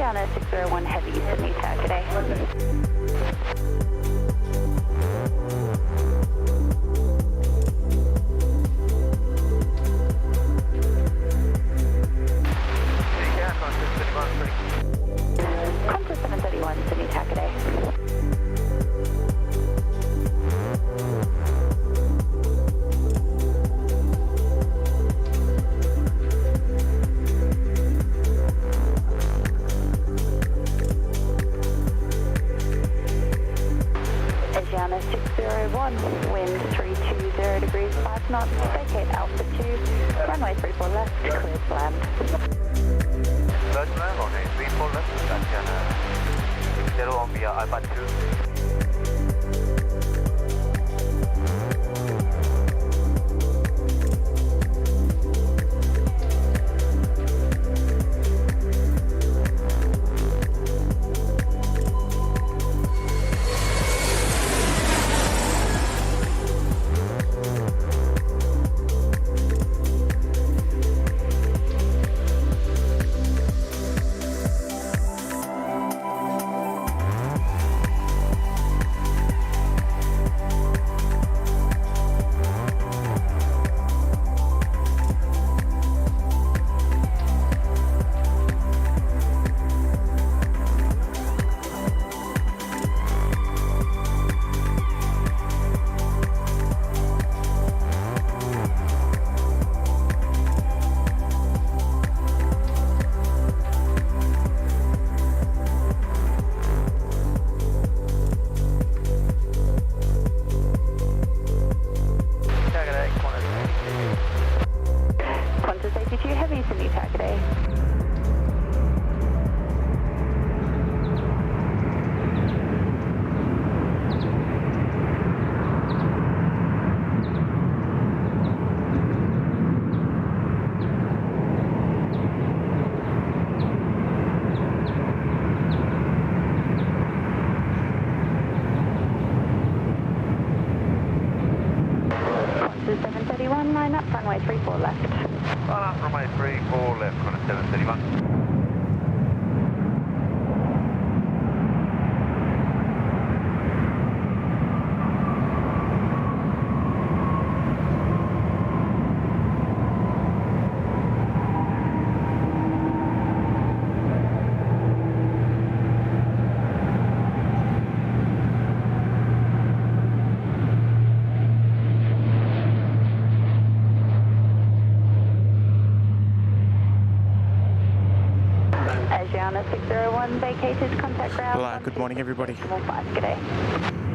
Asiana 601 Heavy, Sydney Tower today. Contour 731 Sydney Tower today. Asiana 601, wind 320 degrees 5 knots, vacate Alpha 2, runway 34 left, clear to land. Clear to land on A34 left, Asiana 60 on via Alpha 2. Line up, runway 34 left. Line up, runway 34 left, on a 731. Asiana 601 vacated, contact ground. Well, good morning everybody.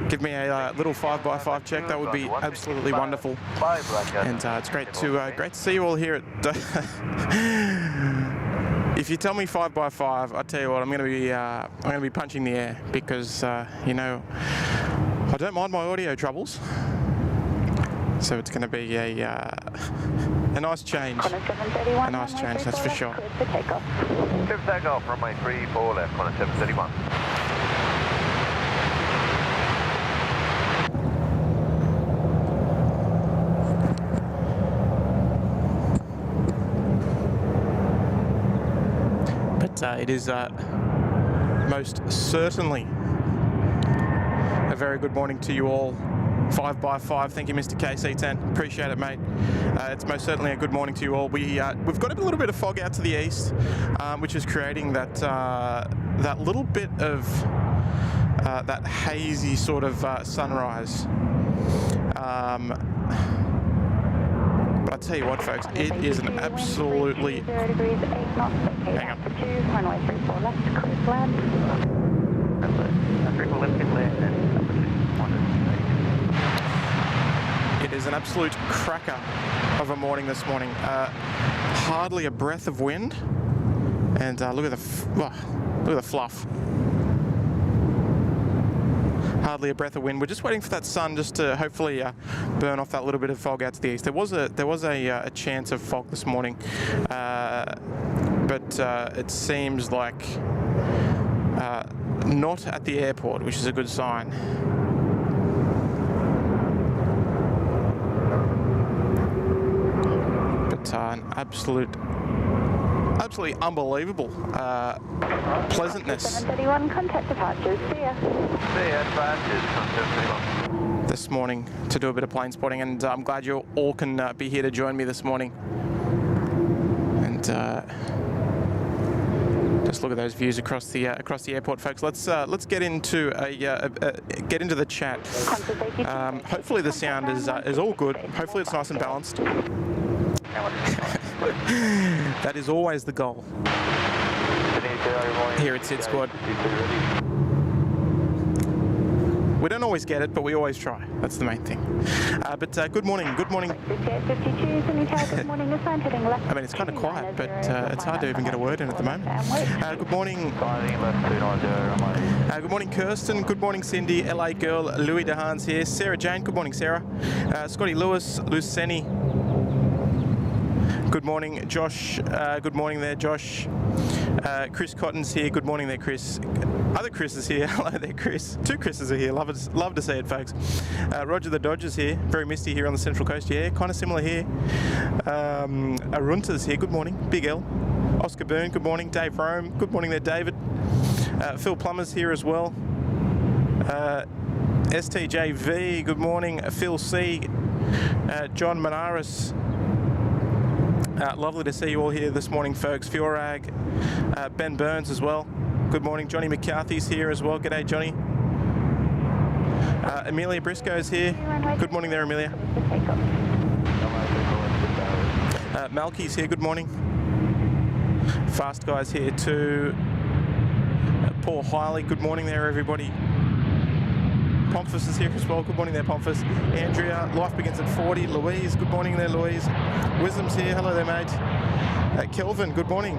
Give me a little 5x5 check, that would be absolutely wonderful. And it's great to see you all here at if you tell me 5x5, I tell you what, I'm going to be punching the air because you know, I don't mind my audio troubles. So it's going to be a nice change. A nice change, that's for sure. Clear for takeoff, runway 34 left, on a 731. But it is most certainly a very good morning to you all. 5x5, thank you Mr. KC10, appreciate it mate. It's most certainly a good morning to you all. We've got a little bit of fog out to the east, which is creating that little bit of that hazy sort of sunrise. But I tell you what folks, it is an absolutely... Hang on. Runway 34 left, clear to land. 34 left, get left, and it is an absolute cracker of a morning this morning. Hardly a breath of wind, and look at the fluff. Hardly a breath of wind. We're just waiting for that sun just to hopefully burn off that little bit of fog out to the east. There was a chance of fog this morning, but it seems like not at the airport, which is a good sign. But an absolute absolutely unbelievable pleasantness 731, contact departures. See ya. See ya, departures from 731. this morning to do a bit of plane spotting, and I'm glad you all can be here to join me this morning. And just look at those views across the airport, folks. Let's get into get into the chat. Hopefully the sound is all good. Hopefully it's nice and balanced. That is always the goal here at SydSquad. We don't always get it, but we always try. That's the main thing. But good morning. Good morning. Good morning. I mean, it's kind of quiet, but it's hard to even get a word in at the moment. Good morning. Good morning, Kirsten. Good morning, Cindy. LA girl. Louis DeHaan's here. Sarah Jane. Good morning, Sarah. Scotty Lewis. Luceni. Good morning, Josh. Good morning there, Josh. Chris Cotton's here. Good morning there, Chris. Other Chris is here. Hello there, Chris. Two Chris's are here. Love to see it, folks. Roger the Dodger's here. Very misty here on the Central Coast. Yeah, kind of similar here. Arunta's here. Good morning. Big L. Oscar Boone. Good morning. Dave Rome. Good morning there, David. Phil Plummer's here as well. STJV. Good morning. Phil C. John Manaris. Lovely to see you all here this morning, folks. Fiorag, Ben Burns as well. Good morning. Johnny McCarthy's here as well. G'day, Johnny. Amelia Briscoe's here. Good morning there, Amelia. Malky's here. Good morning. Fast Guy's here too. Paul Hiley. Good morning there, everybody. Pomphus is here as well. Good morning there, Pomphus. Andrea, life begins at 40. Louise, good morning there, Louise. Wisdom's here. Hello there, mate. Kelvin, good morning.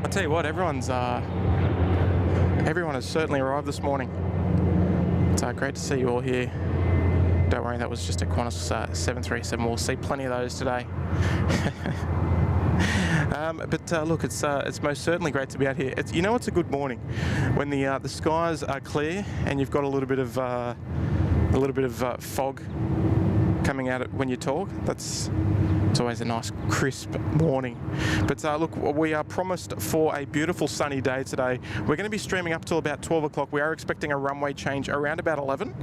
I'll tell you what, everyone has certainly arrived this morning. It's great to see you all here. Don't worry, that was just a Qantas 737. We'll see plenty of those today. But look, it's most certainly great to be out here. It's a good morning when the skies are clear and you've got a little bit of fog coming out when you talk. It's always a nice crisp morning. But look, we are promised for a beautiful sunny day today. We're going to be streaming up till about 12 o'clock. We are expecting a runway change around about 11.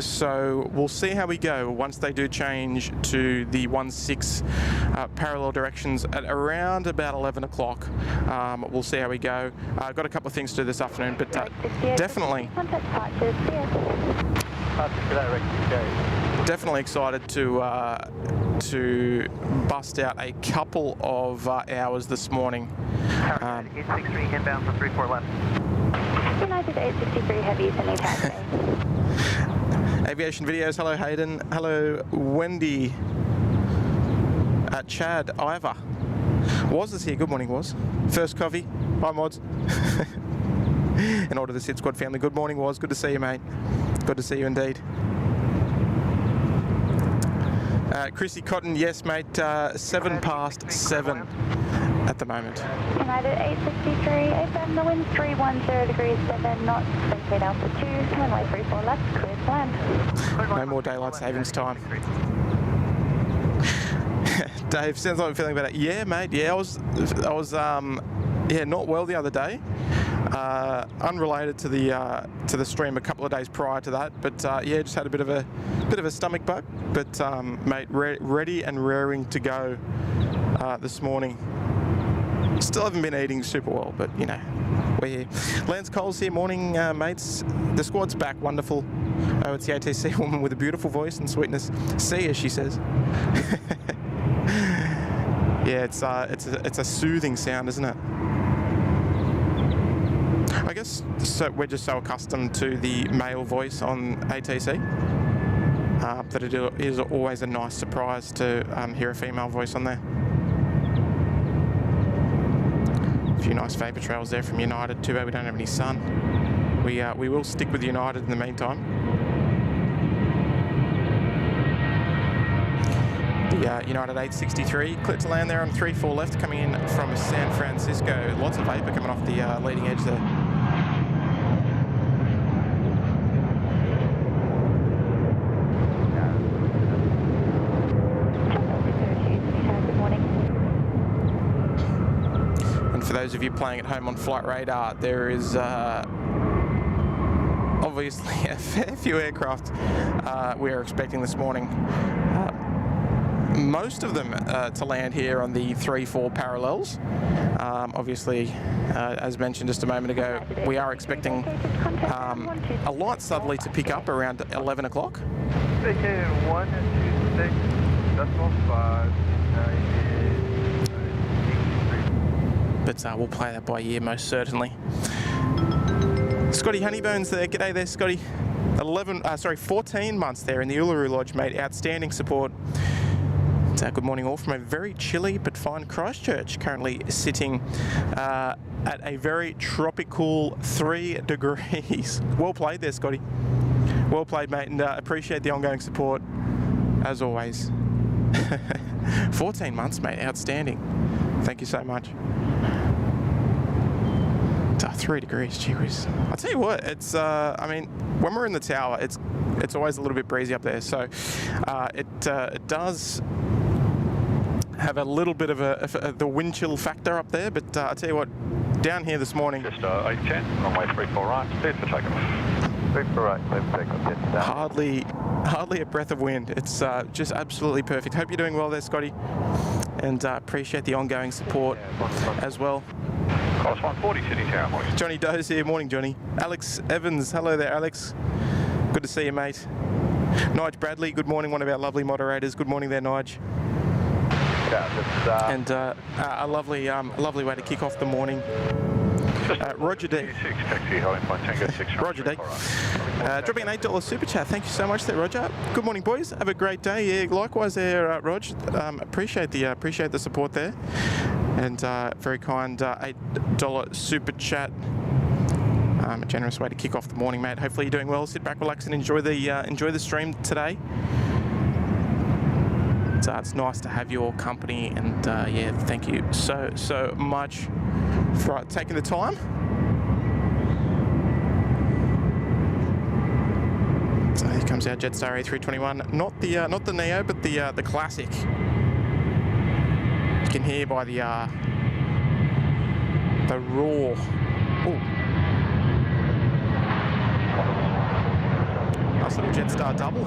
So we'll see how we go once they do change to the 1-6 parallel directions at around about 11 o'clock. We'll see how we go. I've got a couple of things to do this afternoon, but definitely excited to bust out a couple of hours this morning. 863 inbound from 34 left. United 863 heavy sending taxi. Aviation videos. Hello, Hayden. Hello, Wendy. Chad Ivor. Woz is here. Good morning, Woz. First coffee. Hi, Mods. In order to the SydSquad family. Good morning, Woz. Good to see you, mate. Good to see you indeed. Chrissy Cotton, yes, mate. 7 past 7 at the moment. United 863, FM, the wind 310 degrees 7 knots, vacate altitude, runway 34 left, clear to land. No more daylight savings time. Dave, sounds like I'm feeling better. Yeah, mate. Yeah, I was not well the other day. Unrelated to the stream a couple of days prior to that, but just had a bit of a stomach bug. But mate, ready and raring to go this morning. Still haven't been eating super well, but we're here. Lance Cole's here. Morning, mates. The squad's back. Wonderful. Oh, it's the ATC woman with a beautiful voice and sweetness. See her, she says. Yeah, it's a soothing sound, isn't it? I guess we're just so accustomed to the male voice on ATC that it is always a nice surprise to hear a female voice on there. A few nice vapor trails there from United. Too bad we don't have any sun. We will stick with United in the meantime. The United 863 clear to land there on 34 left, coming in from San Francisco. Lots of vapor coming off the leading edge there. those of you playing at home on Flight Radar, there is obviously a fair few aircraft we are expecting this morning. Most of them to land here on the 3-4 parallels. Obviously, as mentioned just a moment ago, we are expecting a light southerly to pick up around 11 o'clock. Taking 126, decimal 5, But we'll play that by ear most certainly. Scotty Honeybones there. G'day there, Scotty. 14 months there in the Uluru Lodge, mate. Outstanding support. Good morning all from a very chilly but fine Christchurch, currently sitting at a very tropical 3 degrees. Well played there, Scotty. Well played, mate, and appreciate the ongoing support as always. 14 months, mate. Outstanding. Thank you so much. 3 degrees, gee whiz. I'll tell you what, it's, I mean, when we're in the tower, it's always a little bit breezy up there, so it does have a little bit of the wind chill factor up there, but I'll tell you what, down here this morning, just 810, runway 34 right, cleared for takeoff. 34 right, cleared for takeoff. hardly a breath of wind. It's just absolutely perfect. Hope you're doing well there, Scotty, and appreciate the ongoing support as well. Course 140, City Tower, morning. Johnny Doe's here. Morning, Johnny. Alex Evans. Hello there, Alex. Good to see you, mate. Nige Bradley. Good morning, one of our lovely moderators. Good morning there, Nige. And a lovely way to kick off the morning. Roger D. Roger D. Dropping an $8 super chat. Thank you so much there, Roger. Good morning, boys. Have a great day. Yeah, likewise there, Rog. Appreciate the support there. And very kind $8 super chat. A generous way to kick off the morning, mate. Hopefully you're doing well. Sit back, relax, and enjoy the stream today. It's nice to have your company, and yeah, thank you so much for taking the time. So here comes our Jetstar A321, not the Neo, but the classic. You can hear by the roar. Ooh. Nice little Jetstar double.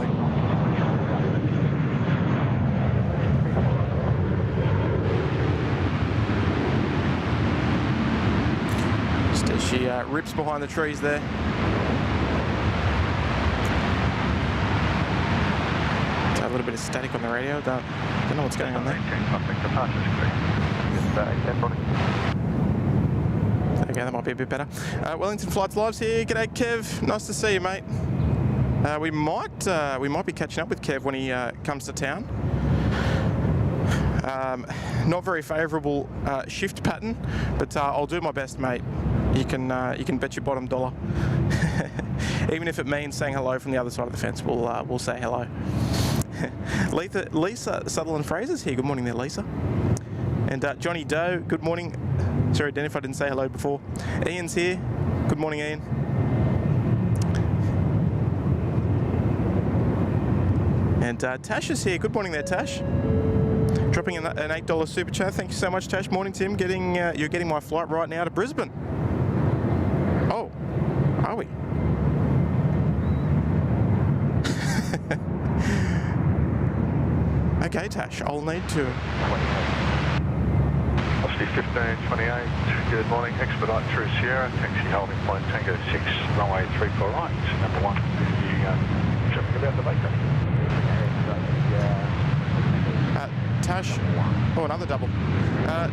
Just as she rips behind the trees there. A little bit of static on the radio. Don't know what's going on there. Okay, that might be a bit better. Wellington Flights Live's here. G'day, Kev. Nice to see you, mate. We might be catching up with Kev when he comes to town. Not very favourable shift pattern, but I'll do my best, mate. You can bet your bottom dollar. Even if it means saying hello from the other side of the fence, we'll say hello. Lisa Sutherland Fraser's here. Good morning there, Lisa. And Johnny Doe, good morning. Sorry, Dan, if I didn't say hello before. Ian's here. Good morning, Ian. And Tash is here. Good morning there, Tash. Dropping an $8 super chat. Thank you so much, Tash. Morning, Tim. You're getting my flight right now to Brisbane. Oh, are we? Okay, Tash, I'll need to. Oscar 1528, good morning. Expedite through Sierra, taxi holding point Tango 6, runway 34 right. Number 1, the traffic about the Baker. Tash, oh, another double.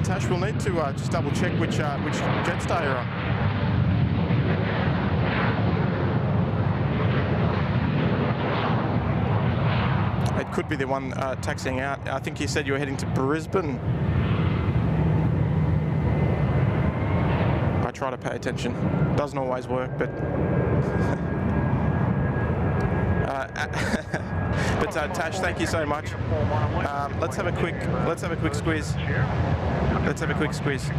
Tash, we'll need to just double check which Jetstar you're on. It could be the one taxiing out. I think you said you were heading to Brisbane. I try to pay attention. Doesn't always work, but Tash, thank you so much. Let's have a quick squeeze. Let's have a quick squeeze.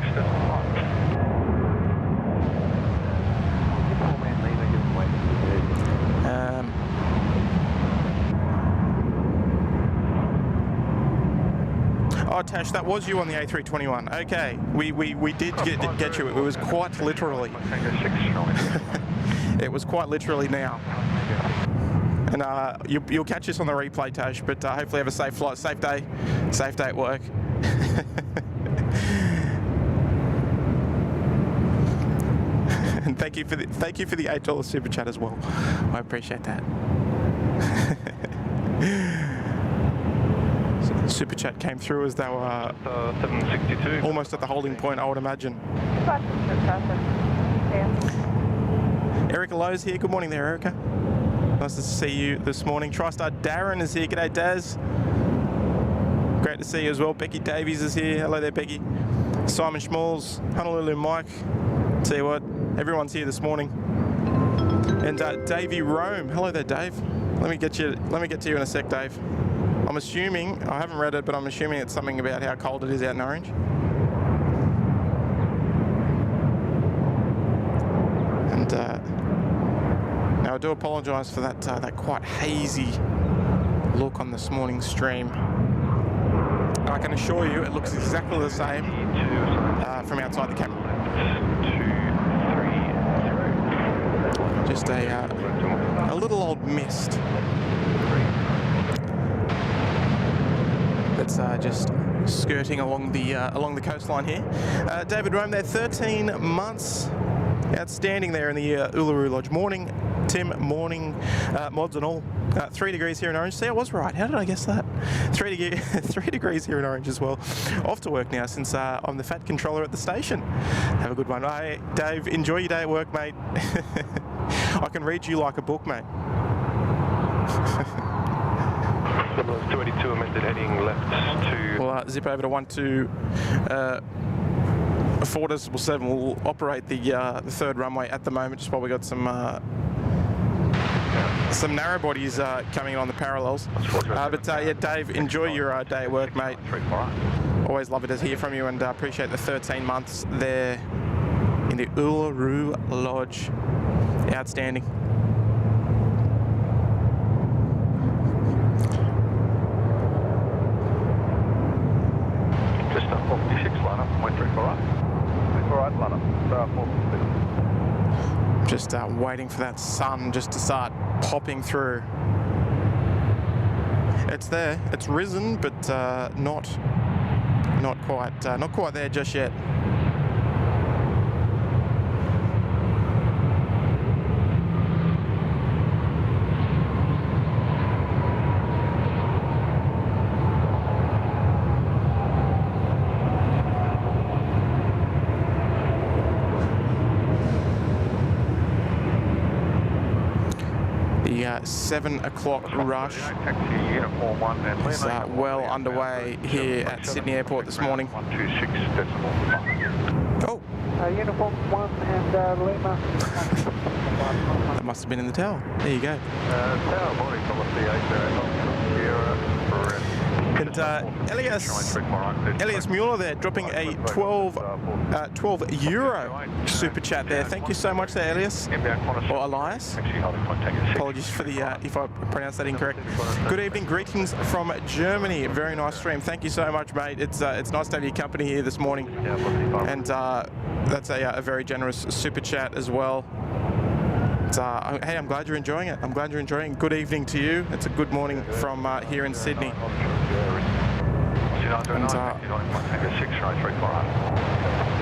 Oh, Tash, that was you on the A321. Okay, we did get you. It was quite literally. It was quite literally now. And you'll catch us on the replay, Tash, but hopefully have a safe flight, safe day at work. And thank you for the $8 super chat as well. I appreciate that. Super chat came through as they were 762. almost at the holding point, I would imagine. Erica Lowe's here. Good morning there, Erica. Nice to see you this morning. TriStar Darren is here. G'day, Daz. Great to see you as well. Becky Davies is here. Hello there, Becky. Simon Schmalls, Honolulu Mike. Tell you what, everyone's here this morning. And Davey Rome. Hello there, Dave. Let me get to you in a sec, Dave. I'm assuming, I haven't read it, but I'm assuming it's something about how cold it is out in Orange. And now I do apologise for that quite hazy look on this morning's stream. I can assure you it looks exactly the same from outside the camera. Just a little old mist. That's just skirting along the coastline here. David Rome there, 13 months. Outstanding there in the Uluru Lodge. Morning, Tim. Morning, mods and all. 3 degrees here in Orange. See, I was right. How did I guess that? 3 degrees here in Orange as well. Off to work now since I'm the fat controller at the station. Have a good one. Hey, Dave, enjoy your day at work, mate. I can read you like a book, mate. 282 amended heading left to... We'll zip over to 12 4.7. We'll operate the third runway at the moment, just while we got some narrow bodies coming in on the parallels. But yeah, Dave, enjoy your day at work, mate. Always love it to hear from you, and appreciate the 13 months there in the Uluru Lodge. Outstanding. Just 46 line up, 348. 348 line up, 446. Just waiting for that sun just to start popping through. It's there, it's risen, but not quite there just yet. The 7 o'clock rush is well underway here at Sydney Airport this morning. Oh! Uniform 1 and Lima. That must have been in the tower. There you go. Tower body policy 80 And Elias Mueller there, dropping a 12 euro super chat there. Thank you so much there, Elias. Or Elias. Apologies for the if I pronounced that incorrect. Good evening, greetings from Germany. Very nice stream. Thank you so much, mate. It's nice to have your company here this morning. And that's a very generous super chat as well. Hey, I'm glad you're enjoying it. I'm glad you're enjoying it. Good evening to you. It's a good morning from here in Sydney. And, I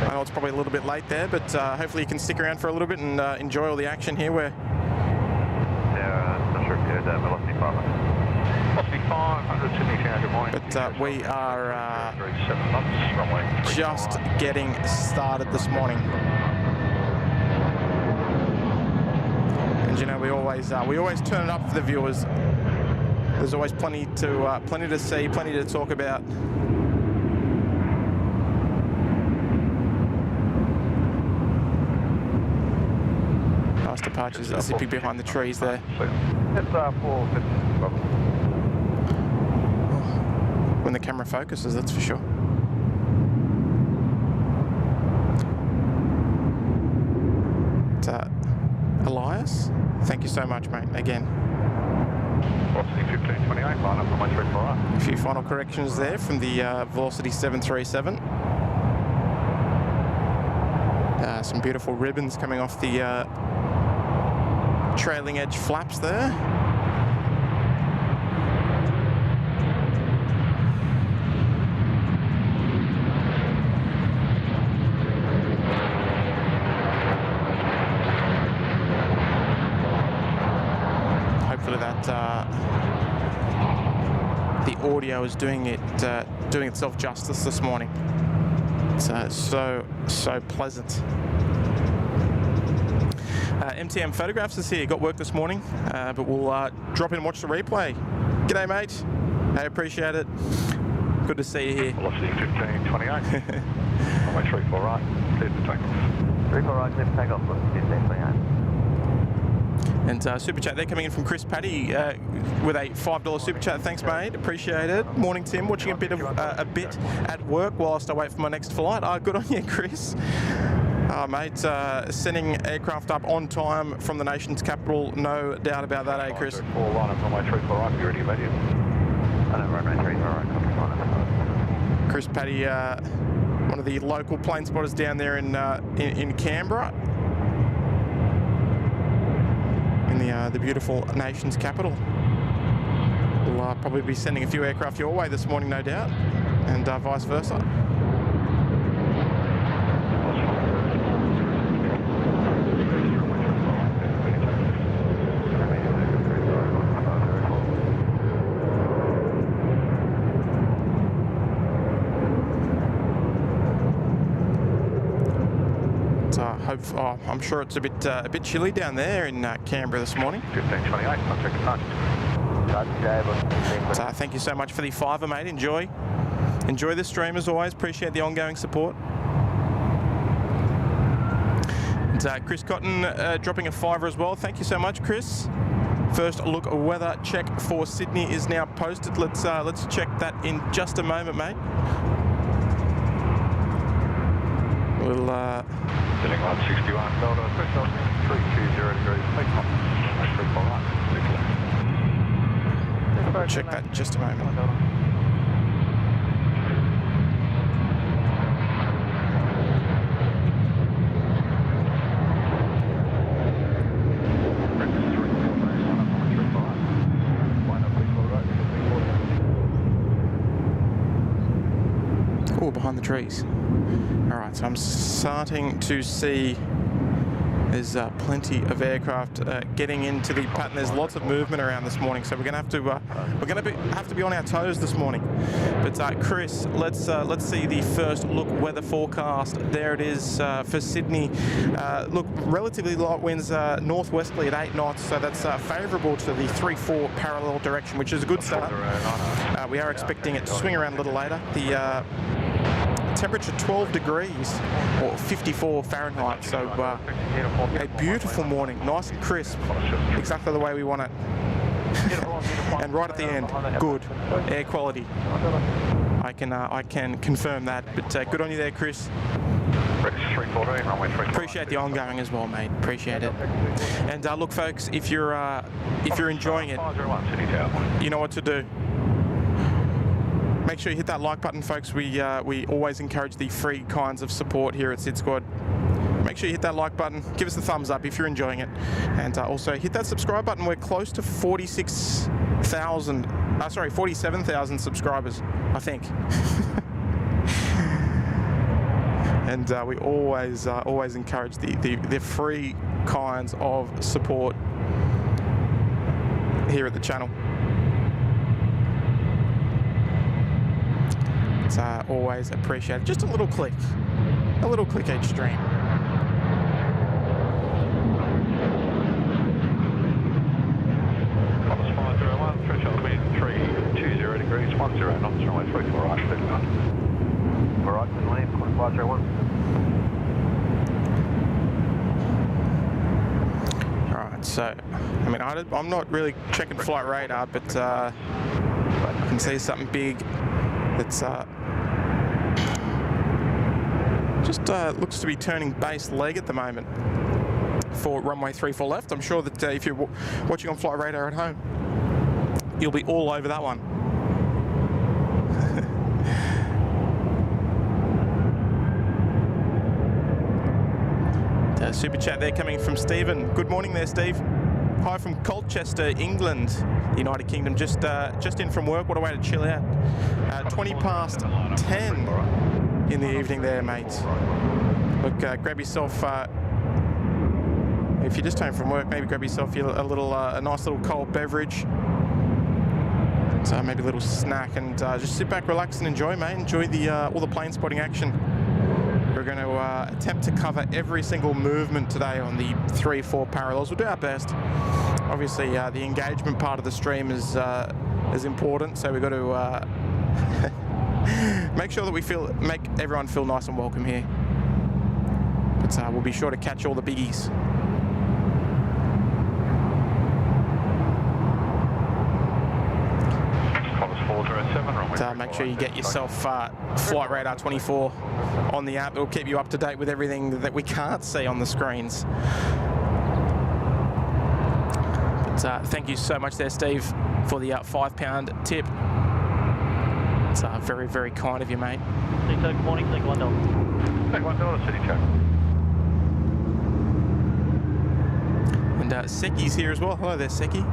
know it's probably a little bit late there, but hopefully you can stick around for a little bit and enjoy all the action here. But we are just getting started this morning. And you know, we always turn it up for the viewers. There's always plenty to see, plenty to talk about. Nice departures zipping behind the trees there. When the camera focuses, that's for sure. Elias, thank you so much, mate, again. velocity 1528, line up runway 34 right. A few final corrections there from the Velocity 737. Some beautiful ribbons coming off the trailing edge flaps there. Hopefully that the audio is doing itself justice this morning. It's so pleasant. MTM Photographs is here. Got work this morning, but we'll drop in and watch the replay. G'day, mate. I appreciate it. Good to see you here. Velocity 1528. Runway 34 right. Cleared for takeoff. 34 right, clear for takeoff. 1528. And super chat there coming in from Chris Paddy with a $5 super chat. Thanks, mate. Appreciate it. Morning, Tim. Watching a bit at work whilst I wait for my next flight. Good on you, Chris. Mate, sending aircraft up on time from the nation's capital. No doubt about that, eh, Chris? 4 line up runway 34 right. Be ready immediately. Runway 34 right. Chris Paddy, one of the local plane spotters down there in Canberra, in the beautiful nation's capital. We'll probably be sending a few aircraft your way this morning, no doubt, and vice versa. I'm sure it's a bit chilly down there in Canberra this morning. 1528, contact departure. So thank you so much for the $5, mate. Enjoy the stream as always. Appreciate the ongoing support. And, Chris Cotton dropping a $5 as well. Thank you so much, Chris. First look weather check for Sydney is now posted. Let's check that in just a moment, mate. We'll Filling 161, Delta, press 320 degrees, take off. we'll check that in just a moment. Oh, behind the trees. Alright, so I'm starting to see there's plenty of aircraft getting into the pattern. There's lots of movement around this morning, so we're going to have to be on our toes this morning. But Chris, let's see the first look weather forecast. There it is for Sydney. Look, relatively light winds northwesterly at 8 knots, so that's favourable to the 3-4 parallel direction, which is a good start. We are expecting it to swing around a little later. The temperature 12 degrees or 54 Fahrenheit, so a beautiful morning, nice and crisp, exactly the way we want it. And right at the end, good air quality. I can confirm that, but good on you there, Chris. Appreciate the ongoing as well, mate. Appreciate it. And look, folks, if you're enjoying it, you know what to do. Make sure you hit that like button, folks. We always encourage the free kinds of support here at SydSquad. Make sure you hit that like button. Give us the thumbs up if you're enjoying it. And also hit that subscribe button. We're close to 47,000 subscribers, I think. And we always encourage the free kinds of support here at the channel. It's always appreciated. Just a little click each stream. Compass 501, threshold wind 320 degrees, 10 knots, runway 34 right, 39. For right, and leave, Compass 501. Alright, so, I mean, I'm not really checking flight radar, but I can see something big that's just looks to be turning base leg at the moment for runway 34 left. I'm sure that if you're watching on flight radar at home, you'll be all over that one. Super chat there coming from Stephen. Good morning there, Steve. Hi from Colchester, England, United Kingdom. Just in from work. What a way to chill out. 20 past 10 in the evening there, mates. Look, grab yourself, if you're just home from work, maybe grab yourself a nice little cold beverage. So maybe a little snack, and just sit back, relax, and enjoy, mate. Enjoy all the plane spotting action. We're going to attempt to cover every single movement today on the 3-4 parallels. We'll do our best. Obviously, the engagement part of the stream is important, so we've got to make sure that make everyone feel nice and welcome here. But we'll be sure to catch all the biggies. Make sure you get yourself Flight Radar 24 on the app. It will keep you up to date with everything that we can't see on the screens. But thank you so much there, Steve, for the £5 tip. It's very, very kind of you, mate. Good morning, take $1. Take $1, City Check. And Seki's here as well. Hello there, Seki.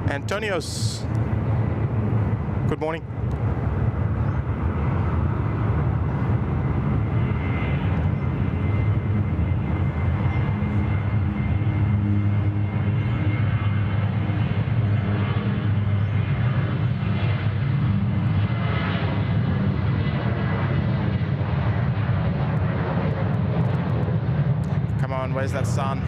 Antonios, good morning. Come on, where's that sun?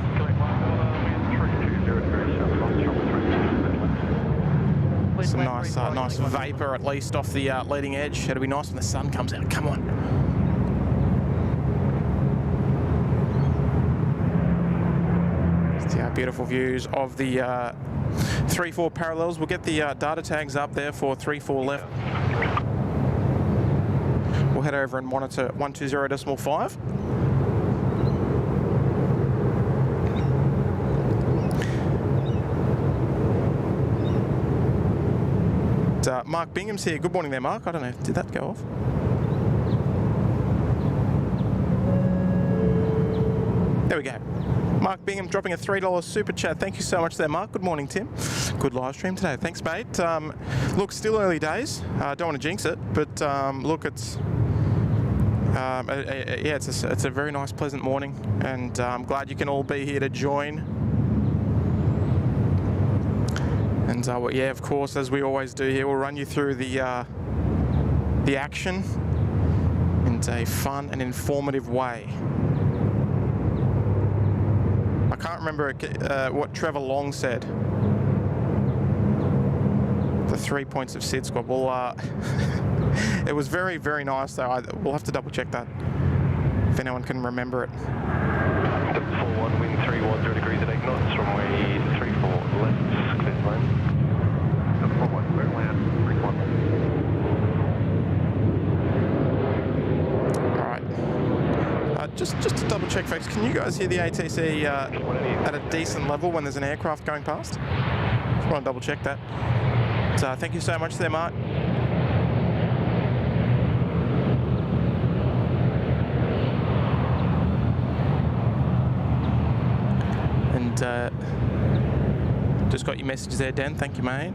Some nice vapor at least off the leading edge. It'll be nice when the sun comes out. Come on. See our beautiful views of the 3-4 parallels. We'll get the data tags up there for 3-4 left. We'll head over and monitor 120.5. Mark Bingham's here. Good morning there, Mark. I don't know, did that go off? There we go. Mark Bingham dropping a $3 super chat. Thank you so much there, Mark. Good morning, Tim. Good live stream today. Thanks, mate. Look, still early days. Don't want to jinx it, but look, it's it's a very nice, pleasant morning, and I'm glad you can all be here to join. And yeah, of course, as we always do here, we'll run you through the action in a fun and informative way. I can't remember what Trevor Long said. The 3 points of SydSquad. Well, it was very, very nice, though. We'll have to double check that if anyone can remember it. 41, wind 310 degrees at 8 knots, runway 34 left, clear to land. 41, clear to land, 31. Alright. Just to double check, folks, can you guys hear the ATC at a decent level when there's an aircraft going past? Just want to double check that. So thank you so much there, Mark. And just got your message there, Dan. Thank you, mate.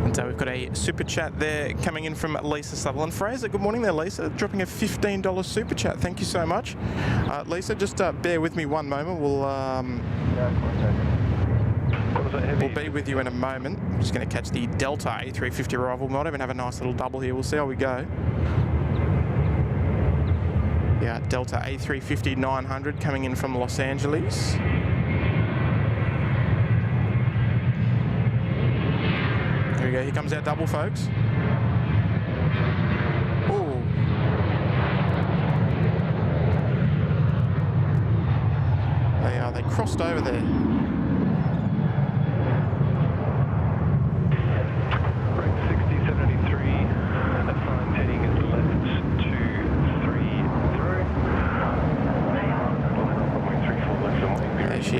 And we've got a super chat there coming in from Lisa Sutherland. Fraser, good morning there, Lisa. Dropping a $15 super chat. Thank you so much. Lisa, just bear with me one moment. We'll be with you in a moment. I'm just going to catch the Delta A350 arrival. We might even have a nice little double here. We'll see how we go. Yeah, Delta A350 900 coming in from Los Angeles. Here we go. Here comes our double, folks. Ooh. They crossed over there.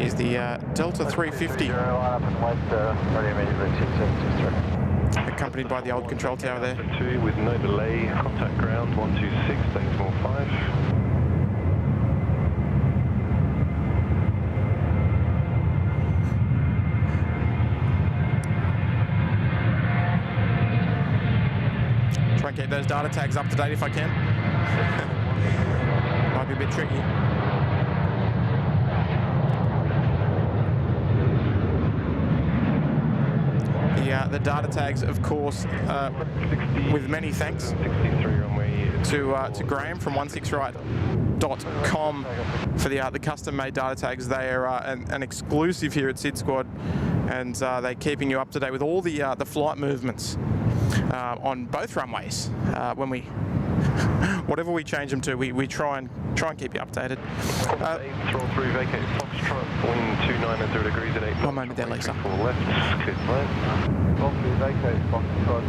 is the Delta 350, accompanied by the old control tower there. 2 with no delay, contact ground 126, decimal 5. Try and get those data tags up to date if I can. Might be a bit tricky. The data tags, of course, with many thanks to Graham from 16right.com for the custom-made data tags. They are an exclusive here at SydSquad, and they're keeping you up to date with all the flight movements on both runways. When we whatever we change them to, we try and keep you updated. Throttle through, vacate Foxtrot, wind 29 degrees at 8 knots. One moment there, Lisa. For left, clear to land. Vacate Foxtrot,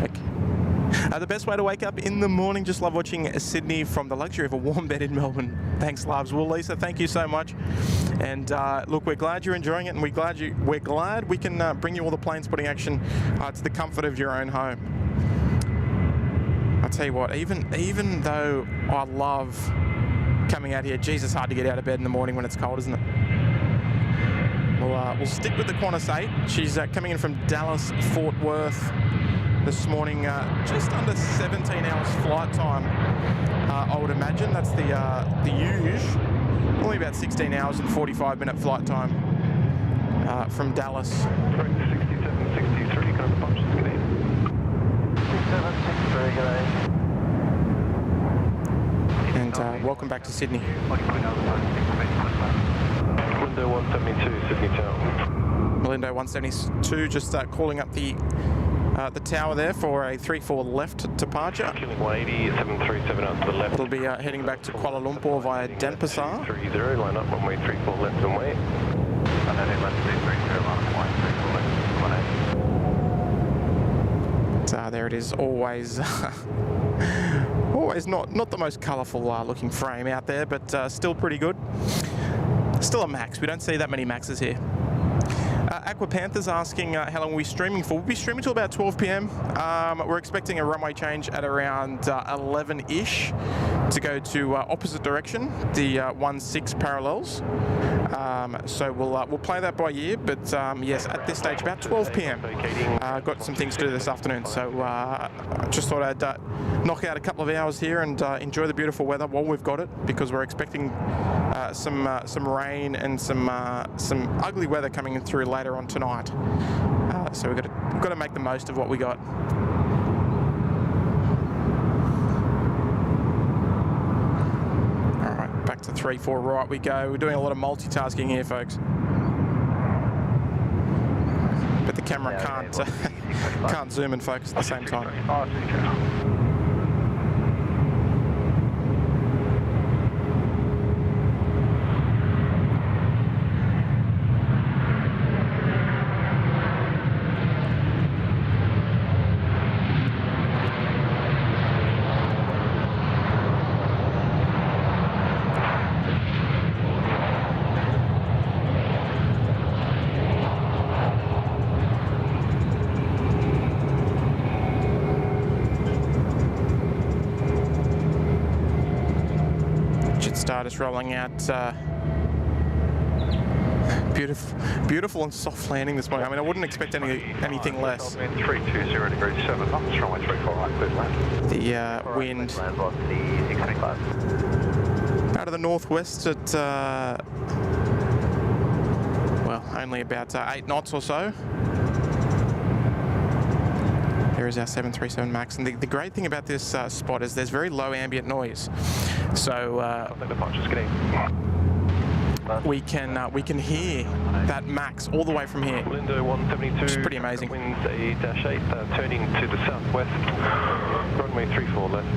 Okay. The best way to wake up in the morning. Just love watching Sydney from the luxury of a warm bed in Melbourne. Thanks, loves. Well, Lisa, thank you so much. And look, we're glad you're enjoying it, and we're glad we can bring you all the plane spotting action to the comfort of your own home. I'll tell you what, even though I love coming out here, geez, it's hard to get out of bed in the morning when it's cold, isn't it? We'll stick with the Qantas 8. She's coming in from Dallas, Fort Worth this morning, just under 17 hours flight time, I would imagine. That's the huge. Only about 16 hours and 45-minute flight time from Dallas. 6763, can I have the punches, good day? 6763, good day. And welcome back to Sydney. Window 172, Sydney Tower. Malindo 172, just calling up the tower there for a 34 left departure. Killing 180, 737 out to the left. It'll be heading back to Kuala Lumpur via Denpasar. 30, line up, runway 34 left and wait. There it is, always not the most colourful looking frame out there, but still pretty good. Still a Max. We don't see that many Maxes here. Aqua Panther's asking how long are we streaming for. We'll be streaming till about 12 p.m. We're expecting a runway change at around 11-ish to go to opposite direction, the 16 parallels. So we'll play that by ear, but yes, at this stage, about 12 p.m. Got some things to do this afternoon, so just thought I'd knock out a couple of hours here and enjoy the beautiful weather while we've got it, because we're expecting some rain and some ugly weather coming in through later on tonight. So we've got to make the most of what we got. All right, back to 3-4 right we go. We're doing a lot of multitasking here, folks. But the camera can't zoom and focus at the same time. Just rolling out. Beautiful and soft landing this morning. I mean, I wouldn't expect anything less. 320 degrees 7 knots, runway 34 right, clear to land. The wind out of the northwest at well, only about 8 knots or so. There is our 737 MAX, and the great thing about this spot is there's very low ambient noise, so we can hear that MAX all the way from here. Window 172, which is pretty amazing. Winds A-8, turning to the southwest, runway 34 left,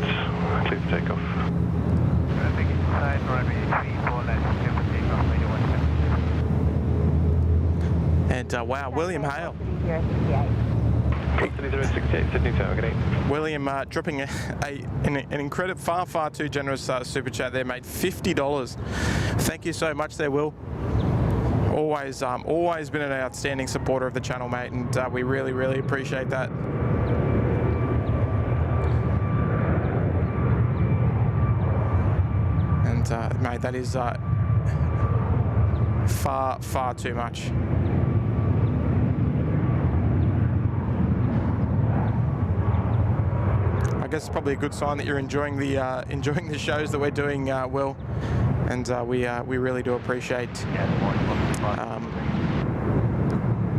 clear for takeoff. And wow, William Hale. 068. 68, Sydney Tower, good day. William dropping an incredible, far too generous super chat there, mate. $50. Thank you so much there, Will. Always been an outstanding supporter of the channel, mate, and we really appreciate that. And mate, that is far too much. I guess it's probably a good sign that you're enjoying the shows that we're doing, Will, and we really do appreciate.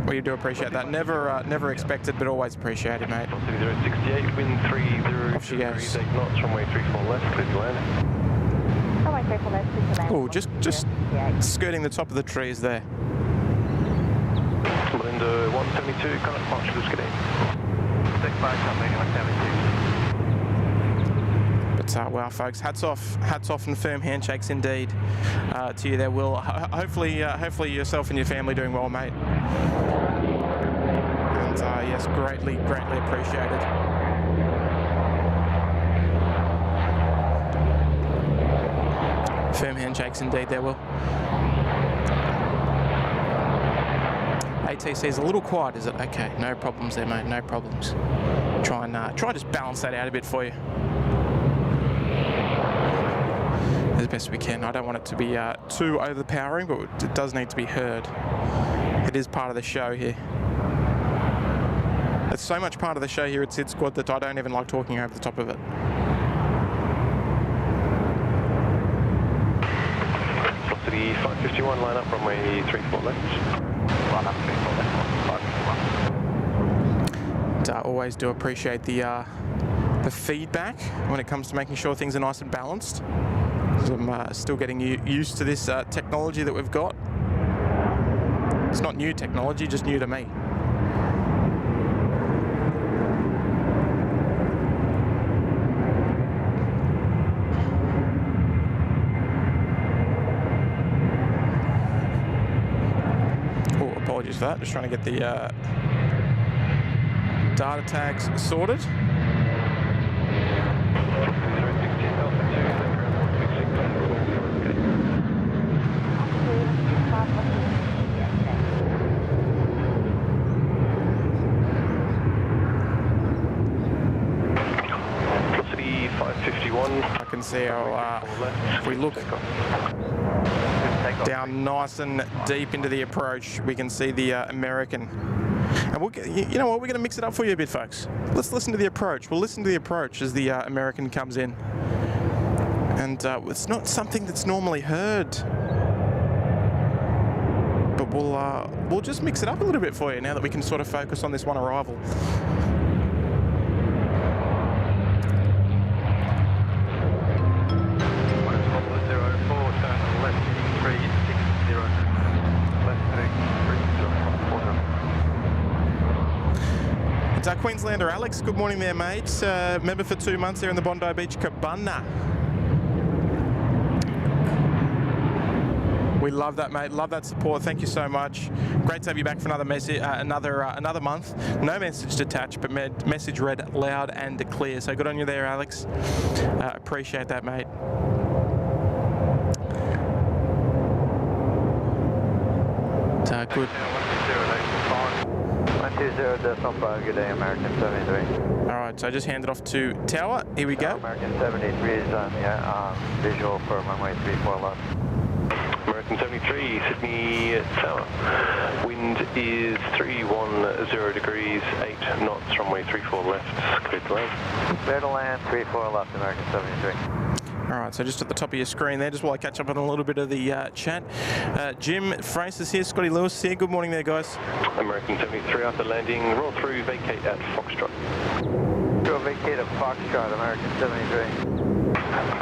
We do appreciate that. Never expected, but always appreciated, mate. 068, wind 30 Off she goes. 8 knots, runway 34 left, clear to land. Runway 34 left, clear to land. Oh, just skirting the top of the trees there. Belinda 172, current departure, good day. 65, something like 72. But wow, folks, hats off and firm handshakes indeed to you there, Will. Hopefully yourself and your family doing well, mate. And yes, greatly appreciated. Firm handshakes indeed there, Will. ATC is a little quiet, is it? Okay, no problems there, mate. No problems. Try just balance that out a bit for you. As best we can. I don't want it to be too overpowering, but it does need to be heard. It is part of the show here. It's so much part of the show here at SydSquad that I don't even like talking over the top of it. Velocity 551, line up, runway 34 left. Line up, 34 left, 551. And, always do appreciate the feedback when it comes to making sure things are nice and balanced. I'm still getting used to this technology that we've got. It's not new technology, just new to me. Oh, apologies for that. Just trying to get the data tags sorted. Velocity 551. I can see how if we look down nice and deep into the approach, we can see the American. And you know what? We're going to mix it up for you a bit, folks. Let's listen to the approach. We'll listen to the approach as the American comes in. And it's not something that's normally heard. But we'll just mix it up a little bit for you now that we can sort of focus on this one arrival. Queenslander Alex, good morning there, mate. Member for 2 months there in the Bondi Beach Cabana. We love that, mate. Love that support. Thank you so much. Great to have you back for another message, another month. No message detached, but message read loud and clear. So good on you there, Alex. Appreciate that, mate. Good. 120.5, good day, American 73. All right, so I just hand it off to Tower. Here we go. American 73 is visual for runway 34 left. American 73, Sydney Tower. Wind is 310 degrees, 8 knots, runway 34 left, clear to land. Clear to land, 34 left, American 73. All right, so just at the top of your screen there, just while I catch up on a little bit of the chat. Jim Francis here, Scotty Lewis here. Good morning there, guys. American 73 after landing, roll through, vacate at Foxtrot. Go vacate at Foxtrot, American 73.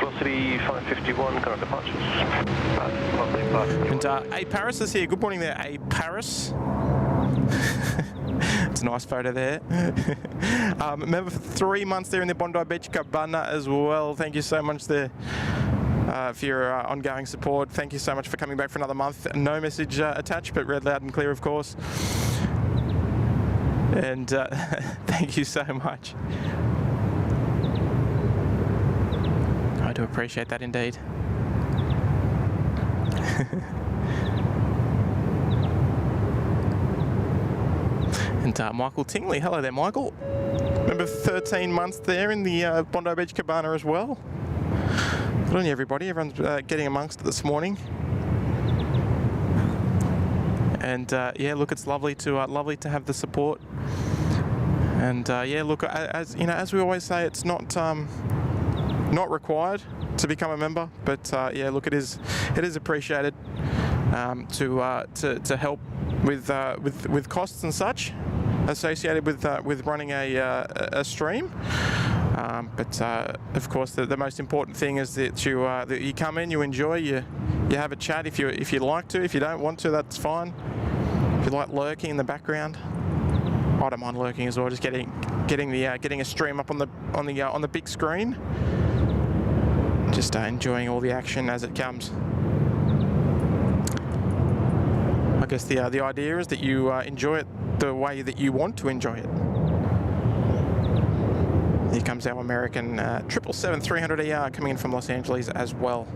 Velocity 551, current departures. And A Paris is here. Good morning there, A Paris. It's a nice photo there. Member for 3 months there in the Bondi Beach Cabana as well. Thank you so much there for your ongoing support. Thank you so much for coming back for another month. No message attached, but read loud and clear, of course. And thank you so much. I do appreciate that indeed. And Michael Tingley, hello there, Michael. Remember 13 months there in the Bondi Beach Cabana as well. Good on you, everybody. Everyone's getting amongst it this morning. And yeah, look, it's lovely to have the support. And yeah, look, as you know, as we always say, it's not required to become a member, but yeah, look, it is appreciated to help with costs and such associated with running a stream. But of course, the most important thing is that you come in, you enjoy, you have a chat if you like to. If you don't want to, that's fine. If you like lurking in the background, I don't mind lurking as well. Just getting a stream up on the big screen. Just enjoying all the action as it comes. I guess the idea is that you enjoy it the way that you want to enjoy it. Here comes our American 777-300ER coming in from Los Angeles as well.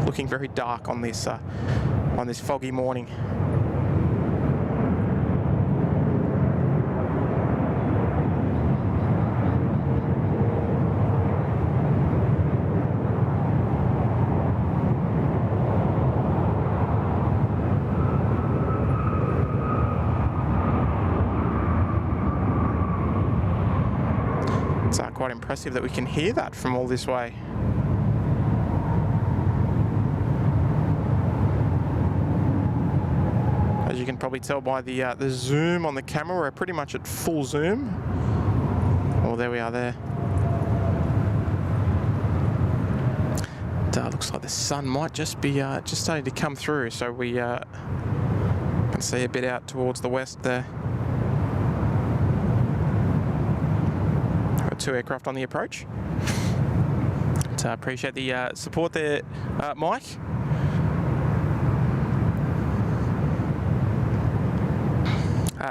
Looking very dark on this foggy morning. It's quite impressive that we can hear that from all this way. As you can probably tell by the zoom on the camera, we're pretty much at full zoom. Oh, there we are there. Looks like the sun might just be just starting to come through, so we can see a bit out towards the west there. Got 2 aircraft on the approach. So I appreciate the support there, Mike.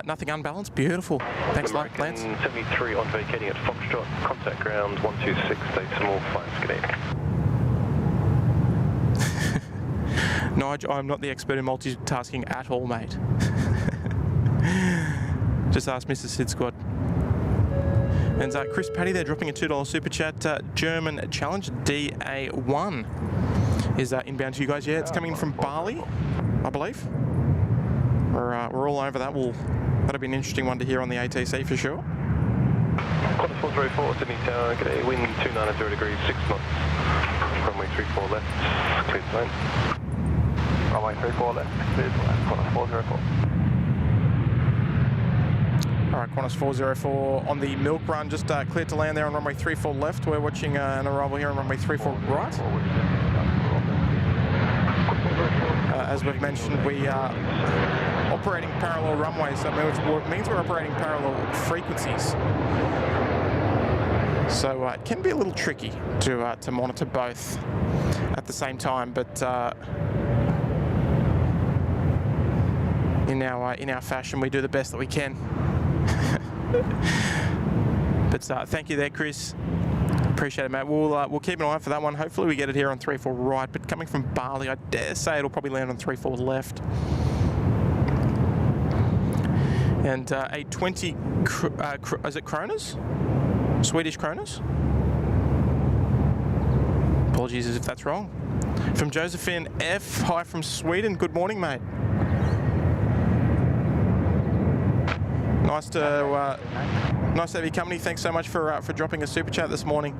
Nothing unbalanced, beautiful. Thanks a lot, Lance. 73 on vacating at Foxtrot, contact ground 126, decimal 5 Nigel, I'm not the expert in multitasking at all, mate. Just ask Mr. SydSquad. And Chris Paddy there dropping a $2 super chat. German Challenge DA1 is inbound to you guys. Yeah, it's coming in from Bali, I believe. We're all over that. That'll be an interesting one to hear on the ATC for sure. Qantas 404, Sydney Tower, g'day, wind 290 degrees, 6 knots. Runway 34 left, cleared to land. Runway 34 left, cleared to land, Qantas 404. Alright, Qantas 404 on the milk run, just cleared to land there on runway 34 left. We're watching an arrival here on runway 34 right. As we've mentioned, we are operating parallel runways, so it means we're operating parallel frequencies. So it can be a little tricky to monitor both at the same time, but in our fashion, we do the best that we can. But thank you there, Chris. Appreciate it, mate. We'll keep an eye for that one. Hopefully we get it here on 34 right, but coming from Bali, I dare say it'll probably land on 34 left. And a 20, is it kronas? Swedish kronas? Apologies if that's wrong. From Josephine F. Hi from Sweden. Good morning, mate. Nice to have your company. Thanks so much for dropping a super chat this morning.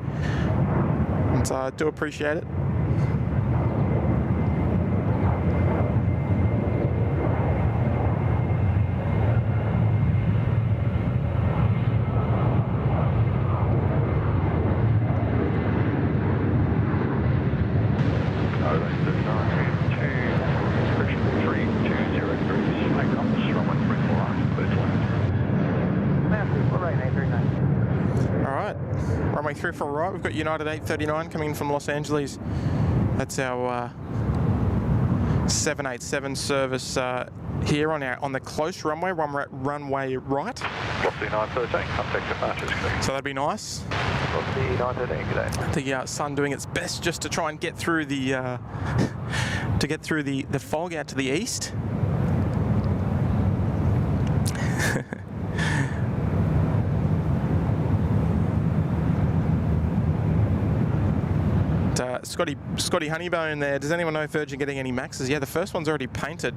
And I do appreciate it. Runway 34 right, we've got United 839 coming in from Los Angeles. That's our 787 service here on the close runway right. Velocity 913, contact departures, clear. So that'd be nice. Velocity 913, good day. The sun doing its best just to try and get through the the fog out to the east. Scotty Honeybone there. Does anyone know if Virgin getting any Maxes? Yeah, the first one's already painted.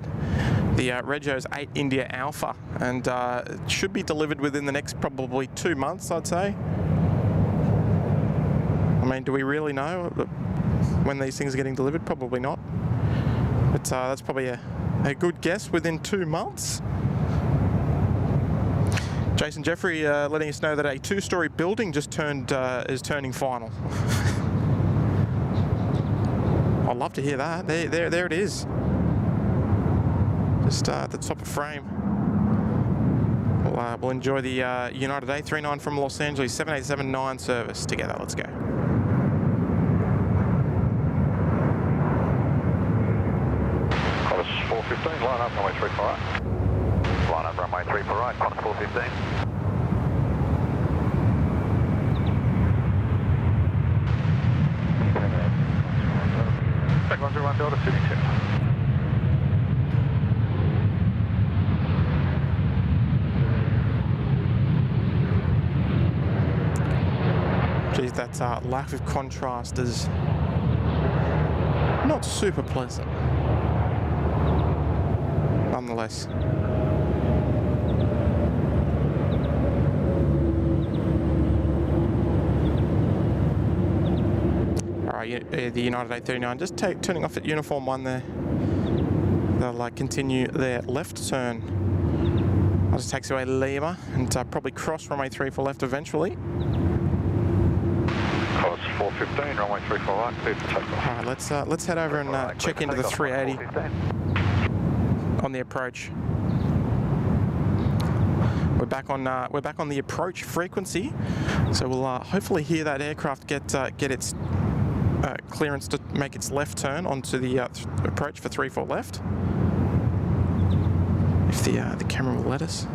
The Regio's 8 India Alpha, and it should be delivered within the next probably 2 months, I'd say. I mean, do we really know when these things are getting delivered? Probably not. But that's probably a good guess, within 2 months. Jason Jeffrey letting us know that a 2-story building just is turning final. I'd love to hear that. There it is. Just at the top of frame. We'll enjoy the United A380 from Los Angeles 7879 service together. Let's go. Qantas 415, line up, runway 34 right. Line up, runway 34 right, Qantas 415. Back 101 Delta, Sydney 10. Geez, that lack of contrast is not super pleasant. Nonetheless. The United A380 just turning off at uniform 1 there. They'll continue their left turn. I'll just taxi away Lima and probably cross runway 34 left eventually. Qantas 415, runway 34 right, clear for takeoff. All right, let's head over and check into the 380 on the approach. We're back on the approach frequency, so we'll hopefully hear that aircraft get its clearance to make its left turn onto the approach for 34 left. If the camera will let us.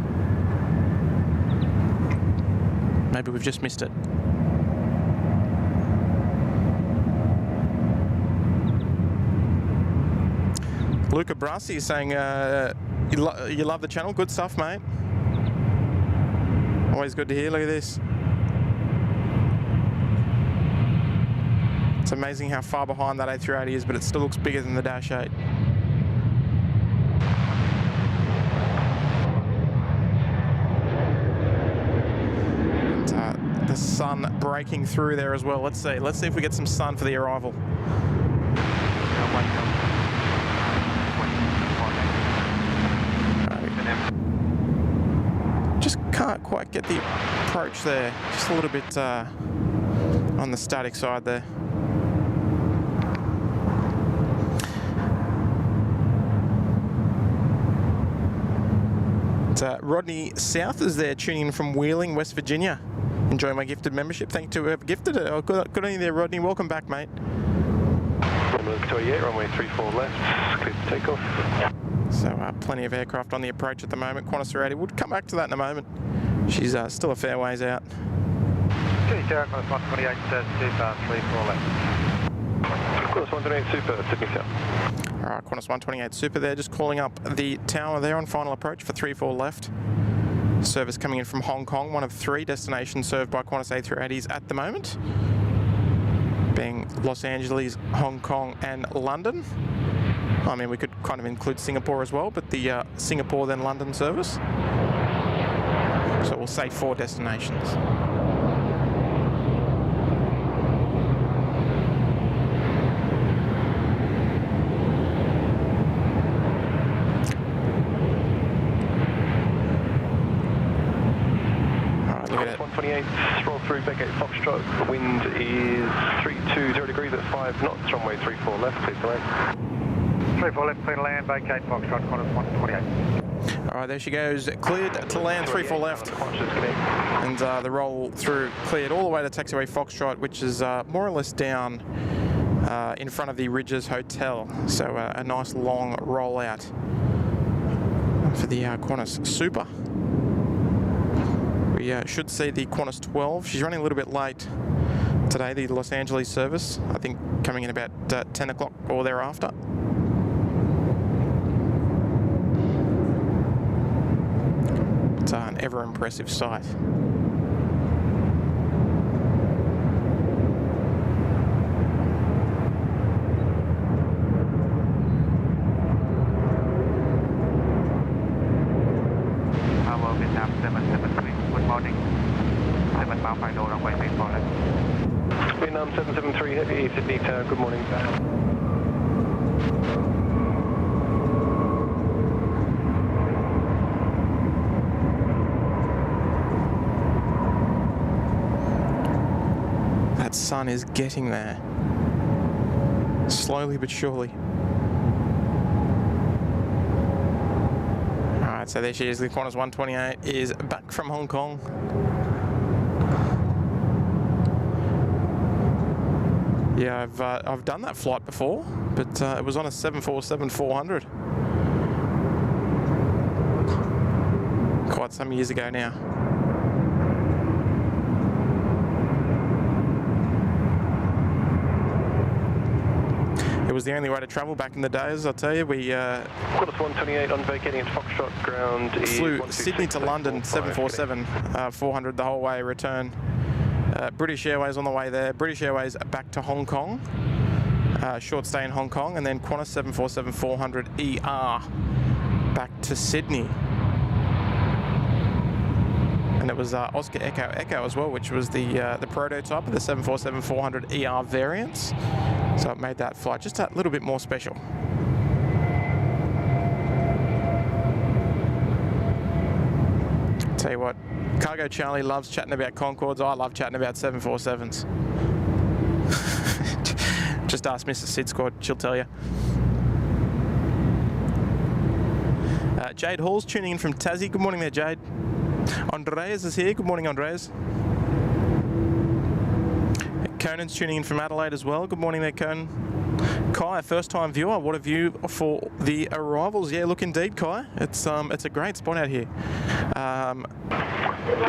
Maybe we've just missed it. Luca Brasi is saying you love the channel. Good stuff, mate. Always good to hear. Look at this. It's amazing how far behind that A380 is, but it still looks bigger than the Dash 8. And, the sun breaking through there as well. Let's see if we get some sun for the arrival. Just can't quite get the approach there. Just a little bit on the static side there. Rodney South is there, tuning in from Wheeling, West Virginia. Enjoy my gifted membership. Thank you to whoever gifted it. Oh, good on you there, Rodney. Welcome back, mate. Terminal 28, runway 34 left, clear for takeoff. So plenty of aircraft on the approach at the moment. Qantas 380, we'll come back to that in a moment. She's still a fair ways out. Qantas 128, super, 34 left. Qantas 128 Super, Sydney South. Alright, Qantas 128 Super there, just calling up the tower there on final approach for 34 left. Service coming in from Hong Kong, one of 3 destinations served by Qantas A380s at the moment, being Los Angeles, Hong Kong and London. I mean, we could kind of include Singapore as well, but the Singapore then London service. So we'll say 4 destinations. Alright, look at it. 128, roll through, back 8 Foxtrot. The wind is 320 degrees at 5 knots, runway 34 left, please land. 34 left, clear to land, vacate Foxtrot, Qantas 128. Alright, there she goes, cleared to land, 34 left. And the roll through cleared all the way to taxiway Foxtrot, which is more or less down in front of the Ridges Hotel. So a nice long roll out. for the Qantas Super. We should see the Qantas 12. She's running a little bit late today, the Los Angeles service. I think coming in about 10 o'clock or thereafter. It's an ever impressive sight. Vietnam 773, good morning. 7 mile final, runway 34 left. Vietnam 773, heavy Sydney Tower, good morning. That sun is getting there. Slowly but surely. Alright, so there she is. The Qantas 128 is back from Hong Kong. Yeah, I've done that flight before, but it was on a 747-400. Quite some years ago now. It was the only way to travel back in the days, I'll tell you. We Qantas 128 on vacating at Foxtrot ground. flew Sydney to London 747-400 the whole way return. British Airways on the way there. British Airways back to Hong Kong. Short stay in Hong Kong, and then Qantas 747-400 ER back to Sydney. And it was Oscar Echo Echo as well, which was the prototype of the 747-400 ER variants. So it made that flight just a little bit more special. Tell you what, Cargo Charlie loves chatting about Concords. I love chatting about 747s. Just ask Mrs. SydSquad, she'll tell you. Jade Hall's tuning in from Tassie. Good morning there, Jade. Andreas is here. Good morning, Andreas. Conan's tuning in from Adelaide as well. Good morning there, Conan. Kai, a first-time viewer. What a view for the arrivals. Yeah, look, indeed, Kai. It's a great spot out here.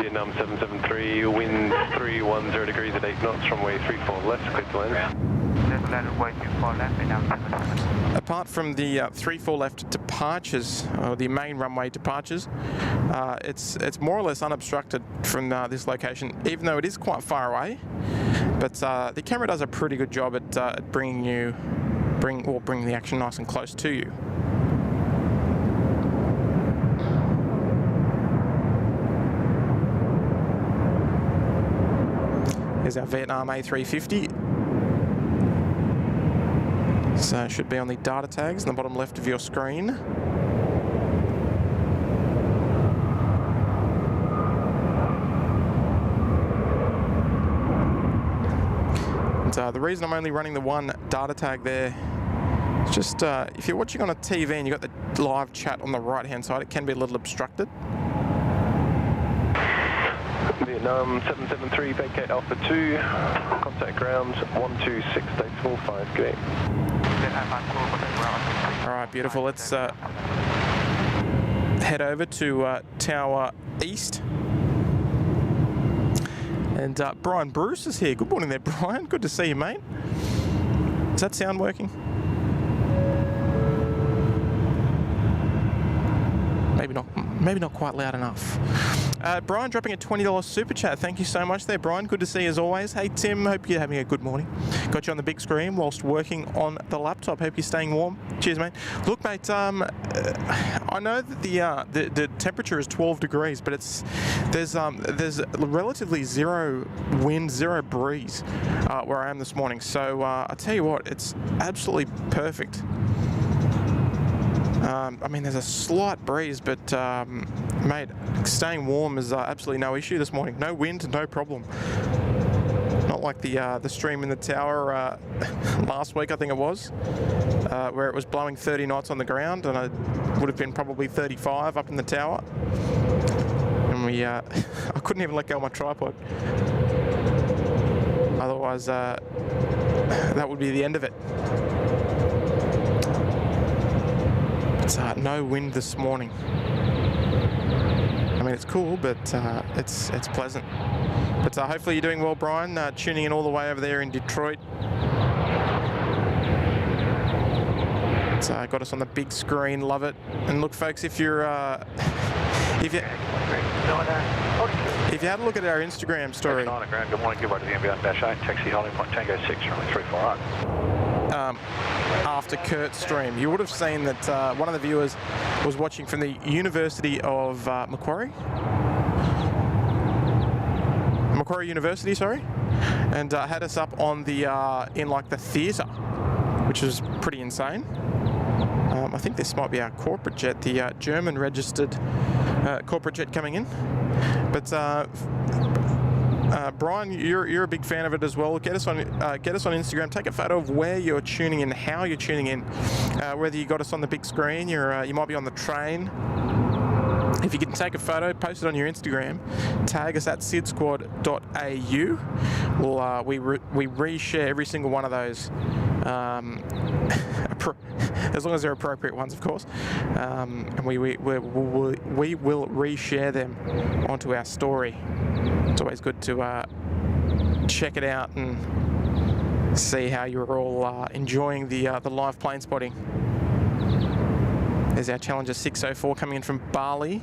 Vietnam 773, wind 310 degrees at 8 knots, runway 34 left, clear to land. Runway 34 left, Vietnam 773. Apart from the 34 left departures, or the main runway departures, it's more or less unobstructed from this location, even though it is quite far away. But the camera does a pretty good job at bringing the action nice and close to you. Here's our Vietnam A350. So it should be on the data tags in the bottom left of your screen. And, the reason I'm only running the one data tag there is just if you're watching on a TV and you've got the live chat on the right hand side, it can be a little obstructed. Vietnam 773, vacate Alpha 2, contact ground 126, decimal 5, good day. Alright, beautiful. Let's head over to Tower East. And Brian Bruce is here. Good morning there, Brian. Good to see you, mate. Is that sound working? Maybe not quite loud enough. Brian dropping a $20 super chat. Thank you so much there, Brian. Good to see you as always. Hey, Tim, hope you're having a good morning. Got you on the big screen whilst working on the laptop. Hope you're staying warm. Cheers, mate. Look, mate, I know that the temperature is 12 degrees, but there's relatively zero wind, zero breeze where I am this morning. So I tell you what, it's absolutely perfect. I mean, there's a slight breeze, but mate, staying warm is absolutely no issue this morning. No wind, no problem. Not like the stream in the tower last week, I think it was, where it was blowing 30 knots on the ground, and it would have been probably 35 up in the tower. And I couldn't even let go of my tripod. Otherwise, that would be the end of it. But no wind this morning. I mean, it's cool, but it's pleasant. But hopefully you're doing well, Brian. Tuning in all the way over there in Detroit. It's got us on the big screen. Love it. And look, folks, if you had a look at our Instagram story. 9 ground, good morning, goodbye to the inbound dash 8, taxi holding point Tango 6, runway 348. After Kurt's stream, you would have seen that one of the viewers was watching from the University of Macquarie University, sorry, and had us up on the in like the theatre, which is pretty insane. I think this might be our corporate jet, the German registered corporate jet coming in. But Brian, you're a big fan of it as well. Get us on Instagram. Take a photo of where you're tuning in, how you're tuning in, whether you got us on the big screen, you might be on the train. If you can take a photo, post it on your Instagram, tag us at SydSquad.au. We reshare every single one of those, as long as they're appropriate ones, of course, and we will reshare them onto our story. It's always good to check it out and see how you're all enjoying the live plane spotting. There's our Challenger 604 coming in from Bali.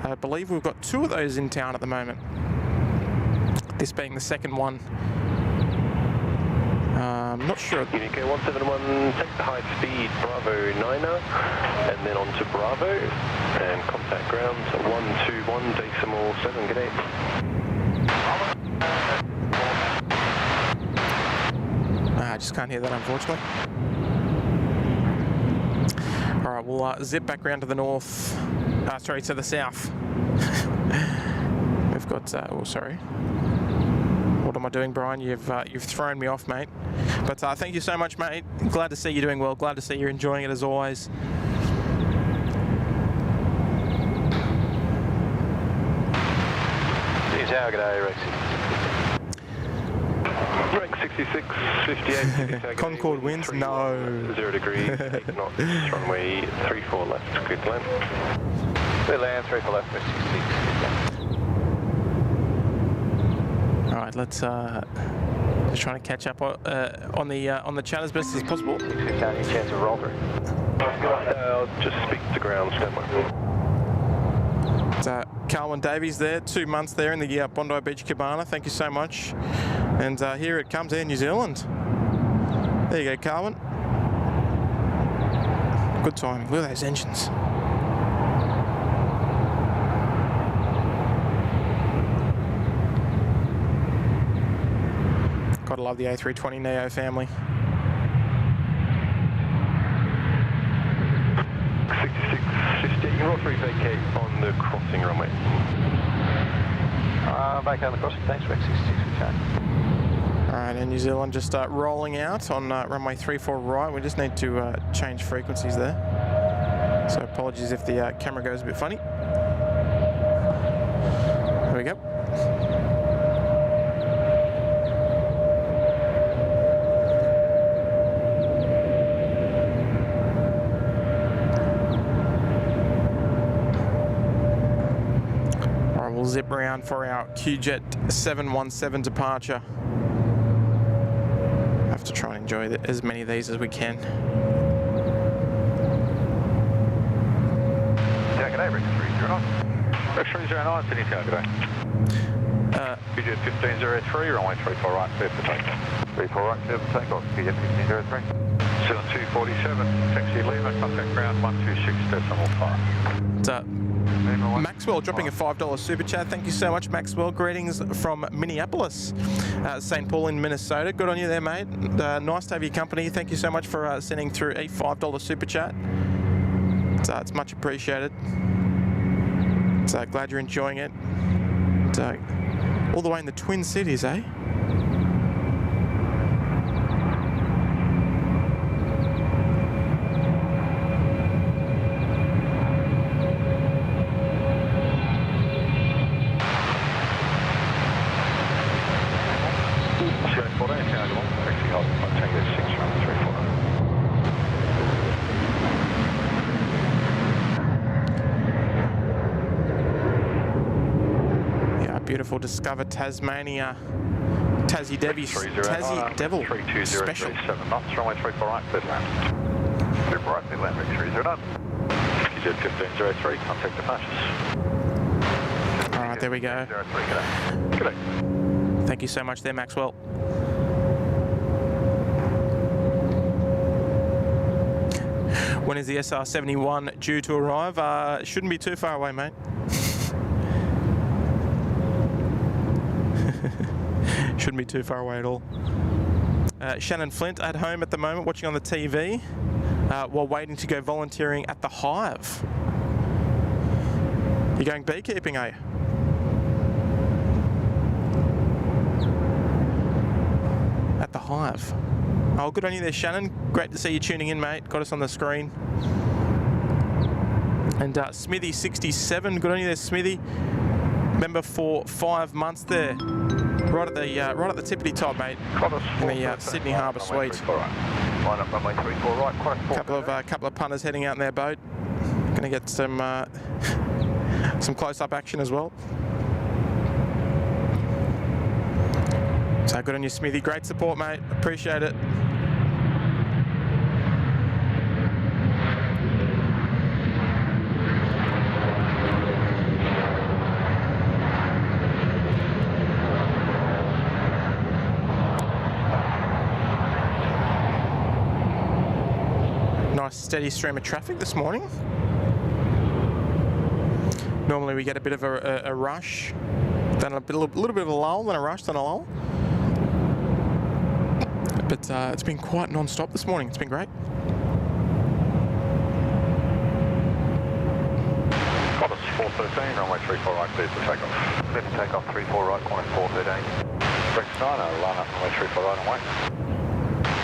I believe we've got 2 of those in town at the moment. This being the second one. I'm not sure. Unico 171, take the high speed Bravo 9er, and then on to Bravo, and contact ground 121.7, good day. I just can't hear that, unfortunately. All right, we'll zip back round to the north. Sorry, to the south. We've got. Oh, sorry. What am I doing, Brian? You've thrown me off, mate. But thank you so much, mate. Glad to see you doing well. Glad to see you're enjoying it as always. Tower, g'day, Rexy. Rank 66, 58. Concorde winds? No. 0 degrees, 8 knots, runway 34 left, clear to land. Clear land, 34 left, 66. Alright, let's just trying to catch up on the chat as best as possible. Any chance of roll through? I'll just speak to ground, stand by. It's Carwyn Davies there, 2 months there in the Bondi Beach Cabana. Thank you so much. And here it comes, Air New Zealand. There you go, Carwyn. Good timing. Look at those engines. Gotta love the A320 Neo family. 66, 50, roll 3 vacate on the crossing runway. Back on the crossing, thanks, Rex 66, return. Alright, and New Zealand just rolling out on runway 34 right. We just need to change frequencies there. So apologies if the camera goes a bit funny. There we go. We'll zip around for our QJet 717 departure. Have to try and enjoy as many of these as we can. Yeah, g'day, Rex 309. Rex 309, Sydney Tower, g'day. QJet 1503, runway 34 right, clear for takeoff. 34 right, clear for takeoff, QJet 1503. 7247, taxi Lima, contact ground 126.5. Maxwell dropping a $5 super chat. Thank you so much, Maxwell. Greetings from Minneapolis, St. Paul in Minnesota. Good on you there, mate. Nice to have your company. Thank you so much for sending through a $5 super chat. It's much appreciated. Glad you're enjoying it. All the way in the Twin Cities, eh? beautiful Discover Tasmania. Tassie Devil Special. 7 knots, runway 34 right, clear land. 34 right, clear land, 309. PZ 1503, contact departures. Alright, there we go. 03, g'day. Thank you so much there, Maxwell. When is the SR71 due to arrive? Shouldn't be too far away, mate. Shouldn't be too far away at all. Shannon Flint at home at the moment, watching on the TV, while waiting to go volunteering at the Hive. You're going beekeeping, are you? At the Hive. Oh, good on you there, Shannon. Great to see you tuning in, mate. Got us on the screen. And Smithy67, good on you there, Smithy. Member for 5 months there. Right at the tippity top, mate. In the Sydney Harbour Suite. Line up runway 34 right, Couple of punters heading out in their boat. Going to get some close-up action as well. So good on you, Smithy. Great support, mate. Appreciate it. Nice steady stream of traffic this morning. Normally we get a bit of a rush, then a little bit of a lull, then a rush, then a lull. But it's been quite non-stop this morning. It's been great. Got us 413, runway 34 right, clear for takeoff. Clear for takeoff, 34 right, corner 413. Rex 9, line up runway 34 right and away.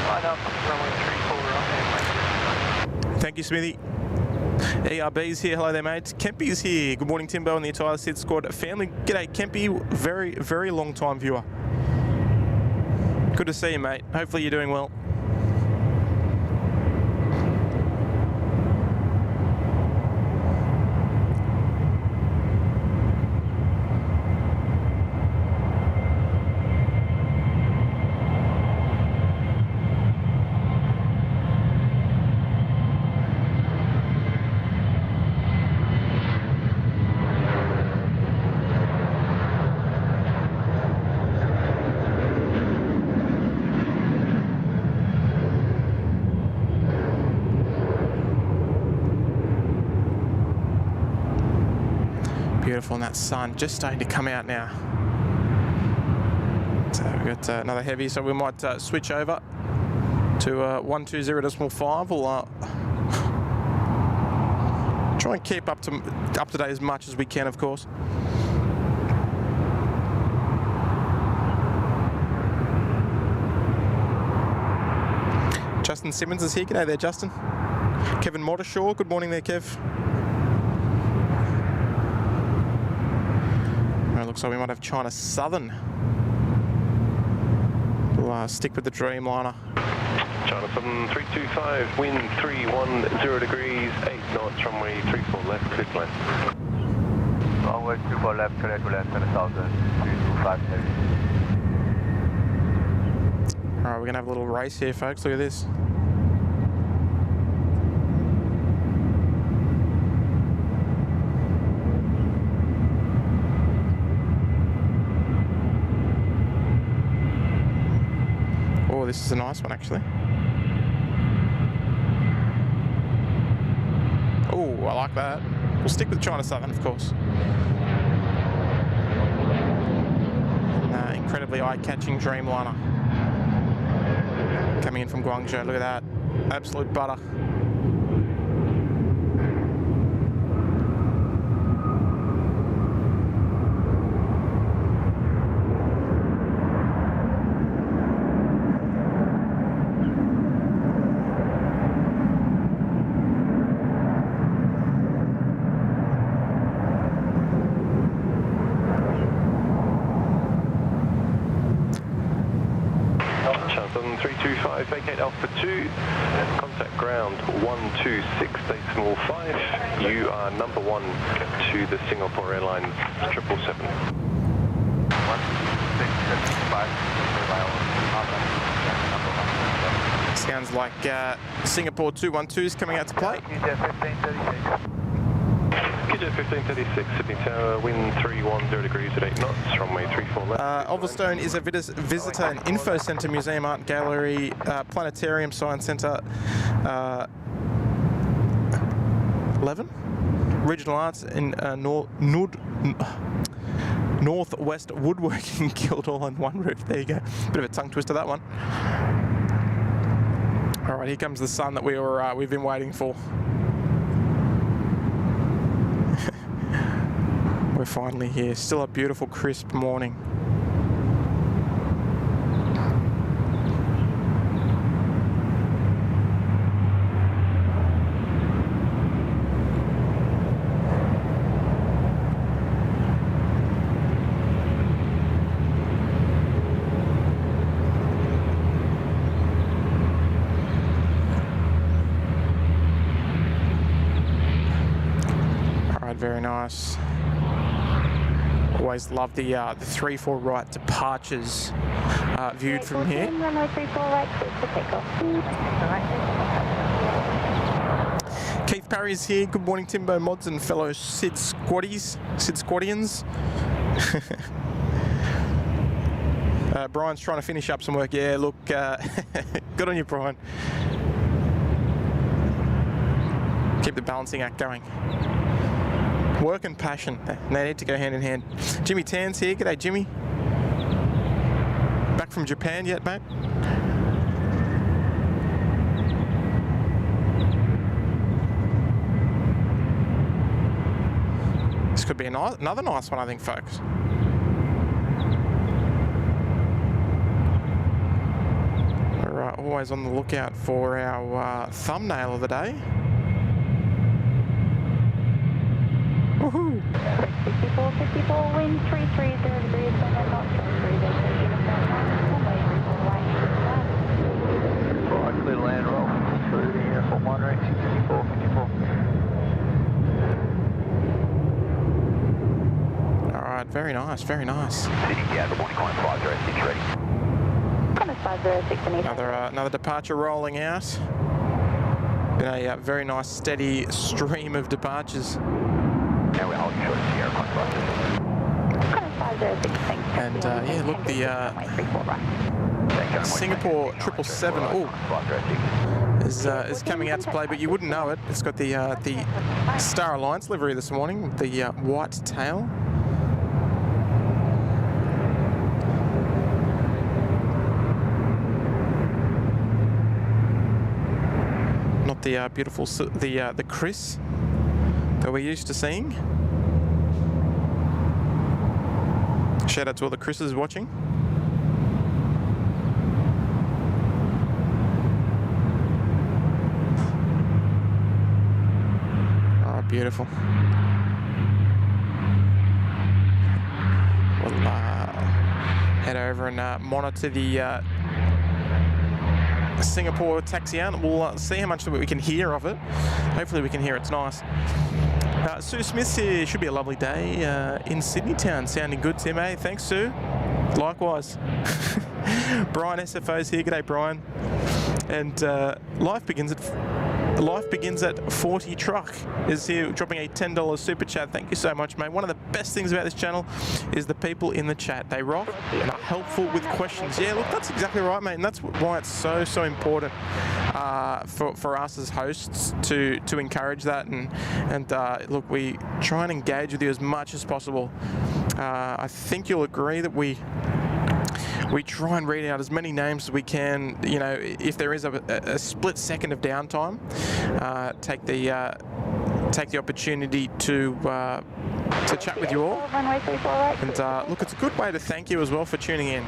Line up runway 34 right. Thank you, Smithy. ERB's here. Hello there, mates. Kempy's here. Good morning, Timbo and the entire SydSquad family. G'day, Kempy. Very, very long time viewer. Good to see you, mate. Hopefully you're doing well. Beautiful, and that sun just starting to come out now. So we've got another heavy, so we might switch over to 120.5. We'll try and keep up to date as much as we can, of course. Justin Simmons is here. G'day there, Justin. Kevin Mottershaw, good morning there, Kev. Looks like we might have China Southern. We'll stick with the Dreamliner. China Southern 325, wind 310 degrees, 8 knots, runway 34 left, clear to land. Runway 24 left, clear to land, 10,000, 3250. Alright, we're going to have a little race here, folks. Look at this. This is a nice one, actually. Oh, I like that. We'll stick with China Southern, of course. And, incredibly eye-catching Dreamliner. Coming in from Guangzhou, look at that. Absolute butter. Vacate Alpha 2, contact ground 126.5. You are number 1 to the Singapore Airlines 777. Sounds like Singapore 212 is coming out to play. QJ 1536, Sydney Tower, wind 310 degrees at 8 knots, runway 34 left. Ulverstone is a visitor and info centre, museum, art gallery, planetarium, science centre, 11? Regional arts in Northwest Woodworking Guild, all on one roof. There you go. Bit of a tongue twister, that one. All right, here comes the sun that we've been waiting for. We're finally here. Still a beautiful, crisp morning. Very nice. Always love the 3-4 right departures viewed from here. Runway 34 right, clear for takeoff. Keith Parry is here. Good morning, Timbo mods and fellow SydSquadians. Brian's trying to finish up some work. Yeah, look, good on you, Brian. Keep the balancing act going. Work and passion, they need to go hand in hand. Jimmy Tan's here. G'day, Jimmy. Back from Japan yet, mate? This could be another nice one, I think, folks. All right, always on the lookout for our thumbnail of the day. Woohoo! 54, wind 330 degrees, and then not 23, vacation of runway 34 right, Right, clear land roll through the full monitoring, 54. Alright, very nice, very nice. Yeah, good morning, Climb 506 ready. Qantas 506 and Another departure rolling out. Been a very nice, steady stream of departures. Now we're holding short of Sierra Qantas. Qantas 506, thanks. And yeah, look, the Singapore 777 is coming out to play, but you wouldn't know it. It's got the Star Alliance livery this morning with the white tail. Not the beautiful the Chris that we're used to seeing. Shout out to all the Chris's watching. Oh, beautiful. We'll head over and monitor the Singapore taxi out. We'll see how much we can hear of it. Hopefully we can hear it's nice. Sue Smith's here. Should be a lovely day in Sydney town. Sounding good, Tim, eh? Thanks, Sue. Likewise. Brian SFO's here. G'day, Brian. And life begins at 40 truck is here dropping a $10 super chat. Thank you so much, mate. One of the best things about this channel is the people in the chat. They rock and are helpful with questions. Yeah, look, that's exactly right, mate. And that's why it's so important for us as hosts to encourage that and look, we try and engage with you as much as possible. I think you'll agree that we try and read out as many names as we can. You know, if there is a split second of downtime, take the opportunity to chat with you all. And look, it's a good way to thank you as well for tuning in.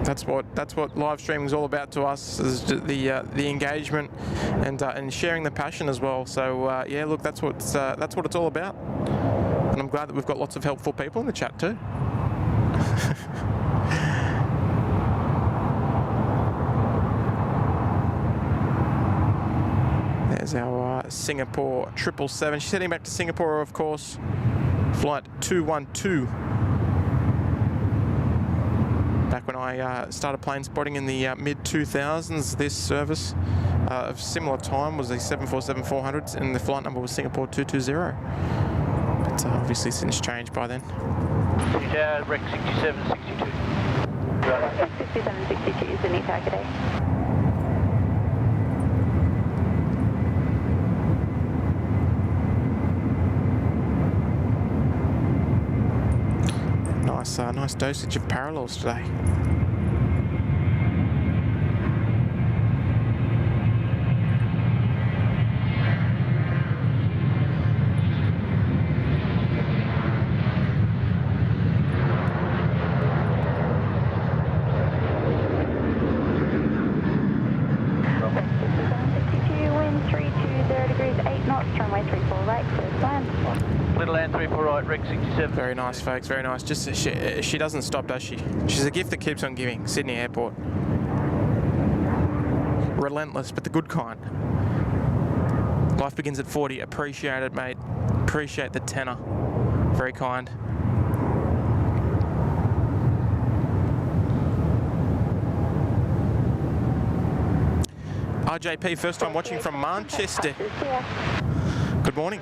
That's what live streaming is all about to us, is the engagement and sharing the passion as well. So yeah, look, that's what it's all about. And I'm glad that we've got lots of helpful people in the chat too. There's our Singapore 777. She's heading back to Singapore, of course. Flight 212. Back when I started plane spotting in the mid-2000s, this service of similar time was the 747-400s, and the flight number was Singapore 220. But obviously since changed by then. Rec 6762. 6762, Sydney Tower, today. Nice dosage of parallels today. Wind 320 degrees, 8 knots, runway 34 right, clear to land. Little land 34 right, Rec 67. Very nice, folks, very nice. Just she doesn't stop, does she? She's a gift that keeps on giving. Sydney Airport. Relentless, but the good kind. Life begins at 40. Appreciate it, mate. Appreciate the tenner. Very kind. RJP, first time watching from Manchester. Good morning.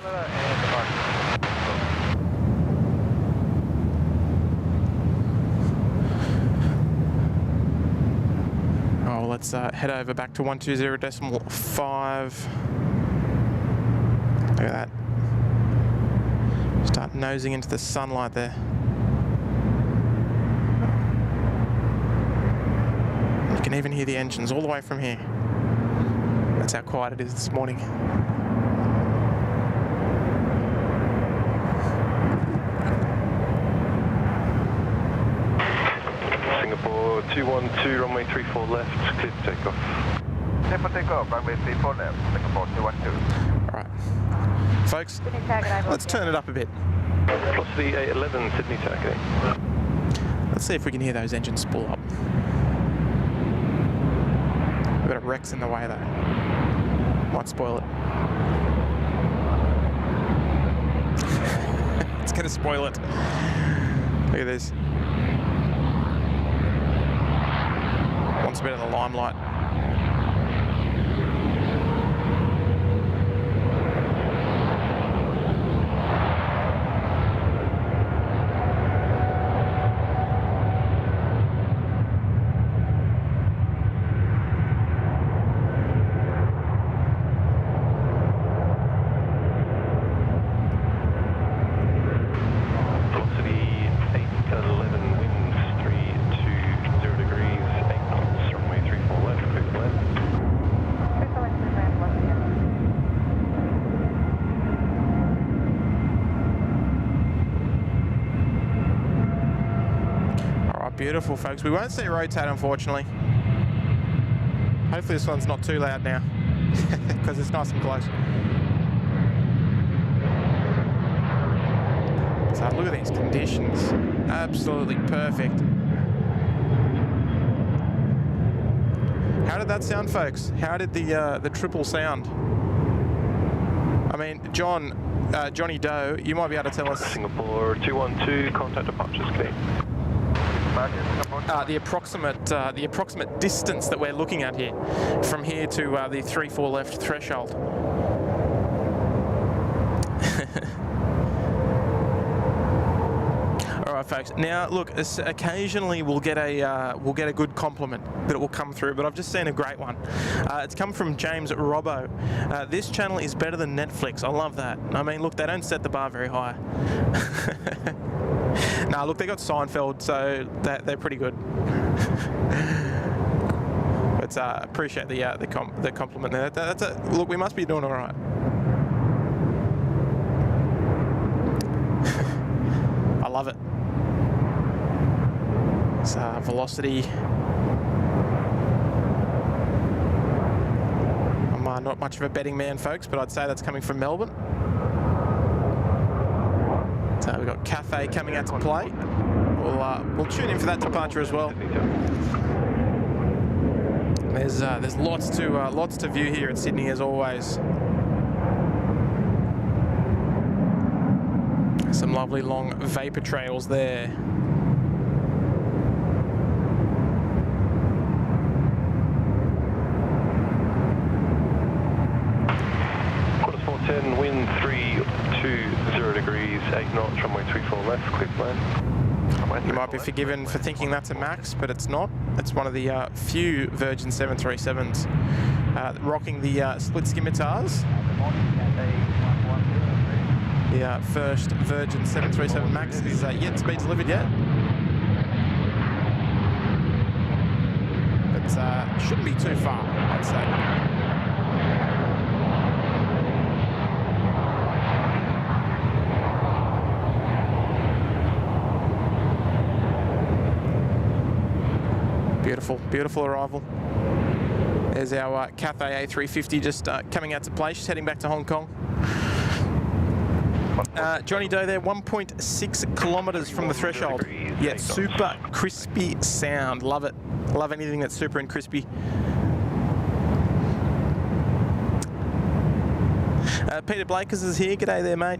Oh, let's head over back to 120.5. Look at that. Start nosing into the sunlight there. You can even hear the engines all the way from here. That's how quiet it is this morning. Singapore 212, runway 34 left, clear for takeoff. Clear for takeoff, runway 34 left, Singapore 212. All right, folks, let's turn it up a bit. Velocity 811, Sydney Tower. Let's see if we can hear those engines spool up. We've got a Rex in the way though. Might spoil it. It's going to spoil it. Look at this. Wants a bit of the limelight. Beautiful, folks. We won't see rotate, unfortunately. Hopefully this one's not too loud now, because it's nice and close. So look at these conditions. Absolutely perfect. How did that sound, folks? How did the triple sound? I mean, Johnny Doe, you might be able to tell us. Singapore 212, contact departures gate. The approximate distance that we're looking at here, from here to the 34 left threshold. All right, folks. Now, look. Occasionally, we'll get a good compliment that will come through, but I've just seen a great one. It's come from James Robbo. This channel is better than Netflix. I love that. I mean, look, they don't set the bar very high. Nah, look, they got Seinfeld, so they're pretty good. But appreciate the compliment there. Look, we must be doing all right. I love it. It's velocity. I'm not much of a betting man, folks, but I'd say that's coming from Melbourne. So we've got Cathay coming out to play. We'll tune in for that departure as well. There's lots to view here at Sydney as always. Some lovely long vapor trails there. 20 degrees, 8 knots, runway 34 left, clear for land. You might be forgiven for thinking that's a Max, but it's not. It's one of the few Virgin 737s rocking the split scimitars. The first Virgin 737 Max is yet to be delivered yet. But shouldn't be too far, I'd say. Beautiful, beautiful arrival. There's our Cathay A350 just coming out to play. She's heading back to Hong Kong. Johnny Doe there, 1.6 kilometres from the threshold. Yeah, super crispy sound. Love it. Love anything that's super and crispy. Peter Blakers is here. G'day there, mate.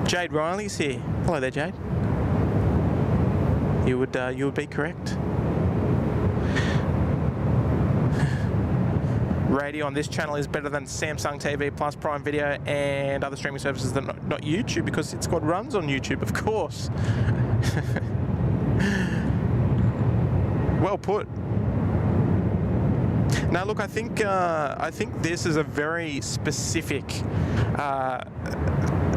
Jade Riley's here. Hello there, Jade. You would be correct. Radio on this channel is better than Samsung TV Plus, Prime Video, and other streaming services that are not YouTube, because SydSquad runs on YouTube, of course. Well put. Now, look, I think this is a very specific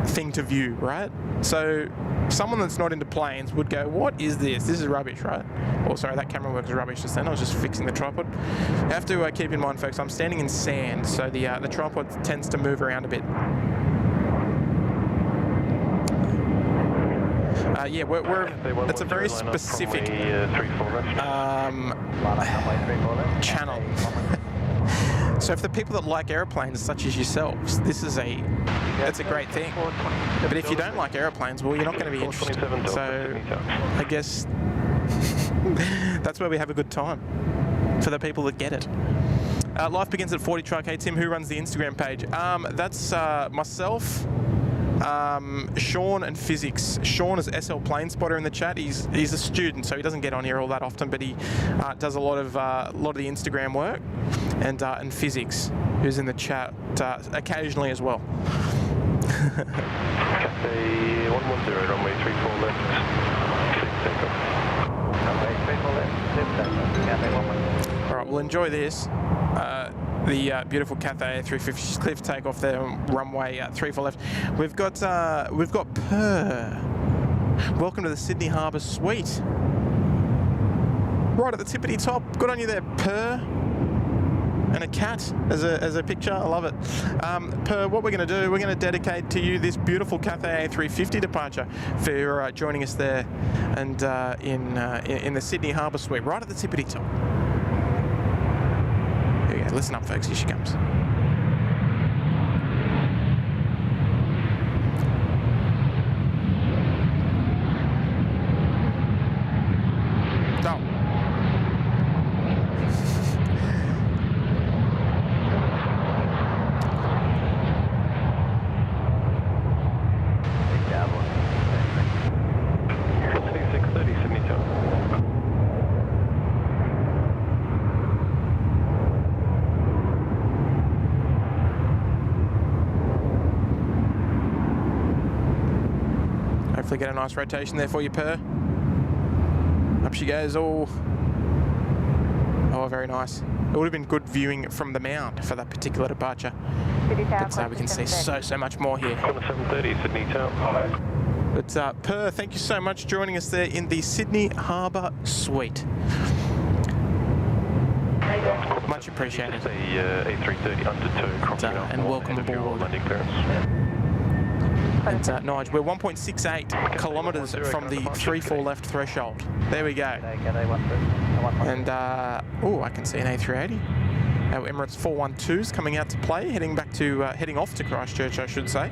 thing to view, right? So, someone that's not into planes would go, "What is this? This is rubbish," right? Oh, sorry, that camera work was rubbish just then. I was just fixing the tripod. You have to keep in mind, folks, I'm standing in sand, so the tripod tends to move around a bit. Yeah, it's a very specific channel. So for the people that like airplanes, such as yourselves, that's a great thing. But if you don't like airplanes, well, you're not going to be interested. So I guess that's where we have a good time, for the people that get it. Life begins at 40 Truck. Hey Tim, who runs the Instagram page? That's myself, Sean, and Physics. Sean is SL Plane Spotter in the chat. He's a student, so he doesn't get on here all that often, but he does a lot of the Instagram work. And Physics, who's in the chat occasionally as well. Cathay 110, runway 34 left, clear takeoff. Runway 34 left, clear takeoff. Cathay 110. All right, we'll enjoy this. The beautiful Cathay A350, she's clear for takeoff there on runway 34 left. We've got Per. Welcome to the Sydney Harbour Suite. Right at the tippity top. Good on you there, Per. And a cat as a picture. I love it. Per, what we're going to do, we're going to dedicate to you this beautiful Cathay A350 departure for joining us there, and in the Sydney Harbour Suite, right at the tippity top. Here we go. Listen up, folks. Here she comes. Get a nice rotation there for you, Per. Up she goes. Oh, very nice. It would have been good viewing from the mound for that particular departure. But we can see so much more here. 730 Sydney Town. But Per, thank you so much for joining us there in the Sydney Harbour Suite. Much appreciated. A330 under 2 crossing off. And welcome aboard. Landing clearance. And Nige, we're 1.68 kilometres from the 34 left threshold. There we go. And oh, I can see an A380. Our Emirates 412s coming out to play, heading off to Christchurch, I should say.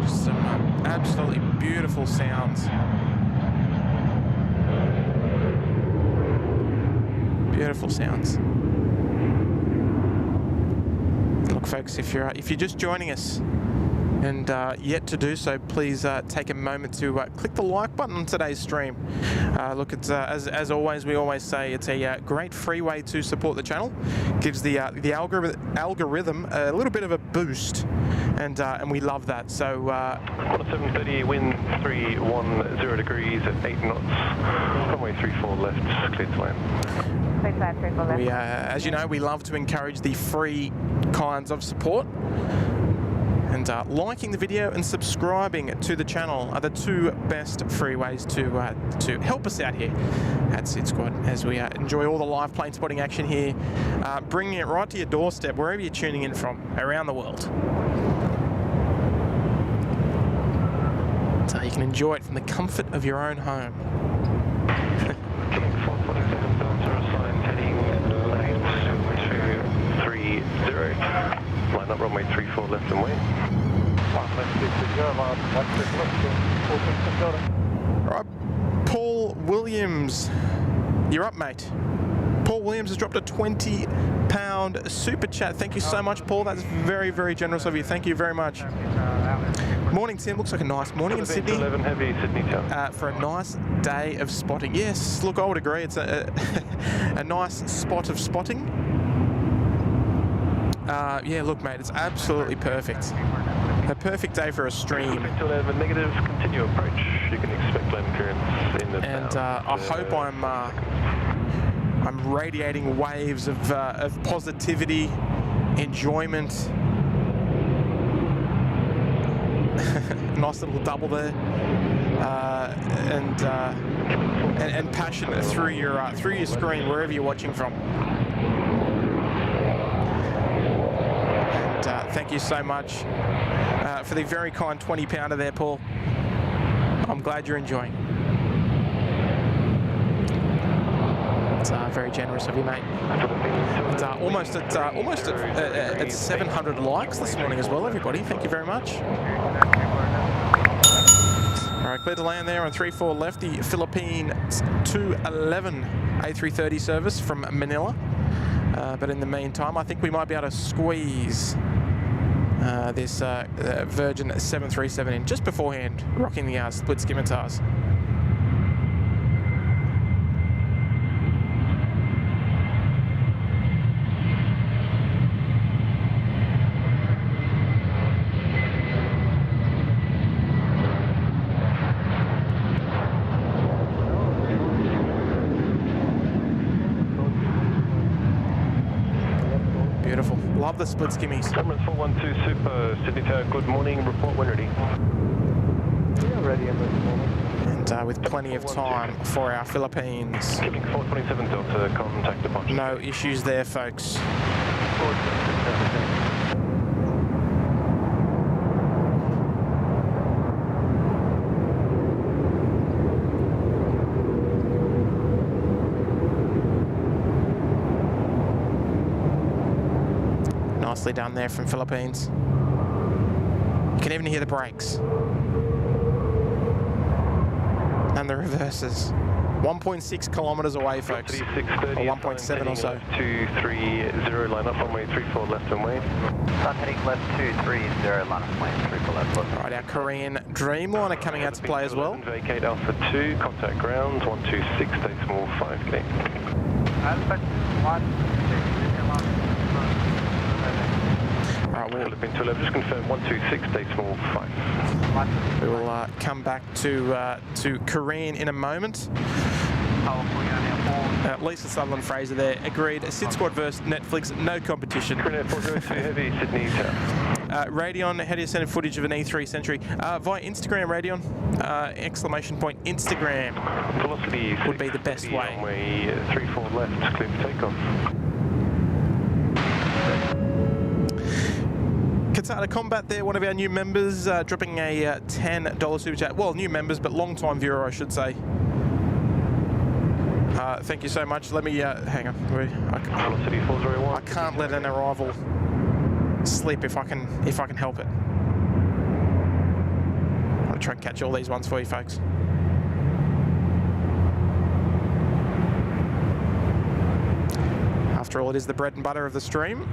Just some absolutely beautiful sounds. Beautiful sounds. Look, folks, if you're just joining us, and yet to do so, please take a moment to click the like button on today's stream. Look, it's as always, we always say it's a great free way to support the channel. Gives the algorithm a little bit of a boost, and we love that. So 7:30, wind 310 degrees at 8 knots, runway 34 left, cleared to land. we, as you know, we love to encourage the free kinds of support. And liking the video and subscribing to the channel are the two best free ways to help us out here at SydSquad as we enjoy all the live plane spotting action here, bringing it right to your doorstep wherever you're tuning in from around the world. So you can enjoy it from the comfort of your own home. Line up runway 34 left and wait. Alright, Paul Williams, you're up, mate. Paul Williams has dropped a £20 super chat. Thank you so much, Paul. That's very, very generous of you. Thank you very much. Morning, Tim. Looks like a nice morning in Sydney. 11 heavy, Sydney town. For a nice day of spotting. Yes, look, I would agree. It's a nice spot of spotting. Yeah, look, mate, it's absolutely perfect. A perfect day for a stream. To 11 negative, continue approach. You can expect land clearance in the and I hope I'm radiating waves of positivity, enjoyment. Nice little double there, and passion through your screen wherever you're watching from. Thank you so much for the very kind £20 there, Paul. I'm glad you're enjoying. It's very generous of you, mate. And almost at 700 likes this morning as well, everybody. Thank you very much. All right, clear to land there on 34 left. The Philippine 211 A330 service from Manila. But in the meantime, I think we might be able to squeeze this Virgin 737 in just beforehand, rocking the split scimitars. Beautiful. Love the split skimmies. Emirates 412 Super, Sydney Tower, good morning, report when ready. We are ready at this moment. And with plenty of time for our Philippines. Keeping 427 Delta, contact departure. No issues there, folks. Nicely done there from Philippines. You can even hear the brakes. And the reverses. 1.6 kilometres away, folks. Or 1.7 or so. 230, line up runway 34 left and wait. Sun heading left 230, line up plane 34 left. Alright, our Korean Dreamliner coming out to play as well. Vacate Alpha 2, contact ground 126, decimal 5K. Alright, Philippine 211, just confirm 126, decimal 5. we will come back to Korean in a moment. Lisa Sutherland Fraser there, agreed. SydSquad versus Netflix, no competition. Korean Airport, go to heavy, Sydney Tower. Radion, how do you send footage of an E3 Century? Via Instagram, Radion. Exclamation point, Instagram. Velocity would be the best way. Runway 34 left, clear for takeoff. Qatar Combat there, one of our new members, dropping a $10 super chat. Well, new members, but long-time viewer, I should say. Thank you so much. Let me, hang on. I can't let an arrival slip if I can help it. I'll try and catch all these ones for you, folks. After all, it is the bread and butter of the stream.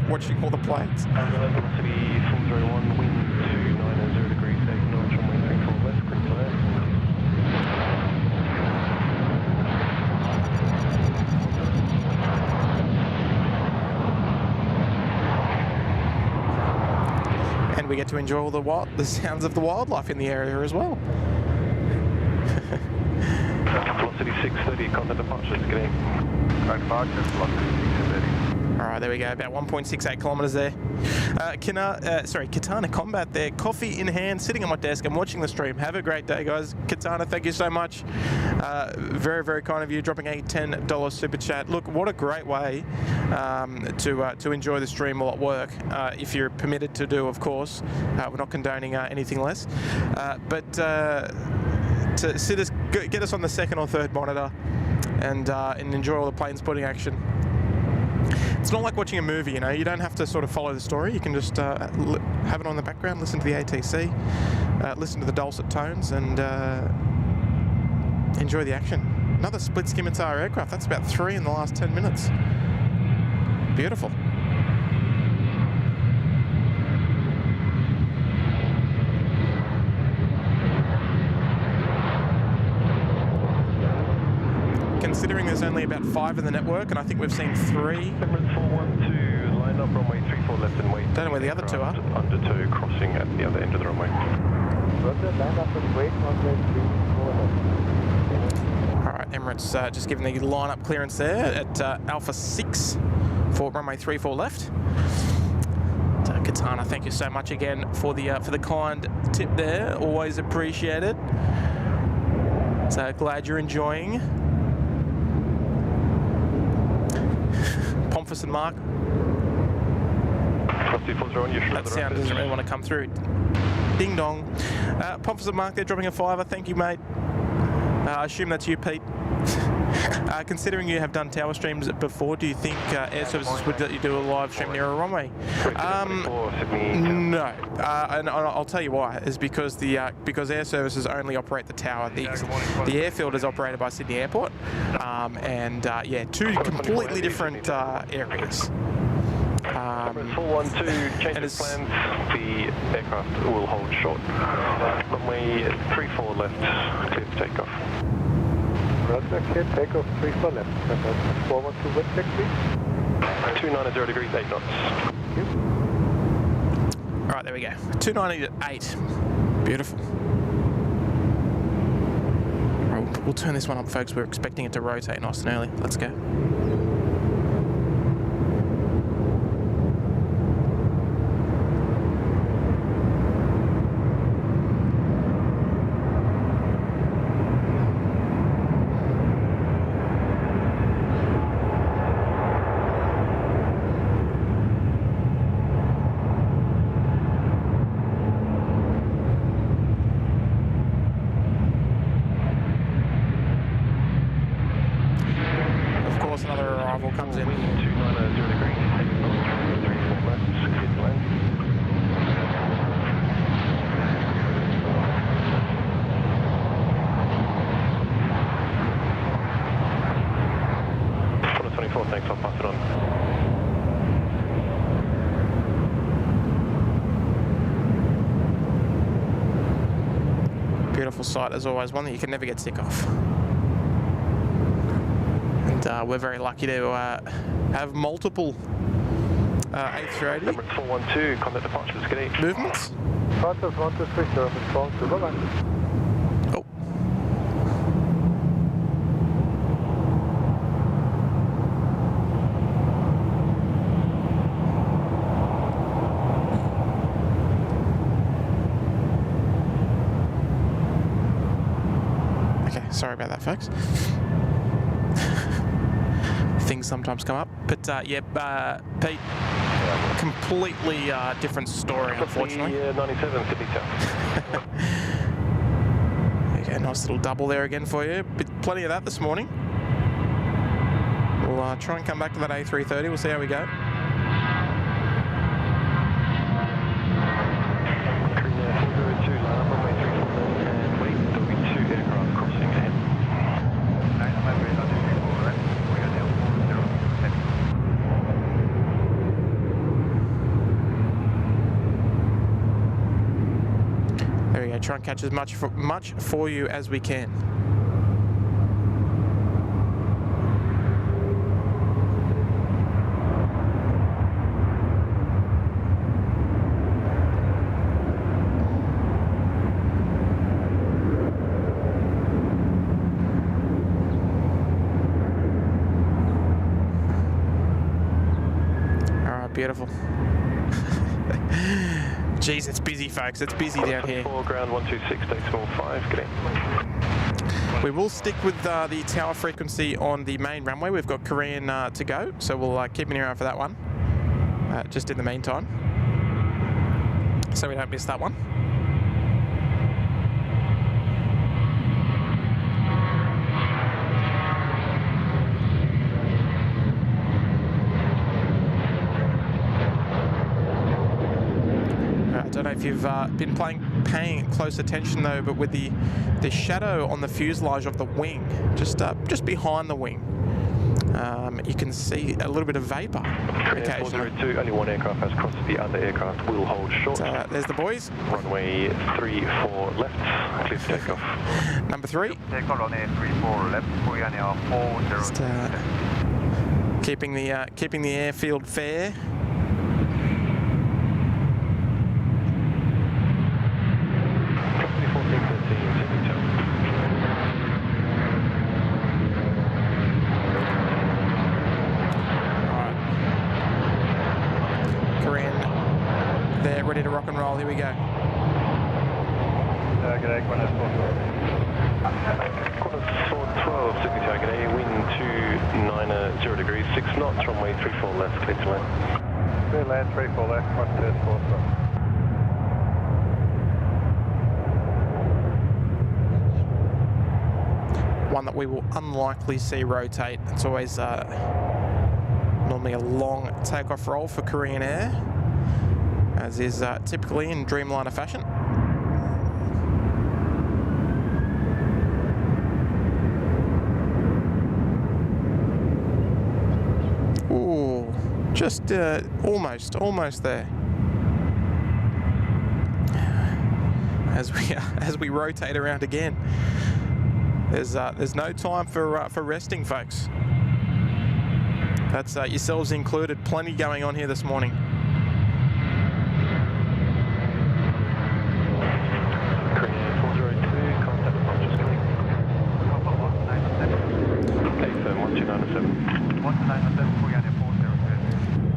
watching all the planes. Velocity 401, wind 290 degrees, 8 knots, runway 34 left, clear to land. And we get to enjoy all the sounds of the wildlife in the area as well. Velocity 630, contact departures, get in. Departure, velocity 630. All right, there we go, about 1.68 kilometres there. Katana Combat there, coffee in hand, sitting on my desk. I'm watching the stream. Have a great day, guys. Katana, thank you so much. Very, very kind of you, dropping a $10 super chat. Look, what a great way to enjoy the stream while at work, if you're permitted to do, of course. We're not condoning anything less. But to get us on the second or third monitor and enjoy all the planes putting action. It's not like watching a movie, you know. You don't have to sort of follow the story. You can just have it on the background, listen to the ATC, listen to the dulcet tones, and enjoy the action. Another split scimitar aircraft. That's about 3 in the last 10 minutes. Beautiful. Considering there's only about 5 in the network, and I think we've seen 3. Emirates 412, line up runway 34 left and wait. Don't know where the other 2 are. Under 2, crossing at the other end of the runway. Roger, line up and wait, runway 34 left. All right, Emirates just giving the line-up clearance there at Alpha 6 for runway 34 left. Katana, thank you so much again for the kind tip there. Always appreciated. So glad you're enjoying. Pomfus and Mark. That sound doesn't really want to come through. Ding dong. Pomfus and Mark, they're dropping a $5. Thank you, mate. I assume that's you, Pete. Considering you have done tower streams before, do you think Air Services would let you do a live stream near a runway? No, and I'll tell you why. Is because because Air Services only operate the tower. The airfield is operated by Sydney Airport, and yeah, 2 completely different areas. 412, change of plans. The aircraft will hold short. Runway 34 left, clear to takeoff. Roger, clear takeoff 34 left. 412 wind check, please. 290 degrees, 8 knots. All right, there we go. 290 at 8. Beautiful. Right, we'll turn this one up, folks. We're expecting it to rotate nice and early. Let's go. Comes in. 290 degrees, 8 knots, 34 left, clear to land. Full 24, thanks, I'll pass it on. Beautiful sight as always, one that you can never get sick of. And we're very lucky to have multiple A380 Emirates 412, contact departures, get in. movements. Departures 123, German 412, bye-bye. Oh. Okay, sorry about that, folks. Things sometimes come up, but yeah, Pete, completely different story, unfortunately. 97, Sydney South. Okay, nice little double there again for you. Plenty of that this morning. We'll try and come back to that A330. We'll see how we go. try and catch as much for you as we can. Beautiful. Jeez, it's busy, folks. It's busy down here. Ground 126.5, get in. We will stick with the tower frequency on the main runway. We've got Korean to go, so we'll keep an ear out for that one, just in the meantime, so we don't miss that one. I don't know if you've been paying close attention though, but with the shadow on the fuselage of the wing, just behind the wing, you can see a little bit of vapour occasionally. 402, only one aircraft has crossed, the other aircraft will hold short. There's the boys. Runway 34 left, clear for takeoff. Number 3. Take on A34 left, Korean Air 402. Keeping the airfield fair. Ready to rock and roll. Here we go. G'day, Qantas 412, Sydney Tower, g'day, wind 290 degrees, 6 knots, runway 34 left, clear to land. Clear land, 34 left, Qantas 412. One that we will unlikely see rotate. It's always normally a long takeoff roll for Korean Air, as is typically in Dreamliner fashion. Ooh, just almost there. As we rotate around again, there's no time for resting, folks. That's yourselves included. Plenty going on here this morning.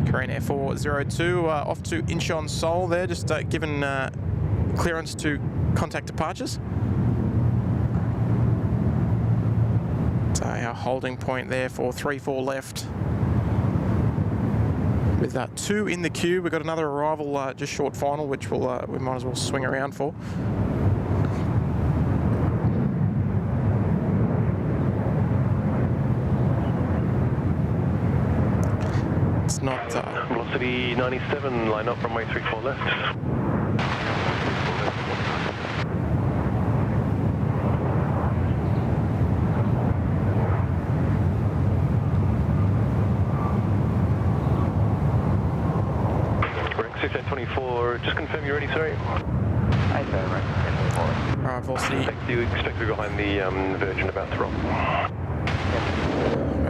Korean Air 402 off to Incheon, Seoul there, just given clearance to contact departures. So our holding point there for 34 left. With 2 in the queue, we've got another arrival just short final, which we might as well swing around for. Not velocity 97, line up, runway 34 left. Correct, 1624, just confirm you're ready, sorry. Aye, sir, right. Alright, velocity. Do you expect to be behind the Virgin about to roll?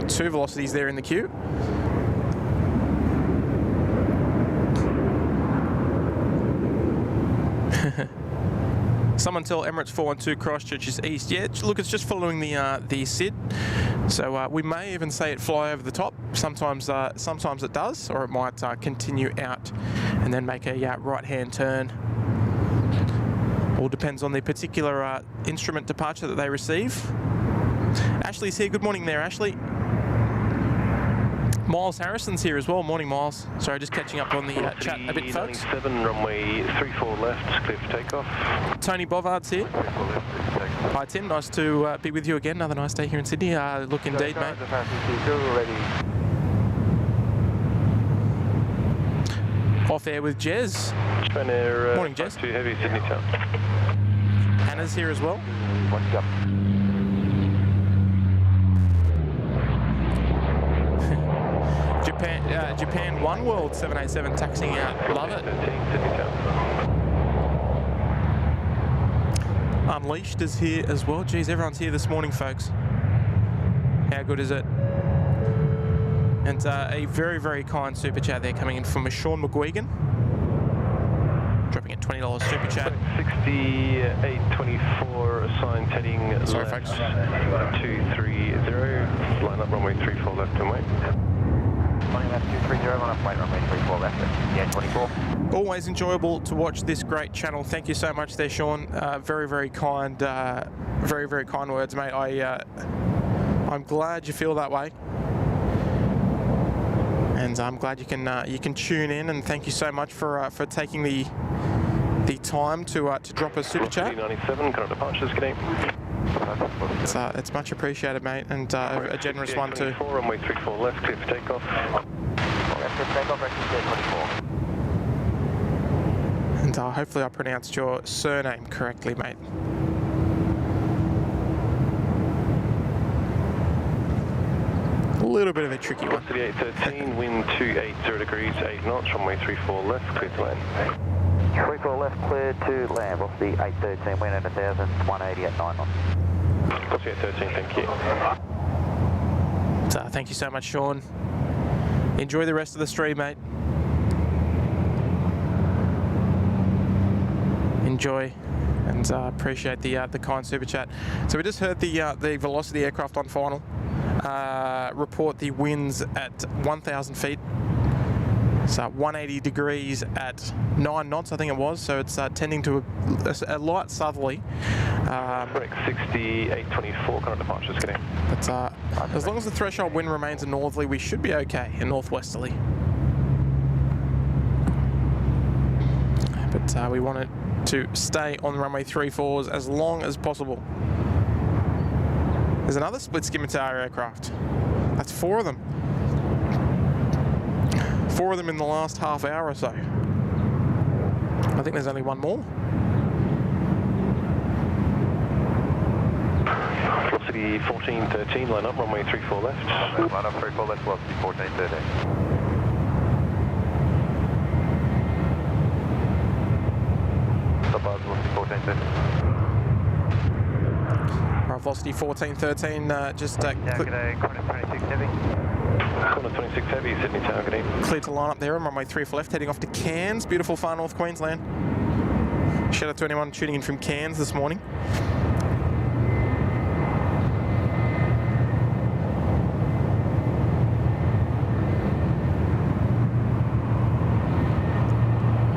2 velocities there in the queue. Someone tell Emirates 412 Christchurch is east. Yeah, look, it's just following the SID. So we may even say it fly over the top. Sometimes it does, or it might continue out and then make a right-hand turn. All depends on the particular instrument departure that they receive. Ashley's here. Good morning there, Ashley. Miles Harrison's here as well. Morning, Miles. Sorry, just catching up on the chat a bit, folks. 97, runway 34 left, clear for takeoff. Tony Bovard's here. Hi, Tim. Nice to be with you again. Another nice day here in Sydney. Look, indeed, mate. Off air with Jez. Morning, Jez. Too heavy, Sydney Town. Hannah's here as well. What's up? Japan One World 787 taxiing out. Love it. Unleashed is here as well. Geez, everyone's here this morning, folks. How good is it? And a very, very kind super chat there coming in from Sean McGuigan. Dropping at $20 super chat. 6824 assigned heading Sorry, left folks. 230. Line up runway 34 left and wait. Running left 230, line up right runway 34 left. Yeah, 24. Always enjoyable to watch this great channel. Thank you so much there, Sean. Very, very kind, very, very kind words, mate. I'm glad you feel that way. And I'm glad you can tune in, and thank you so much for taking the time to drop a super chat. 97, current departures, good day. It's much appreciated, mate, and a generous one too. Runway 34 left, clear for takeoff. Left for takeoff, right 24. And hopefully I pronounced your surname correctly, mate. A little bit of a tricky one. Velocity 813, wind 280 degrees, 8 knots, runway 34 left, clear to land. 34 left, clear to land. Velocity 813, wind at 1,000, 180 at 9 knots. Velocity 813, thank you. So, thank you so much, Sean. Enjoy the rest of the stream, mate. Enjoy, and appreciate the kind super chat. So we just heard the Velocity aircraft on final report the winds at 1,000 feet. So 180 degrees at 9 knots, I think it was. So it's tending to a light southerly. Correct, 6824, current departures, good day. But as long as the threshold wind remains a northerly, we should be okay in northwesterly. But we want it to stay on runway 34s as long as possible. There's another split scimitar aircraft. That's 4 of them. 4 of them in the last half hour or so. I think there's only one more. Velocity 1413, line up, runway 34 left. Line up 34 left, velocity 1413. Velocity 1413. Velocity 1413, just Good day, corner 26 heavy. Corner 26 heavy, Sydney Tower, good day. cleared to line up there on runway 34 left, heading off to Cairns, beautiful far north Queensland. Shout out to anyone tuning in from Cairns this morning.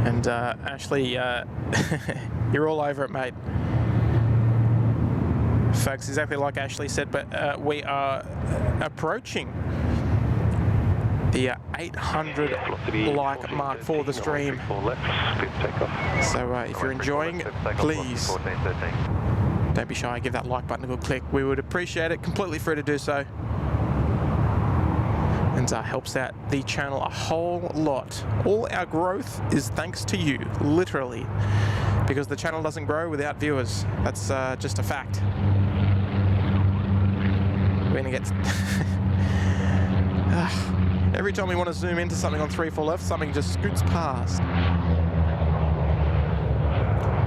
And Ashley, you're all over it, mate. Folks, exactly like Ashley said, but we are approaching the 800 like mark for the stream. So if you're enjoying, please don't be shy, give that like button a good click. We would appreciate it, completely free to do so. And helps out the channel a whole lot. All our growth is thanks to you, literally, because the channel doesn't grow without viewers. That's just a fact. We're gonna get every time we want to zoom into something on 34 left, something just scoots past.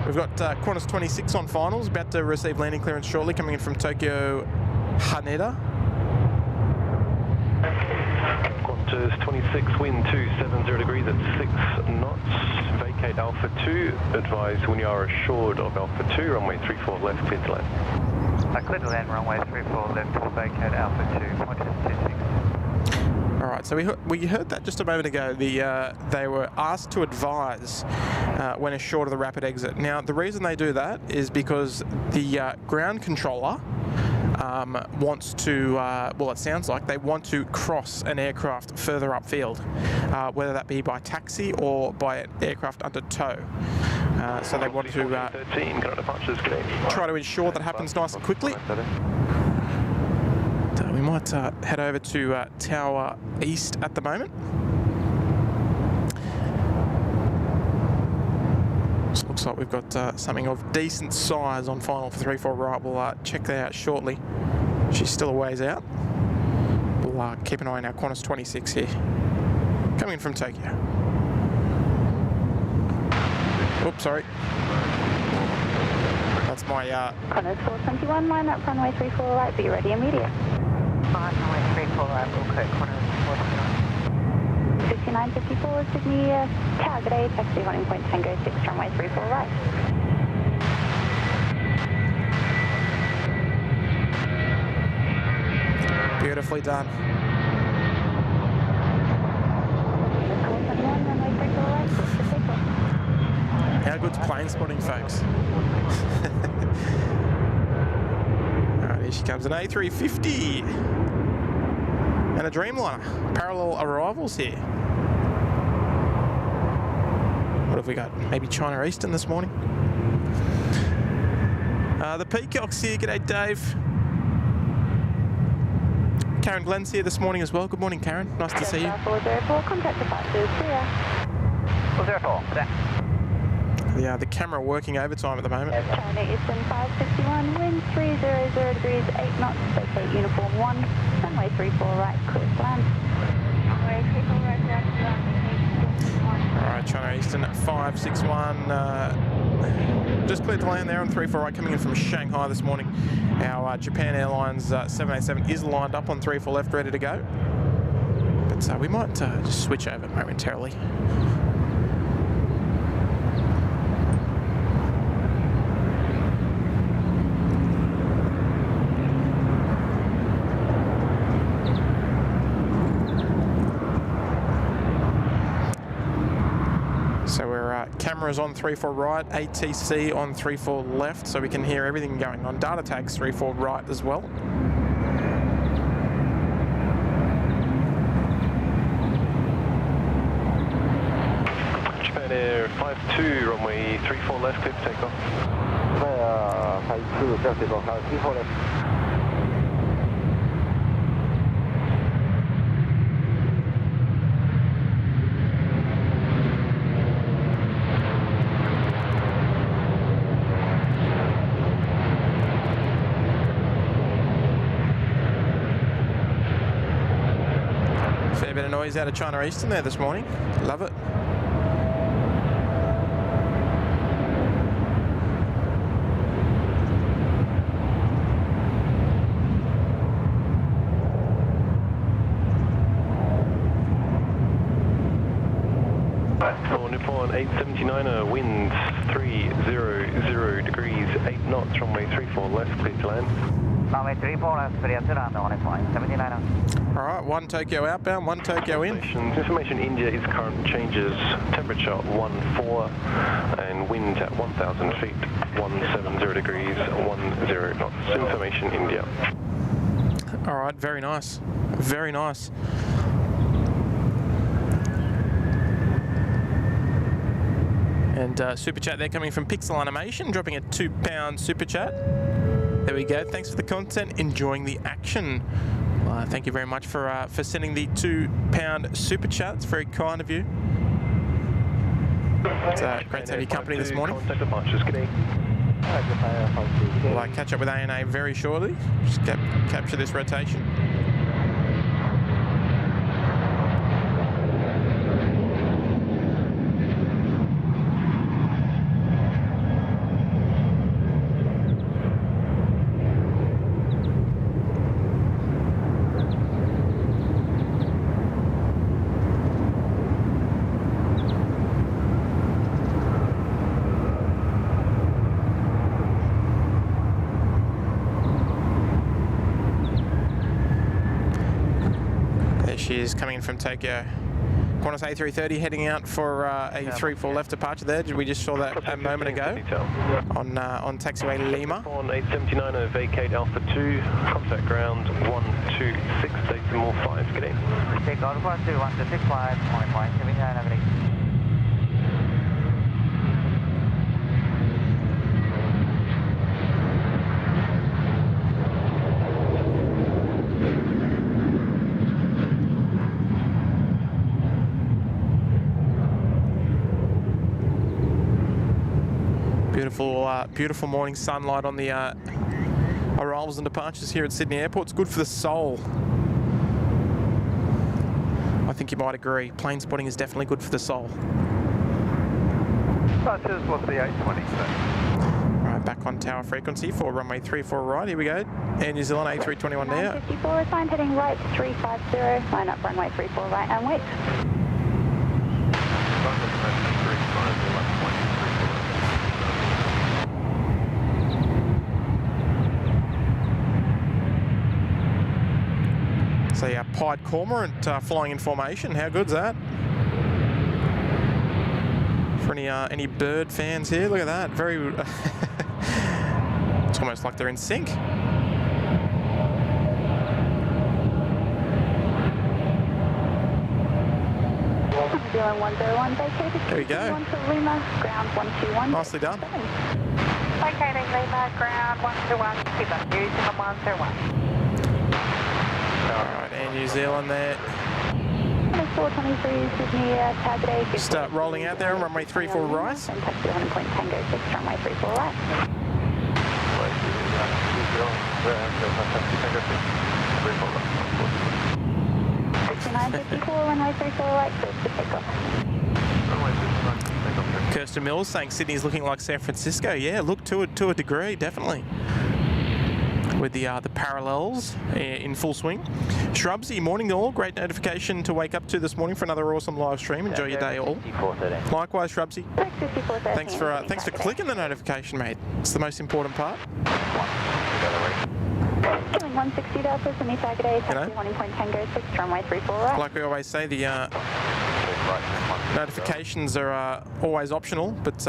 We've got Qantas 26 on finals, about to receive landing clearance shortly, coming in from Tokyo Haneda. Qantas 26, wind 270 degrees at 6 knots. Vacate Alpha 2. Advise when you are assured of Alpha 2, runway 34 left, clear to land. Clear to land, runway 34 left, vacate Alpha 2, Qantas 26. Alright, so we heard that just a moment ago. They were asked to advise when assured of the rapid exit. Now, the reason they do that is because the ground controller wants to, well, it sounds like they want to cross an aircraft further upfield, whether that be by taxi or by an aircraft under tow. So they want to try to ensure that happens nice and quickly. We might head over to Tower East at the moment. So looks like we've got something of decent size on final for 34 right. We'll check that out shortly. She's still a ways out. We'll keep an eye on our Qantas 26 here. Coming in from Tokyo. Oops, sorry. my... Connors 421, line up runway 34 right, be ready immediate. Runway 34 right, okay, Connors 421. 5954 Sydney, Tower, good day, taxi holding point Tango 6, runway 34 right. Beautifully done. How good's plane spotting, folks? Alright, here she comes, an A350 and a Dreamliner. Parallel arrivals here. What have we got? Maybe China Eastern this morning? The Peacocks here. G'day, Dave. Karen Glenn's here this morning as well. Good morning, Karen. Nice to see you. 404, contact departures, clear. 404, The camera working overtime at the moment. China Eastern 561, wind 300 degrees, 8 knots, vacate uniform 1, runway 34 right, clear to land. Runway 34 right, clear to land. Alright, China Eastern 561. Just cleared to land there on 34 right, coming in from Shanghai this morning. Our Japan Airlines 787 is lined up on 34 left, ready to go. But we might just switch over momentarily. So we're cameras on 34 right, ATC on 34 left, so we can hear everything going on. Data tags 34 right as well. Japan Air 52, runway 34 left, clear to take off. 52, 34 left. Fair bit of noise out of China Eastern there this morning. Love it. For Nippon 879er, wind 300 degrees, 8 knots, runway 34 left, clear to land. Runway 34 left, clear to land on Nippon 879er. Alright, one Tokyo outbound, one Tokyo in. Information India is current changes, temperature 14 and wind at 1,000 feet, 170 degrees, 10 knots. Information India. Alright, very nice. Very nice. And super chat there coming from Pixel Animation, dropping a £2 super chat. There we go. Thanks for the content. Enjoying the action. Thank you very much for sending the £2 super chat. It's very kind of you. It's great to have your company this morning. Contact departures, good day. We'll catch up with ANA very shortly. Just capture this rotation. She is coming in from Tokyo. Qantas A330 heading out for a 34 left departure there. We just saw that a moment ago on taxiway Lima. On 879er, vacate Alpha 2, contact ground 126, decimal 5, good day. Take out 12165 on Nippon 879er, good day. Beautiful morning sunlight on the arrivals and departures here at Sydney Airport. It's good for the soul. I think you might agree. Plane spotting is definitely good for the soul. Departures, what's the 820? All right, back on tower frequency for runway 34 right. Here we go. Air New Zealand A321 now. 54 is fine, heading right 350, line up runway 34 right and wait. So yeah, Pied Cormorant flying in formation. How good's that? For any bird fans here, look at that. Very. It's almost like they're in sync. New Zealand 101 vacated. There we go. 1 to Lima, ground 121. Nicely done. Vacating Lima, ground 121, keep up New Zealand 101. Alright, Air New Zealand there. 423 Sydney, Taipei. Just rolling out there on runway 34 right. And taxi 11 point Tango 6, runway 34 right. 6954, runway 34 right, clear for takeoff. Kirsten Mills saying Sydney's looking like San Francisco. Yeah, look, to a degree, definitely. With the parallels in full swing. Shrubsy, morning all. Great notification to wake up to this morning for another awesome live stream. Enjoy your day all. Likewise, Shrubsy. Thanks for clicking the notification, mate. It's the most important part. 160 Delta, Sydney Saturday, taxi 1 point Tango 6, runway 34 right. Like we always say, the notifications are always optional, but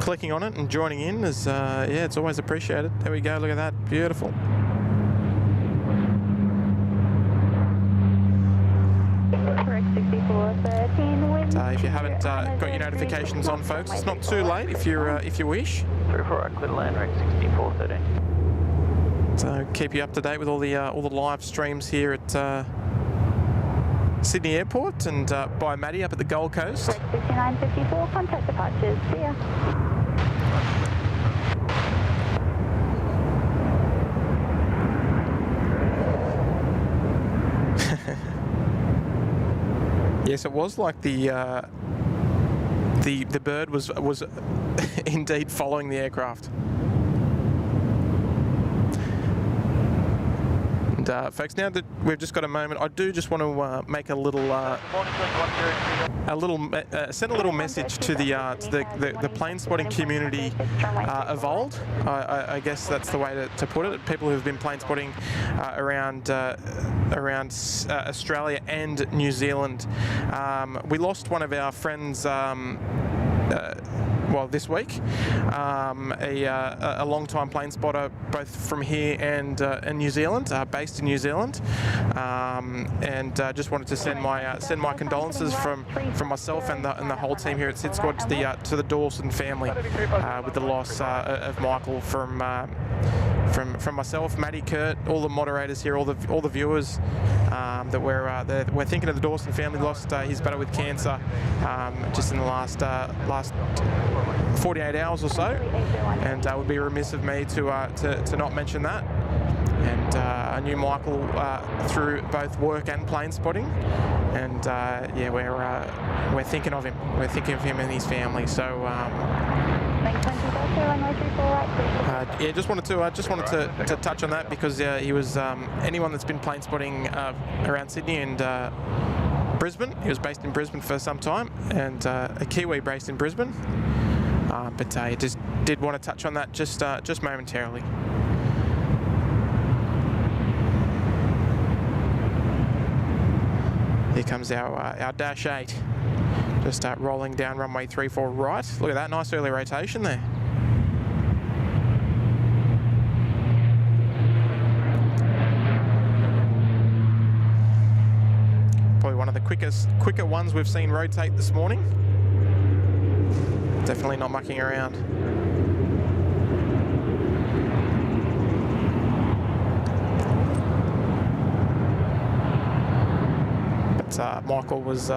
clicking on it and joining in is, yeah, it's always appreciated. There we go, look at that, beautiful. If you haven't got your notifications on, folks, it's not too late if you wish. 34 right, clear to land, right 6413. So keep you up to date with all the live streams here at Sydney Airport and by Maddie up at the Gold Coast. 6954, contact departures, see ya. Yes, it was like the bird was indeed following the aircraft. And folks, now that we've just got a moment, I do just want to make a little send a little message to the plane spotting community of I guess that's the way to put it. People who've been plane spotting around Australia and New Zealand. We lost one of our friends. Well, this week, a long-time plane spotter, both from here and New Zealand, based in New Zealand, and just wanted to send my condolences from myself and the whole team here at SydSquad to the Dawson family with the loss of Michael from myself, Maddie, Kurt, all the moderators here, all the viewers. That we're thinking of the Dawson family. Lost his battle with cancer just in the last 48 hours or so, and it would be remiss of me to not mention that. And I knew Michael through both work and plane spotting, and yeah, we're thinking of him. We're thinking of him and his family. So. Yeah, just wanted to touch on that because he was anyone that's been plane spotting around Sydney and Brisbane. He was based in Brisbane for some time, and a Kiwi based in Brisbane. But he just did want to touch on that just momentarily. Here comes our Dash 8. Just rolling down runway 34 right. Look at that, nice early rotation there. Probably one of the quicker ones we've seen rotate this morning. Definitely not mucking around. But Michael was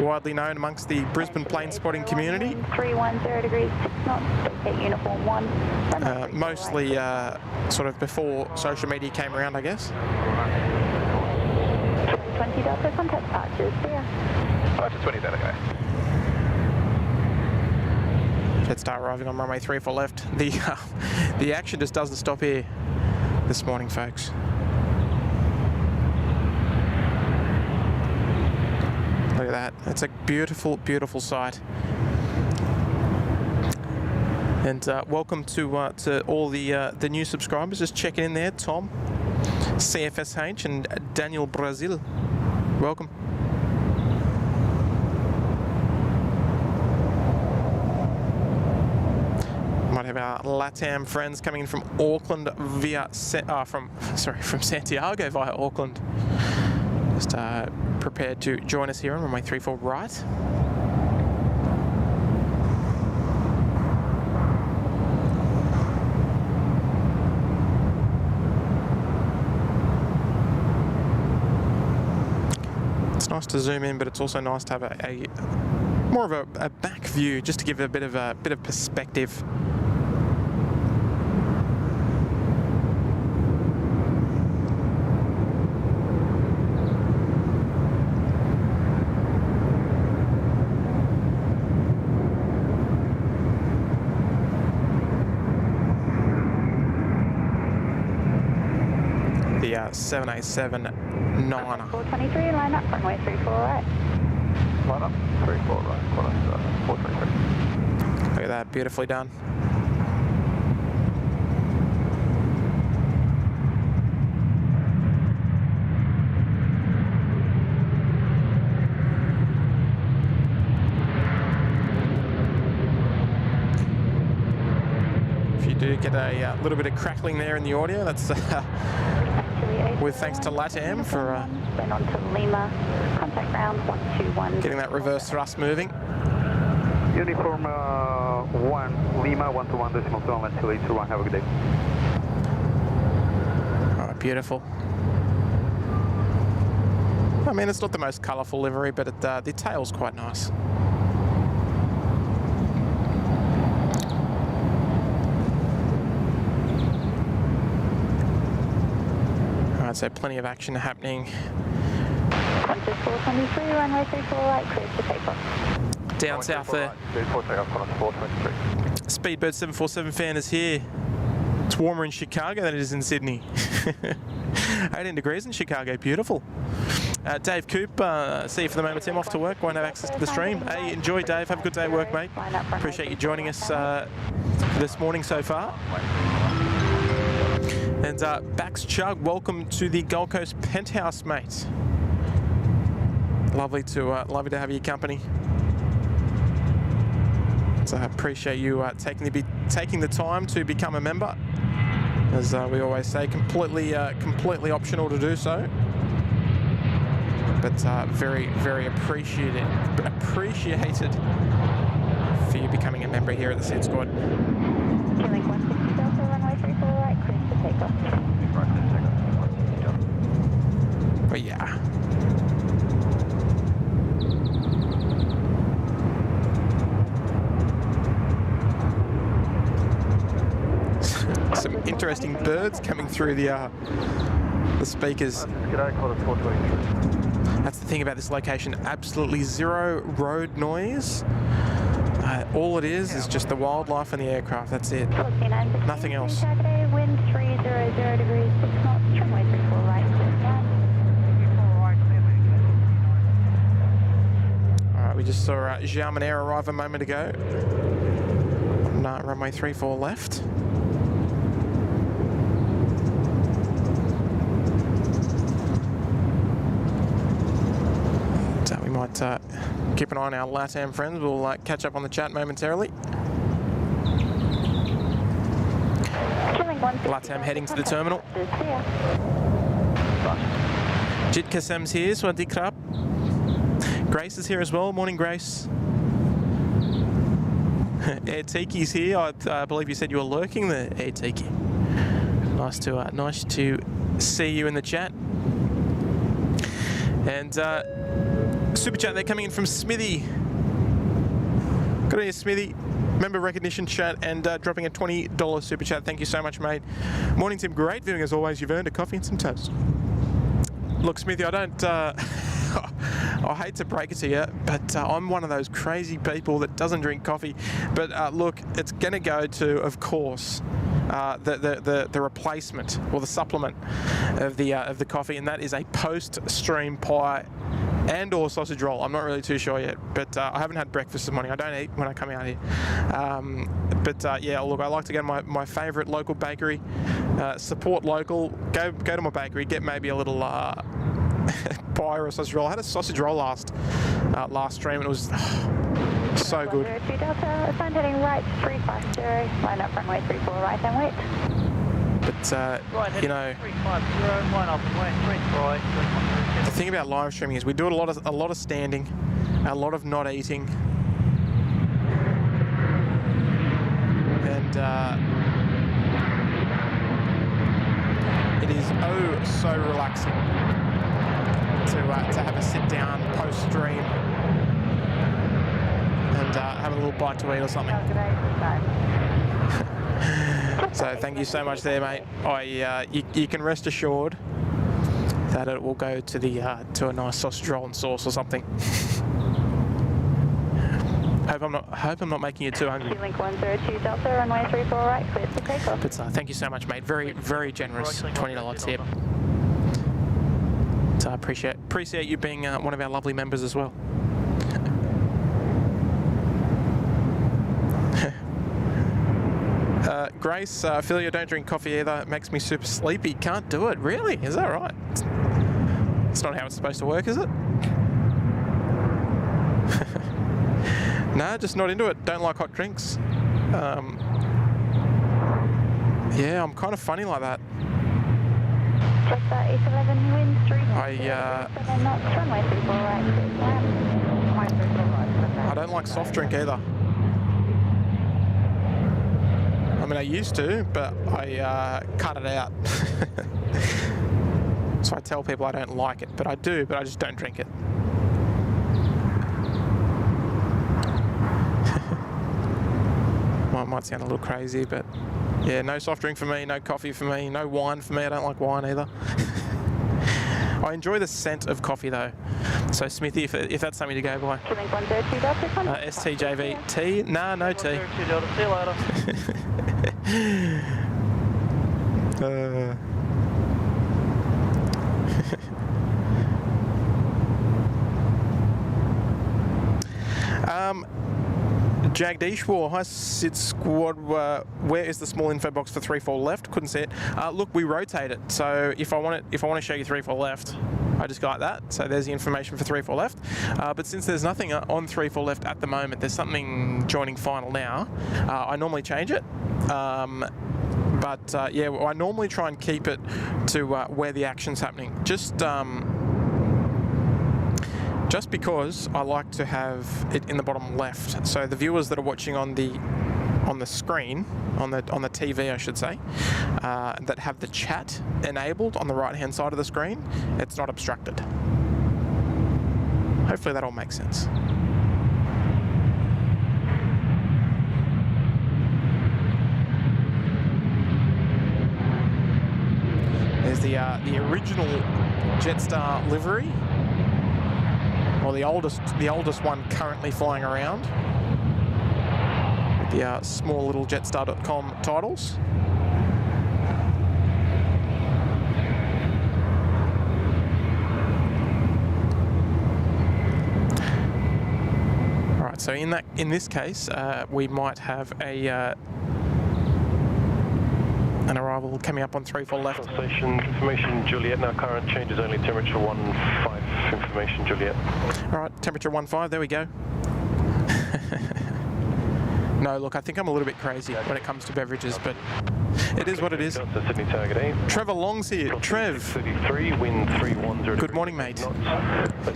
widely known amongst the Brisbane plane spotting community. 310 degrees, 6 knots, vacate uniform 1. Mostly sort of before social media came around, I guess. 20 Delta, contact departures, see ya. 5 to 20 Delta, okay. Jetstar arriving on runway 34 left. The action just doesn't stop here this morning, folks. Look at that. It's a beautiful, beautiful sight. And welcome to all the new subscribers. Just checking in there. Tom, CFSH, and Daniel Brazil. Welcome. Might have our LATAM friends coming in from Auckland via from Santiago via Auckland. Just prepared to join us here on runway 34 right. It's nice to zoom in, but it's also nice to have a more of a back view, just to give it a bit of perspective. The 787-9er. 423, line up, runway 34 right. Line up, 34 right, 423. Look at that, beautifully done. If you do get a little bit of crackling there in the audio, that's with thanks to LATAM for then on to Lima, contact ground 121. getting that reverse thrust moving. Uniform 1, Lima, 121.2, let's see you have a good day. Oh, beautiful. I mean, it's not the most colourful livery, but the tail's quite nice. Alright, so plenty of action happening. Qantas 423, runway 34 right, clear to takeoff. Down south there. Speedbird 747 fan is here. It's warmer in Chicago than it is in Sydney. 18 degrees in Chicago, beautiful. Dave Coop, see you for the moment, Tim, off to work, won't have access to the stream. Hey, enjoy, Dave, have a good day at work, mate. Appreciate you joining us this morning so far. And Bax Chug, welcome to the Gold Coast penthouse, mate. Lovely to have your company. So I appreciate you taking the time to become a member. As we always say, completely optional to do so. But very, very appreciated for you becoming a member here at the SydSquad. Killing 160 Delta, runway 34 right, clear to takeoff. But yeah. Some interesting birds coming through the speakers. That's the thing about this location, absolutely zero road noise. All it is just the wildlife and the aircraft, that's it. Nothing else. Wind 300 degrees, 6 knots, runway 34 right, Alright, we just saw Jarman Air arrive a moment ago. On runway 34 left. So we might keep an eye on our LATAM friends. We'll catch up on the chat momentarily. LATAM heading to the terminal. Jit Kasem's here, Swadee Krab. Grace is here as well. Morning, Grace. Air Tiki's here. I believe you said you were lurking there, Air Tiki. Nice to see you in the chat. And super chat there coming in from Smithy. Good on you, Smithy. Member recognition chat and dropping a $20 super chat. Thank you so much, mate. Morning, Tim. Great viewing as always. You've earned a coffee and some toast. Look, Smithy, I don't I hate to break it to you, but I'm one of those crazy people that doesn't drink coffee. But look, it's going to go to, of course, the replacement or the supplement of the coffee, and that is a post-stream pie and or sausage roll. I'm not really too sure yet, but I haven't had breakfast this morning. I don't eat when I come out here. Yeah, look, I like to go to my favourite local bakery, support local, go to my bakery, get maybe a little pie or a sausage roll. I had a sausage roll last stream, and it was so good. 02 Delta, assigned heading right 350, line up runway 34 right and wait. But you know, 350, line up and wait, right. the thing about live streaming is we do a lot of standing, a lot of not eating, and it is oh so relaxing to have a sit down post stream and have a little bite to eat or something. So thank you so much there, mate. You can rest assured that it will go to to a nice sausage roll and sauce or something. Hope I'm not making you too hungry. Link 102 Delta, runway 34 right, clear for takeoff. But thank you so much, mate. Very, very generous. $20 tip. So I appreciate you being one of our lovely members as well. Grace, I feel you don't drink coffee either. It makes me super sleepy. Can't do it. Really? Is that right? It's not how it's supposed to work, is it? No, just not into it. Don't like hot drinks. Yeah, I'm kind of funny like that. Delta 811, wind 3. I don't like soft drink either. I mean, I used to, but I cut it out. So I tell people I don't like it, but I do, but I just don't drink it. Well, it might sound a little crazy, but yeah, no soft drink for me, no coffee for me, no wine for me. I don't like wine either. I enjoy the scent of coffee though. So Smithy, if that's something to go by. STJV tea? Nah, no tea. See you later. Jagdishwar, hi SydSquad, where is the small info box for 34 left? Couldn't see it. Look, we rotate it, so if I want to show you 34 left, I just go like that. So there's the information for 34 left. But since there's nothing on 34 left at the moment, there's something joining final now. I normally change it. But yeah, I normally try and keep it to where the action's happening. Just because I like to have it in the bottom left, so the viewers that are watching on the screen, on the TV, I should say, that have the chat enabled on the right-hand side of the screen, it's not obstructed. Hopefully that all makes sense. There's the original Jetstar livery. Or the oldest one currently flying around, with the small little Jetstar.com titles. All right, so in this case, we might have an arrival coming up on 34 left. Station information Juliet, now current change is only temperature 15, information Juliet. All right, temperature 15, there we go. No, look, I think I'm a little bit crazy when it comes to beverages, but it is what it is. Sydney target 8. Trevor Long's here. Trev. 33, wind 310. Good morning, mate.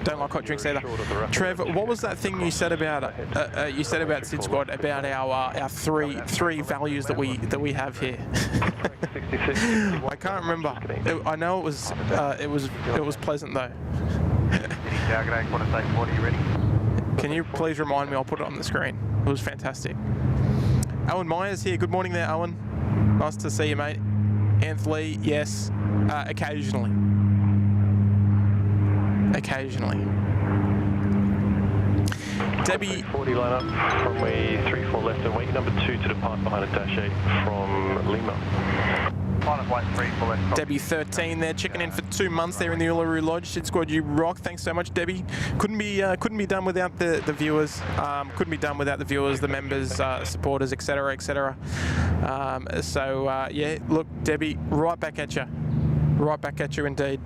Don't like hot drinks either. Trev, what was that thing you said about SydSquad, about our three values that we have here? I can't remember. I know it was pleasant though. Target 8, quarter state 40, you ready? Can you please remind me? I'll put it on the screen. It was fantastic. Owen Myers here. Good morning there, Owen. Nice to see you, mate. Anthony, yes, occasionally. Occasionally. Debbie. 40 line up, runway 34 left and wait number 2 to depart behind a dash 8 from Lima. Debbie 13 there, checking in for 2 months there in the Uluru Lodge. SydSquad, you rock. Thanks so much, Debbie. Couldn't be done without the viewers. Couldn't be done without the viewers, the members, supporters, etc., etc. Yeah, look, Debbie, right back at you. Right back at you indeed.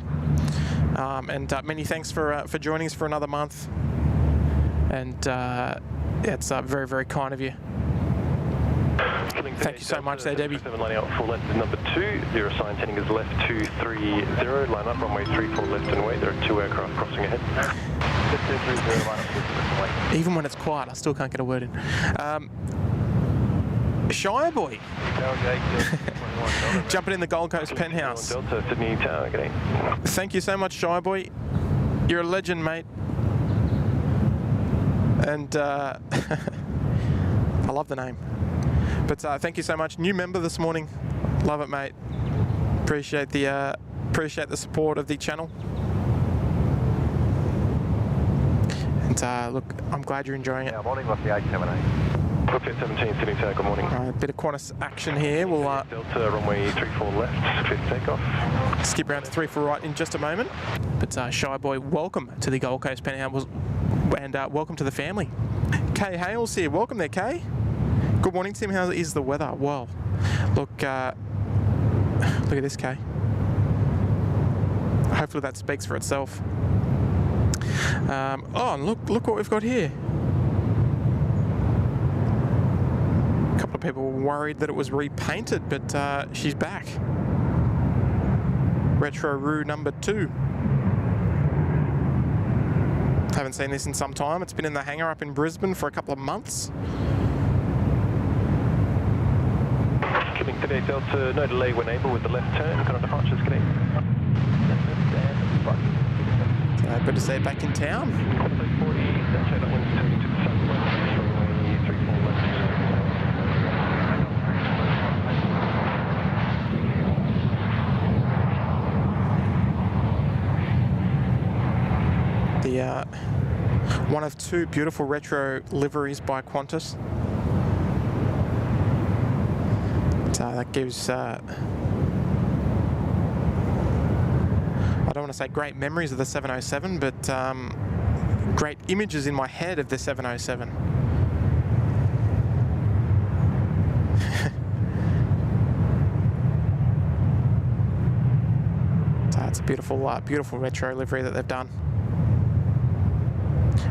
And many thanks for joining us for another month. And it's very, very kind of you. Thank you so much there, Debbie. 7 lining up full left is number 2. Your assigned heading is left 230. Line up, runway 34 left and wait. There are 2 aircraft crossing ahead. 230, line up, wait. Even when it's quiet, I still can't get a word in. Shy boy. Jumping in the Gold Coast penthouse. Delta, Sydney Tower, g'day. Thank you so much, Shy boy. You're a legend, mate. And I love the name. But thank you so much. New member this morning. Love it, mate. Appreciate the support of the channel. And look, I'm glad you're enjoying it. Yeah, morning, what's the A380? Brooklyn 17, Sydney Tower, good morning. A bit of Qantas action here. We'll Delta, runway 34 left, clear for takeoff. skip around to 34 right in just a moment. But Shy boy, welcome to the Gold Coast penthouse and welcome to the family. Kay Hales here. Welcome there, Kay. Good morning, Tim. How is the weather? Well, look at this, Kay. Hopefully that speaks for itself. Oh, and look what we've got here. A couple of people were worried that it was repainted, but she's back. Retro Roo number 2. Haven't seen this in some time. It's been in the hangar up in Brisbane for a couple of months. Killing today, Delta, no delay when able with the left turn, kind of departures, g'day. Good to see it back in town. 40, dash 8, that one's turning to the southwest, runway 34 left. The one of 2 beautiful retro liveries by Qantas. So that gives I don't want to say great memories of the 707, but great images in my head of the 707. So it's a beautiful, beautiful retro livery that they've done.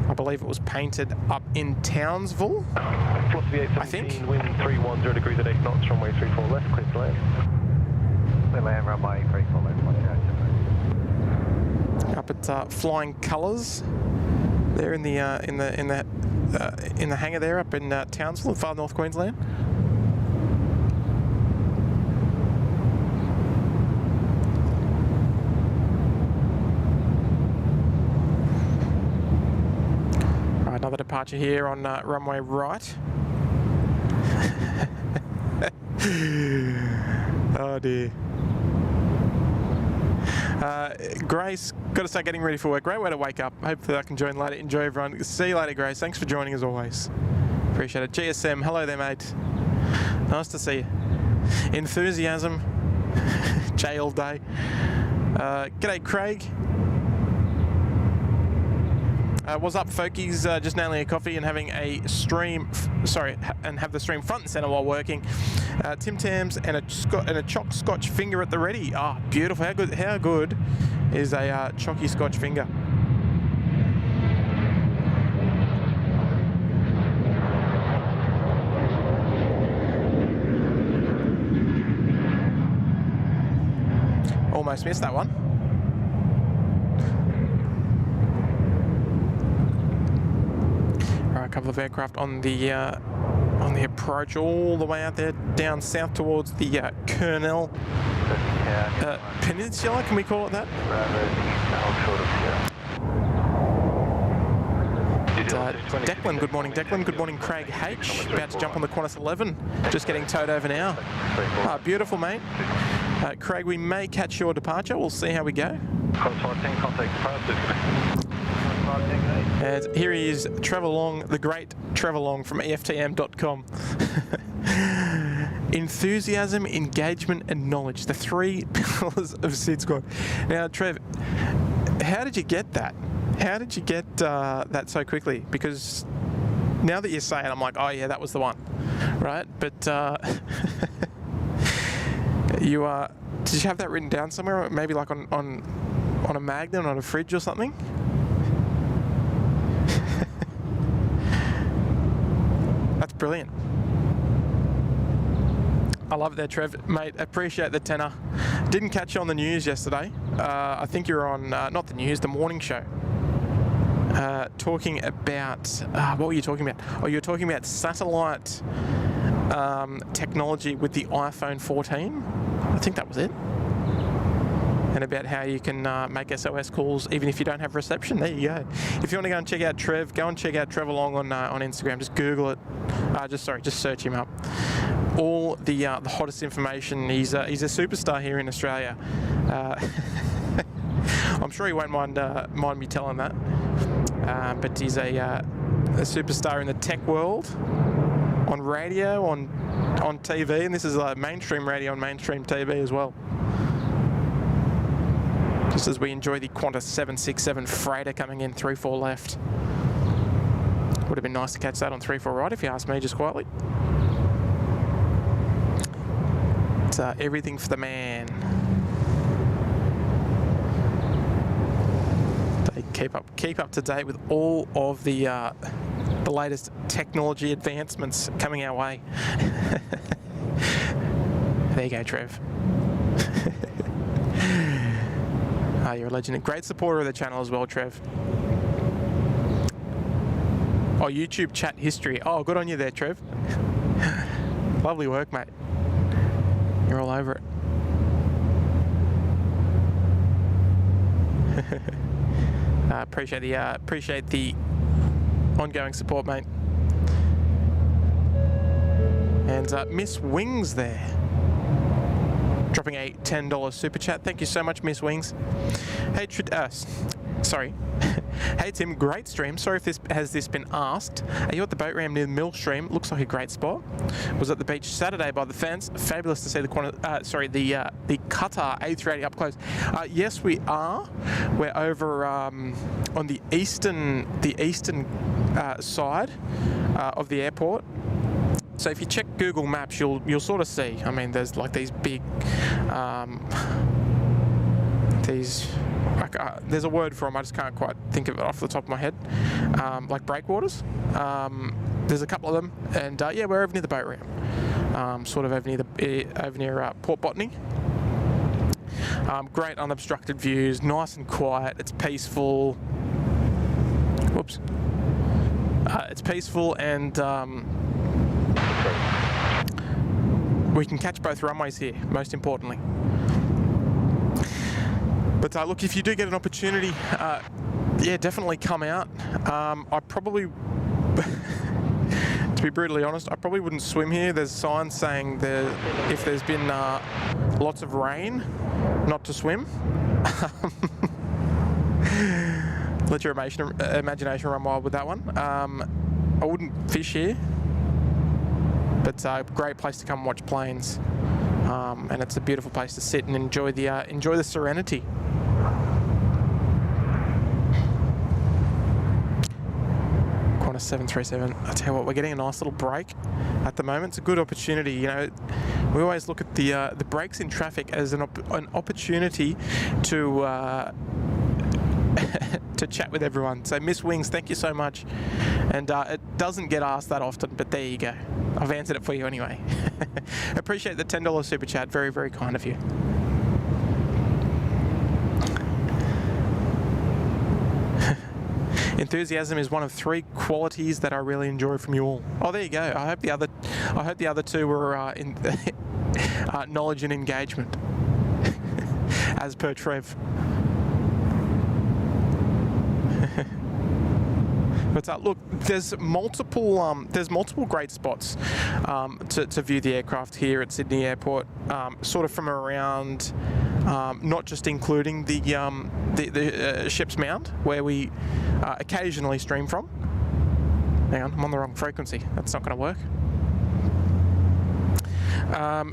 I believe it was painted up in Townsville, I think. Wind 310 degrees at 8 knots, runway 34 left, clear to land. Clear land, runway 34 left, Up at Flying Colours, there in the hangar there up in Townsville, far north Queensland. Another departure here on runway right. Oh dear. Grace, got to start getting ready for work. Great way to wake up. Hopefully I can join later. Enjoy everyone. See you later, Grace. Thanks for joining as always. Appreciate it. GSM, hello there, mate. Nice to see you. Enthusiasm. J all day. G'day, Craig. Was up, folkies? Just nailing a coffee and having a stream. And have the stream front and center while working. Tim Tams and a chock Scotch finger at the ready. Ah, oh, beautiful. How good is a chocky Scotch finger? Almost missed that one. A couple of aircraft on the approach all the way out there down south towards the Kurnell Peninsula, can we call it that? Declan, good morning Declan, good morning Craig H, about to jump on the Qantas 11, just getting towed over now. Beautiful, mate. Craig, we may catch your departure, we'll see how we go. And here he is, Trevor Long, the great Trevor Long from EFTM.com. Enthusiasm, engagement, and knowledge, the 3 pillars of SydSquad. Now, Trev, how did you get that? How did you get that so quickly? Because now that you say it, I'm like, oh yeah, that was the one, right? But did you have that written down somewhere? Maybe like on a magnet, on a fridge or something? That's brilliant. I love it there, Trev. Mate, appreciate the tenor. Didn't catch you on the news yesterday. I think you were on, not the news, the morning show. Talking about, what were you talking about? Oh, you were talking about satellite technology with the iPhone 14. I think that was it. And about how you can make SOS calls even if you don't have reception. There you go. If you want to go and check out Trev, go and check out Trevor Long on Instagram. Just Google it. Just search him up. All the hottest information. He's a superstar here in Australia. I'm sure he won't mind me telling that. But he's a superstar in the tech world, on radio, on TV, and this is mainstream radio and mainstream TV as well. Just as we enjoy the Qantas 767 freighter coming in 3-4 left. Would have been nice to catch that on 3-4 right if you ask me, just quietly. It's everything for the man. They keep up to date with all of the latest technology advancements coming our way. There you go, Trev. You're a legend. A great supporter of the channel as well, Trev. Oh, YouTube chat history. Oh, good on you there, Trev. Lovely work, mate. You're all over it. Appreciate the ongoing support, mate. And Miss Wings there, dropping a $10 super chat. Thank you so much, Miss Wings. Hey, sorry. Hey Tim, great stream. Sorry if this has been asked. Are you at the boat ramp near the mill stream? Looks like a great spot. Was at the beach Saturday by the fans. Fabulous to see the Qatar A380 up close. Yes, we are. We're over on the eastern side of the airport. So if you check Google Maps, you'll sort of see. I mean, there's like these big there's a word for them. I just can't quite think of it off the top of my head. Like breakwaters. There's a couple of them, and yeah, we're over near the boat ramp, sort of over near Port Botany. Great unobstructed views, nice and quiet. It's peaceful. Whoops. It's peaceful, and we can catch both runways here, most importantly. But look, if you do get an opportunity, yeah, definitely come out. I probably, to be brutally honest, I probably wouldn't swim here. There's signs saying if there's been lots of rain, not to swim. Let your imagination run wild with that one. I wouldn't fish here, but a great place to come and watch planes. And it's a beautiful place to sit and enjoy the serenity. Qantas 737. I tell you what, we're getting a nice little break at the moment. It's a good opportunity. You know, we always look at the breaks in traffic as an opportunity to to chat with everyone. So Miss Wings, thank you so much. And it doesn't get asked that often, but there you go. I've answered it for you anyway. Appreciate the $10 super chat. Very, very kind of you. Enthusiasm is one of 3 qualities that I really enjoy from you all. Oh, there you go. I hope the other 2 were in knowledge and engagement, as per Trev. But look, there's multiple great spots to view the aircraft here at Sydney Airport, sort of from around, not just including the ship's mound, where we occasionally stream from. Hang on, I'm on the wrong frequency. That's not going to work.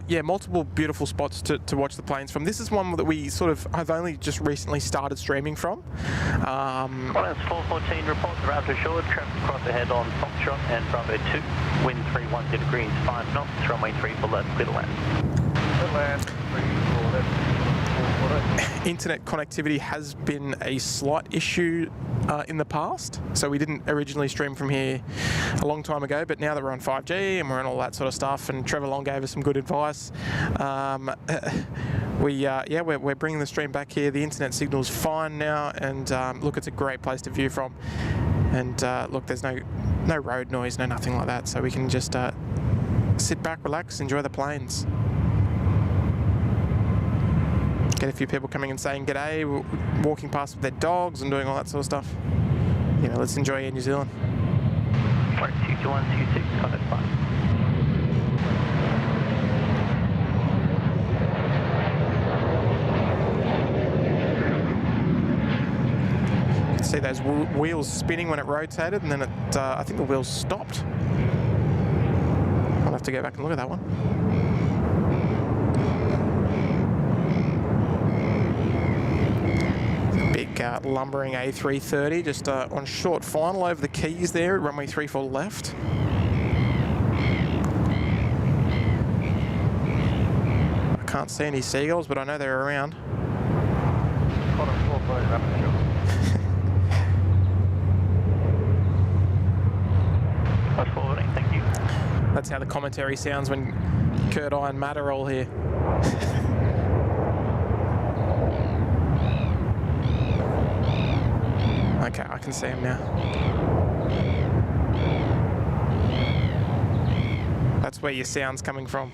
Yeah, multiple beautiful spots to watch the planes from. This is one that we I've only just recently started streaming from. Qantas 414 reports route to shore, traffic cross ahead on Foxtrot and Bravo 2, wind 310 degrees, 5 knots, runway 34 left, clear to land. Clear land, 34 left. Internet connectivity has been a slight issue in the past, so we didn't originally stream from here a long time ago, but now that we're on 5G and we're on all that sort of stuff, and Trevor Long gave us some good advice, we're bringing the stream back here. The internet signal's fine now, and look, it's a great place to view from. And look, there's no road noise, no nothing like that, so we can just sit back, relax, enjoy the planes. Get a few people coming and saying g'day, walking past with their dogs and doing all that sort of stuff. You know, let's enjoy Air New Zealand. 22126, contact 5. You can see those wheels spinning when it rotated, and then it, I think the wheels stopped. I'll have to go back and look at that one. Lumbering A330 just on short final over the keys there at runway 34 left. I can't see any seagulls, but I know they're around. Forwarding, thank you. That's how the commentary sounds when Kurt, I and Matt are all here. Okay, I can see him now. That's where your sound's coming from.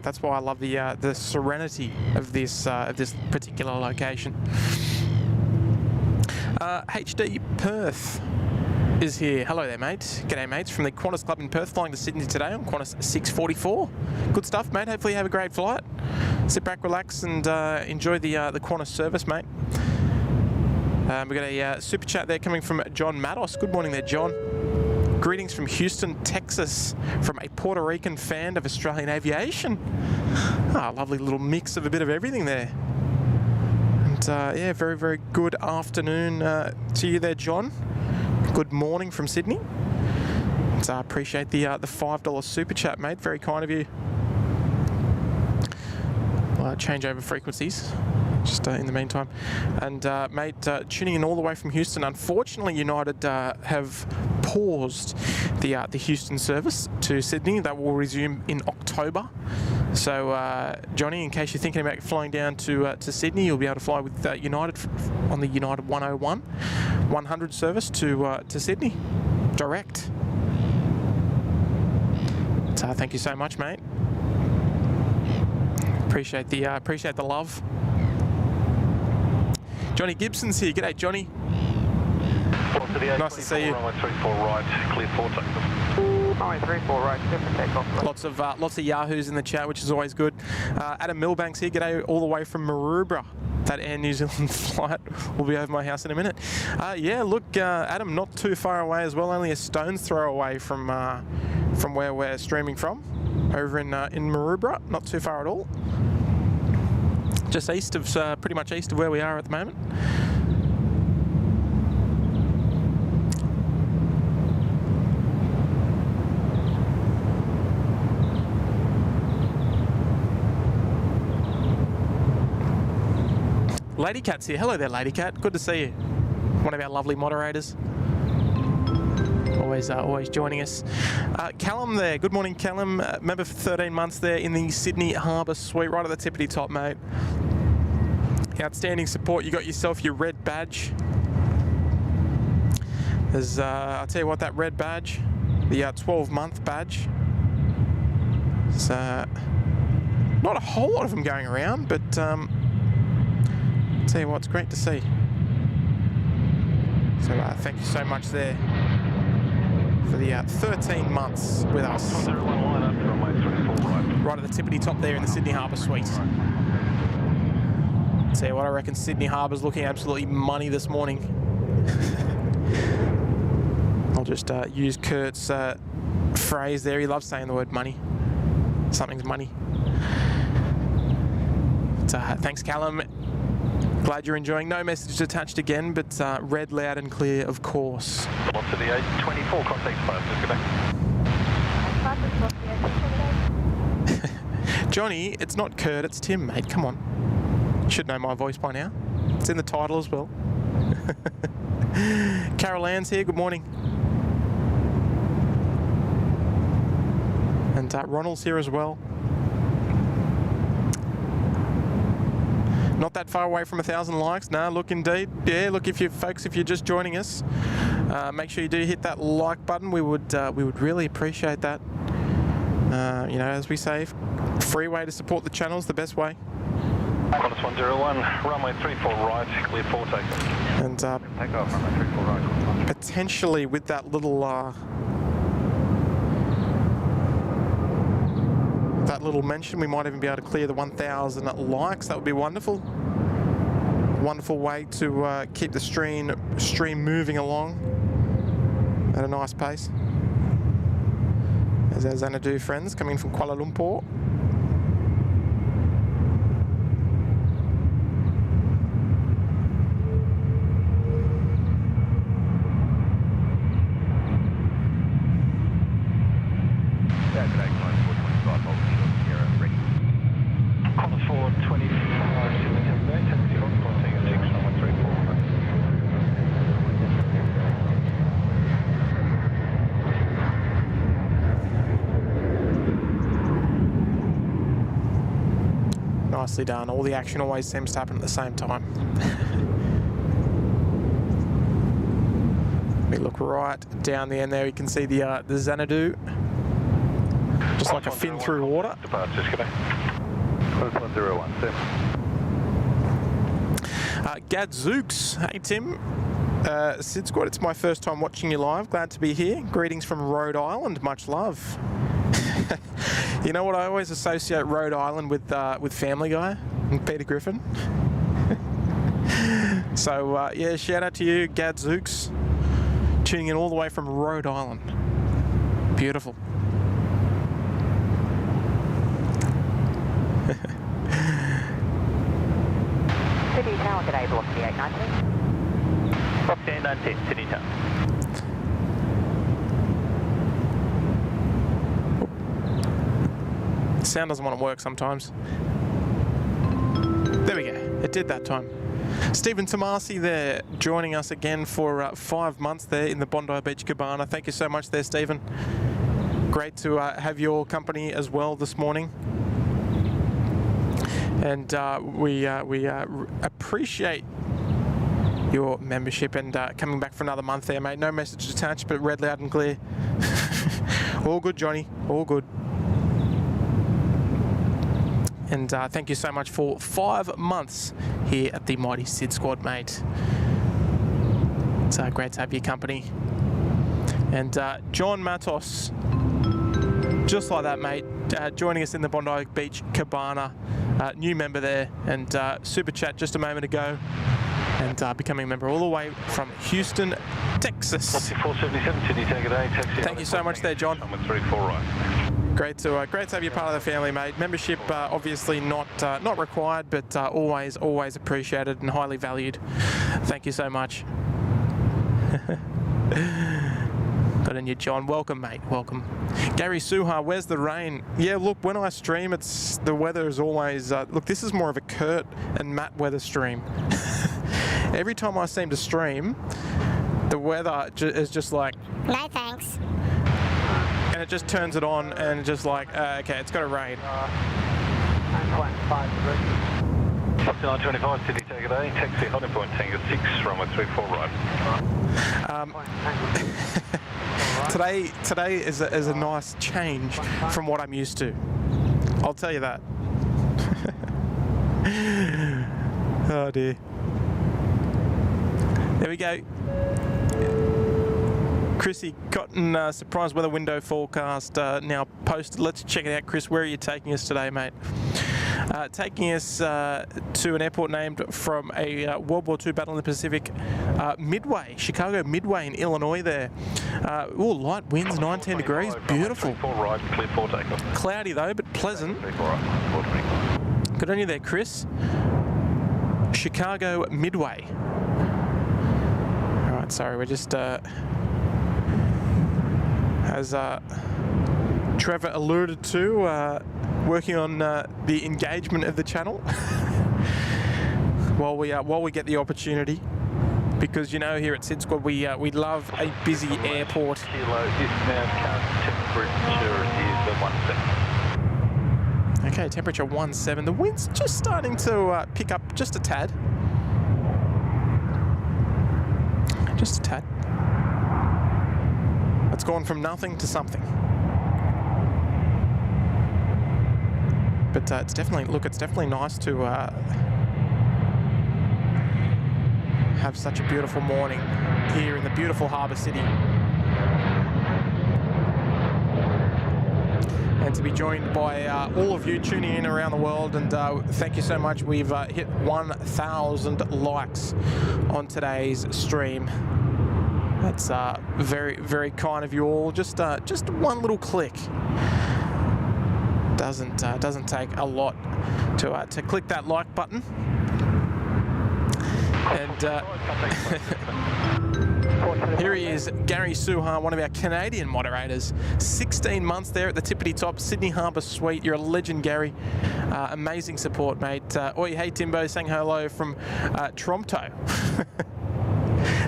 That's why I love the serenity of this particular location. HD Perth is here. Hello there, mate. G'day, mates, from the Qantas Club in Perth, flying to Sydney today on Qantas 644. Good stuff, mate. Hopefully you have a great flight. Sit back, relax, and enjoy the Qantas service, mate. We've got a super chat there coming from John Matos. Good morning there, John. Greetings from Houston, Texas, from a Puerto Rican fan of Australian aviation. Lovely little mix of a bit of everything there. And yeah, very, very good afternoon to you there, John. Good morning from Sydney. And, I appreciate the $5 super chat, mate. Very kind of you. Change over frequencies just in the meantime. And mate, tuning in all the way from Houston. Unfortunately, United have paused the Houston service to Sydney. That will resume in October. So Johnny, in case you're thinking about flying down to Sydney, you'll be able to fly with United on the United 100 service to Sydney direct. So thank you so much, mate. Appreciate the love. Johnny Gibson's here. G'day, Johnny. Nice to see you. Runway 34 right, clear for takeoff. Runway 34 right, clear for takeoff. Lots of yahoos in the chat, which is always good. Adam Milbank's here. G'day, all the way from Maroubra. That Air New Zealand flight will be over my house in a minute. Yeah, look, Adam, not too far away as well. Only a stone's throw away from where we're streaming from, over in Maroubra. Not too far at all. Just east of, pretty much east of where we are at the moment. Lady Cat's here. Hello there, Lady Cat. Good to see you. One of our lovely moderators. Always joining us. Callum there. Good morning, Callum. Member for 13 months there in the Sydney Harbour Suite, right at the tippity top, mate. Outstanding support. You got yourself your red badge. There's, I'll tell you what, that red badge, the 12-month badge. So Not a whole lot of them going around, but tell you what, it's great to see. So thank you so much there for the 13 months with us. Right at the tippity top there in the Sydney Harbour Suite. Tell you what, I reckon Sydney Harbour's looking absolutely money this morning. I'll just use Kurt's phrase there. He loves saying the word money. Something's money. So, thanks, Callum. Glad you're enjoying. No message attached again, but read loud and clear, of course. On to the 824, contact fast, just go back. Johnny, it's not Kurt, it's Tim, mate. Come on. You should know my voice by now. It's in the title as well. Carol Ann's here, good morning. And Ronald's here as well. Not that far away from 1,000 likes. No, look, indeed. Yeah, look, if you're just joining us, make sure you do hit that like button. We would really appreciate that. You know, as we say, free way to support the channel is the best way. Qantas 101, runway 34 right, clear for takeoff. And Takeoff, runway 34 right. potentially with that little mention, we might even be able to clear the 1,000 likes. That would be wonderful. Wonderful way to keep the stream moving along at a nice pace. As our Xanadu friends coming from Kuala Lumpur. Nicely done. All the action always seems to happen at the same time. We look right down the end there. You can see the Xanadu, just like a fin through water. Gadzooks. Hey Tim. SydSquad, it's my first time watching you live. Glad to be here. Greetings from Rhode Island. Much love. You know what? I always associate Rhode Island with Family Guy and Peter Griffin. So yeah, shout out to you, Gadzooks, tuning in all the way from Rhode Island. Beautiful. Sydney Tower, g'day, Velocity 819. Velocity 819, Sydney Tower. Sound doesn't want to work sometimes. There we go. It did that time. Stephen Tomasi there, joining us again for 5 months there in the Bondi Beach Cabana. Thank you so much there, Stephen. Great to have your company as well this morning. And we appreciate your membership and coming back for another month there, mate. No message attached, but read loud and clear. All good, Johnny. All good. And thank you so much for 5 months here at the mighty SydSquad, mate. It's great to have your company. And John Matos, just like that, mate, joining us in the Bondi Beach Cabana. New member there, and super chat just a moment ago, and becoming a member all the way from Houston, Texas. 477, Sydney, take it A, taxi. Thank you so much there, John. 34 right. Great to have you part of the family, mate. Membership obviously not required, but always appreciated and highly valued. Thank you so much. Got in you, John. Welcome, mate. Welcome. Gary Suha, where's the rain? Yeah, look, when I stream, the weather is always look. This is more of a Kurt and Matt weather stream. Every time I seem to stream, the weather is just like, no thanks. And it just turns it on and just like, okay, it's got to rain. 925, Sydney, take it A, taxi, holding point, Tango 6, runway 34 right. Today is a nice change from what I'm used to. I'll tell you that. Oh dear. There we go. Chrissy Cotton, surprise weather window forecast now posted. Let's check it out, Chris. Where are you taking us today, mate? Taking us to an airport named from a World War II battle in the Pacific, Midway, Chicago Midway in Illinois there. Oh, light winds, 19 degrees, beautiful. Right, clear for takeoff. Cloudy though, but pleasant. Good on you there, Chris. Chicago Midway. All right, sorry, we're just, as Trevor alluded to, working on the engagement of the channel while we get the opportunity, because you know here at SydSquad we love a busy airport. Kilo eastbound, current temperature is 17. Okay, temperature 17. The wind's just starting to pick up just a tad. Just a tad. It's gone from nothing to something. But it's definitely nice to have such a beautiful morning here in the beautiful harbour city. And to be joined by all of you tuning in around the world, and thank you so much. We've hit 1,000 likes on today's stream. That's very, very kind of you all. Just one little click. Doesn't take a lot to click that like button. And here he is, Gary Suhan, one of our Canadian moderators. 16 months there at the tippity top, Sydney Harbour Suite. You're a legend, Gary. Amazing support, mate. Oi, hey Timbo, saying hello from Toronto.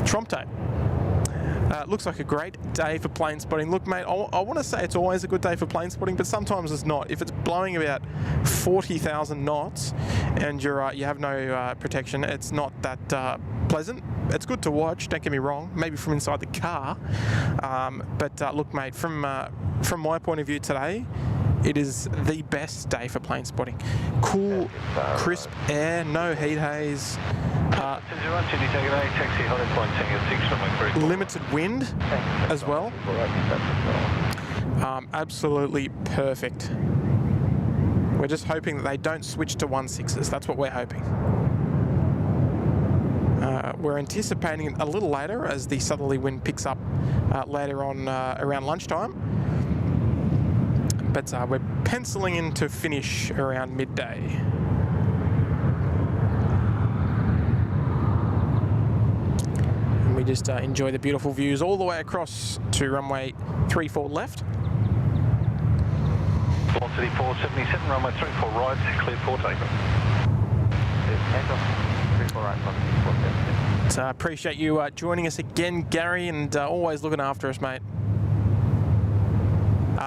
Toronto. Looks like a great day for plane spotting. Look, mate, I want to say it's always a good day for plane spotting, but sometimes it's not. If it's blowing about 40,000 knots and you have no protection, it's not that pleasant. It's good to watch, don't get me wrong, maybe from inside the car. But look, mate, from my point of view today, it is the best day for plane spotting. Cool, crisp air, no heat haze. Limited wind as well. Absolutely perfect. We're just hoping that they don't switch to 1.6s. That's what we're hoping. We're anticipating a little later as the southerly wind picks up later on around lunchtime. But we're penciling in to finish around midday. We just enjoy the beautiful views all the way across to runway 34 left. Velocity 477, runway 34 right, clear for takeoff. So I appreciate you joining us again, Gary, and always looking after us, mate.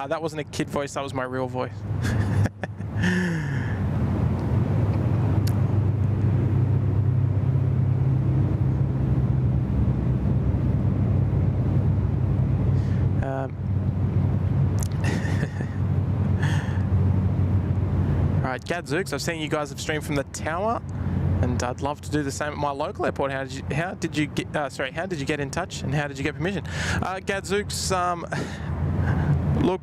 That wasn't a kid voice, that was my real voice. Alright, Gadzooks, I've seen you guys have streamed from the tower, and I'd love to do the same at my local airport. How did you get in touch, and how did you get permission? Gadzooks, look,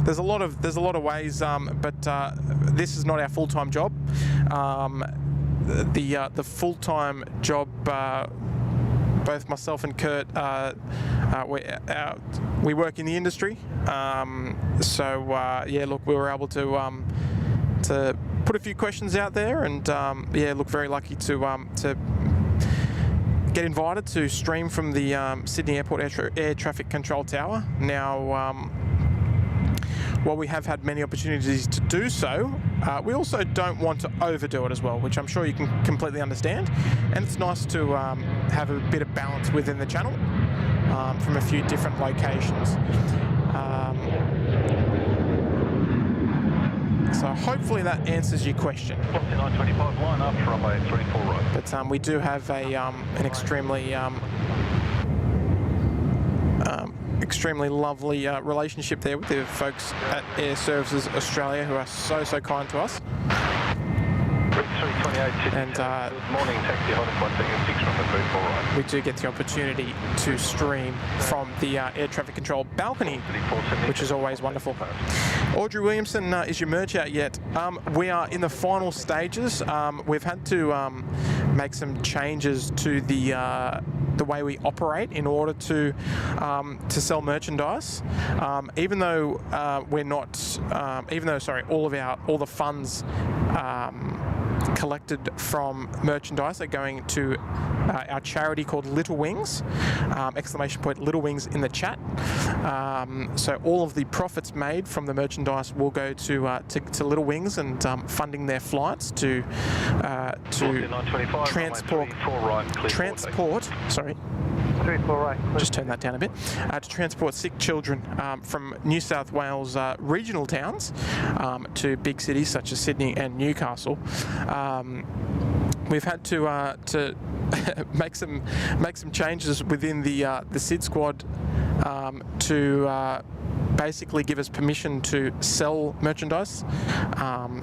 there's a lot of ways, but this is not our full-time job. The full-time job, both myself and Kurt, we work in the industry, so yeah, look, we were able to put a few questions out there, and yeah, look, very lucky to get invited to stream from the Sydney Airport Air Traffic Control Tower. Now, while we have had many opportunities to do so, we also don't want to overdo it as well, which I'm sure you can completely understand. And it's nice to have a bit of balance within the channel from a few different locations. So hopefully that answers your question. 925 line up, runway 34 right. But we do have an extremely extremely lovely relationship there with the folks at Air Services Australia, who are so kind to us. A328. And good morning, taxi Hottest 1 6 from the 34 right. we do get the opportunity to stream from the air traffic control balcony, which is always wonderful. Audrey Williamson, is your merge out yet? We are in the final stages. We've had to make some changes to the way we operate in order to sell merchandise. Even though all the funds collected from merchandise are going to our charity called Little Wings, exclamation point Little Wings in the chat. So all of the profits made from the merchandise will go to Little Wings and funding their flights to transport. Sorry. 34 right. Just turn that down a bit. To transport sick children from New South Wales regional towns to big cities such as Sydney and Newcastle. We've had to make some changes within the SydSquad to basically give us permission to sell merchandise,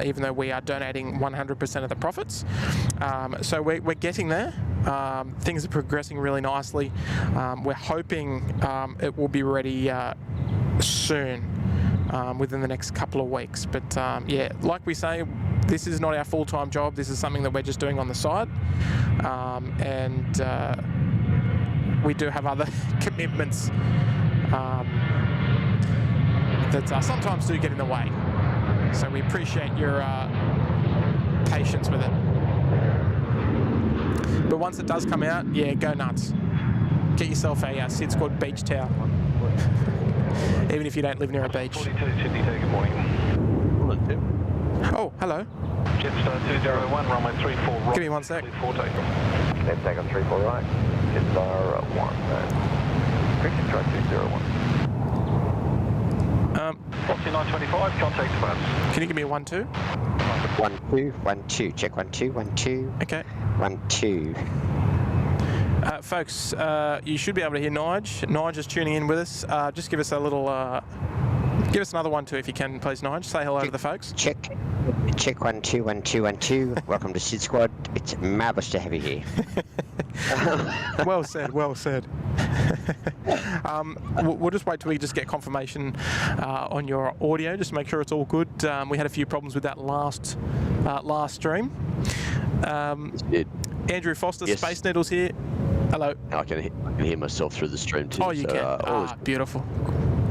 even though we are donating 100% of the profits. So we're getting there. Things are progressing really nicely. We're hoping it will be ready soon, within the next couple of weeks. But yeah, like we say, this is not our full-time job. This is something that we're just doing on the side, and we do have other commitments that sometimes do get in the way. So we appreciate your patience with it. But once it does come out, yeah, go nuts. Get yourself a SydSquad beach towel, even if you don't live near a beach. 42 Sydney, good morning. Oh, hello. Jetstar 201, runway 34 right. Give me 1 sec. 4 takeoff. Let's take a 34 right. Jetstar 1. Frequency track 201. 925, contact department. Can you give me a 1-2? 1-2, check 1-2, 1-2. Okay. 1-2. Folks, you should be able to hear Nige. Nige is tuning in with us. Just give us a little, give us another 1-2 if you can, please, Nige. Say hello to the folks. Check 1-2, 1-2, 1-2. Welcome to SydSquad. It's marvellous to have you here. Well said, well said. We'll just wait till we just get confirmation on your audio, just to make sure it's all good. We had a few problems with that last stream. Andrew Foster, yes. Space Needles here. Hello. I can hear myself through the stream too. Oh, you can. Beautiful.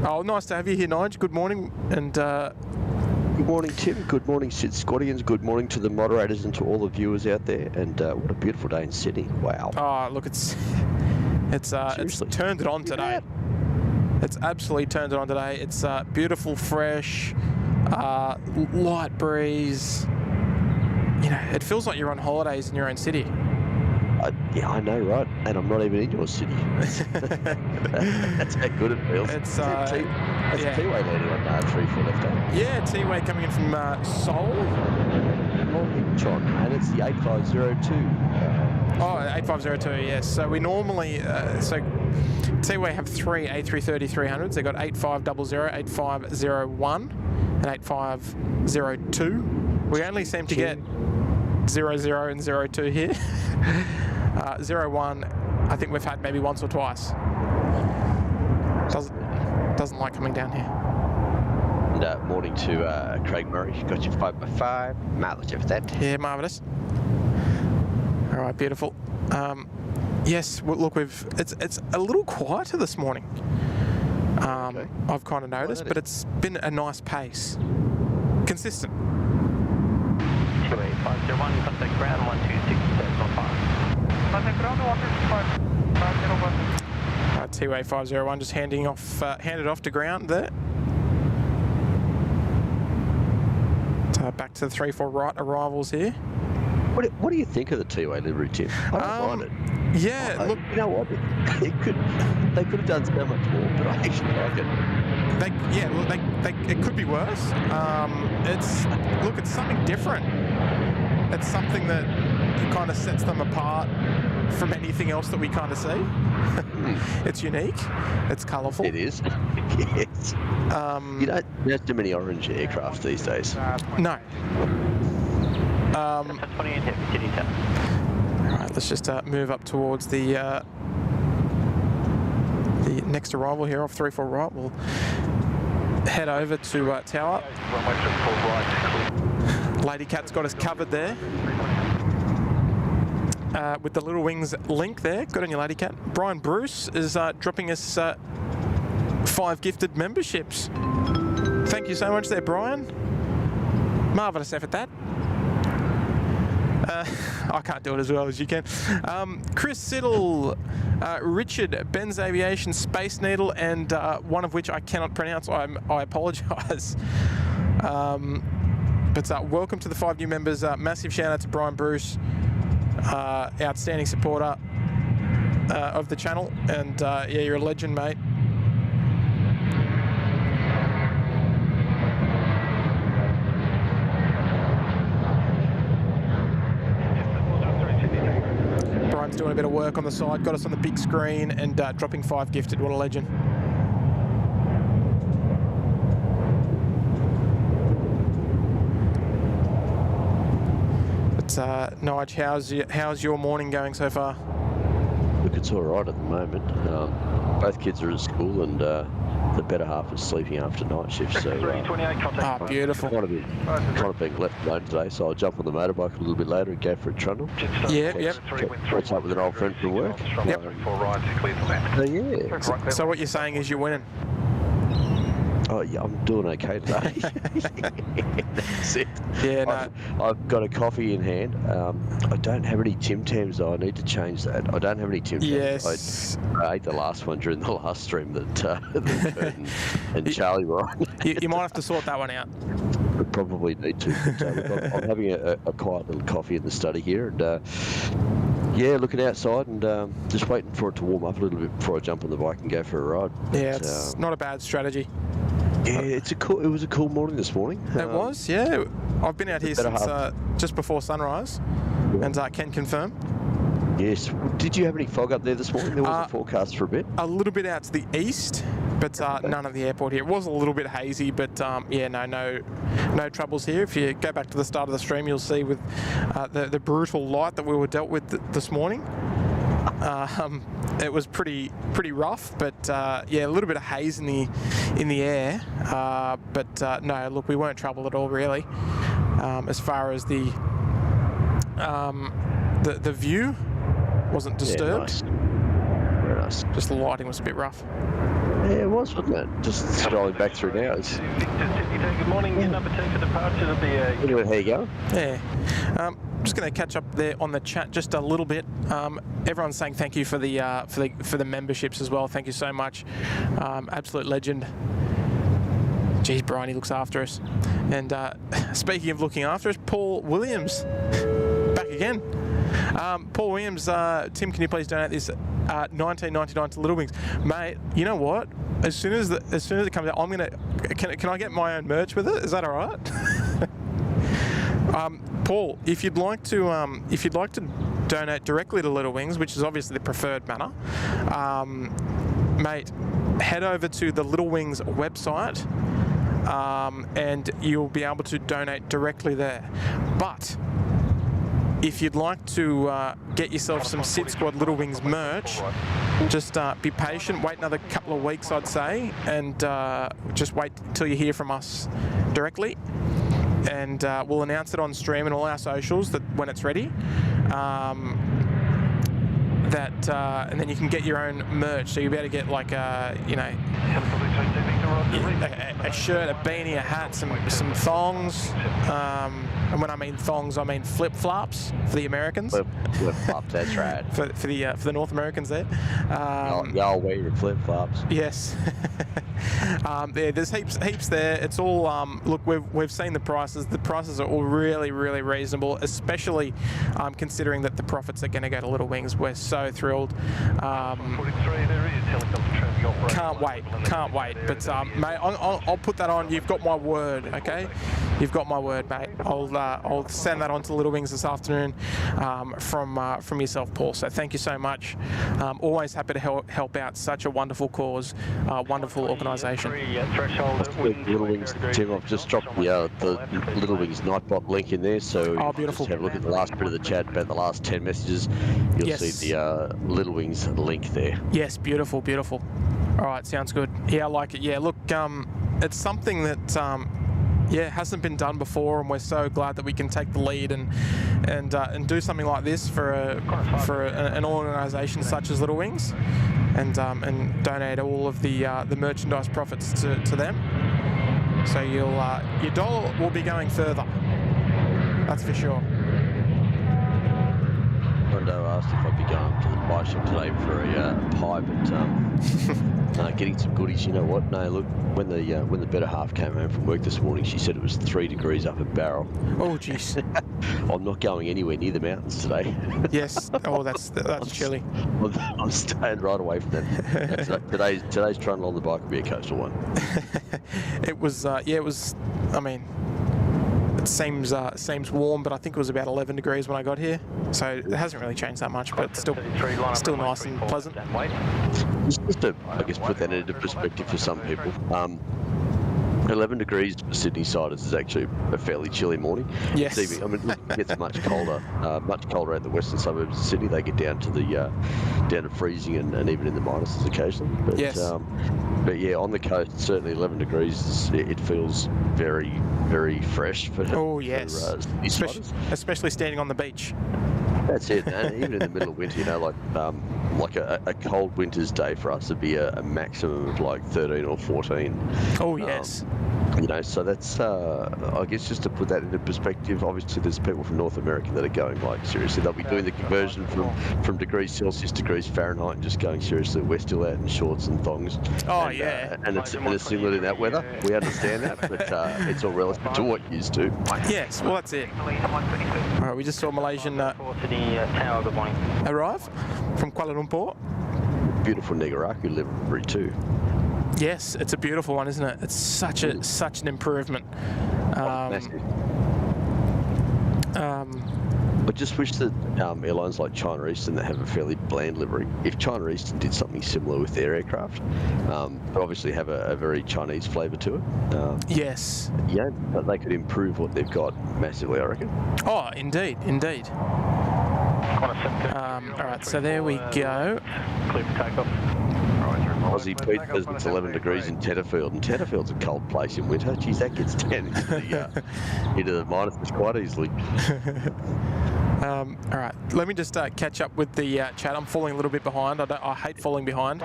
Oh, nice to have you here, Nige. Good morning. And good morning, Tim. Good morning, SydSquadians. Good morning to the moderators and to all the viewers out there. And what a beautiful day in Sydney. Wow. Oh, look, it's turned it on today. It's absolutely turned it on today. It's beautiful, fresh, light breeze. You know, it feels like you're on holidays in your own city. Yeah, I know, right? And I'm not even in your city. That's how good it feels. It's T-way landing on 3-4 left. Yeah, T-way coming in from Seoul. John, and it's the 8502. 8502, yes. So we normally, T-way have 3 A330-300s. They've got 8500, 8501, and 8502. We only seem to get 00 and 02 here. 01, I think we've had maybe once or twice. Doesn't like coming down here. And morning to Craig Murray. Got you 5x5. Marvellous for that. Yeah, marvellous. All right, beautiful. Yes, look, it's a little quieter this morning. Okay. I've kind of noticed, but it's been a nice pace. Consistent. 501, contact ground 126.5. Contact ground 125. T-way 501 just handed off to ground there. Back to the 3-4 right arrivals here. What do you think of the T-way livery, Tim? I don't mind it. Yeah, look, you know what? They could have done so much more, but I actually like it. It could be worse. It's something different. It's something that kind of sets them apart from anything else that we kind of see. It's unique. It's colourful. It is. Yes. You don't have too many orange aircraft these days. No. Delta 28 heavy, City Tower. Alright, let's just move up towards the next arrival here off 34 right. We'll head over to Tower. Runway 34 right, clear. Lady Cat's got us covered there. With the Little Wings link there. Good on you, Lady Cat. Brian Bruce is dropping us 5 gifted memberships. Thank you so much there, Brian. Marvellous effort, that. I can't do it as well as you can. Chris Siddle, Richard, Ben's Aviation, Space Needle, and one of which I cannot pronounce. I apologise. But welcome to the 5 new members. Massive shout out to Brian Bruce, outstanding supporter of the channel, and yeah, you're a legend, mate. Brian's doing a bit of work on the side, got us on the big screen, and dropping 5 gifted. What a legend. Nige, how's your morning going so far? Look, it's all right at the moment. Both kids are at school, and the better half is sleeping after night shift. So, beautiful. Kind of being left alone today, so I'll jump on the motorbike a little bit later and go for a trundle. Yep. Catch up with an old friend from work. Yep. Yeah. So what you're saying is you're winning? Oh yeah, I'm doing okay today. That's it. Yeah, no. I've got a coffee in hand. I don't have any Tim Tams though. I need to change that. I don't have any Tim Tams. Yes. I ate the last one during the last stream that Bert and Charlie were on. You might have to sort that one out. I probably need to. Look, I'm having a quiet little coffee in the study here, and yeah, looking outside and just waiting for it to warm up a little bit before I jump on the bike and go for a ride. Yeah, it's not a bad strategy. Yeah, it was a cool morning this morning. It was, yeah. I've been out here since just before sunrise, and can confirm. Yes. Did you have any fog up there this morning? There was a forecast for a bit. A little bit out to the east, but none at the airport here. It was a little bit hazy, but yeah, no troubles here. If you go back to the start of the stream, you'll see with the brutal light that we were dealt with this morning. It was pretty rough, but yeah, a little bit of haze in the air. But no, look, we weren't troubled at all really. As far as the view wasn't disturbed. Yeah, nice. Very nice. Just the lighting was a bit rough. Yeah, it was, wasn't it? Just scrolling back through now. Good morning, number 2 for departure of the... Anyway, how you going? Yeah. Just going to catch up there on the chat just a little bit. Everyone's saying thank you for the memberships as well. Thank you so much. Absolute legend. Geez, Brian, he looks after us. And speaking of looking after us, Paul Williams back again. Paul Williams, Tim, can you please donate this $19.99 to Little Wings, mate? You know what? As soon as it comes out, I'm gonna. Can I get my own merch with it? Is that all right? Paul, if you'd like to donate directly to Little Wings, which is obviously the preferred manner, mate, head over to the Little Wings website, and you'll be able to donate directly there. But if you'd like to get yourself some SydSquad Little Wings merch, just be patient, wait another couple of weeks, I'd say, and just wait till you hear from us directly. And we'll announce it on stream and all our socials that when it's ready. And then you can get your own merch. So you'll be able to get like a shirt, a beanie, a hat, some thongs. And when I mean thongs, I mean flip-flops for the Americans. Flip-flops, that's right. for the North Americans there. Y'all wear your flip-flops. Yes. There's heaps there. It's all look, we've seen the prices. The prices are all really reasonable, especially considering that the profits are going to go to Little Wings. We're so thrilled. Can't wait. But mate. I'll put that on. You've got my word, okay? You've got my word, mate. I'll send that on to Little Wings this afternoon from yourself, Paul. So thank you so much. Always happy to help out such a wonderful cause, wonderful organisation. Little Wings, Tim, I've just dropped the Little Wings Nightbot link in there, so oh, beautiful. Just have a look at the last bit of the chat about the last 10 messages. You'll see the Little Wings link there. Yes, beautiful, beautiful. All right, sounds good. Yeah, I like it. Yeah, look, it's something that hasn't been done before, and we're so glad that we can take the lead and do something like this for an organisation such as Little Wings, and donate all of the merchandise profits to them. So your dollar will be going further. That's for sure. Rondo asked if I'd be going to the bike shop today for a pie, but getting some goodies. You know what? No, look, when the better half came home from work this morning, she said it was 3 degrees up at Barrel. Oh, jeez. I'm not going anywhere near the mountains today. Yes. Oh, that's chilly. I'm staying right away from that. Today's trundle on the bike will be a coastal one. It was. I mean, it seems warm, but I think it was about 11 degrees when I got here, so it hasn't really changed that much, but still nice and pleasant. Just to, I guess, put that into perspective for some people, 11 degrees for Sydney siders is actually a fairly chilly morning. Yes. I mean, it gets much colder at the western suburbs of Sydney. They get down to freezing and even in the minuses occasionally. But, yes. But yeah, on the coast, certainly 11 degrees, it feels very, very fresh for especially standing on the beach. That's it, and even in the middle of winter, you know, like a cold winter's day for us would be a maximum of like 13 or 14. Oh, yes. You know, so that's, I guess, just to put that into perspective, obviously there's people from North America that are going, like, seriously, they'll be doing the conversion from degrees Celsius, degrees Fahrenheit, and just going, seriously, we're still out in shorts and thongs. Oh, and it's similar in that weather. We understand that, but it's all relative to what you're used to. Yes, well, that's it. All right, we just saw Malaysian arrive from Kuala Lumpur. Beautiful Negaraku livery too. Yes, it's a beautiful one, isn't it? It's such an improvement. Massive. I just wish that airlines like China Eastern that have a fairly bland livery, if China Eastern did something similar with their aircraft, but obviously have a very Chinese flavour to it. Yes. Yeah, but they could improve what they've got massively, I reckon. Oh, indeed. All right, so there we go. Clear for takeoff. Aussie Pete says it's 11 degrees in Tenterfield, and Tenterfield's a cold place in winter. Geez, that gets down into the minuses quite easily. All right, let me just catch up with the chat. I'm falling a little bit behind. I hate falling behind.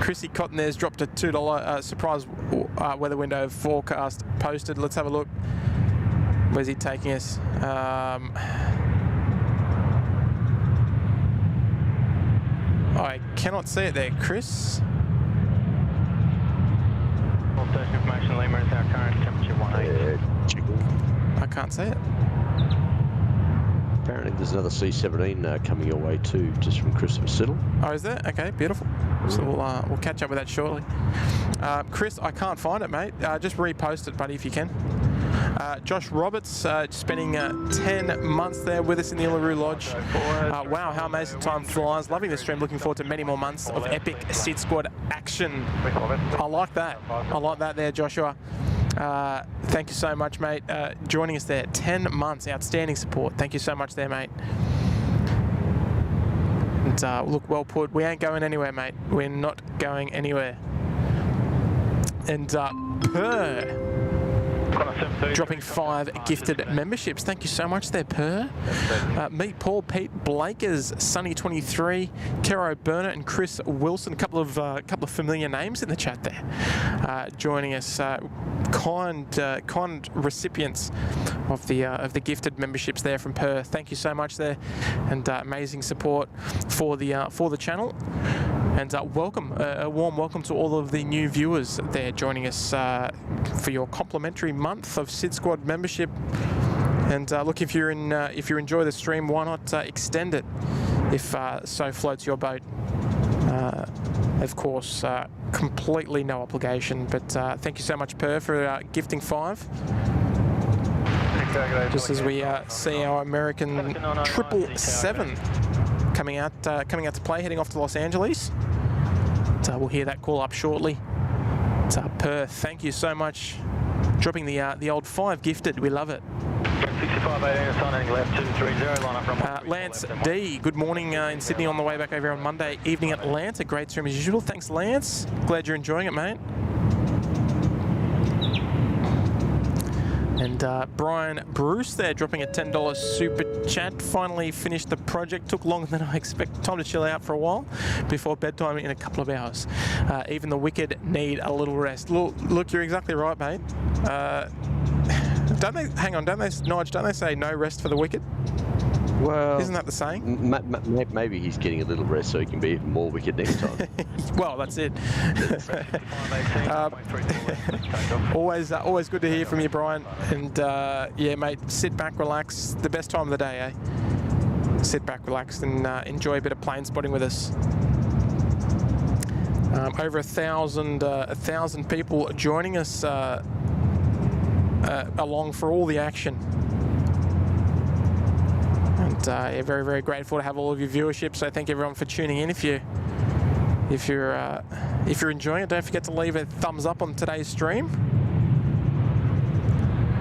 Chrissy Cotton there's dropped a $2 surprise weather window forecast posted. Let's have a look. Where's he taking us? I cannot see it there, Chris. Station information, Lima is our current temperature 18. I can't see it. Apparently there's another C-17 coming your way too, just from Christopher Siddle. Oh, is there? Okay, beautiful. So we'll catch up with that shortly. Chris, I can't find it, mate. Just repost it, buddy, if you can. Josh Roberts spending 10 months there with us in the Uluru Lodge. Wow, how amazing time flies. Loving the stream. Looking forward to many more months of epic SydSquad action. I like that. I like that there, Joshua. Thank you so much, mate. Joining us there. 10 months. Outstanding support. Thank you so much there, mate. And look, well put. We ain't going anywhere, mate. We're not going anywhere. And dropping 5 gifted memberships. Thank you so much there, Per. Meet Paul, Pete Blakers, Sunny23, Kero Burnett, and Chris Wilson. A couple of familiar names in the chat there, joining us. Kind recipients of the gifted memberships there from Per. Thank you so much there, and amazing support for the channel. And welcome, a warm welcome to all of the new viewers there joining us for your complimentary month of SydSquad membership. And look, if you enjoy the stream, why not extend it if so floats your boat. Of course, completely no obligation, but thank you so much, Per, for gifting 5. Just as we see our American 777 coming out to play, heading off to Los Angeles. So we'll hear that call up shortly. So Per, thank you so much. Dropping the old 5 gifted, we love it. 6518, left 230, line up from Lance D, good morning in Sydney on the way back over on Monday evening at Atlanta. Great stream as usual. Thanks, Lance. Glad you're enjoying it, mate. And Brian Bruce there dropping a $10 super chat. Finally finished the project. Took longer than I expected. Time to chill out for a while before bedtime in a couple of hours. Even the wicked need a little rest. Look, you're exactly right, mate. Don't they? Hang on, don't they, Nige? Don't they say no rest for the wicked? Well, isn't that the saying? Maybe he's getting a little rest so he can be even more wicked next time. Well, that's it. Always good to hear from you, Brian. And yeah, mate, sit back, relax. The best time of the day, eh? Sit back, relax, and enjoy a bit of plane spotting with us. Over 1,000 people joining us along for all the action. And yeah, very, very grateful to have all of your viewership. So thank everyone for tuning in. If you're enjoying it, don't forget to leave a thumbs up on today's stream.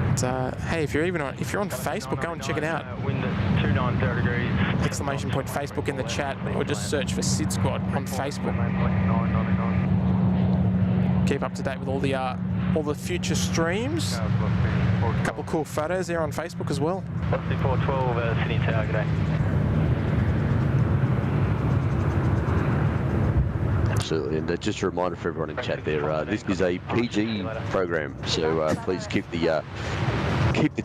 And, hey, if you're on Facebook, go and check it out. Wind at 290 degrees. Exclamation point Facebook in the chat, or just search for SydSquad on Facebook. Keep up to date with all the future streams. A couple of cool photos there on Facebook as well. 412 Sydney Tower, g'day. Absolutely, and just a reminder for everyone in chat there, this is a PG program, so please keep the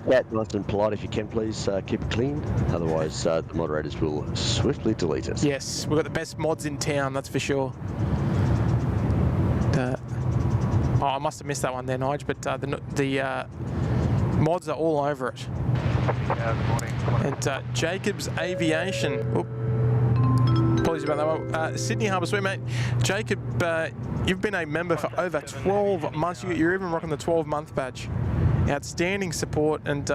chat nice and polite if you can, please. Keep it clean, otherwise the moderators will swiftly delete it. Yes, we've got the best mods in town, that's for sure. Oh, I must have missed that one there, Nige, but the mods are all over it. And Jacob's Aviation. Oop. Apologies about that one. Sydney Harbour Sweet, mate. Jacob, you've been a member for over 12 months. You're even rocking the 12-month badge. Outstanding support, and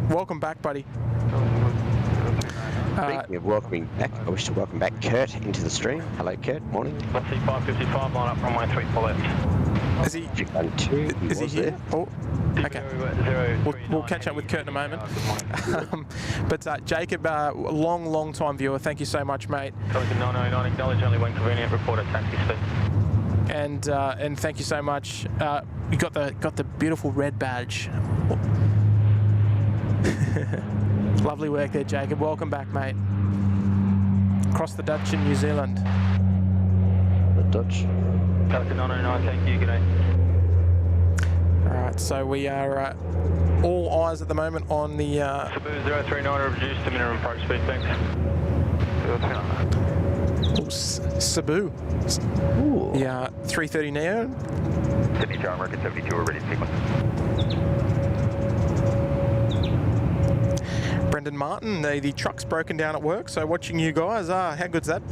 welcome back, buddy. Speaking of welcoming back, I wish to welcome back Kurt into the stream. Hello, Kurt. Morning. 555, line up runway 34 left. Is he? Is he here? Oh, okay. We'll catch up with Kurt in a moment. But Jacob, long time viewer. Thank you so much, mate. 909, acknowledge only when convenient. Report at taxi speed. And thank you so much. You got the beautiful red badge. Lovely work there, Jacob. Welcome back, mate. Across the Dutch in New Zealand. The Dutch. Pelican 909, thank you, g'day. Alright, so we are all eyes at the moment on the... Cebu 039, reduced to minimum approach speed, thanks. 039. Cebu. Ooh. Yeah, 330 Neo. Sydney Tower, American 72, we're ready to sequence. Brendan Martin, the truck's broken down at work, so watching you guys, how good's that?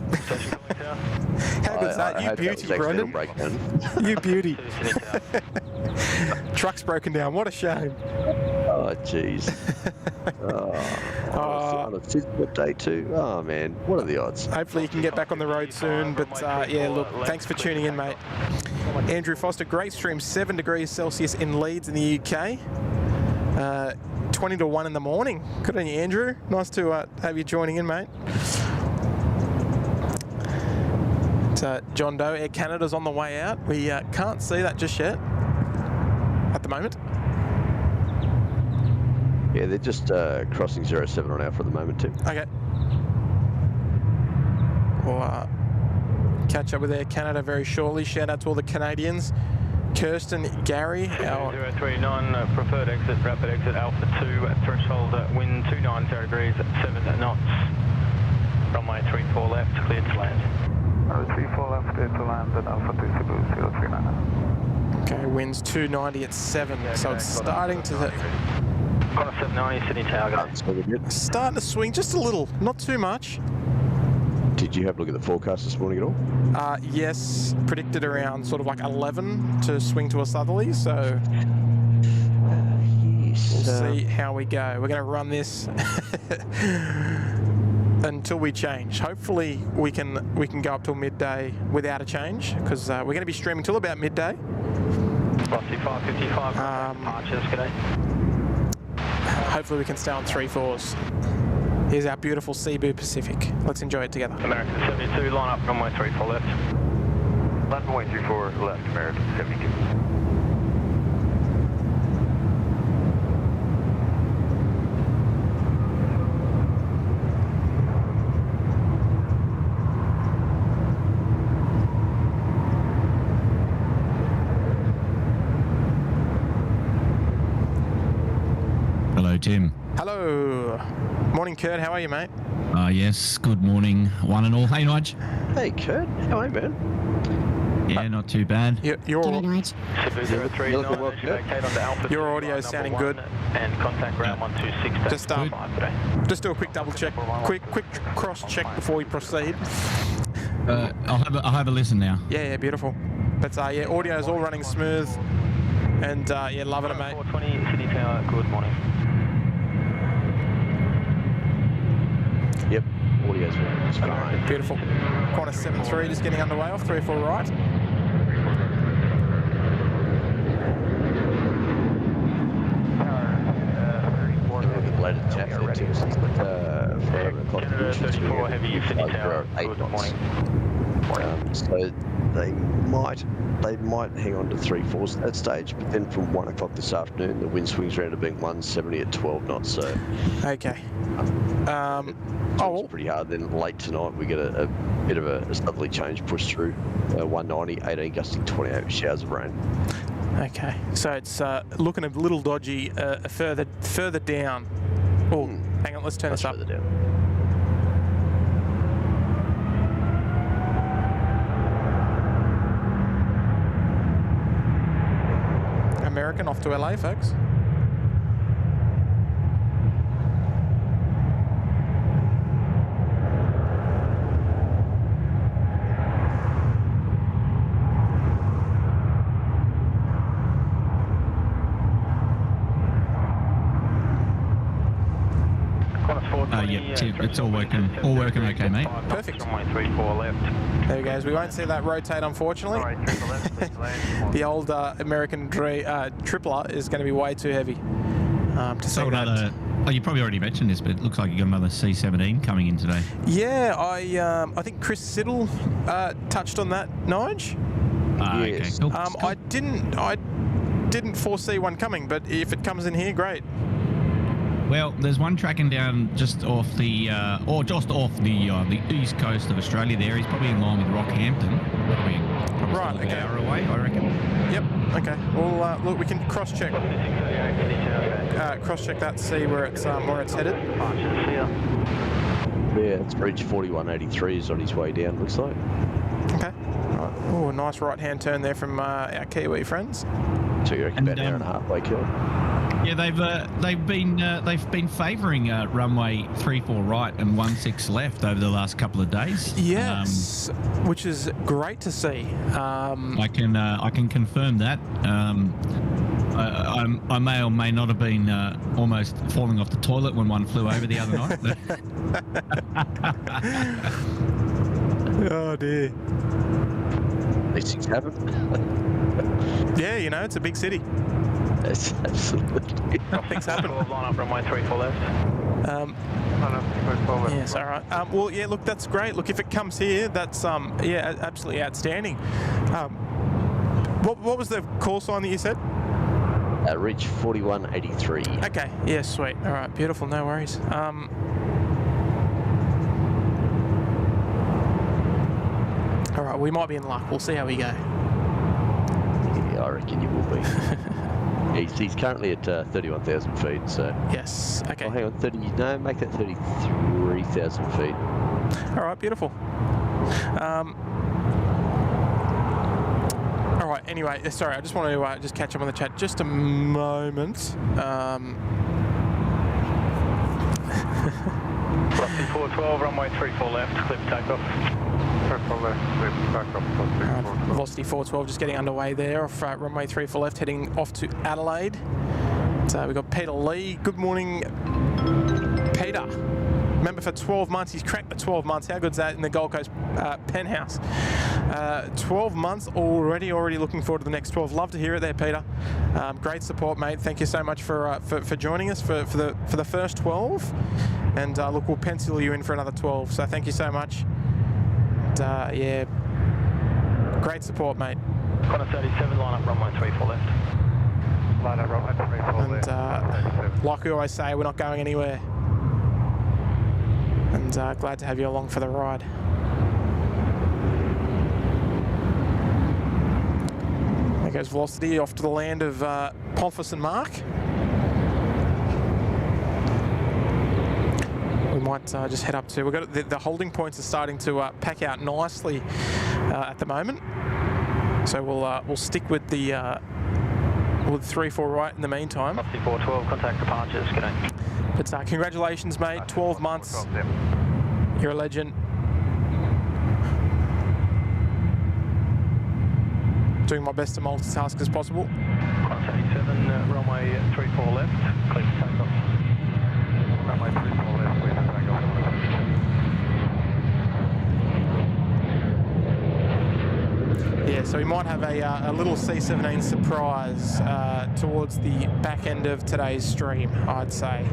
How good's that? You beauty, Brendan. You beauty. Truck's broken down, what a shame. Oh, jeez. On a SydSquad day too. Oh, man. What are the odds? Hopefully you can get back on the road soon, but yeah, look, thanks for tuning in, mate. Andrew Foster, great stream, 7 degrees Celsius in Leeds in the UK. 20 to 1 in the morning. Good on you, Andrew. Nice to have you joining in, mate. John Doe, Air Canada's on the way out. We can't see that just yet at the moment. Yeah, they're just crossing 07 on Alpha at the moment too. Okay. We'll catch up with Air Canada very shortly. Shout out to all the Canadians. Kirsten, Gary, our... 039, preferred exit, rapid exit, Alpha 2, threshold, wind 290 degrees, 7 knots. Runway 34 left, cleared to land. 34 left, cleared to land at Alpha 2 Cebu 039. Okay, winds 290 at 7, so it's starting to... Connor 790, Sydney Tower, guys. Starting to swing just a little, not too much. Did you have a look at the forecast this morning at all? Yes, predicted around sort of like 11 to swing to a southerly, so we'll see how we go. We're going to run this until we change. Hopefully we can go up till midday without a change, because we're going to be streaming till about midday. Velocity 555, arches, g'day. Hopefully we can stay on 3-4s. Here's our beautiful Cebu Pacific. Let's enjoy it together. American 72, line up, runway 34 left. Left runway 34 left, American 72. Hello, Tim. Hello. Morning, Kurt. How are you, mate? Yes, good morning, one and all. Hey, Nige. Hey, Kurt. How are you, man? Yeah, not too bad. Your audio is sounding good. And contact ground 126. Just do a quick double check, quick cross check before we proceed. I'll have a listen now. Yeah, beautiful. But yeah, audio is all running smooth, and yeah, loving it, mate. 420 City Tower. Good morning. Yep, audio's fine. Beautiful. Corner 7-3, just getting underway off 3-4 right. Later chat there too, so for 34 heavy City Tower. Good morning. So they might hang on to 3-4s at that stage, but then from 1 o'clock this afternoon the wind swings around to being 170 at 12 knots. So okay. It's pretty hard. Then late tonight we get a bit of a southerly change pushed through. 190, 18 gusting 28 with showers of rain. Okay, so it's looking a little dodgy further down. Oh, hang on, let's turn this up. Further down. American off to LA, folks. Yeah, it's all working okay, mate. Perfect. Runway 34 left. There he goes. We won't see that rotate, unfortunately. The old American tripler is going to be way too heavy to see that. You probably already mentioned this, but it looks like you got another C-17 coming in today. Yeah, I think Chris Siddle touched on that, Nige. Yes. Okay, cool. I didn't foresee one coming, but if it comes in here, great. Well, there's one tracking down just off the east coast of Australia. There, he's probably in line with Rockhampton. Probably Right, an hour away, I reckon. Yep. Okay. Well, look, we can cross-check. Cross-check that, see where it's headed. Yeah, it's reached 4183 is on his way down. Looks like. Okay. Right. Oh, nice right-hand turn there from our Kiwi friends. So you reckon about an hour and a half, like Yeah, they've been favouring runway 34 right and 16 left over the last couple of days. Yes, which is great to see. I can confirm that. I may or may not have been almost falling off the toilet when one flew over the other night. Oh dear. These things happen. Yeah, you know, it's a big city. Yes, absolutely. Things happen. Line up runway 34 left. Yes, all right. Well, yeah, look, that's great. Look, if it comes here, that's yeah, absolutely outstanding. What was the call sign that you said? Reach 4183. Okay, yeah, sweet. All right, beautiful, no worries. All right, we might be in luck. We'll see how we go. Yeah, I reckon you will be. He's currently at 31,000 feet, so... Yes, okay. Oh, hang on, no, make that 33,000 feet. All right, beautiful. All right, anyway, sorry, I just want to just catch up on the chat just a moment. Velocity 412, runway 34 left, clear for takeoff. 34 left, clear for takeoff. Velocity 412 just getting underway there off runway 34 left, heading off to Adelaide. So we've got Peter Lee. Good morning, Peter. Remember, for 12 months, he's cracked the 12 months. How good's that in the Gold Coast penthouse? 12 months already looking forward to the next 12. Love to hear it there, Peter. Great support, mate. Thank you so much for joining us for the first 12. And look, we'll pencil you in for another 12. So thank you so much. And, yeah, great support, mate. Qantas 37, line up runway 34 left. Line up runway 34 left. And like we always say, we're not going anywhere. And glad to have you along for the ride. There goes Velocity off to the land of Ponfus and Mark. We might just head up to. We've got the holding points are starting to pack out nicely at the moment. So we'll stick with the 3-4 right in the meantime. 412, contact departures. Good day. But congratulations, mate. 12 months. You're a legend. Doing my best to multitask as possible. Qantas 87, runway 34 left, clear for takeoff. Runway 34 left, clear for takeoff. Yeah, so we might have a little C-17 surprise towards the back end of today's stream, I'd say.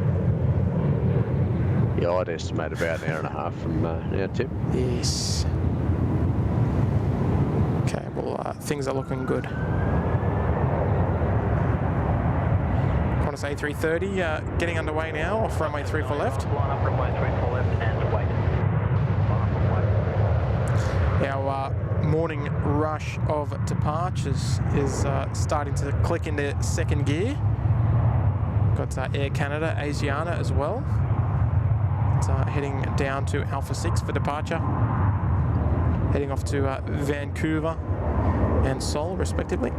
Yeah, I'd estimate about an hour and a half from now, Tim. Yes. Okay, well, things are looking good. Qantas A330 getting underway now off runway 34 left. Line up runway 34 left and wait. Our morning rush of departures is starting to click into second gear. Got Air Canada, Asiana as well. Heading down to Alpha 6 for departure. Heading off to Vancouver and Seoul, respectively.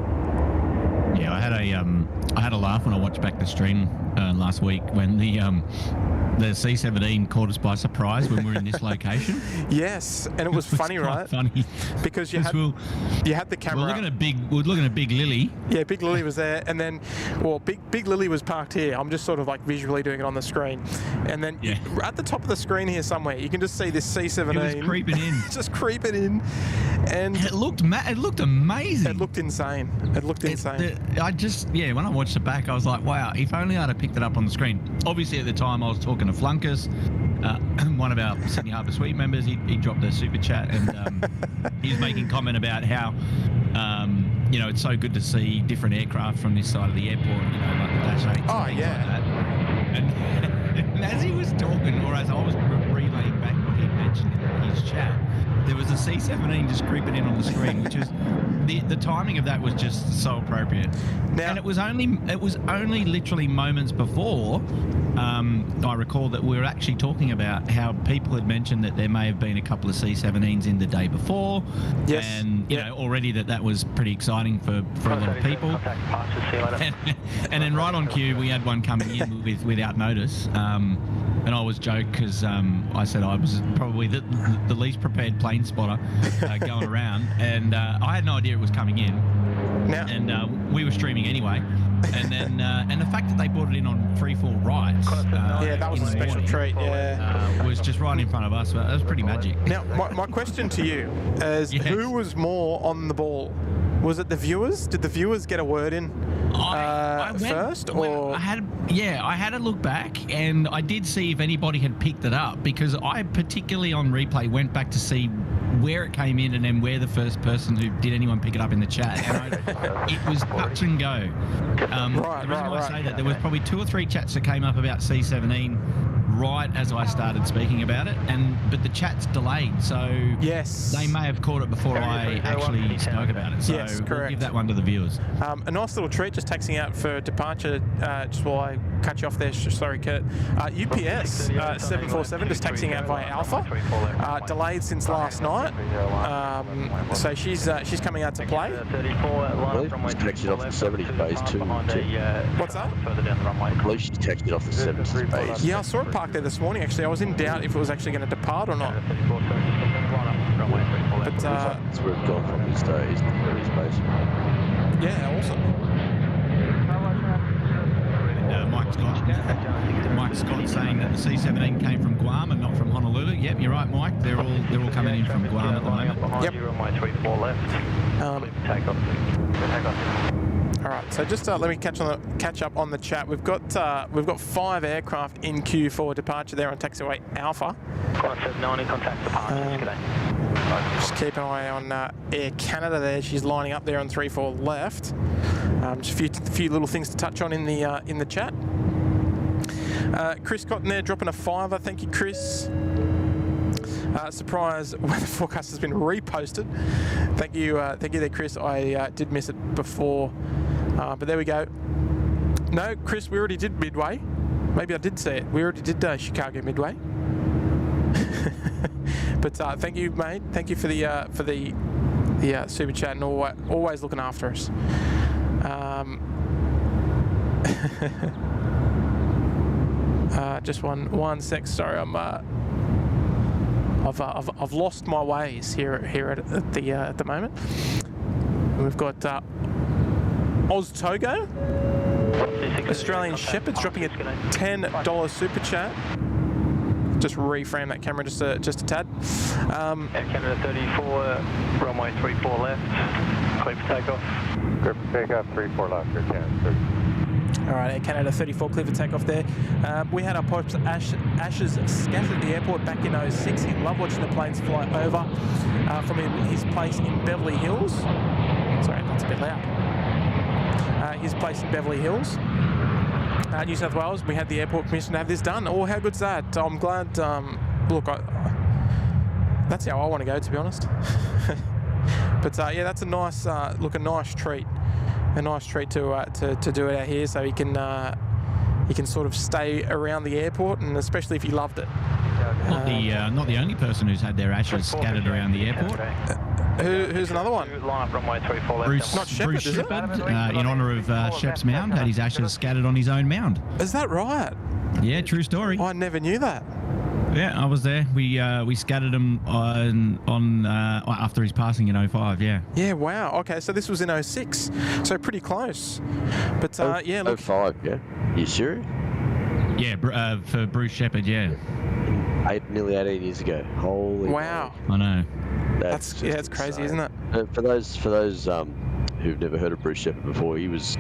Yeah, I had a laugh when I watched back the stream last week when the C-17 caught us by surprise when we were in this location. Yes, and it was funny, right? Funny, because you had the camera. We're looking at Big Lily. Yeah, Big Lily was there, and then, well, Big Lily was parked here. I'm just sort of like visually doing it on the screen, and then at the top of the screen here somewhere, you can just see this C-17. It was creeping in. Just creeping in, and it looked amazing. It looked insane. It looked insane. When I watched it back, I was like, wow, if only I'd have picked it up on the screen. Obviously, at the time, I was talking to Flunkers, one of our Sydney Harbour Suite members. He dropped a super chat, and he was making comment about how, it's so good to see different aircraft from this side of the airport, like the Dash 8. Oh, yeah. Like that. And as he was talking, or as I was relaying back what he mentioned in his chat, there was a C-17 just creeping in on the screen, which was the timing of that was just so appropriate. And it was only literally moments before I recall that we were actually talking about how people had mentioned that there may have been a couple of C-17s in the day before. Yes. And already that was pretty exciting for a lot of people. And then right on cue, we had one coming in without notice. And I was joking because I said I was probably the least prepared plane spotter going around, and I had no idea it was coming in. And we were streaming anyway. And then and the fact that they brought it in on 3-4 right. That was a special treat. Was just right in front of us. But that was pretty magic. Now, my question to you is: who was more on the ball? Was it the viewers? Did the viewers get a word in first? Or I had a look back, and I did see if anybody had picked it up, because I particularly on replay went back to see where it came in and then where the first person who did anyone pick it up in the chat. And it was touch and go. The reason why I say that, there was probably 2 or 3 chats that came up about C-17 right as I started speaking about it, but the chat's delayed, so they may have caught it before I actually spoke about it. So we'll give that one to the viewers. A nice little treat, just taxiing out for departure, just while I cut you off there, sorry Kurt. UPS 747 just taxiing out via Alpha, delayed since last night. So she's coming out to play. She's taxied off the 70 base too. What's that? Further down the runway. I believe she's taxied off the 70 base. Yeah, I saw it parked parked there this morning, actually. I was in doubt if it was actually going to depart or not. But, that's where it's gone from his base. yeah, awesome. And Mike Scott saying that the C-17 came from Guam and not from Honolulu. Yep, you're right, Mike. They're all coming in from Guam at the moment. Yep. Runway 34 left. Takeoff. All right, so just let me catch up on the chat. We've got 5 aircraft in queue for departure there on taxiway Alpha. 790, contact departure. Just keep an eye on Air Canada there. She's lining up there on 34 left. Just a few little things to touch on in the chat. Chris Cotton there dropping a $5. Thank you, Chris. Surprise, weather forecast has been reposted. Thank you there, Chris. I did miss it before, but there we go. No, Chris, we already did Midway. Maybe I did say it. We already did Chicago Midway. But thank you, mate. Thank you for the super chat and always looking after us. Just one sec. Sorry, I've lost my ways here at the moment. We've got Oz Togo, Australian Shepherds dropping a $10 super chat. Just reframe that camera just a tad. Air Canada 34, runway 34 left, clear for takeoff. Clear for takeoff, 34 left, Air Canada. All right, Air Canada 34, clear for takeoff there. We had our Pope's ashes scattered at the airport back in 06. He loved watching the planes fly over from his place in Beverly Hills. Sorry, that's a bit loud. His place in Beverly Hills. New South Wales, we had the airport permission to have this done. Oh, how good's that? I'm glad. Look, that's how I want to go, to be honest. But yeah, that's a nice a nice treat. A nice treat to do it out here, so he can sort of stay around the airport, and especially if he loved it. Not the only person who's had their ashes scattered around the airport. Who's another one? Bruce Shepherd, in honour of Shep's mound, had his ashes scattered on his own mound. Is that right? Yeah, true story. I never knew that. Yeah, I was there. We scattered him on after his passing in 05. Yeah. Yeah. Wow. Okay. So this was in 06. So pretty close. But yeah. Look. 05. Yeah. You serious? Yeah. For Bruce Shepherd. Yeah. Nearly 18 years ago. Holy. Wow. I know. That's crazy, isn't it? For those who've never heard of Bruce Shepherd before, he was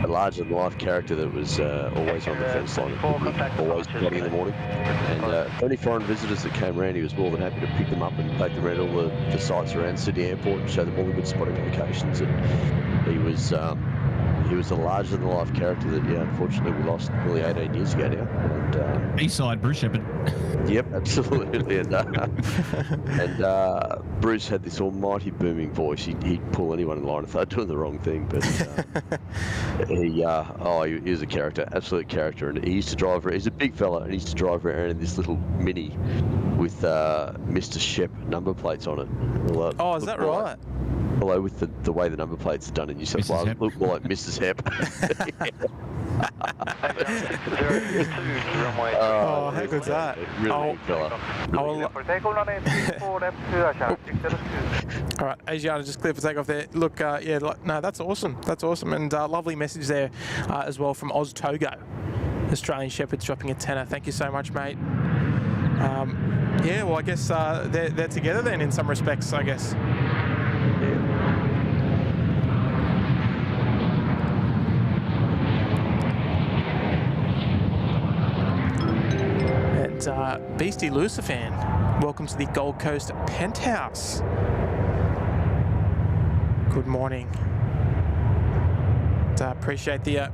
a larger-than-life character that was always on the fence line, always plotting in the morning. And for any foreign visitors that came around, he was more than happy to pick them up and take them around all the sites around Sydney Airport and show them all the good spotting locations. And he was a larger-than-life character that, yeah, unfortunately we lost nearly 18 years ago now. And, Eastside Bruce Shepherd. Yep, absolutely. And Bruce had this almighty booming voice. He'd pull anyone in line if they're doing the wrong thing. But he was a character, absolute character. And he used to drive. He's a big fella, and he used to drive around in this little Mini with Mr. Shep number plates on it. Oh, is that right? Although with the way the number plates are done in New South Wales, it looked more like Mrs. Hep. Oh, how good's that? Really good fella. All right, Asiana just clear for takeoff there. Look, yeah, no, that's awesome. That's awesome, and lovely message there as well from Oz Togo. Australian Shepherds dropping a tenner. Thank you so much, mate. Yeah, well, I guess they're together then in some respects, I guess. Beastie Lucifan, welcome to the Gold Coast Penthouse. Good morning. Appreciate the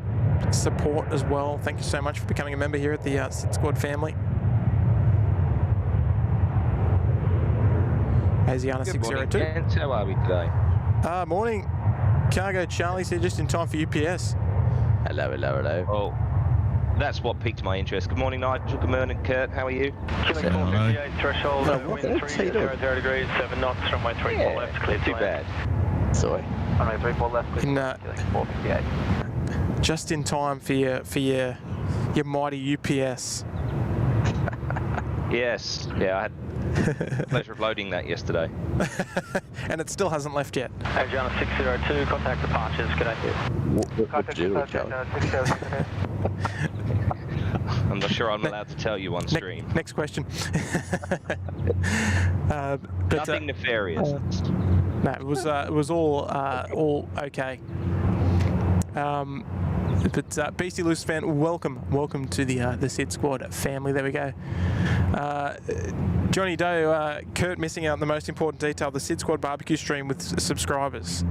support as well. Thank you so much for becoming a member here at the SydSquad family. Asiana 602. Morning, how are we today? Morning. Cargo Charlie's here just in time for UPS. Hello. Oh. That's what piqued my interest. Good morning, Nigel. Good morning, Kurt. How are you? Killing 458, threshold, wind 30 degrees, 7 knots, runway 34 left, clear too bad. Sorry. Runway 34 left, clear killing 458. Just in time for your mighty UPS. Yes, yeah, I had the pleasure of loading that yesterday. And it still hasn't left yet. Adriana 602, contact departures, good day. What deal, Charlie? I'm not sure I'm allowed to tell you on stream. Next question. Nothing nefarious. No, it was all okay. But BC Loose fan, welcome to the SydSquad family. There we go. Johnny Doe, Kurt missing out on the most important detail: the SydSquad barbecue stream with subscribers.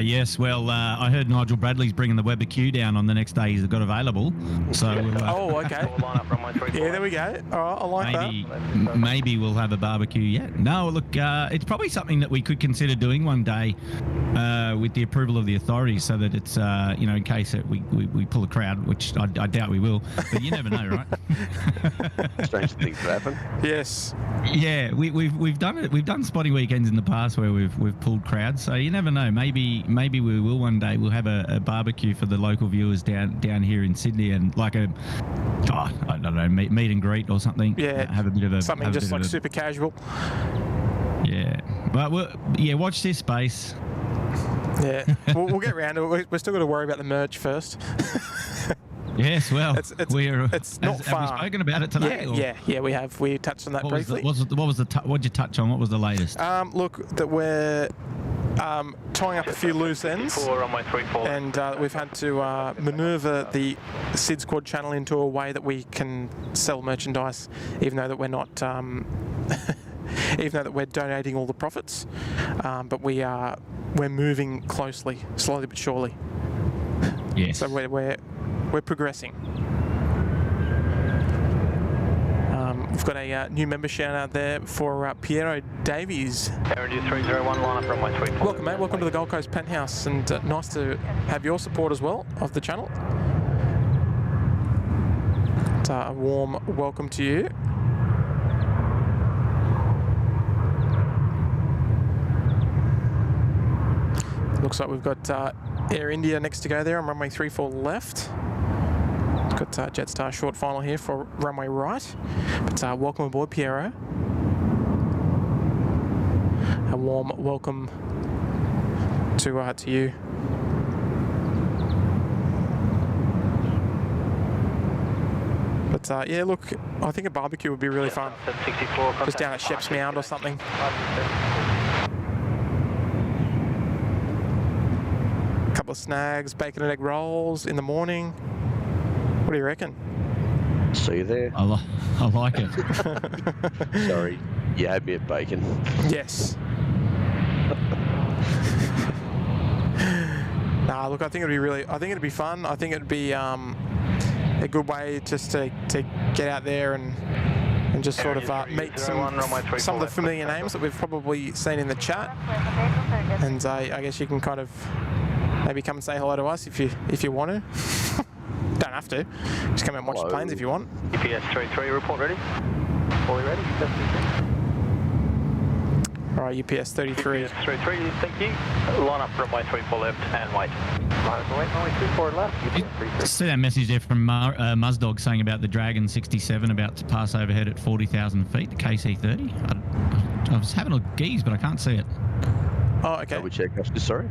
Yes, well, I heard Nigel Bradley's bringing the Weber-Q down on the next day he's got available. So oh, okay. Yeah, there we go. All right, I like that. Maybe we'll have a barbecue yet. No, look, it's probably something that we could consider doing one day with the approval of the authorities, so that it's, in case we pull a crowd, which I doubt we will, but you never know, right? Strange things happen. Yes. Yeah, we've done it. We've done spotty weekends in the past where we've pulled crowds, so you never know. Maybe we will one day. We'll have a barbecue for the local viewers down here in Sydney, and like I don't know, meet and greet or something. Yeah, have a bit of a something just like super casual. Yeah, but watch this space. Yeah, we'll get around to it. We're still got to worry about the merch first. Yes, well, it's not far. Have we spoken about it today? Yeah, we have. We touched on that briefly. What did you touch on? What was the latest? Look, that we're tying up a few loose ends, and we've had to manoeuvre the SydSquad channel into a way that we can sell merchandise, even though that we're not, even though that we're donating all the profits, but we're moving slowly but surely. Yes. So we're progressing. We've got a new member shout out there for Piero Davies. Aaron 301, line up runway 34. Welcome, mate. Welcome to the Gold Coast Penthouse, and nice to have your support as well of the channel. It's a warm welcome to you. Looks like we've got Air India next to go there on runway 34 left. Got Jetstar short final here for runway right. But welcome aboard, Piero. A warm welcome to you. But yeah, look, I think a barbecue would be really fun. Just down at Shep's Mound or something. A couple of snags, bacon and egg rolls in the morning. What do you reckon? See you there. I like it. Sorry, you had me at bacon. Yes. Nah, look, I think it'd be fun. I think it'd be a good way just to get out there and just sort of meet some of the familiar names that we've probably seen in the chat. And I guess you can kind of maybe come and say hello to us if you want to. Don't have to. Just come and watch the planes if you want. UPS 33, report ready. Fully ready. All right, UPS 33. UPS 33, thank you. Line up runway 34 left and wait. Runway 34 left. See that message there from Muzdog saying about the Dragon 67 about to pass overhead at 40,000 feet, the KC30. I was having a gaze, but I can't see it. Oh, okay. Can we check after, sorry?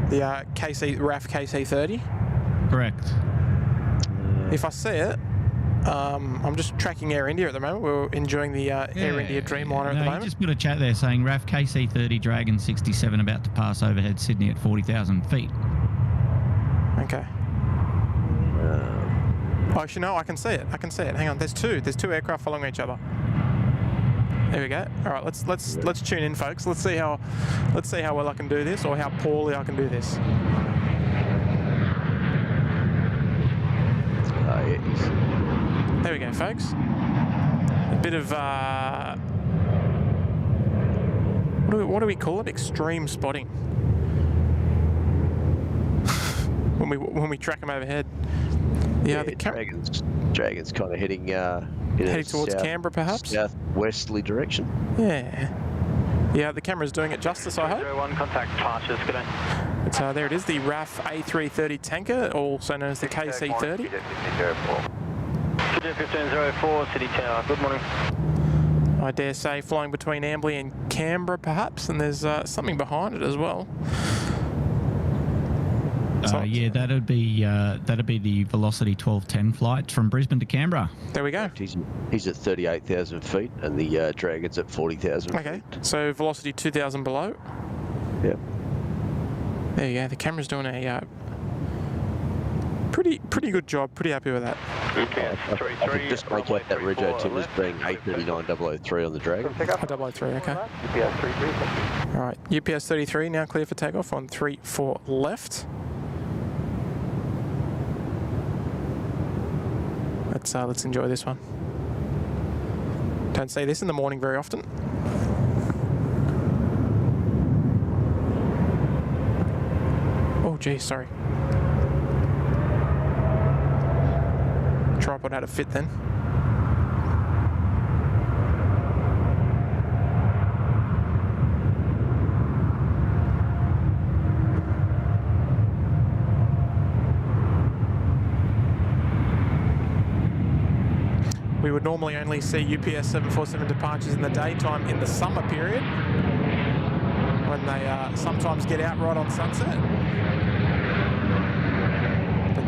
The RAF KC30? Correct. If I see it, I'm just tracking Air India at the moment. We're enjoying the Air India Dreamliner at the moment. You just put a chat there saying RAF KC30 Dragon 67 about to pass overhead Sydney at 40,000 feet. Okay. Oh, actually, no, I can see it. Hang on, there's two aircraft following each other. There we go. All right, let's tune in, folks. Let's see how well I can do this, or how poorly I can do this. There we go, folks. A bit of what do we call it? Extreme spotting. when we track them overhead. Yeah, the Dragon's kind of heading towards Canberra, perhaps. Southwesterly direction. Yeah, the camera's doing it justice, I hope. 01 contact departures, good day. It's, there it is, the RAF A330 tanker, also known as the KC30. Roger, 1504, City Tower. Good morning. I dare say flying between Ambley and Canberra perhaps, and there's something behind it as well. Yeah, that'd be the Velocity 1210 flight from Brisbane to Canberra. There we go. He's at 38,000 feet, and the Dragon's at 40,000 Okay, feet. so Velocity 2,000 below. Yep. There you go. The camera's doing a pretty good job. Pretty happy with that. I could just make out that rego tip as being 839.003 on the Dragon. 003, okay. UPS 33. All right, UPS 33 now clear for takeoff on 34 left. Let's enjoy this one. Don't see this in the morning very often. Oh geez, sorry. Tripod had a fit then. We would normally only see UPS 747 departures in the daytime in the summer period, when they sometimes get out right on sunset. But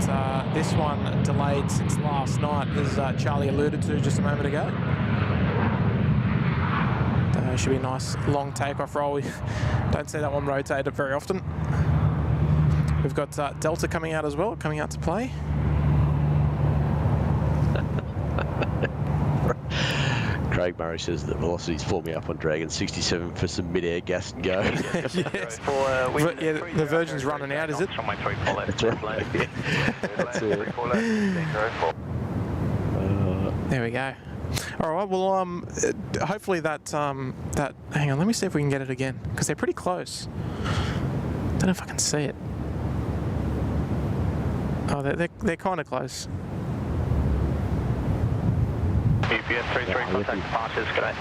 this one delayed since last night, as Charlie alluded to just a moment ago. Should be a nice long takeoff roll. We don't see that one rotated very often. We've got Delta coming out as well, coming out to play. Craig Murray says that Velocity's forming up on Dragon 67 for some mid-air gas and go. Yes. The Virgin's running out, is it? That's right. That's it. There we go. All right. Well, hopefully that hang on. Let me see if we can get it again, because they're pretty close. Don't know if I can see it. Oh, they're kind of close. UPS 33, contact departures, good day.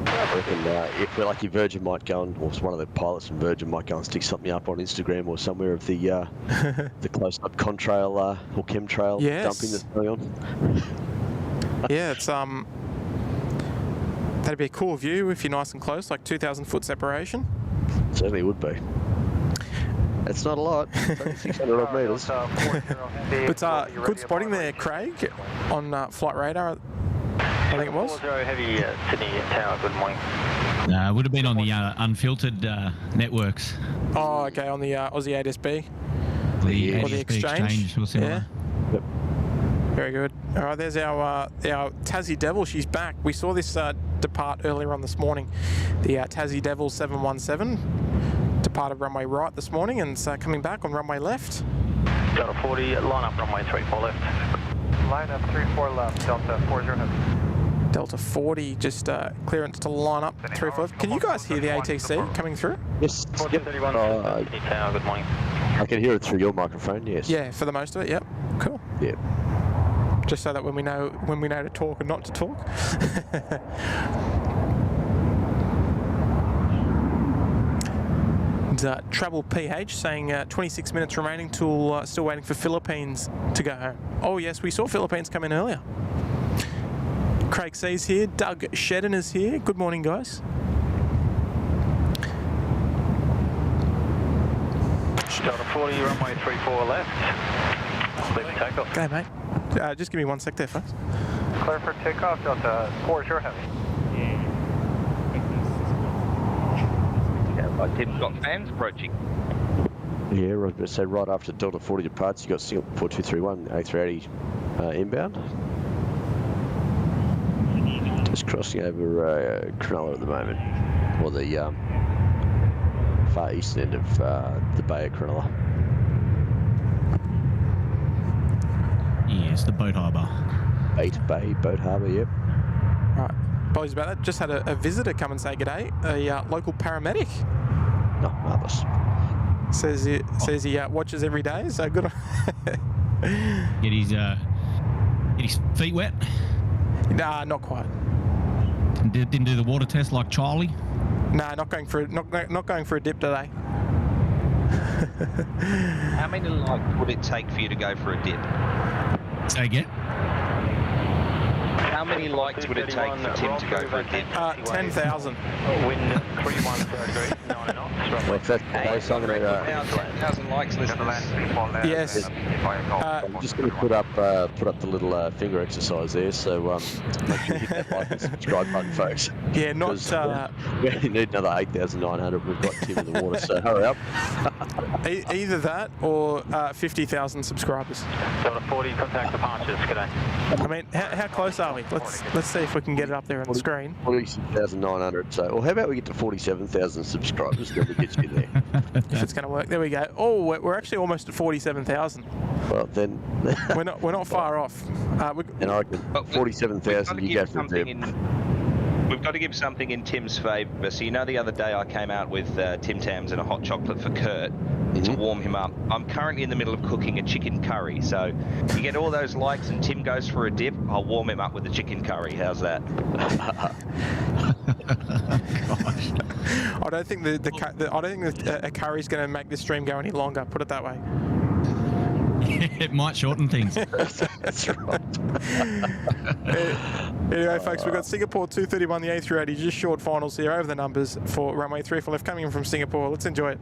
I reckon if we're lucky, Virgin might go and, or one of the pilots from Virgin might go and stick something up on Instagram or somewhere of the the close-up contrail or chemtrail dumping that's going on. Yeah, it's that'd be a cool view if you're nice and close, like 2,000 foot separation. Certainly would be. It's not a lot, 600 odd metres. But good spotting there, Craig, on flight radar. I think it was. 40 heavy Sydney Tower, good morning. It would have been on the unfiltered networks. Oh, okay, on the Aussie ATSB. The or the exchange. Or similar. Yeah. Yep. Very good. All right, there's our Tassie Devil. She's back. We saw this depart earlier on this morning. The Tassie Devil 717 departed runway right this morning and it's coming back on runway left. Delta 40, line up runway 34 left. Line up 34 left, Delta 40 heavy. Delta 40, just clearance to line up 34 left. Can you guys hear the ATC coming through? Yes. 431 Sydney Tower, good morning. I can hear it through your microphone, yes. Yeah, for the most of it, yep. Cool. Yep. Just so that when we know to talk and not to talk. And, Travel PH saying 26 minutes remaining till still waiting for Philippines to go home. Oh yes, we saw Philippines come in earlier. Craig C's here, Doug Shedden is here. Good morning, guys. Delta 40, runway 34 left. Clear for takeoff. Go, mate. Just give me 1 sec there, folks. Clear for takeoff, Delta 40 heavy. Tim's got fans approaching. Yeah, I was going to say right after Delta 40 departs, you got Singapore 231 A380 inbound. Just crossing over Cronulla at the moment, or the far eastern end of the Bay of Cronulla. Yes, the boat harbour. Bay boat harbour, yep. Right. Apologies about that. Just had a visitor come and say g'day. A local paramedic. No, marvellous. Says he watches every day. So good. Get his feet wet. Nah, not quite. Didn't do the water test like Charlie. Nah, not going for a dip today. How many would it take for you to go for a dip? Say again? How many likes would it take for Tim to go for a dip? 10,000. Wind 310 degrees, 9 knots. Well, if that's close, I'm going to... 10,000 likes, listeners. Yes. I'm just going to put up the little finger exercise there, so make sure you hit that like and subscribe button, folks. Yeah, not... we only need another 8,900. We've got Tim in the water, so hurry up. Either that or 50,000 subscribers. Delta 40, contact departures, g'day. I mean, how close are we? Let's see if we can get it up there on the screen. 46,900. So, or how about we get to 47,000 subscribers, then we get you there. If it's going to work, there we go. Oh, we're actually almost at 47,000. Well, then we're not far off. And I reckon 47,000. You go for the We've got to give something in Tim's favour. So you know the other day I came out with Tim Tams and a hot chocolate for Kurt to warm him up. I'm currently in the middle of cooking a chicken curry. So you get all those likes and Tim goes for a dip, I'll warm him up with the chicken curry. How's that? Gosh. I don't think a curry's going to make this stream go any longer. Put it that way. It might shorten things. That's right. Anyway, folks, we've got Singapore 231, the A380, just short finals here over the numbers for runway 34 left coming in from Singapore. Let's enjoy it.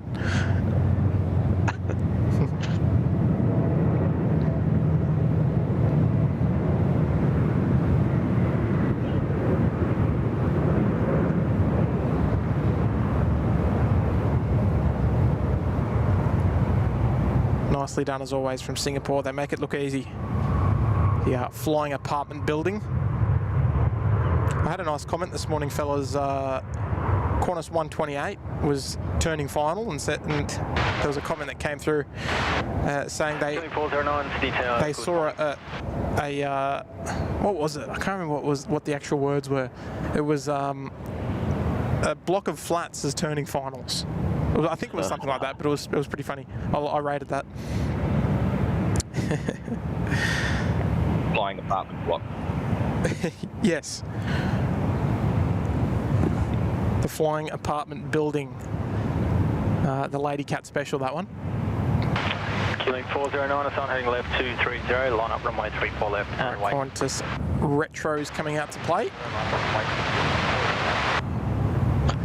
Nicely done as always from Singapore. They make it look easy. The flying apartment building. I had a nice comment this morning, fellas. Qantas 128 was turning final, and there was a comment that came through saying they saw a what was it? I can't remember what the actual words were. It was a block of flats as turning finals. I think it was something like that, but it was pretty funny. I rated that. Flying apartment block. Yes. The flying apartment building. The Lady Cat special, that one. Killing 409, it's on heading left 230, line up runway 34 left. Qantas Retros coming out to play.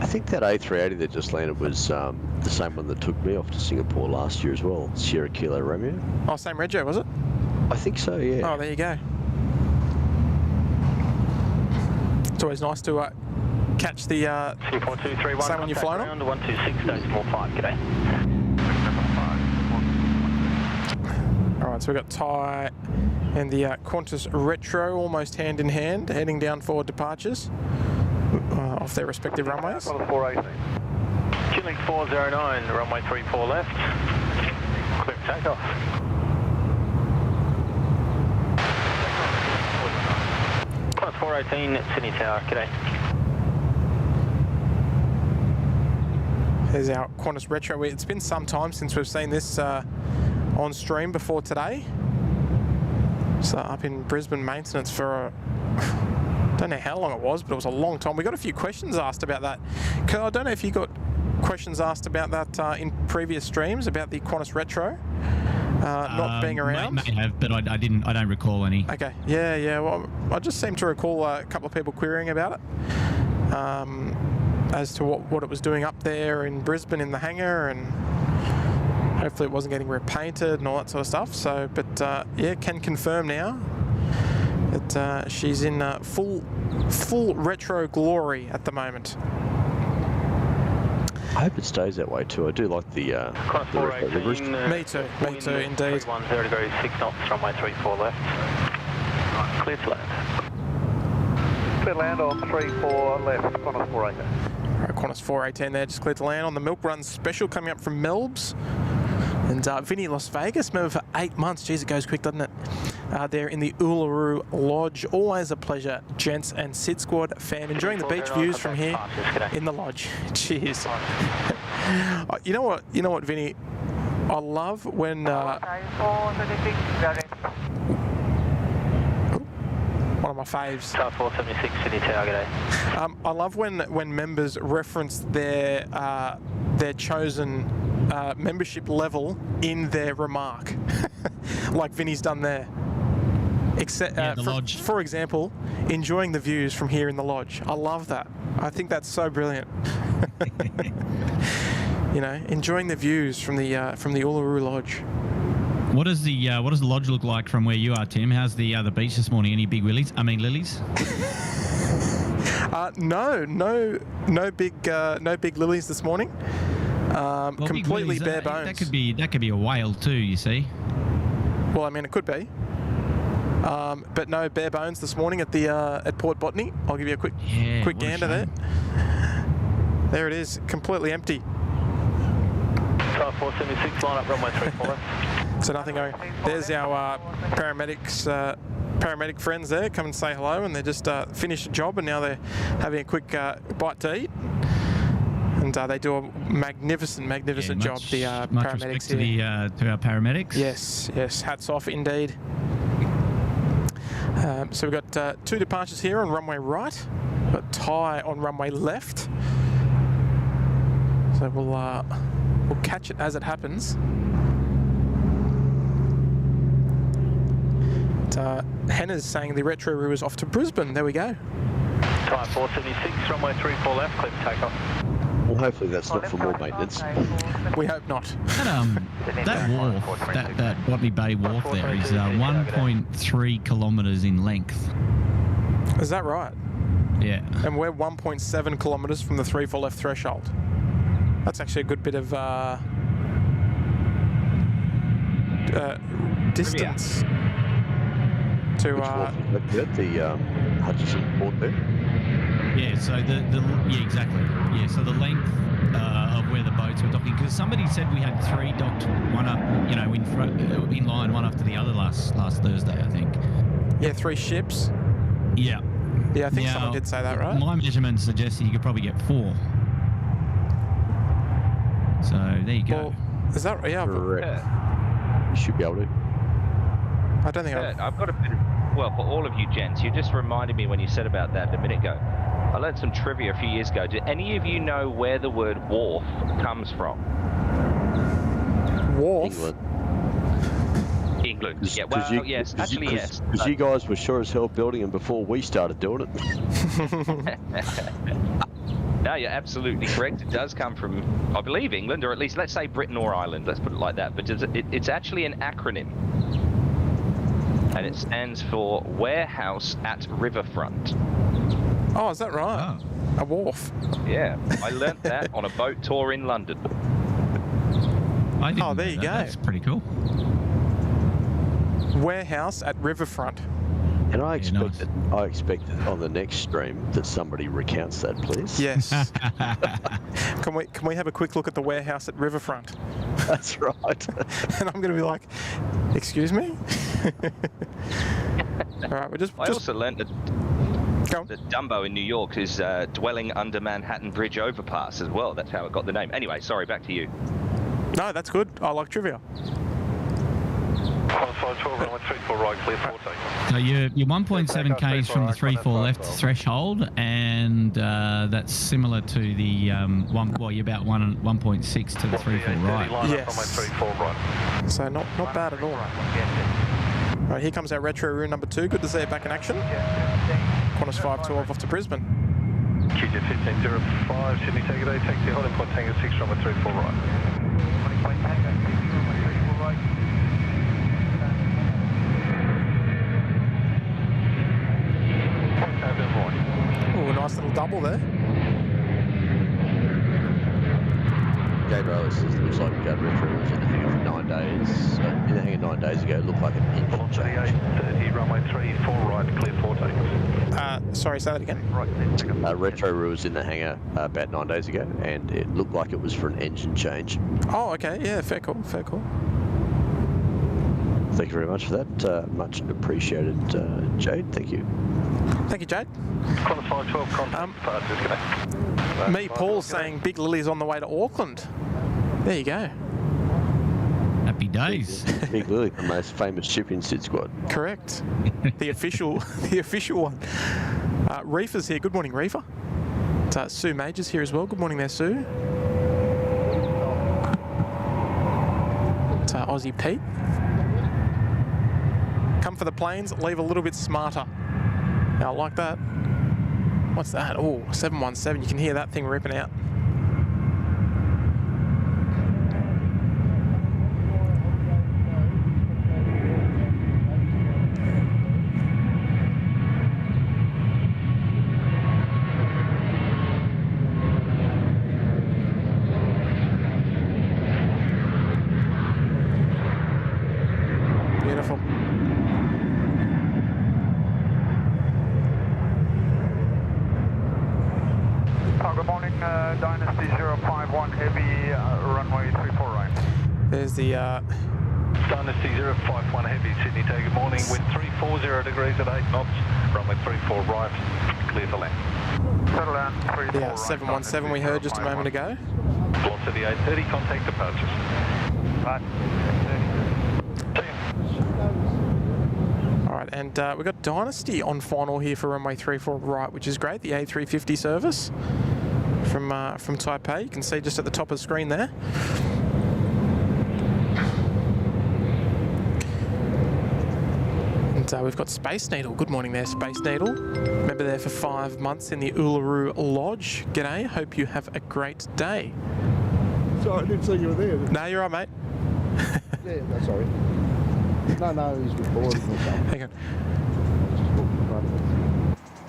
I think that A380 that just landed was the same one that took me off to Singapore last year as well. Sierra Kilo Romeo. Oh, same rego, was it? I think so, yeah. Oh, there you go. It's always nice to catch the Singapore 231, same when you've flown on. 126.5, g'day. Alright, so we've got Ty and the Qantas Retro almost hand in hand, heading down for departures off their respective runways. Killing 409, runway 34 left. Clear takeoff. Qantas 418, Sydney Tower, g'day. There's our Qantas Retro. It's been some time since we've seen this on stream before today. So up in Brisbane maintenance for don't know how long it was, but it was a long time. We got a few questions asked about that. I don't know if you got questions asked about that in previous streams about the Qantas Retro not being around. May have, but I don't recall any. Okay. Yeah. Well, I just seem to recall a couple of people querying about it as to what it was doing up there in Brisbane in the hangar, and hopefully it wasn't getting repainted and all that sort of stuff. So, but yeah, can confirm now that she's in full retro glory at the moment. I hope it stays that way too. I do like the Me too, indeed. 310 degrees, 6 knots, runway 34 left. Clear to land. Clear land on 34 left, Qantas 418. Alright, Qantas 418 there, just cleared to land on the Milk Run special coming up from Melbs. And Vinny Las Vegas, member for 8 months. Jeez, it goes quick, doesn't it? There in the Uluru Lodge. Always a pleasure, gents and SydSquad fan. Enjoying the beach views from here in the lodge. Cheers. You know what, Vinny? I love when... one of my faves. Star 476, Sydney Tower, g'day. I love when members reference their chosen membership level in their remark, like Vinny's done there. Except, the lodge. For example, enjoying the views from here in the lodge. I love that. I think that's so brilliant. You know, enjoying the views from the Uluru Lodge. What does the lodge look like from where you are, Tim? How's the beach this morning? Any big lilies? No big lilies this morning. Well, completely bare bones. That could be a whale too. You see. Well, I mean, it could be. But no bare bones this morning at Port Botany. I'll give you a quick gander there. There it is, completely empty. Car 476, line up runway 34 left. So nothing going. There's our paramedic friends there. Come and say hello, and they just finished a job, and now they're having a quick bite to eat. And they do a magnificent job. The paramedics here. To our paramedics. Yes. Hats off, indeed. So we've got 2 departures here on runway right. We've got Thai on runway left. So we'll catch it as it happens. Henna's saying the Retro Roo is off to Brisbane. There we go. Thai 476, runway 34 left, clear for takeoff. Well, hopefully that's not for more maintenance. We hope not. That wharf, that Botany Bay wharf there is 1.3 kilometres in length. Is that right? Yeah. And we're 1.7 kilometres from the 34 left threshold. That's actually a good bit of distance to. The Hutchison port there. Yeah. So exactly. Yeah. So the length of where the boats were docking, because somebody said we had 3 docked, one up, in line, one after the other last Thursday, I think. Yeah, 3 ships. Yeah. Yeah, I think someone did say that, right? My measurement suggests you could probably get 4. So there you go. Well, is that right? Yeah. Correct. You should be able to. I don't think I've got a bit of, well, for all of you gents, you just reminded me when you said about that a minute ago. I learned some trivia a few years ago. Do any of you know where the word wharf comes from? Wharf? England. Yeah, well, yes. Actually, yes. Because you guys were sure as hell building them before we started doing it. No, you're absolutely correct. It does come from, I believe, England, or at least let's say Britain or Ireland. Let's put it like that. But it's actually an acronym. And it stands for Warehouse at Riverfront. Oh, is that right? Oh. A wharf. Yeah, I learnt that on a boat tour in London. Oh, there you go. That's pretty cool. Warehouse at Riverfront. And I expect that on the next stream that somebody recounts that, please. Yes. Can we have a quick look at the warehouse at Riverfront? That's right. And I'm going to be like, excuse me? All right, I also learnt that Dumbo in New York is dwelling under Manhattan Bridge overpass as well. That's how it got the name. Anyway, sorry, back to you. No, that's good. I like trivia. So you're 1.7 k's from the 34 left threshold, and that's similar to the you're about 1.6 to the 34 right. Yes. So not bad at all. All right, here comes our Retro Roo number 2. Good to see it back in action. Qantas 512 off to Brisbane. QJ 1505, Sydney Takeaway, taxi holding point Tango 6, runway 34 right. Oh, nice little double there. Gabriel, this looks like we got Retro was in the hangar for 9 days. In the hangar 9 days ago, it looked like an engine change. 30, runway 34 right, clear 4 takeoffs. Sorry, say that again. Retro was in the hangar about 9 days ago, and it looked like it was for an engine change. Oh, okay. Yeah, fair call. Thank you very much for that. Much appreciated, Jade. Thank you. Thank you, Jade. Qantas 512, contact disconnect. Me, Paul's saying Big Lily's on the way to Auckland. There you go. Happy days. Big Lily, the most famous ship in SydSquad. Correct. The official one. Reefer's here. Good morning, Reefer. Sue Major's here as well. Good morning there, Sue. Aussie Pete. come for the planes, leave a little bit smarter. I like that. What's that? Oh, 717. You can hear that thing ripping out. Beautiful. Good morning, Dynasty 051 Heavy, runway 34 right. There's the Dynasty 051 Heavy, Sydney, good morning, wind 340 degrees at 8 knots, runway 34 right, clear for land. Settle down, 34 yeah, 717 we heard just a moment ago. Velocity 830, contact departures. Right. Alright, and we've got Dynasty on final here for runway 34 right, which is great, the A350 service from Taipei. You can see just at the top of the screen there. And we've got Space Needle. Good morning there, Space Needle. Member there for 5 months in the Uluru Lodge. G'day, hope you have a great day. Sorry, I didn't see you were there. No, you're right, mate. Yeah, no, sorry. No, he's recording or something. Hang on.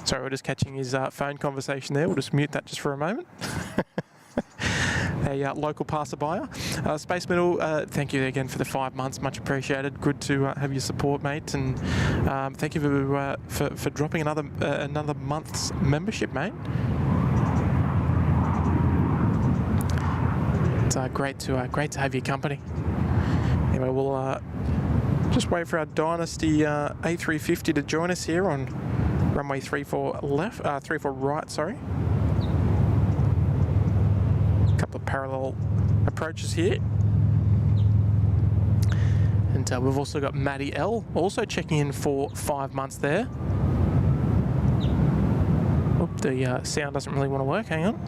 Sorry, we're just catching his phone conversation there. We'll just mute that just for a moment. A local passerby. Space Middle, thank you again for the 5 months. Much appreciated. Good to have your support, mate. And thank you for dropping another month's membership, mate. It's great to have your company. Anyway, we'll just wait for our Dynasty A350 to join us here on runway 34 right, sorry. A couple of parallel approaches here. And we've also got Maddie L also checking in for 5 months there. Oh, the sound doesn't really want to work, hang on.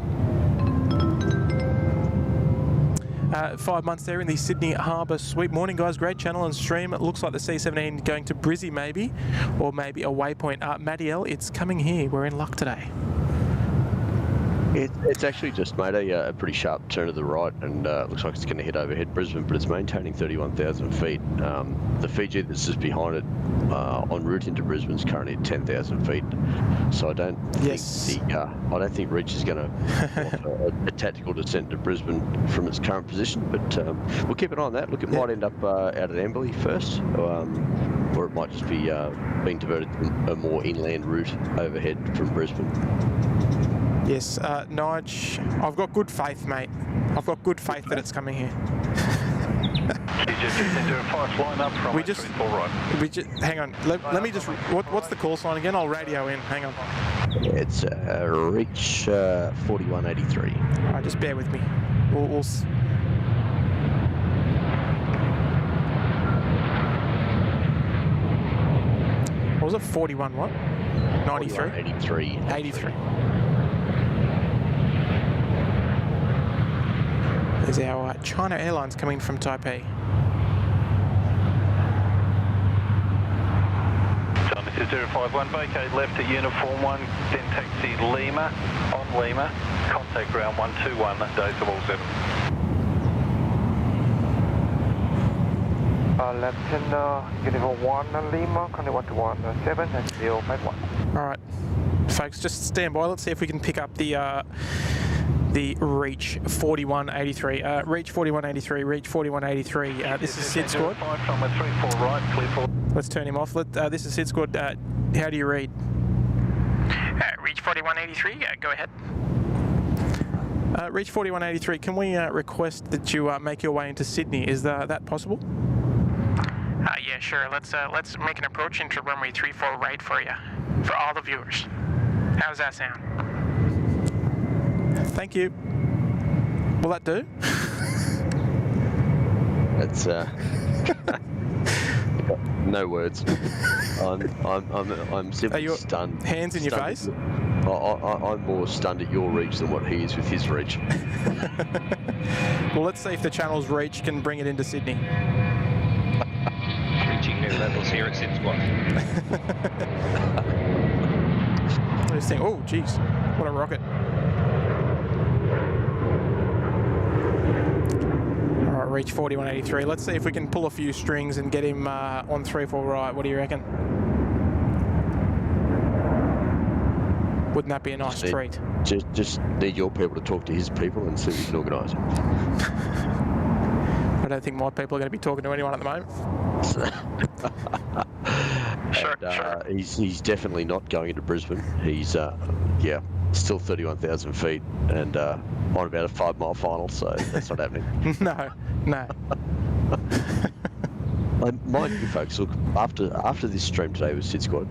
5 months there in the Sydney Harbour Suite. Morning, guys. Great channel and stream. It looks like the C-17 going to Brizzy, maybe, or maybe a waypoint. Maddie L, it's coming here. We're in luck today. It's actually just made a pretty sharp turn to the right, and looks like it's going to head overhead Brisbane, but it's maintaining 31,000 feet. The Fiji that's just behind it, en route into Brisbane, is currently at 10,000 feet. So I don't think Reach is going to offer a tactical descent to Brisbane from its current position, but we'll keep an eye on that. Look, it might end up out at Amberley first, or it might just be being diverted to a more inland route overhead from Brisbane. Yes, Nige, I've got good faith, mate. I've got good faith that it's coming here. We just hang on. Let me just. What's the call sign again? I'll radio in. Hang on. It's Reach 4183. All right, just bear with me. We'll what was it? 41 what? 93? 83. 83. There's our China Airlines coming from Taipei. This is 051, vacate left at Uniform 1, then taxi Lima, on Lima, contact ground 121, Decibel 7. Left Uniform 1 Lima, contact 121, 7, and 051. Alright, folks, just stand by. Let's see if we can pick up the Reach 4183. Reach 4183, Reach 4183. This is SydSquad. Let's turn him off. This is SydSquad. How do you read? Reach 4183, go ahead. Reach 4183, can we request that you make your way into Sydney? Is that possible? Yeah, sure. Let's make an approach into runway 34 right for you, for all the viewers. How does that sound? Thank you. Will that do? That's no words. I'm simply stunned. Hands in your face? I'm more stunned at your reach than what he is with his reach. Well, let's see if the channel's reach can bring it into Sydney. Reaching near levels here at SydSquad. This thing, oh geez, what a rocket. All right, reach 4183. Let's see if we can pull a few strings and get him on 3-4 right. What do you reckon? Wouldn't that be a nice treat? Just need your people to talk to his people and see if we can organise it. I don't think my people are going to be talking to anyone at the moment. Sure. He's definitely not going into Brisbane. He's still 31,000 feet and on about a 5-mile final, so that's not happening. No. Mind you, folks, look, after this stream today with SydSquad,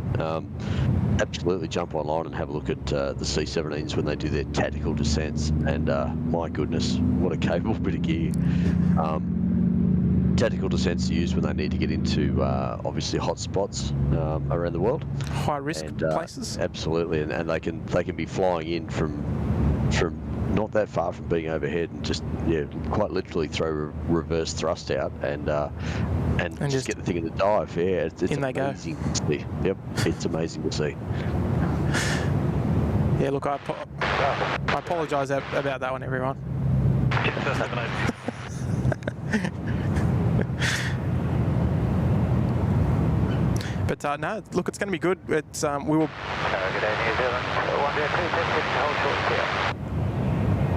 absolutely jump online and have a look at the C-17s when they do their tactical descents, and my goodness, what a capable bit of gear. Tactical descents are used when they need to get into obviously hot spots around the world, high risk places. Absolutely, and they can be flying in from not that far from being overhead and just quite literally throw reverse thrust out and just get the thing in the dive. Yeah, it's amazing to see. Yep, it's amazing to see. Yeah, look, I apologise about that one, everyone. But no, look, it's going to be good. It's we will. Good day, New Zealand. 102, hold short clear.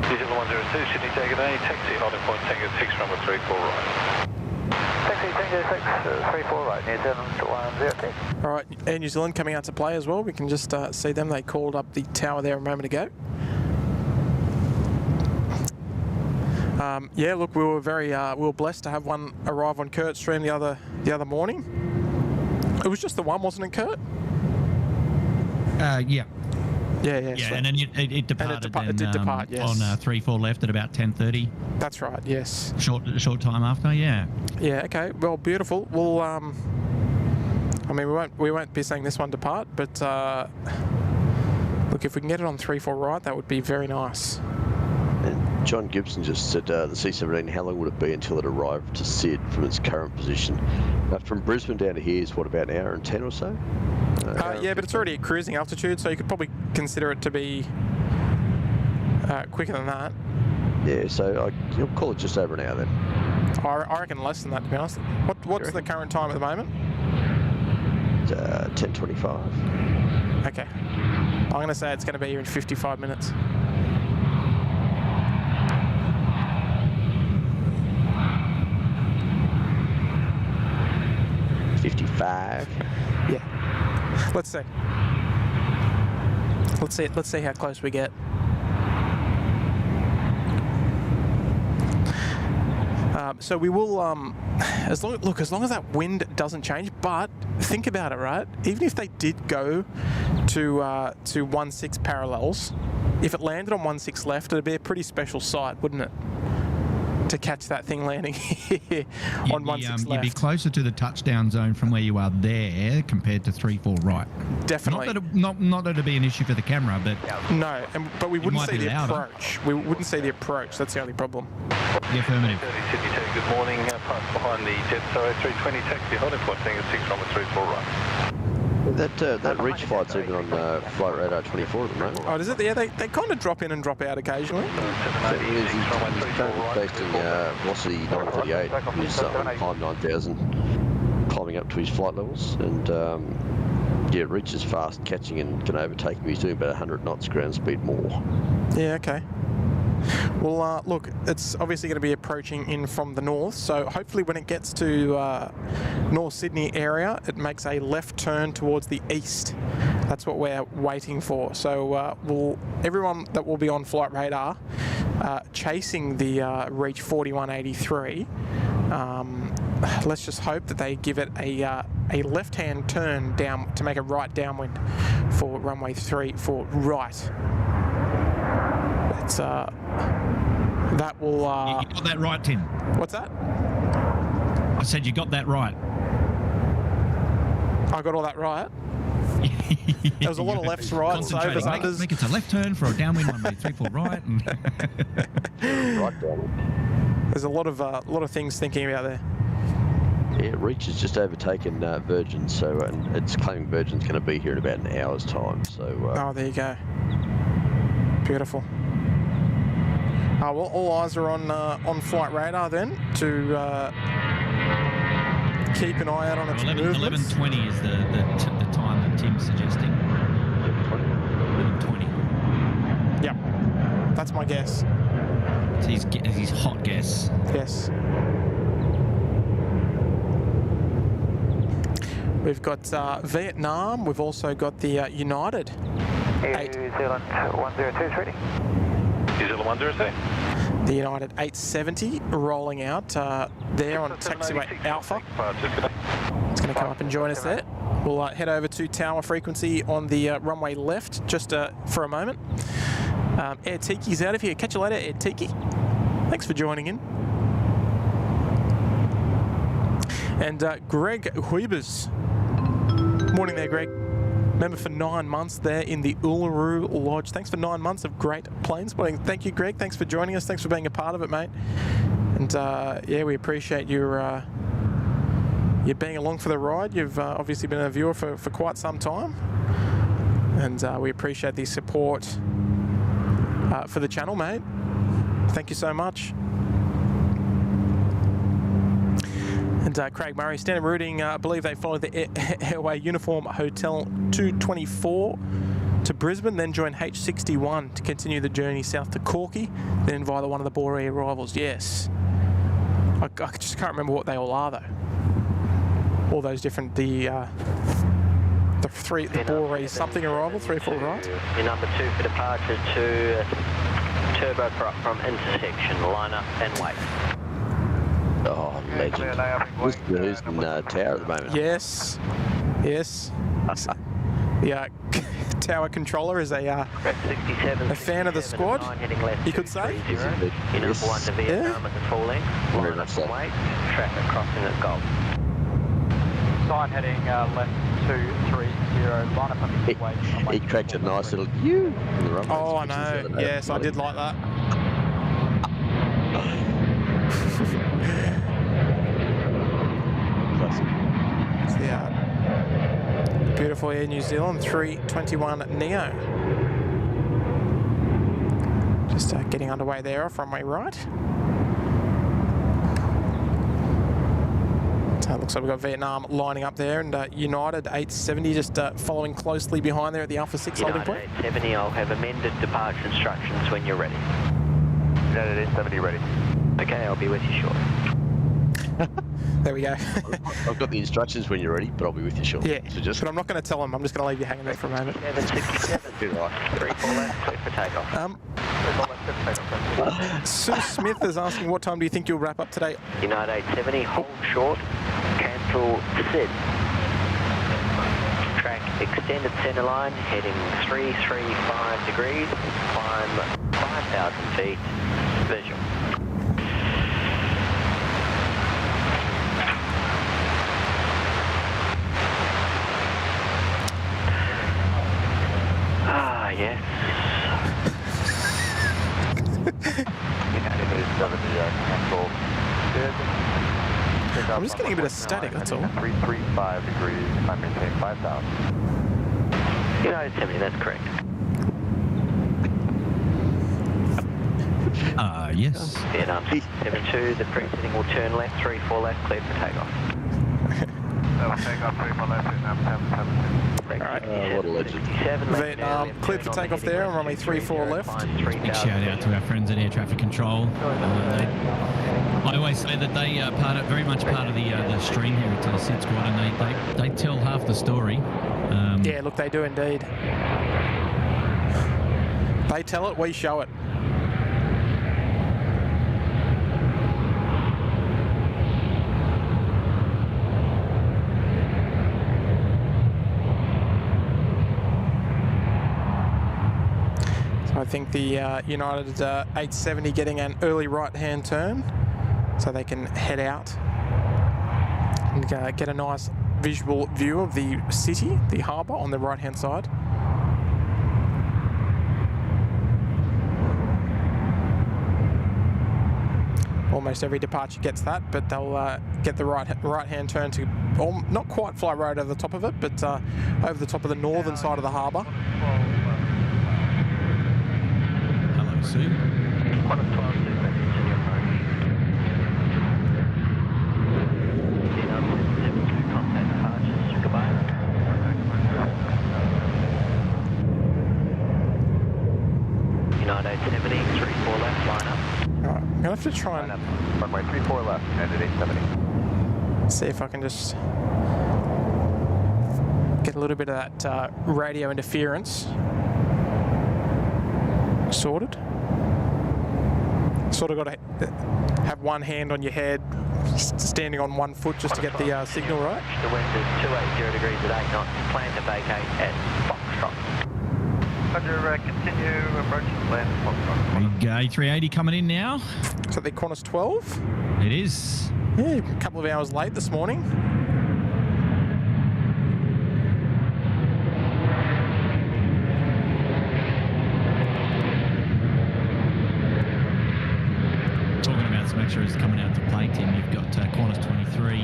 New Zealand 102, Sydney Tango A, taxi holding point Tango 6, runway 34 right. Taxi Tango 6, 34 right, New Zealand 102. All right, Air New Zealand coming out to play as well. We can just see them. They called up the tower there a moment ago. Yeah, look, we were blessed to have one arrive on Kurt's stream the other morning. It was just the one, wasn't it, Kurt? Yeah. Yeah, and then it departed. It did depart, yes. On 3-4 left at about 10:30. That's right, yes. Short time after, yeah. Yeah, okay, well, beautiful. Well, I mean, we won't be saying this one depart, but look, if we can get it on 3-4 right, that would be very nice. And John Gibson just said the C-17, how long would it be until it arrived to Syd from its current position? From Brisbane down to here is what, about an hour and 10 or so? Yeah, but it's already at cruising altitude, so you could probably consider it to be quicker than that. Yeah, so you'll call it just over an hour then. I reckon less than that, to be honest. What's the current time at the moment? 10:25. Okay. I'm going to say it's going to be here in 55 minutes. Yeah. Let's see how close we get. So we will, as long as that wind doesn't change. But think about it, right? Even if they did go to 16 parallels, if it landed on 16 left, it'd be a pretty special sight, wouldn't it? To catch that thing landing here on 16 left. You'd be closer to the touchdown zone from where you are there compared to 3-4 right. Definitely. Not that it'd be an issue for the camera, but no, but we wouldn't see the approach. We wouldn't see the approach. That's the only problem. The affirmative. Sydney Tango, good morning. Pass behind the Jet A320 taxi holding point Tango 6, runway 34 right. That reach flight's even on flight radar 24 at the moment. Oh, is it? Yeah, they kind of drop in and drop out occasionally. He's currently based in velocity 938. He's on climb 9,000, climbing up to his flight levels, and reaches fast, catching and can overtake him. He's doing about 100 knots ground speed more. Yeah, okay. Well, look, it's obviously going to be approaching in from the north, so hopefully when it gets to North Sydney area, it makes a left turn towards the east. That's what we're waiting for. So everyone that will be on flight radar chasing the reach 4183, let's just hope that they give it a left-hand turn down to make a right downwind for runway 34 right. It's that will. You got that right, Tim. What's that? I said you got that right. I got all that right. There was a lot of lefts, rights, overs, unders. Make it a left turn for a downwind runway 34 right. Right down. There's a lot of things thinking about there. Yeah, Reach has just overtaken Virgin, so and it's claiming Virgin's going to be here in about an hour's time. So. Oh, there you go. Beautiful. Well, all eyes are on flight radar then to keep an eye out on its movements. 11:20 is the time that Tim's suggesting. 11:20. Yep, that's my guess. It's his hot guess. Yes. We've got Vietnam. We've also got the United. New Zealand 1023. New Zealand 102. The United 870 rolling out there on taxiway Alpha. It's going to come up and join us there. We'll head over to tower frequency on the runway left just for a moment. Air Tiki's out of here. Catch you later, Air Tiki. Thanks for joining in. And Greg Huibers. Morning there, Greg. Member for 9 months there in the Uluru Lodge. Thanks for 9 months of great planes. Thank you, Greg. Thanks for joining us. Thanks for being a part of it, mate. And yeah, we appreciate your being along for the ride. You've obviously been a viewer for quite some time. And we appreciate the support for the channel, mate. Thank you so much. And Craig Murray, standard routing, I believe they followed the Airway Uniform Hotel 224 to Brisbane, then join H61 to continue the journey south to Corky, then via one of the Boree arrivals. Yes. I just can't remember what they all are, though. All those different, the Boree something arrival, 3-4 right? Your number 2 for departure to turboprop from intersection, line up and wait. Oh, legend. Who's in tower at the moment? Yes. Yes. The tower controller is a fan of the squad, you could say. Your number 1 to Vietnam at the full length, line up and wait, traffic crossing at Gold. Sign heading left 230, line up and wait. He cracked a nice little U. Oh, I know. Yes, I did like that. Yeah. Beautiful Air New Zealand 321 Neo. Just getting underway there off runway right. So it looks like we've got Vietnam lining up there, and United 870 just following closely behind there at the Alpha 6 holding point. United 870, I'll have amended departure instructions when you're ready. United 870 ready. Okay, I'll be with you shortly. There we go. I've got the instructions when you're ready, but I'll be with you shortly. Yeah, so just... but I'm not going to tell them. I'm just going to leave you hanging there for a moment. 767. 3-4 left, clear for takeoff. Sue Smith is asking, what time do you think you'll wrap up today? United 870, hold short, cancel SID. Track extended centre line, heading 335 degrees, climb 5,000 feet, visual. Ah, yes. I'm just getting a bit of static, that's all. 335 degrees, I maintain 5,000. United 70, that's correct. Yes. Vietnam 72, the preceding will turn left, 3-4 left, cleared for takeoff. That will take off 3-4 left, Vietnam 772. Alright. What a legend. Vietnam cleared for takeoff there on runway 34 left. Big shout out to our friends at Air Traffic Control. I always say that they are very much part of the stream here at SydSquad, and they tell half the story. Yeah, look, they do indeed. They tell it, we show it. I think the United 870 getting an early right-hand turn, so they can head out and get a nice visual view of the city, the harbour on the right-hand side. almost every departure gets that, but they'll get the right-hand turn to not quite fly right over the top of it, but over the top of the northern side of the harbour. Hello, Sue. Qantas 12, Sue, continue approach. Contact departures, Cabana. United 870, 34 left, line up. Alright, I'm gonna have to try and Runway 34 left, United 870. see if I can just get a little bit of that radio interference sorted. Sort of got to have one hand on your head, standing on one foot just to get the signal right. The wind is 280 degrees at 8 knots. Plan to vacate at Foxtrot. Roger, continue approaching land Foxtrot. Big A380 coming in now. So the Qantas 12. It is. Yeah, a couple of hours late this morning. Talking about some extras coming out to play, Tim. You've got Qantas 23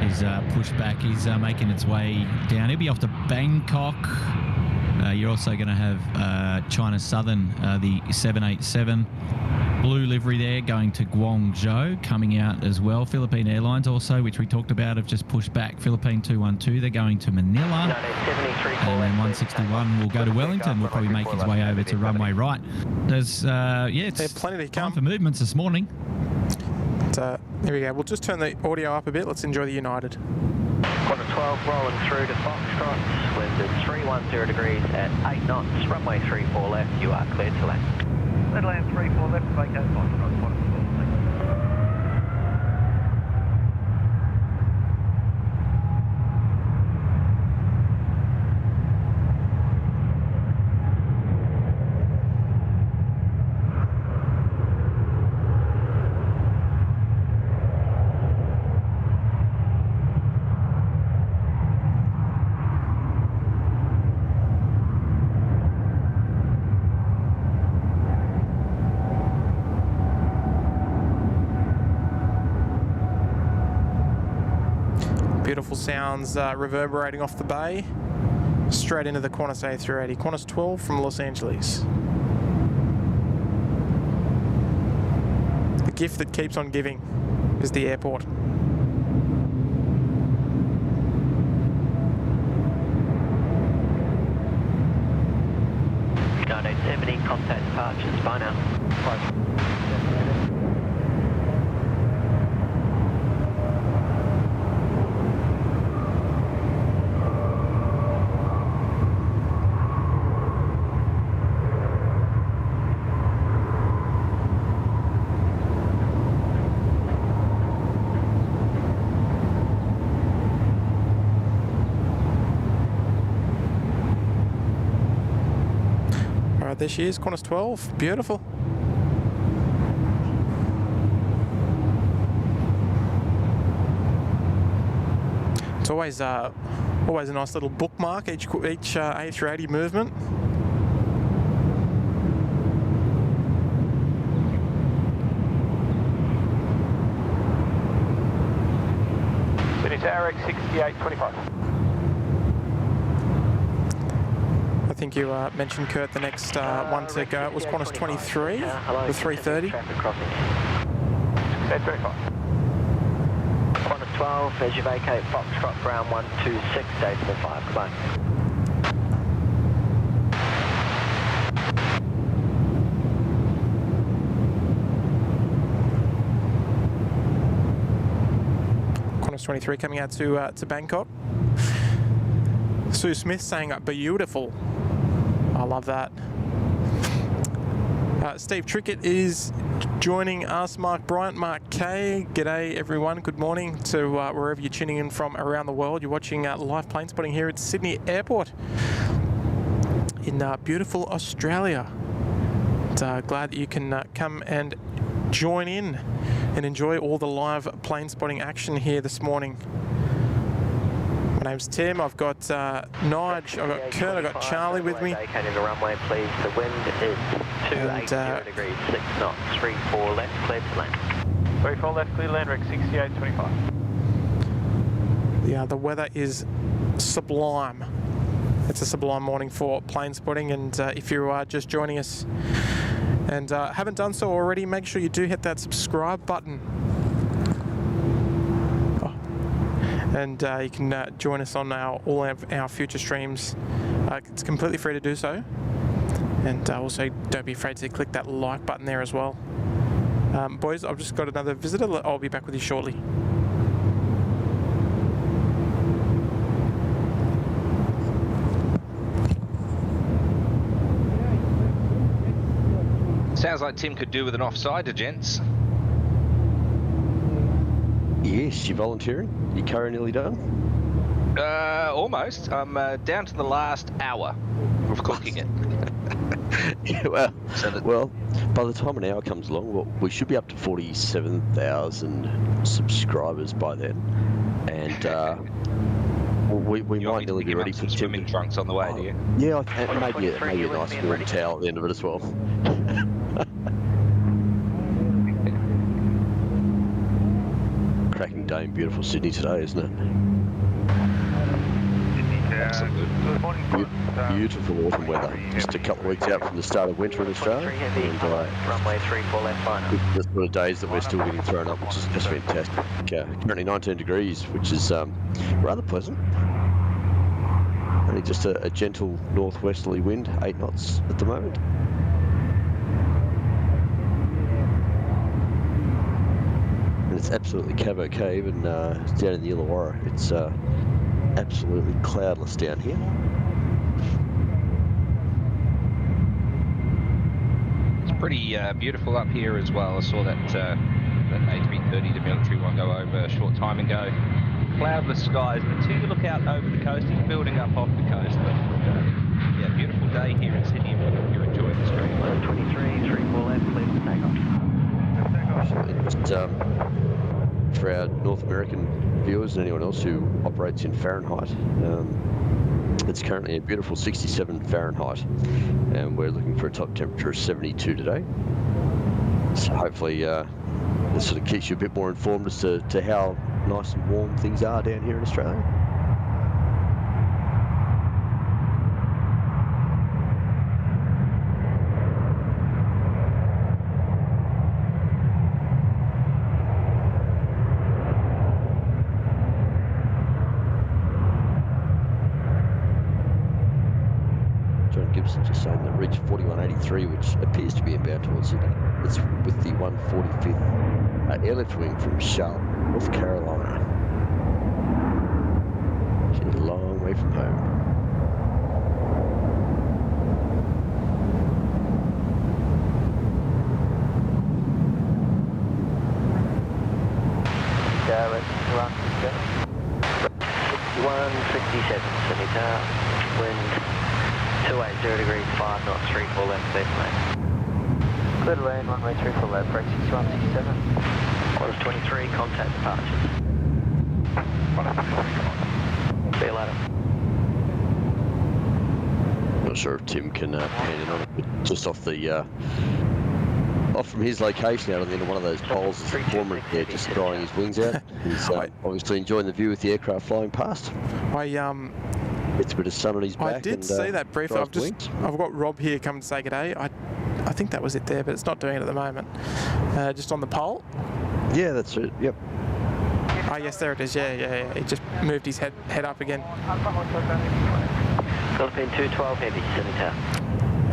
is pushback. He's making its way down. He'll be off to Bangkok. You're also going to have China Southern, the 787. Blue livery there going to Guangzhou, coming out as well. Philippine Airlines also, which we talked about, have just pushed back. Philippine 212, they're going to Manila. No, And then 161 will go to Wellington. Will probably make his way over to runway right. There's, it's plenty to time for movements this morning. Here we go. We'll just turn the audio up a bit. Let's enjoy the United. Qantas 12 rolling through to Foxtrot. Wind is 310 degrees at 8 knots. Runway 34 left. You are cleared to land. Let land 34 left, vacate Foxtrot. Qantas 12, thank you. Beautiful sounds reverberating off the bay, straight into the Qantas A380. Qantas 12 from Los Angeles. The gift that keeps on giving is the airport. United 870, contact departures. Bye now. Bye. There she is, Qantas 12. Beautiful. It's always a nice little bookmark each A380 movement. Finish Eric 6825. I think you mentioned, Kurt, the next one to go was Qantas 23, the 330. Qantas 12, as you vacate Foxtrot, ground 126, decimal 5, goodbye. Qantas 23 coming out to Bangkok. Sue Smith saying beautiful. I love that. Steve Trickett is joining us. Mark Bryant, Mark Kay. G'day everyone. Good morning to wherever you're tuning in from around the world. You're watching live plane spotting here at Sydney Airport in beautiful Australia. Glad that you can come and join in and enjoy all the live plane spotting action here this morning. My name's Tim. I've got Nige, I've got Kurt, I've got Charlie with me. Vacating the runway, please. The wind is 280 degrees, 6 knots, 34 left, cleared to land. 34 left, clear land rec 6825. Yeah, the weather is sublime. It's a sublime morning for plane spotting, and if you are just joining us and haven't done so already, make sure you do hit that subscribe button. And you can join us on all of our future streams. It's completely free to do so. And also, don't be afraid to click that like button there as well. Boys, I've just got another visitor. I'll be back with you shortly. Sounds like Tim could do with an offsider, gents. Yes, you volunteering? Your curry nearly done? Almost. I'm down to the last hour of cooking it. Yeah, well, by the time an hour comes along, we should be up to 47,000 subscribers by then, and we might nearly be ready for swimming trunks on the way, do you? Yeah, and maybe a nice warm towel at the end of it as well. Cracking day in beautiful Sydney today, isn't it? Beautiful autumn weather. Just a couple of weeks out from the start of winter in Australia. And runway 34 left final. the sort of days that we're still getting thrown up, which is just fantastic. Currently 19 degrees, which is rather pleasant. Only just a gentle northwesterly wind, 8 knots at the moment. And it's absolutely cave, even down in the Illawarra. It's absolutely cloudless down here. It's pretty beautiful up here as well. I saw that A330, the military one, go over a short time ago. Cloudless skies until you look out over the coast. It's building up off the coast, but yeah, beautiful day here in Sydney. I hope you're enjoying the stream. 23, 34 left, clear for takeoff. Just for our North American viewers and anyone else who operates in Fahrenheit, it's currently a beautiful 67 Fahrenheit, and we're looking for a top temperature of 72 today. So hopefully this sort of keeps you a bit more informed as to how nice and warm things are down here in Australia. Just saying that Ridge 4183, which appears to be inbound towards Sydney. It's with the 145th airlift wing from Charlotte, North Carolina. She's a long way from home. Let's run. 157 centimeter, wind 280 degrees, 5 knots, 34 left, clear for land. Clear to land, runway 34 left, break 6167. Qantas 23, contact departures. See you later. Not sure if Tim can pan in on it, but just off from his location out on the end of one of those poles, is the cormorant there just drying his wings out. He's obviously enjoying the view with the aircraft flying past. It's a bit of sun on his back. I did see that briefly. I've got Rob here coming to say good day. I think that was it there, but it's not doing it at the moment. Just on the pole. Yeah, that's it. Yep. Oh yes, there it is. Yeah. He just moved his head up again. Philippine 212 heavy, centimeter.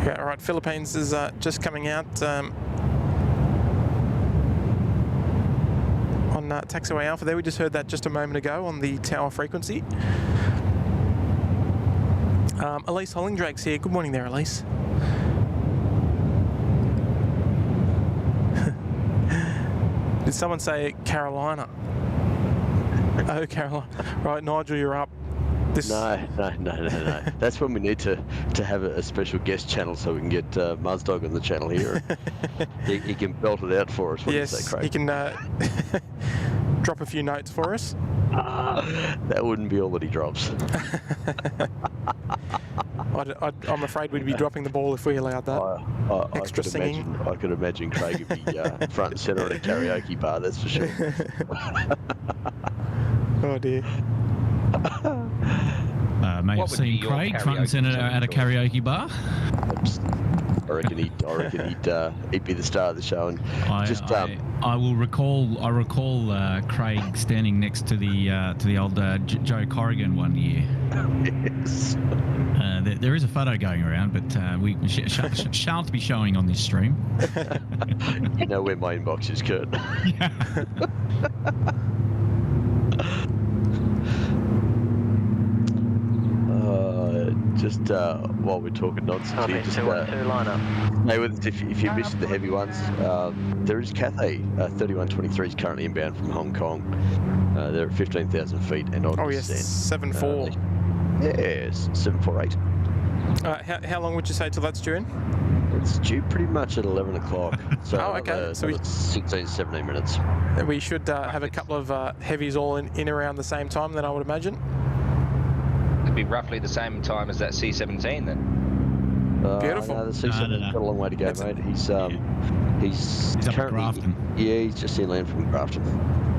Yeah, all right. Philippines is just coming out on taxiway Alpha. There, we just heard that just a moment ago on the tower frequency. Elise Hollingdrake's here. Good morning there, Elise. Did someone say Carolina? Oh, Carolina. Right, Nigel, you're up. No. That's when we need to have a special guest channel so we can get Muzdog on the channel here. he can belt it out for us. What do you say, Craig? He can drop a few notes for us. That wouldn't be all that he drops. I'm afraid we'd be dropping the ball if we allowed that. Extra singing. I could imagine Craig would be front and centre at a karaoke bar, that's for sure. Oh dear. May have seen Craig front and centre at a karaoke bar. I reckon he'd be the star of the show. And I recall Craig standing next to the old Joe Corrigan one year. Yes. There is a photo going around, but we shan't be showing on this stream. You know where my inbox is, Kurt. Yeah. Just while we're talking nonsense here, just line up. Hey, if you missed the heavy ones, there is Cathay 3123 is currently inbound from Hong Kong. They're at 15,000 feet and on. Oh yes, 74. Yes, 748. How long would you say till that's due in? It's due pretty much at 11 o'clock. So okay. So it's 16, 17 minutes. We should have a couple of heavies all in around the same time then, I would imagine. It'd be roughly the same time as that C-17 then. Beautiful. No, the C-17's got a long way to go, mate. He's currently, Grafton. Yeah, he's just inland from Grafton.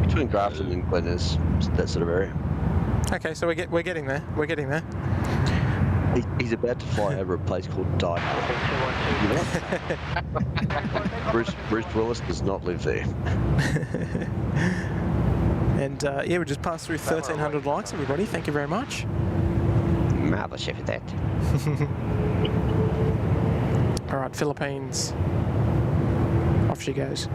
Between Grafton and Glennis, that sort of area. Okay, so we're getting there. We're getting there. He's about to fly over a place called Dyke. You know? Bruce Willis does not live there. And yeah, we just passed through 1,300 likes, everybody. Thank you very much. Marvellous chef at that. All right, Philippines. Off she goes.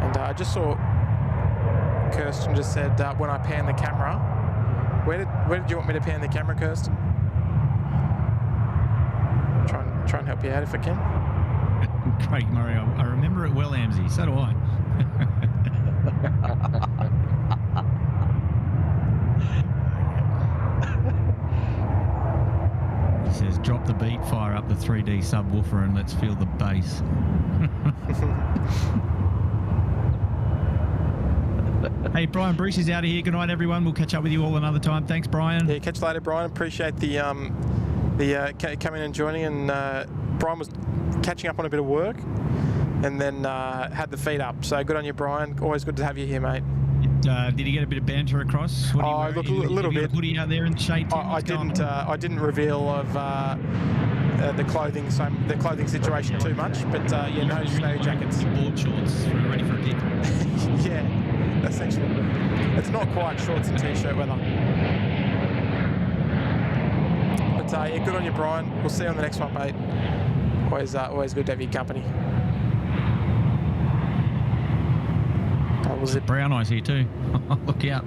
And I just saw Kirsten just said when I pan the camera. Where did you want me to pan the camera, Kirsten? Try and help you out if I can. Craig Murray, I remember it well, Amsey. So do I. He says, drop the beat, fire up the 3D subwoofer, and let's feel the bass. Hey, Brian Bruce is out of here. Good night, everyone. We'll catch up with you all another time. Thanks, Brian. Yeah, catch you later, Brian. Appreciate the coming and joining. And Brian was catching up on a bit of work, and then had the feet up. So good on you, Brian. Always good to have you here, mate. Did you get a bit of banter across? What are you look, a little bit. Hoodie out there in the shade. I didn't reveal of the clothing situation too much, but yeah, no snow jackets. Board shorts, ready for a dip. Yeah, essentially. It's not quite shorts and t-shirt weather. But yeah, good on you, Brian. We'll see you on the next one, mate. Always good to have your company. Was it brown eyes here too? Look out.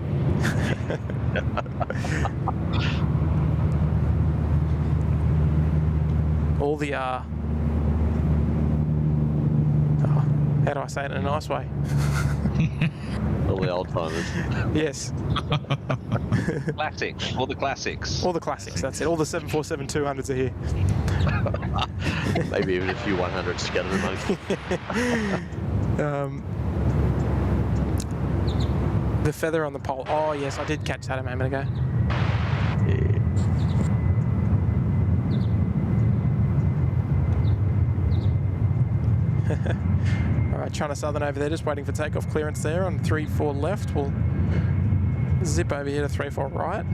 All the how do I say it in a nice way? All the old timers. Yes. Classics. All the classics. All the classics, that's it. All the 747-200s are here. Maybe even a few 100s scattered amongst. The feather on the pole. Oh, yes, I did catch that a moment ago. Yeah. All right, China Southern over there, just waiting for takeoff clearance there on 3-4 left. We'll zip over here to 3-4 right.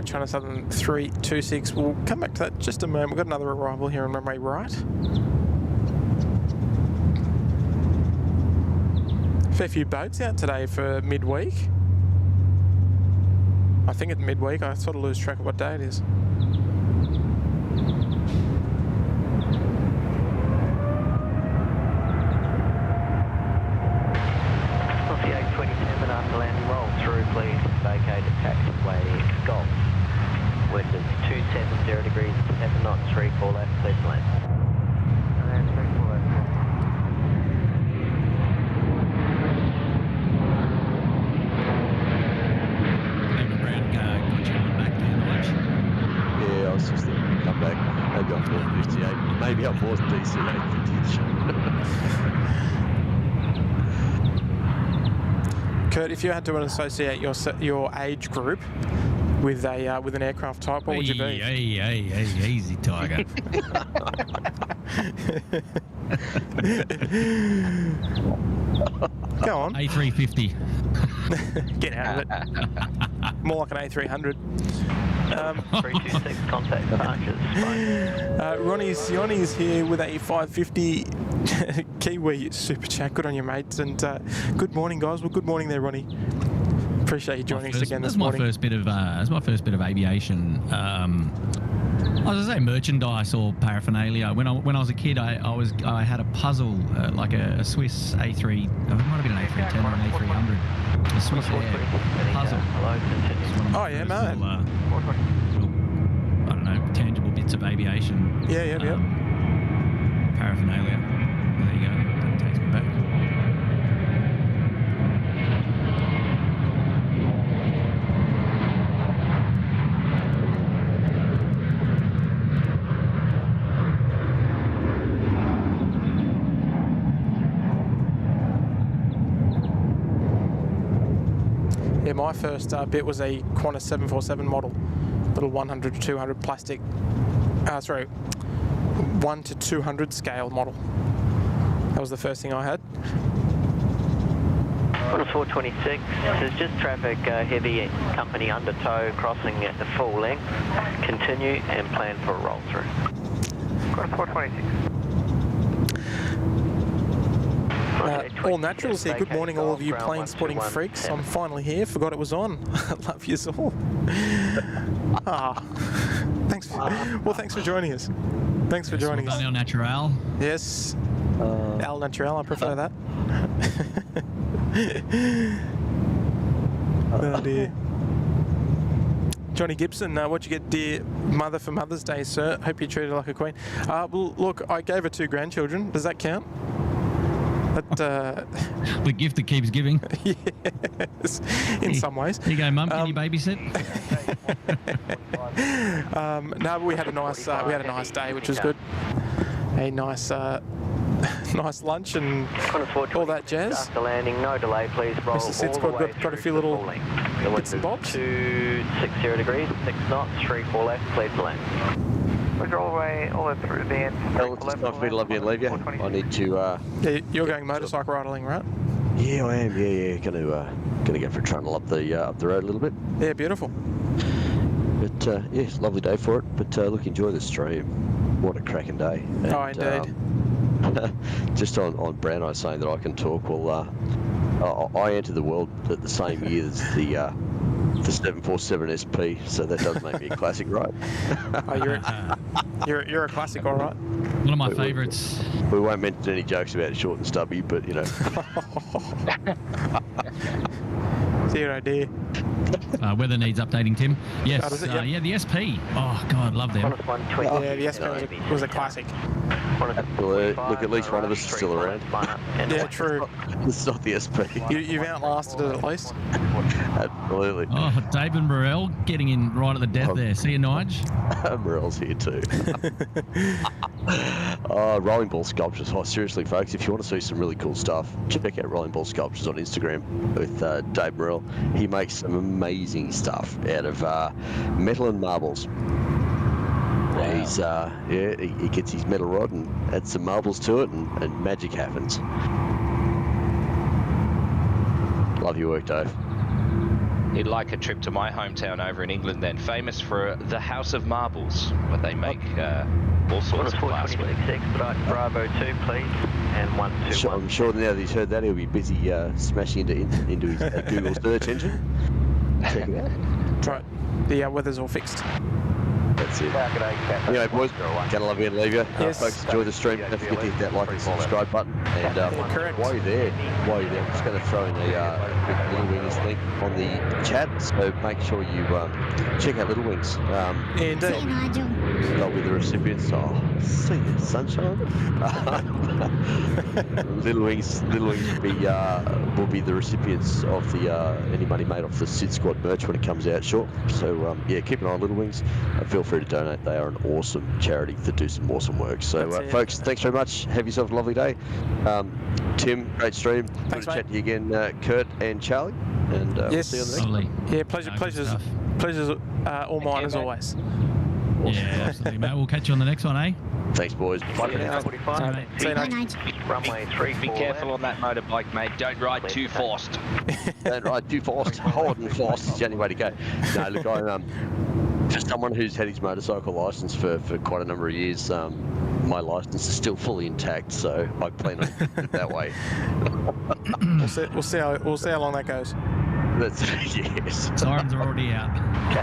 China Southern 326. We'll come back to that just a moment. We've got another arrival here on runway right. Fair few boats out today for midweek. I think it's midweek. I sort of lose track of what day it is. Off the A320 and to landing, roll through please, vacate at taxiway Golf. Wind is 270 degrees, 7 knots, 34 left, please land. And 34 left. Yeah, I was just thinking to come back. Maybe I'm more DC8. Maybe I'm more DC8 than Kurt, if you had to associate your age group with an aircraft type, what would you be? Hey, easy, Tiger. Go on. A350. Get out of it. More like an A300. 326, contact departures. Ronnie's here with a 550 Kiwi super chat. Good on you, mates. And good morning, guys. Well, good morning there, Ronnie. Appreciate you joining us again this morning. That's my first bit of aviation. I was gonna say merchandise or paraphernalia. When I was a kid, I had a puzzle like a Swiss A3. It might have been an A310 or an A300. A Swiss Air puzzle. Oh yeah, man. Little, I don't know, tangible bits of aviation. Yeah. Paraphernalia. There you go. That takes me back. Yeah, my first bit was a Qantas 747 model, little 100 to 200 plastic, 1 to 200 scale model. That was the first thing I had. Qantas 426, there's just traffic heavy company under tow crossing at the full length. Continue and plan for a roll through. Qantas 426. All Naturals here. Good morning, all of you plane spotting freaks. I'm finally here. Forgot it was on. Love you all. Thanks for joining us. Thanks for joining us. Al Natural. Yes. Al Natural. I prefer that. Oh dear. Johnny Gibson, what'd you get, dear mother, for Mother's Day, sir? Hope you treated her like a queen. Well, look, I gave her 2 grandchildren. Does that count? The gift that keeps giving. Yes, in some ways. Here you go, Mum. Can you babysit? No, but we had a nice day, which was good. A nice lunch and all that jazz. After landing, no delay, please. Roll Mr. SydSquad got a few little bits and bobs. 260 degrees, 6 knots, 34 left, please land. Roger, all the way through the end. Well, it's not for me to love you and leave you. I need to... yeah, you're going motorcycle riding, right? Yeah, I am. Yeah. Gonna go for a trundle up the road a little bit. Yeah, beautiful. But yeah, lovely day for it. But look, enjoy the stream. What a cracking day. And, oh, indeed. Just on Brown Eye saying that I can talk. Well, I entered the world at the same year as the 747 SP, so that does make me a classic, right? Oh, you're a classic, all right. One of my favourites. We won't mention any jokes about short and stubby, but you know. Dear, oh dear. Weather needs updating, Tim. Yes. Yep. Yeah, the SP. Oh God, love them. Yeah, the SP was a classic. Well, look, at least one of us is still around. Yeah, true. It's not the SP. You've outlasted it at least. Absolutely. Oh, David Morrell getting in right at the death there. See you, Nige. Morrell's here too. Rolling Ball Sculptures. Oh, seriously, folks, if you want to see some really cool stuff, check out Rolling Ball Sculptures on Instagram with Dave Morrell. He makes some amazing stuff out of metal and marbles. Wow. He's he gets his metal rod and adds some marbles to it, and magic happens. Love your work, Dave. You'd like a trip to my hometown over in England then, famous for the House of Marbles, where they make all sorts of glassware. Bravo 2, please, and 121. I'm sure now that he's heard that, he'll be busy smashing into his Google search engine. Check it out. Right, the weather's all fixed. That's That's it. Anyway, boys, get a love you and leave you. Yes. Folks, enjoy the stream. Don't forget to hit that like and subscribe button. And while you're there, I'm just going to throw in a quick Little Wings link on the chat. So make sure you check out Little Wings. Indeed. They'll be the recipients. Oh, see you, sunshine. Little Wings will be the recipients of the any money made off the SydSquad merch when it comes out short. So yeah, keep an eye on Little Wings. Feel free to donate. They are an awesome charity that do some awesome work. So folks, thanks very much. Have yourself a lovely day. Tim, great stream. Good to chat to you again, Kurt and Charlie. And we'll see you on the next one. Yeah, pleasure's all mine as always. Yeah, absolutely, mate. We'll catch you on the next one, eh? Thanks, boys. Bye for now. See you, mate. Runway 3. Be careful on that motorbike, mate. Don't ride too fast. Don't ride too fast. Hard and fast is the only way to go. No, look, for someone who's had his motorcycle license for quite a number of years, my license is still fully intact, so I plan on it that way. We'll see how long that goes. That's yes. Sirens are already out.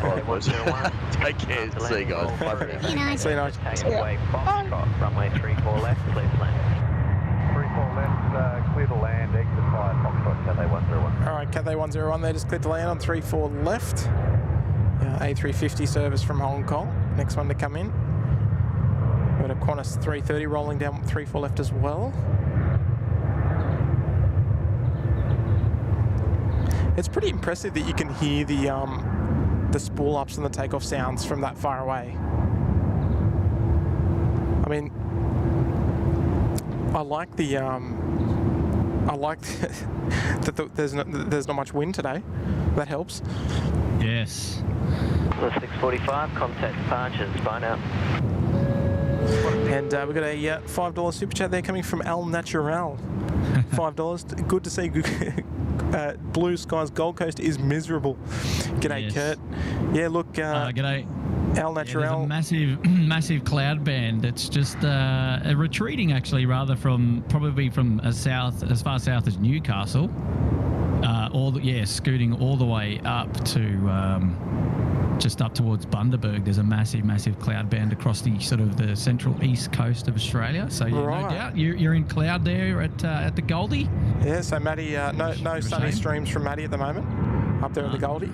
Right, boys. Take care. See you guys. Bye for now. See you, night. Runway 34 left, clear to land. 34 left, clear to land, exit 5, Foxtrot, Cathay 101. All right, Cathay 101 there, just cleared to land on 34 left. A350 service from Hong Kong. Next one to come in. We've got a Qantas 330 rolling down 34 left as well. It's pretty impressive that you can hear the spool ups and the takeoff sounds from that far away. I mean, I like that there's not much wind today. That helps. Yes. 6:45, contact departures. Bye now. And we've got a $5 super chat there coming from Al Natural. $5. Good to see. Blue skies. Gold Coast is miserable. G'day, yes. Kurt. Yeah, look. G'day. Al Natural. There's a massive cloud band. It's just retreating, actually, rather probably from as far south as Newcastle. Scooting all the way up to just up towards Bundaberg. There's a massive cloud band across the sort of the central east coast of Australia. So no doubt you're in cloud there at the Goldie. Yeah. So Matty, no sunny streams from Matty at the moment up there at the Goldie.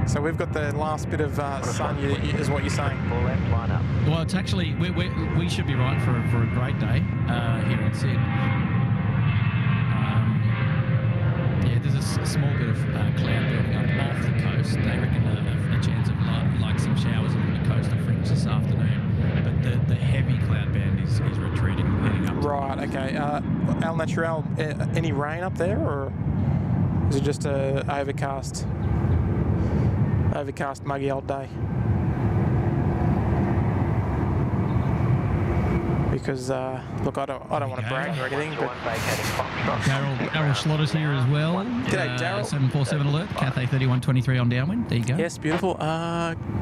So we've got the last bit of sun, is what you're saying. Well, it's actually we should be right for a great day here in Syd. There's a small bit of cloud building up off the coast. They reckon a chance of like some showers along the coastal fringe this afternoon. But the heavy cloud band is retreating, heading up. Right. Okay. Al Natural. Any rain up there, or is it just a overcast, muggy old day? Because look, I don't want to brag or anything, but Daryl Slaughter's here as well. G'day, Daryl. 747 alert. Cathay 3123 on downwind. There you go. Yes, beautiful.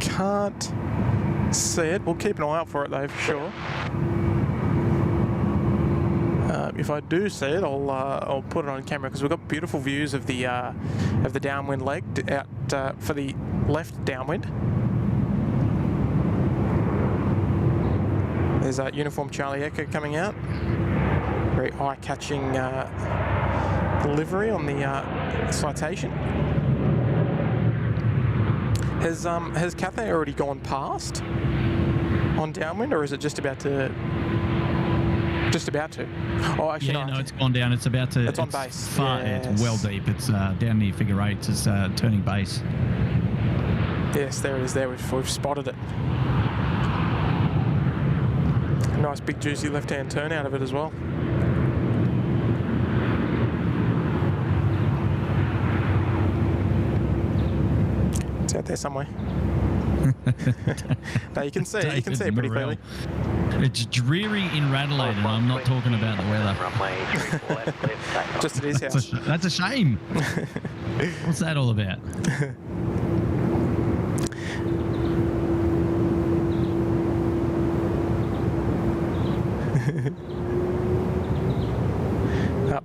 Can't see it. We'll keep an eye out for it though, for sure. If I do see it, I'll put it on camera because we've got beautiful views of the downwind leg out for the left downwind. There's a uniform Charlie Echo coming out. Very eye-catching delivery on the citation. Has Cathay already gone past on downwind, or is it just about to? Just about to. Oh, actually, no, it's gone down. It's about to. It's on base. Far, yes. It's well deep. It's down near figure eights. It's turning base. Yes, there it is. There we've spotted it. Nice big juicy left-hand turn out of it as well. It's out there somewhere. No, you can see it. You can see it pretty clearly. It's dreary in Radelaide, and I'm not talking about the weather. Just at his house. That's a shame. What's that all about?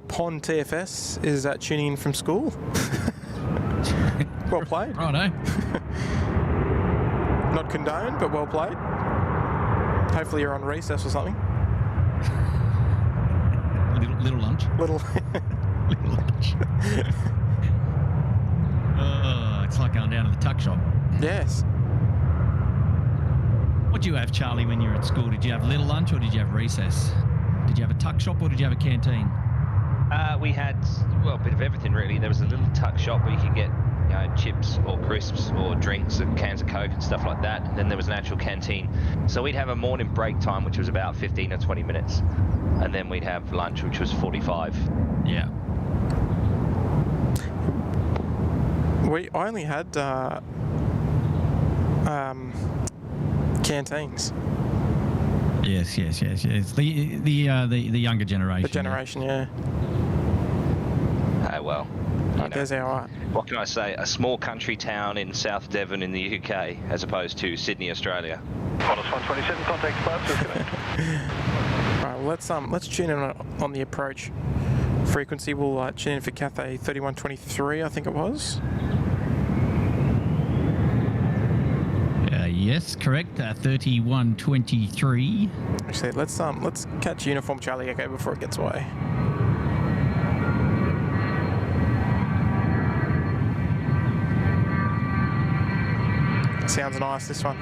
Pond TFS is tuning in from school. Well played. Righto. Not condoned, but well played. Hopefully you're on recess or something. Little lunch. Little lunch. It's like going down to the tuck shop. Yes. What did you have, Charlie, when you were at school? Did you have little lunch or did you have recess? Did you have a tuck shop or did you have a canteen? We had, well, a bit of everything really. There was a little tuck shop where you could get, you know, chips or crisps or drinks and cans of Coke and stuff like that. And then there was an actual canteen. So we'd have a morning break time, which was about 15 or 20 minutes. And then we'd have lunch, which was 45. Yeah. I only had canteens. Yes. The younger generation. The generation, yeah. Oh, well. There's our art. What can I say? A small country town in South Devon in the UK, as opposed to Sydney, Australia. Qantas 127, contact departure. Right, well, let's tune in on the approach frequency. We'll tune in for Cathay 3123, I think it was. Yes, correct. 3123. Actually, let's catch Uniform Charlie Echo before it gets away. Sounds nice, this one.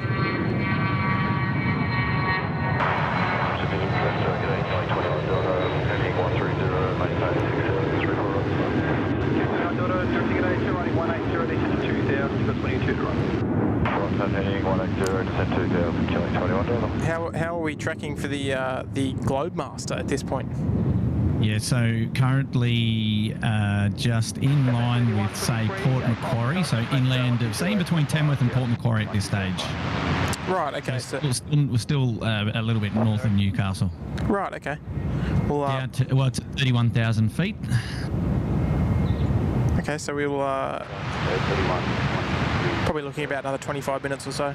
How are we tracking for the Globemaster at this point? Yeah, so currently just in line with, say, Port Macquarie, so inland of, say, in between Tamworth and Port Macquarie at this stage. Right, okay. So we're still a little bit north of Newcastle. Right, okay. Well, it's at 31,000 feet. Okay, so we will probably looking about another 25 minutes or so.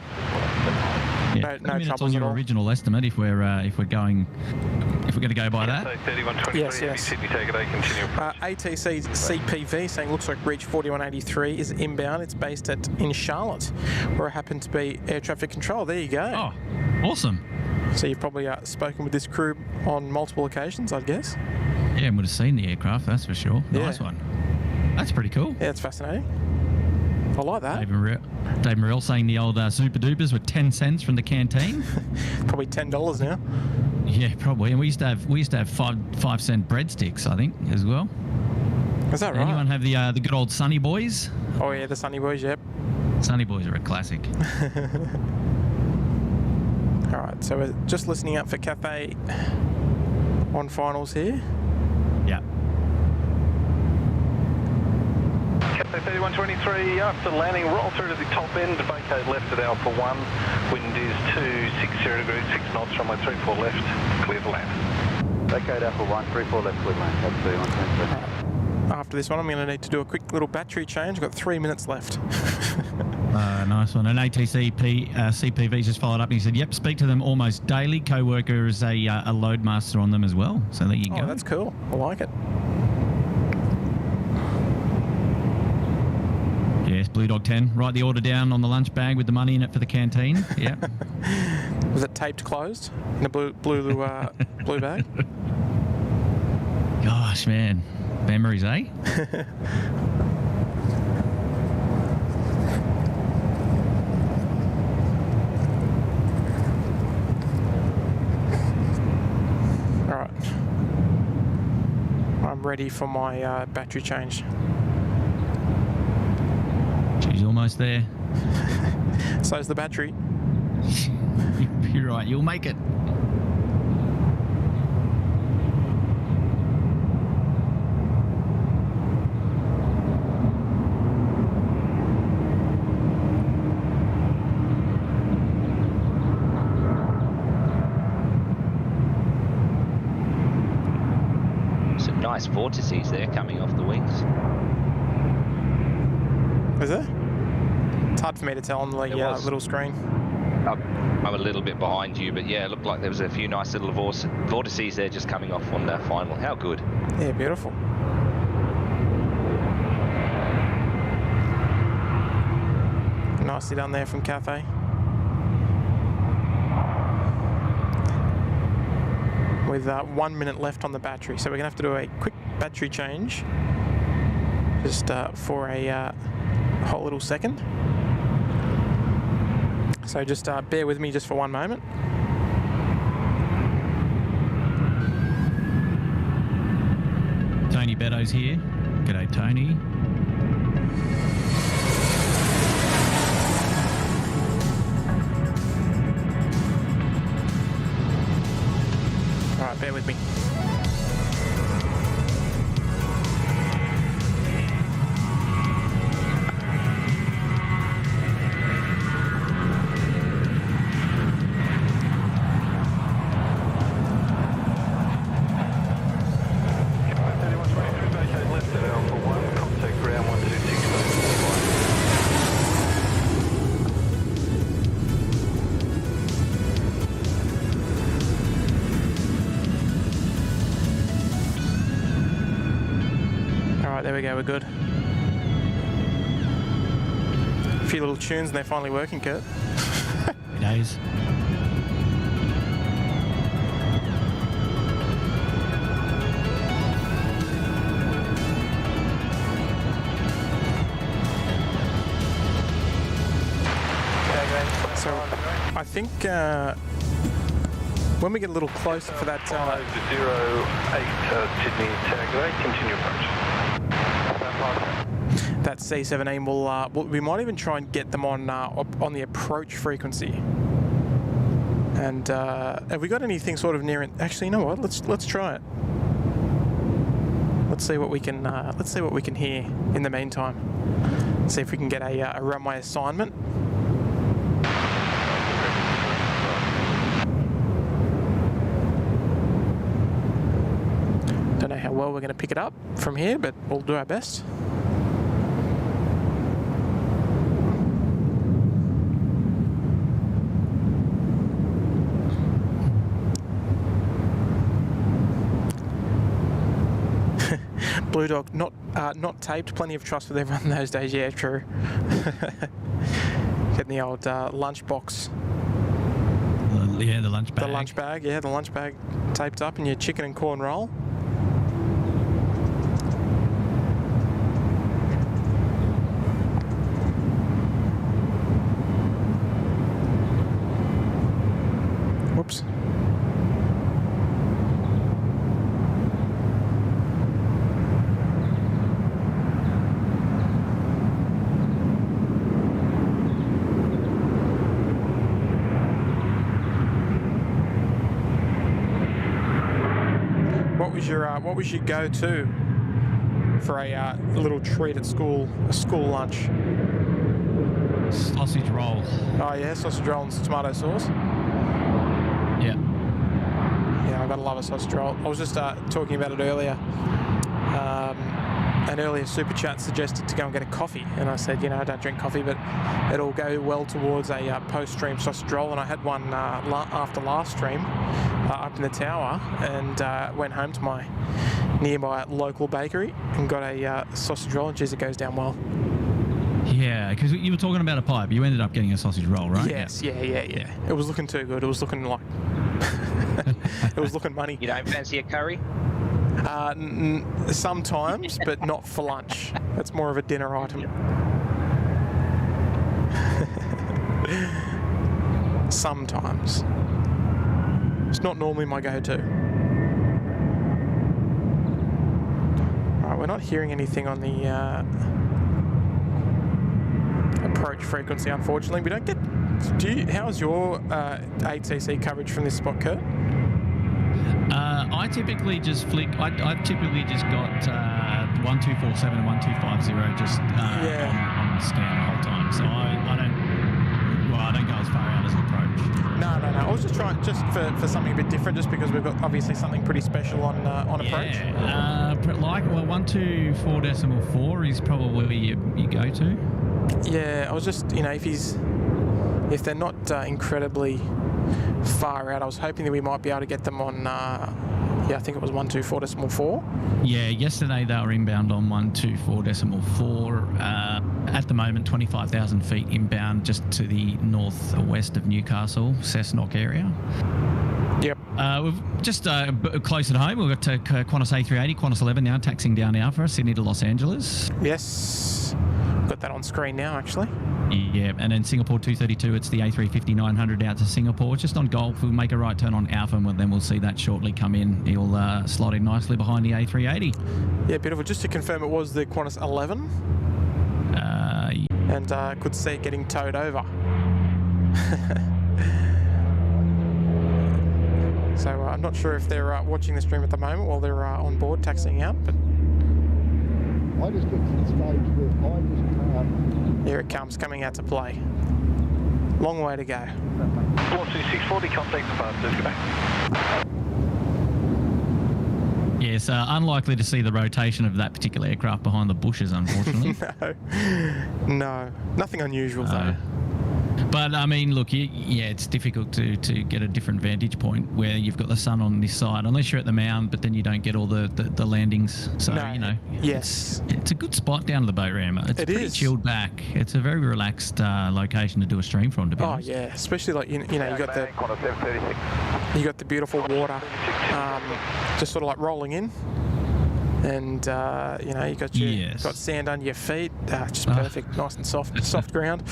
Yeah, no minutes troubles on your at all. original estimate if we're going to go by that. 3123, yes. Sydney take it, continue. ATC CPV saying looks like reach 4183 is inbound. It's based in Charlotte, where it happened to be air traffic control. There you go. Oh, awesome. So you've probably spoken with this crew on multiple occasions, I'd guess. Yeah, and would have seen the aircraft, that's for sure. Yeah. Nice one. That's pretty cool. Yeah, it's fascinating. I like that. Dave Morrell saying the old Super Dupers were 10 cents from the canteen. Probably $10 now. Yeah, probably. And we used to have 5-cent breadsticks, I think, as well. Is that right? Anyone have the good old Sunny Boys? Oh yeah, the Sunny Boys. Yep. Sunny Boys are a classic. All right, so we're just listening up for Cathay on finals here. Yeah. Cathay 3123, after landing, roll through to the top end, vacate left at Alpha 1, wind is 260 degrees, 6 knots, runway 34 left, clear to land. Vacate Alpha 1, 34 left, clear to land, that's 3123. After this one, I'm going to need to do a quick little battery change. I've got 3 minutes left. Nice one. And ATC CPV just followed up and he said, yep, speak to them almost daily. Co-worker is a loadmaster on them as well. So there you go. Oh, that's cool. I like it. Yes, Blue Dog 10. Write the order down on the lunch bag with the money in it for the canteen. Yeah. Was it taped closed in a blue bag? Gosh, man. Memories, eh? All right. I'm ready for my battery change. She's almost there. So's the battery. You're right, you'll make it. Some nice vortices there coming off the wings. Is it? It's hard for me to tell on the little screen. I'm a little bit behind you, but yeah, it looked like there was a few nice little vortices there just coming off on that final. How good. Yeah, beautiful. Nicely done there from Cathay. with 1 minute left on the battery. So we're going to have to do a quick battery change just for a hot little second. So just bear with me just for one moment. Tony Beddoes here. G'day, Tony. All right, bear with me. There we go, we're good. A few little tunes and they're finally working, Kurt. It is. So I think when we get a little closer for that 08 Sydney takeaway, continue approach. that C-17 we might even try and get them on the approach frequency. And have we got anything sort of near it? Actually, you know what? Let's try it. Let's see what we can hear in the meantime. See if we can get a runway assignment. Don't know how well we're going to pick it up from here, but we'll do our best. Blue Dog, not taped. Plenty of trust with everyone those days. Yeah, true. Getting the old lunch box. Yeah, the lunch bag. The lunch bag. Yeah, the lunch bag taped up, and your chicken and corn roll. Whoops. What was your go-to for a little treat at school, a school lunch? Sausage roll. Oh yeah, sausage roll and tomato sauce. Yeah. Yeah, I gotta love a sausage roll. I was just talking about it earlier. An earlier super chat suggested to go and get a coffee, and I said, you know, I don't drink coffee, but it'll go well towards a post-stream sausage roll. And I had one after last stream up in the tower, and went home to my nearby local bakery and got a sausage roll, and geez, it goes down well. Yeah, because you were talking about a pipe. You ended up getting a sausage roll, right? Yes, yeah. It was looking too good. It was looking like it was looking money. You don't fancy a curry? Sometimes, but not for lunch. That's more of a dinner item. Sometimes. It's not normally my go-to. Alright, we're not hearing anything on the approach frequency, unfortunately. We don't get... how's your ATC coverage from this spot, Kurt? I typically just flick. I typically just got 1247 and 1250 just on stand the whole time. So I don't go as far out as an approach. No. I was just trying for something a bit different, just because we've got obviously something pretty special on approach. Yeah, 124.4 is probably your go-to. Yeah, I was just, you know, if they're not incredibly far out, I was hoping that we might be able to get them on, I think it was 124.4. Yeah, yesterday they were inbound on 124.4. At the moment, 25,000 feet inbound just to the northwest of Newcastle, Cessnock area. Yep. We've just close at home. We've got Qantas A380, Qantas 11 now, taxiing down Alpha, Sydney to Los Angeles. Yes. Got that on screen now, actually. Yeah, and then Singapore 232, it's the A350-900 out to Singapore. Just on Gulf, we'll make a right turn on Alpha, and then we'll see that shortly come in. He'll slot in nicely behind the A380. Yeah, beautiful. Just to confirm, it was the Qantas 11. And could see it getting towed over. So I'm not sure if they're watching the stream at the moment while they're on board taxiing out, but I just get to the stage where I just can't. Here it comes, coming out to play. Long way to go. 42640, contact departures, goodbye. Yes, unlikely to see the rotation of that particular aircraft behind the bushes, unfortunately. No, nothing unusual though. But I mean, look, yeah, it's difficult to get a different vantage point where you've got the sun on this side, unless you're at the mound, but then you don't get all the landings. So, you know, yes, it's a good spot down to the boat ramp. It's pretty chilled back. It's a very relaxed location to do a stream from, to be honest. Yeah, especially like you know, you got the beautiful water, just sort of like rolling in. And you know, you got got sand under your feet, just perfect, nice and soft ground.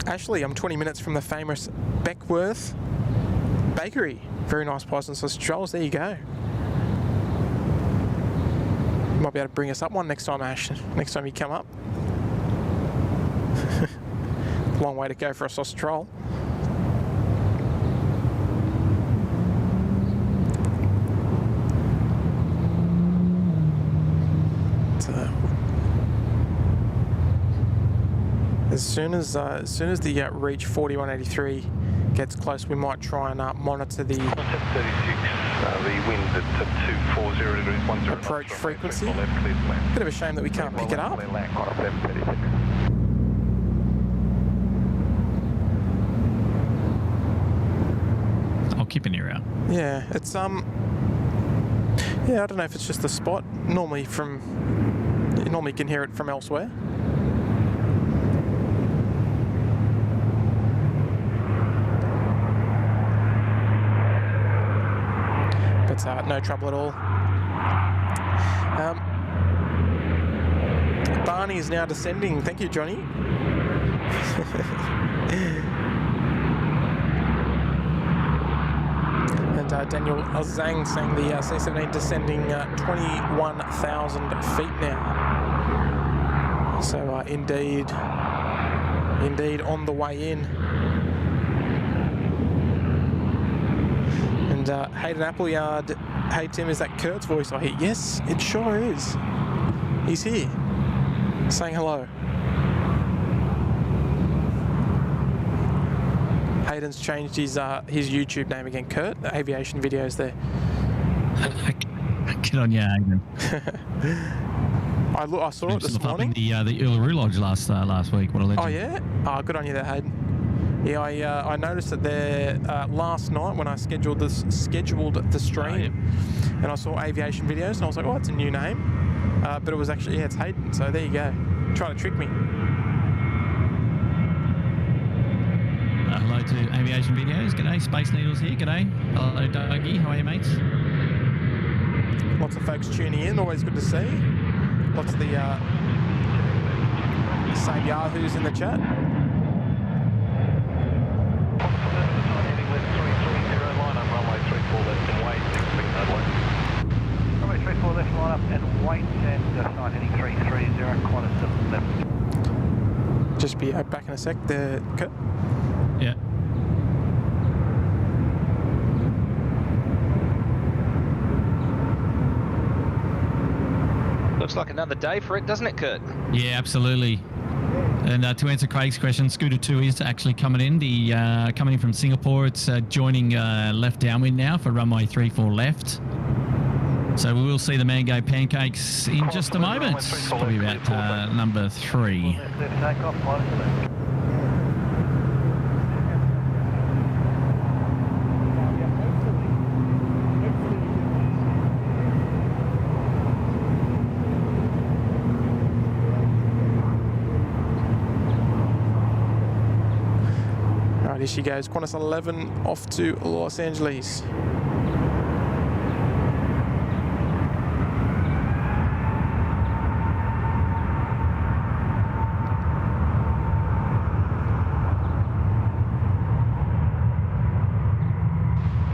Actually, I'm 20 minutes from the famous Beckworth Bakery. Very nice pies and sausage rolls. There you go. You might be able to bring us up one next time, Ash. Next time you come up. Long way to go for a sausage roll. As soon as the Reach 4183 gets close, we might try and monitor the 36, the wind at 240 degrees, 10 approach frequency. Bit of a shame that we can't pick it up. I'll keep an ear out. Yeah, it's yeah, I don't know if it's just the spot. Normally you can hear it from elsewhere. But no trouble at all. Barney is now descending. Thank you, Johnny. And Daniel Zhang saying the C-17 descending 21,000 feet now. So indeed on the way in. And Hayden Appleyard, hey Tim, is that Kurt's voice I hear? Yes, it sure is. He's here, saying hello. Hayden's changed his YouTube name again, Kurt. The aviation videos there. Get on you, Hayden. I saw it this morning. The Uluru Lodge last week. What a legend. Oh yeah. Oh, good on you there, Hayden. Yeah, I noticed that there last night when I scheduled the stream, and I saw aviation videos, and I was like, oh, it's a new name, but it was actually it's Hayden. So there you go. Trying to trick me. Hello to aviation videos. G'day, Space Needles here. G'day. Hello, Dougie. How are you, mates? Lots of folks tuning in. Always good to see. Lots of the same yahoos in the chat. Runway 34 left, line up and wait, and sign heading 330, Qantas 7 left. Just be back in a sec. The Kurt. Yeah. Looks like another day for it, doesn't it, Kurt? Yeah, absolutely. And to answer Craig's question, Scooter 2 is actually coming in. Coming in from Singapore, it's joining left downwind now for runway 34 left. So we will see the man go pancakes in just a moment. Probably about number 3. There she goes. Qantas 11 off to Los Angeles.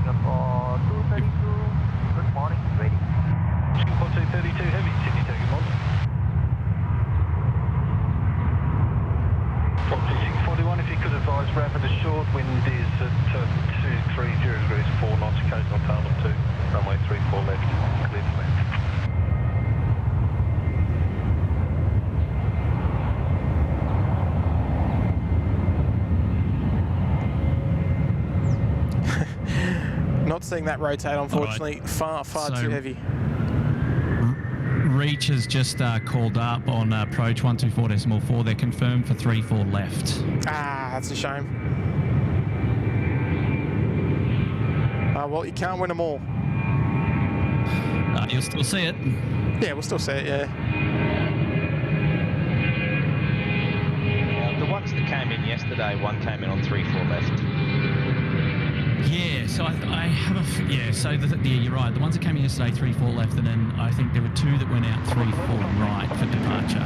Singapore 232, good morning, ready. Singapore 232 heavy, Sydney taking on. Foxy 641, if you could advise rapid assured, wind is at 230 degrees, 4 knots, occasional tail of 2, runway 34 left, clear to land. Not seeing that rotate, unfortunately. Right. Far too heavy. Reach has just called up on approach 124.4. They're confirmed for 34 left. Ah, that's a shame. Well, you can't win them all. You'll still see it. Yeah, we'll still see it, yeah. The ones that came in yesterday, one came in on 34 left. Yeah, so I have a so you're right. The ones that came in yesterday, 34 left, and then I think there were 2 that went out 34 right for departure.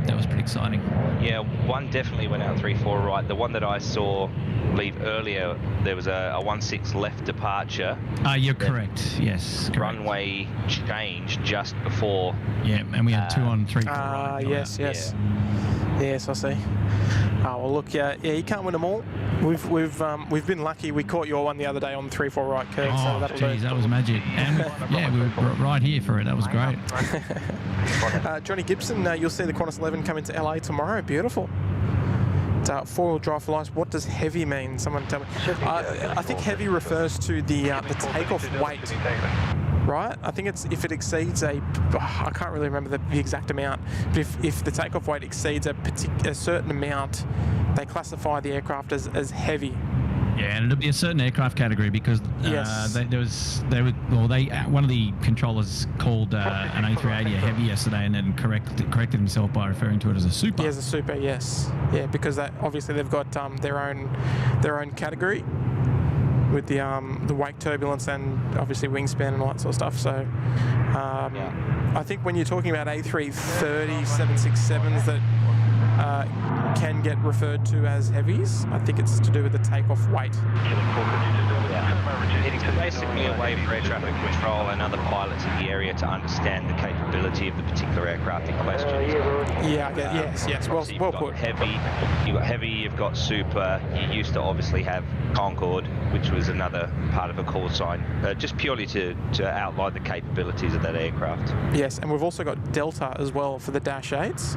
That was pretty exciting. Yeah, one definitely went out 34 right. The one that I saw leave earlier, there was a 16 left departure. You're correct. Yes, correct. Runway changed just before. Yeah, and we had 2 on 34 right. Yes. Yeah. Yes, I see. Well, look, yeah, you can't win them all. We've been lucky. We caught your one the other day on the 3-4 right curve. Oh, geez, that was magic. And we were right here for it. That was great. Johnny Gibson, you'll see the Qantas 11 come into LA tomorrow. Beautiful. It's 4-wheel drive for life. What does heavy mean? Someone tell me. I think heavy refers to the takeoff weight. Right? I think it's if it exceeds I can't really remember the exact amount, but if the takeoff weight exceeds a certain amount, they classify the aircraft as heavy. Yeah, and it'll be a certain aircraft category because yes. One of the controllers called an A380 a heavy yesterday, and then corrected himself by referring to it as a super. Yeah, as a super, yes. Yeah, because obviously they've got their own category with the wake turbulence and obviously wingspan and all that sort of stuff. So I think when you're talking about A330 767s that can get referred to as heavies, I think it's to do with the takeoff weight. It's basically a way for air traffic control and other pilots in the area to understand the capability of the particular aircraft in question. Yes. Well put. You've got heavy, you've got super. You used to obviously have Concorde, which was another part of a call sign, just purely to outline the capabilities of that aircraft. Yes, and we've also got Delta as well for the Dash 8s.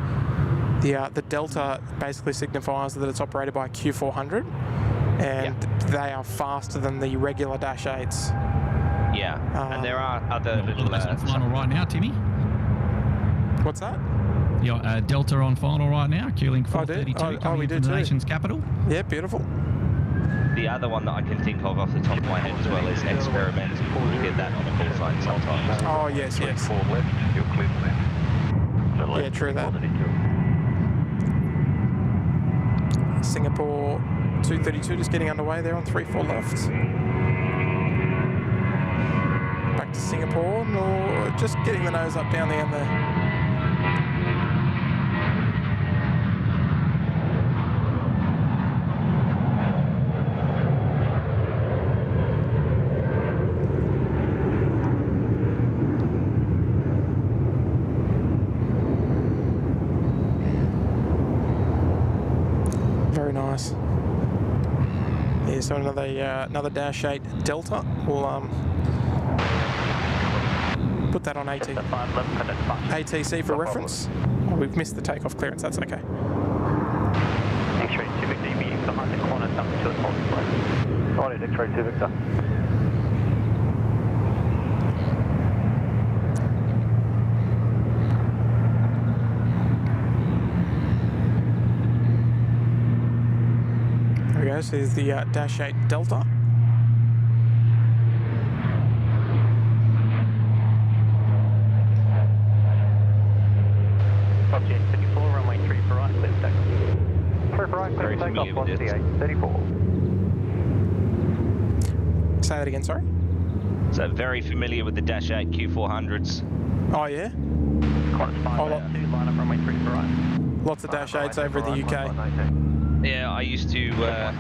The Delta basically signifies that it's operated by a Q400, and they are faster than the regular Dash 8s. Yeah, and there are other little... on final right now, Timmy. What's that? Yeah, Delta on final right now, Q-Link 432, coming from the nation's capital. Yeah, beautiful. The other one that I can think of off the top of my head as well is Experiment. We get that on the call sign sometimes. Oh, yes. 4 left, you're clear to land. Yeah, true that. Singapore 232 just getting underway there on 3-4 left. Back to Singapore, or just getting the nose up down the end there. Very nice. Yeah, so another Dash 8 Delta. We'll put that on ATC for reference. Oh, we've missed the takeoff clearance, that's okay. X-ray 2 Victor, you meeting behind the corner, number 2 at multiply. Alright, X-ray 2 Victor. There we go, so there's the Dash 8 Delta. Object 54, runway 3 for right, clear takeoff. right, Very take off familiar with this. 1834. Say that again, sorry? So very familiar with the Dash 8 Q400s. Oh, yeah? Line up runway 3 for right. Lots of Dash 8s over in the UK. Yeah, I used to work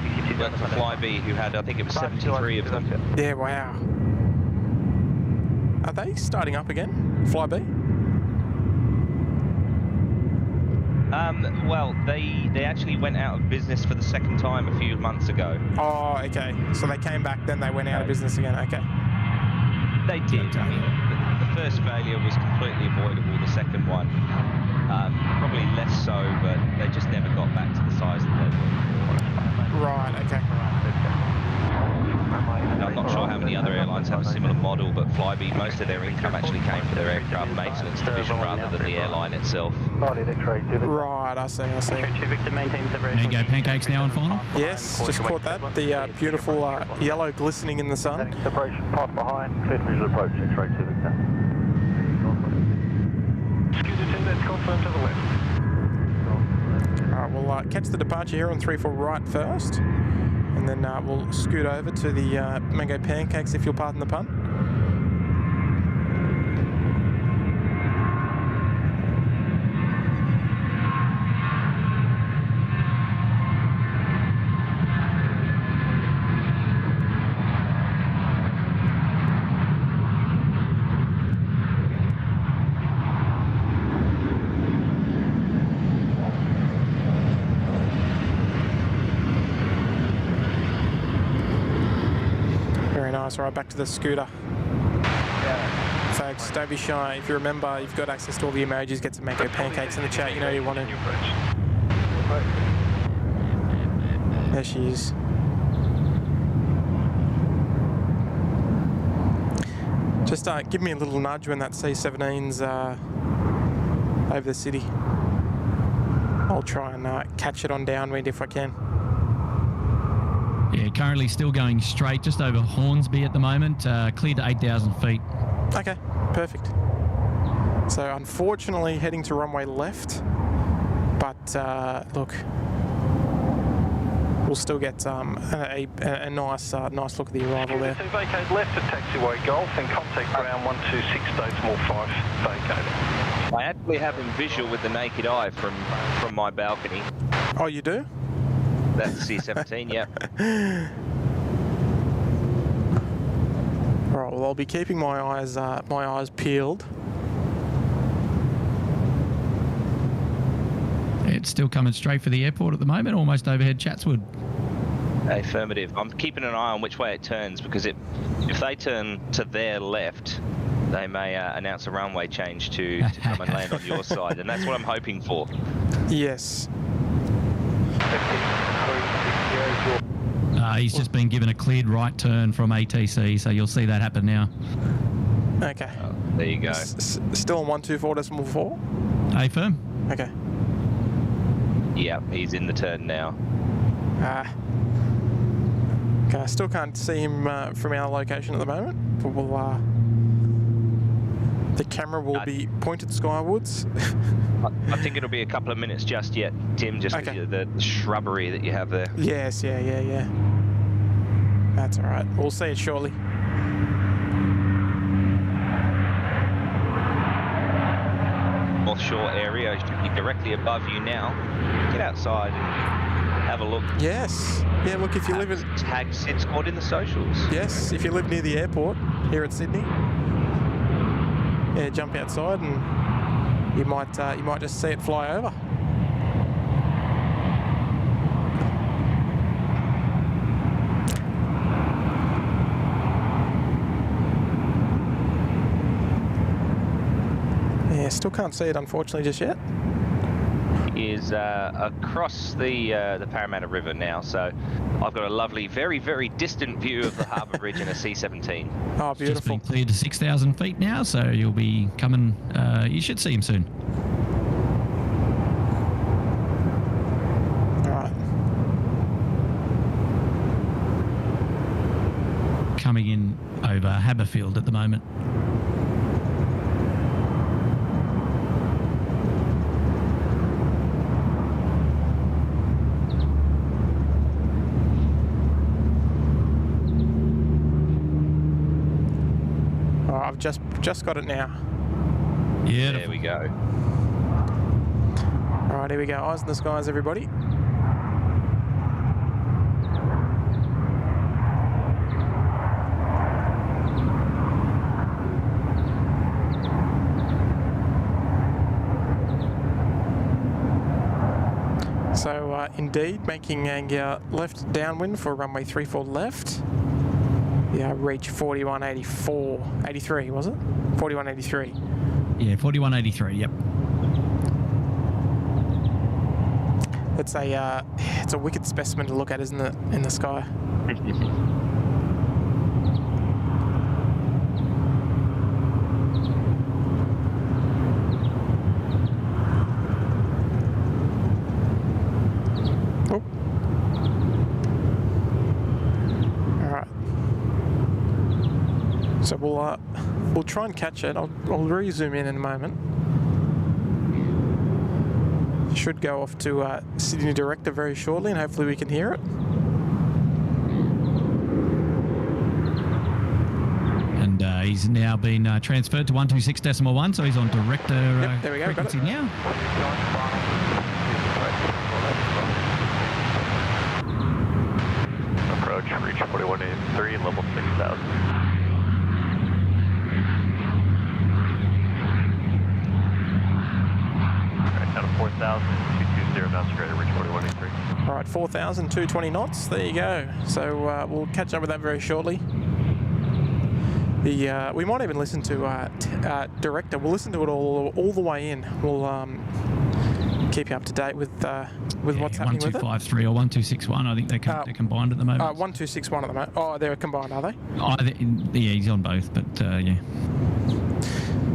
for Flybe, who had, I think it was 73 of them. Yeah, wow. Are they starting up again, Flybe? Well, they actually went out of business for the second time a few months ago. Oh, okay. So they came back, then they went out of business again. Okay. They did. I mean, the first failure was completely avoidable. The second one, probably less so, but they just never got back to the size that they were. Right, okay. I'm not sure how many other airlines have a similar model, but Flybe, most of their income actually came from their aircraft maintenance division rather than the airline itself. Right, I see. There you go, pancakes now on final. Yes, just caught that. The beautiful yellow glistening in the sun. Separation, pass behind, clear visual approach, X-ray 2 Victor. Scooter 2, that's confirmed to the left. Alright, we'll catch the departure here on 34 right first. And then we'll scoot over to the Mango Pancakes, if you'll pardon the pun. All right, back to the scooter. Folks, don't be shy. If you remember, you've got access to all the emojis. Get some Mango Pancakes in the chat. You know you want to. There she is. Just give me a little nudge when that C-17's over the city. I'll try and catch it on downwind if I can. Yeah, currently still going straight, just over Hornsby at the moment, cleared to 8,000 feet. Okay, perfect. So unfortunately heading to runway left, but look, we'll still get a nice look at the arrival there. Vacate left at taxiway Golf and contact ground 126 Decimal 5 vacated. I actually have him visual with the naked eye from my balcony. Oh, you do? That's C-17, yep. All right, well, I'll be keeping my eyes peeled. It's still coming straight for the airport at the moment, almost overhead Chatswood. Affirmative. I'm keeping an eye on which way it turns, because if they turn to their left, they may announce a runway change to come and land on your side, and that's what I'm hoping for. Yes. He's just been given a cleared right turn from ATC, so you'll see that happen now. Okay. Oh, there you go. Still on 124.4? Firm. Okay. Yeah, he's in the turn now. Okay, I still can't see him from our location at the moment, but we'll, the camera will be pointed skywards. I think it'll be a couple of minutes just yet, Tim, just okay. the shrubbery that you have there. Yes, yeah. That's all right. We'll see it shortly. North Shore area should be directly above you now. Get outside and have a look. Yes. Yeah, look, if you live in... Tag SydSquad in the socials. Yes, if you live near the airport here at Sydney, yeah, jump outside and you might just see it fly over. Yeah, still can't see it unfortunately just yet. Is across the Parramatta River now, so I've got a lovely, very, very distant view of the harbour bridge in a C-17. Oh, beautiful. Just been cleared to 6,000 feet now, so you'll be coming, you should see him soon. All right. Coming in over Haberfield at the moment. Just got it now. Yeah. There we go. All right, here we go. Eyes in the skies, everybody. So, indeed, making a left downwind for runway 34 left. Yeah, reach 4184, 83 was it? 4183. Yeah, 4183. Yep. It's a wicked specimen to look at, isn't it, in the sky? Oh. All right. So we'll try and catch it. I'll re-zoom in a moment. Should go off to Sydney Director very shortly, and hopefully we can hear it. And he's now been transferred to 126.1, so he's on Director there we go, frequency got it. now. Approach, reach 4183, level 6000. Down to 4,000, 220 knots straight, reach 4183. All right, 4,220 knots. There you go. So we'll catch up with that very shortly. We might even listen to Director. We'll listen to it all the way in. We'll keep you up to date with what's happening with it. 1253 or 1261. I think they're combined at the moment. 1261 at the moment. Oh, they're combined, are they? Yeah, he's on both, but yeah.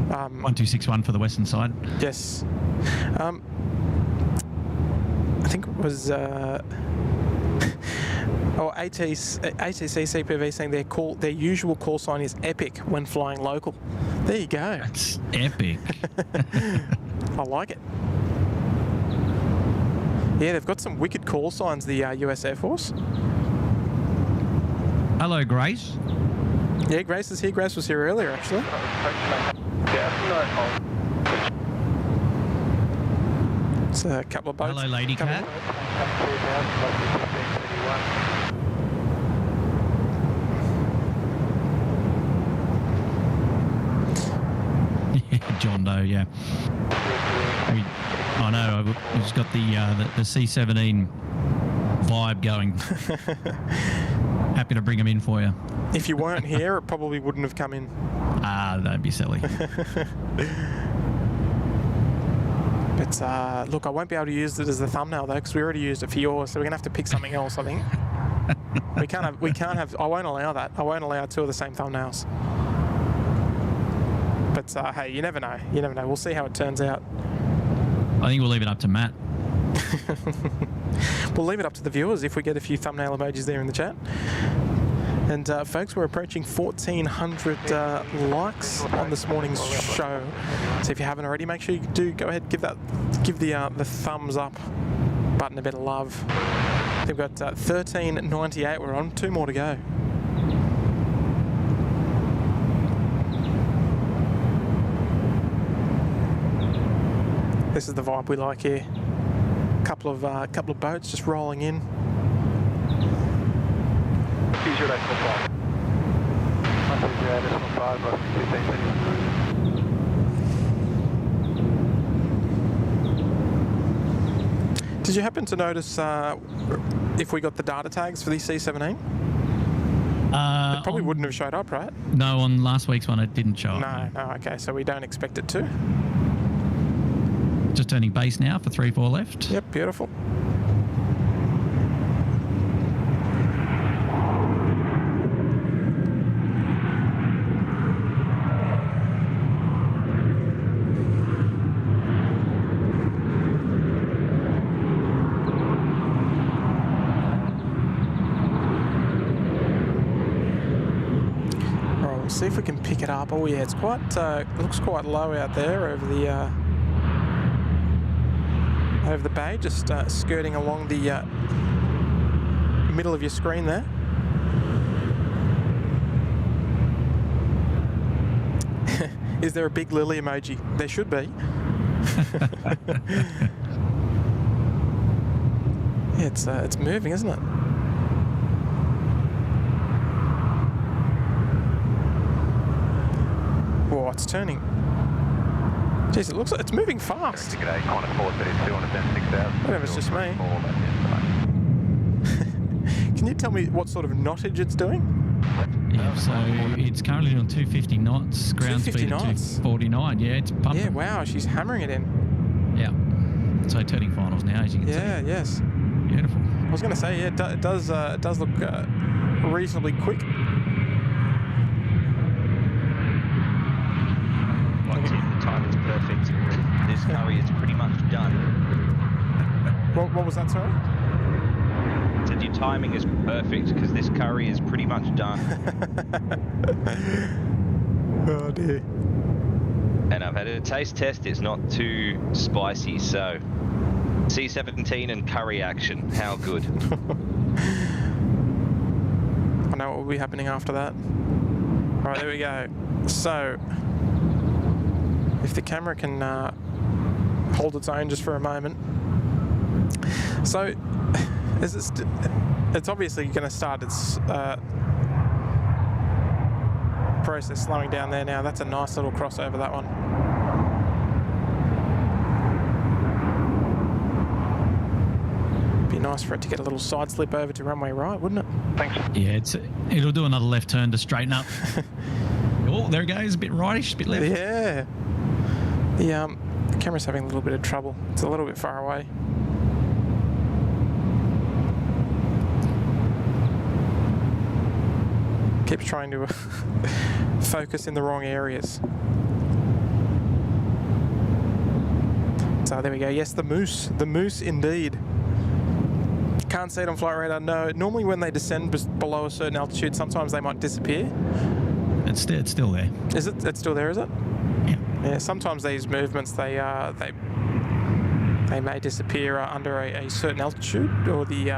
1261 for the western side. Yes. I think it was ATC CPV saying their usual call sign is epic when flying local. There you go. That's epic. I like it. Yeah, they've got some wicked call signs, the US Air Force. Hello, Grace. Yeah, Grace is here. Grace was here earlier, actually. It's a couple of boats. Hello, Lady Cat. John Doe, yeah. I know, I've just got the C-17 vibe going. Happy to bring them in for you. If you weren't here, it probably wouldn't have come in. That'd be silly. But look, I won't be able to use it as the thumbnail though, because we already used it for yours, so we're gonna have to pick something else. I think we can't have. I won't allow that. I won't allow two of the same thumbnails. But hey, you never know. You never know. We'll see how it turns out. I think we'll leave it up to Matt. We'll leave it up to the viewers if we get a few thumbnail emojis there in the chat. And folks, we're approaching 1,400 likes on this morning's show. So if you haven't already, make sure you do go ahead, give the thumbs up button a bit of love. We've got 1398. We're on 2 more to go. This is the vibe we like here. Couple of boats just rolling in. Did you happen to notice if we got the data tags for the C-17? It probably wouldn't have showed up, right? No, on last week's one it didn't show up. No, okay, so we don't expect it to. Just turning base now for 3-4 left. Yep, beautiful. See if we can pick it up. Oh yeah, it's quite looks quite low out there over the bay, just skirting along the middle of your screen there. Is there a big lily emoji? There should be. Yeah, it's moving, isn't it? Whoa, it's turning. Jeez, it looks like it's moving fast. G'day, Qantas 432 on a 6,000. Whatever, it's just me. Can you tell me what sort of knottage it's doing? Yeah, so it's currently on 250 knots, ground speed at 249. Yeah, it's pumping. Yeah, wow, she's hammering it in. Yeah. So turning finals now, as you can see. Yeah, yes. Beautiful. I was going to say, yeah, it does look reasonably quick. Like Tim, the time is perfect. This curry is pretty much done. What was that, sorry? Said your timing is perfect because this curry is pretty much done. Oh dear. And I've had a taste test. It's not too spicy, so C-17 and curry action. How good. I know what will be happening after that. All right, there we go. So, if the camera can hold its own just for a moment. So, it's obviously going to start its process slowing down there now. That's a nice little crossover, that one. Be nice for it to get a little side slip over to runway right, wouldn't it? Thanks. Yeah, it'll do another left turn to straighten up. Oh, there it goes, a bit rightish, a bit left. Yeah. The camera's having a little bit of trouble. It's a little bit far away. Keeps trying to focus in the wrong areas. So there we go. Yes, the moose indeed. Can't see it on flight radar. No, normally when they descend below a certain altitude, sometimes they might disappear. It's still there. Is it? It's still there, is it? Yeah. Yeah. Sometimes these movements they may disappear under a certain altitude, or the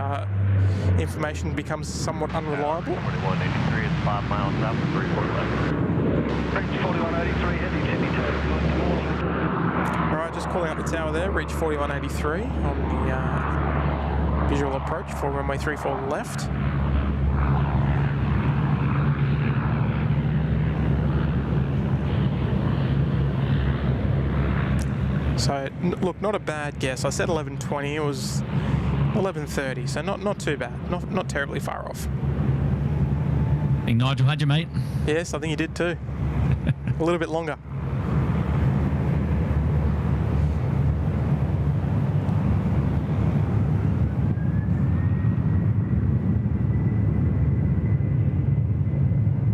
information becomes somewhat unreliable. 4183 is 5 miles south of 340 left. Reach 4183, heavy Jimmy Taylor. Alright, just calling up the tower there, reach 4183 on the visual approach for runway 34 left. So, look, not a bad guess. I said 11:20, it was 11:30, so not too bad, not terribly far off. I think Nigel had you, mate. Yes, I think he did too. A little bit longer.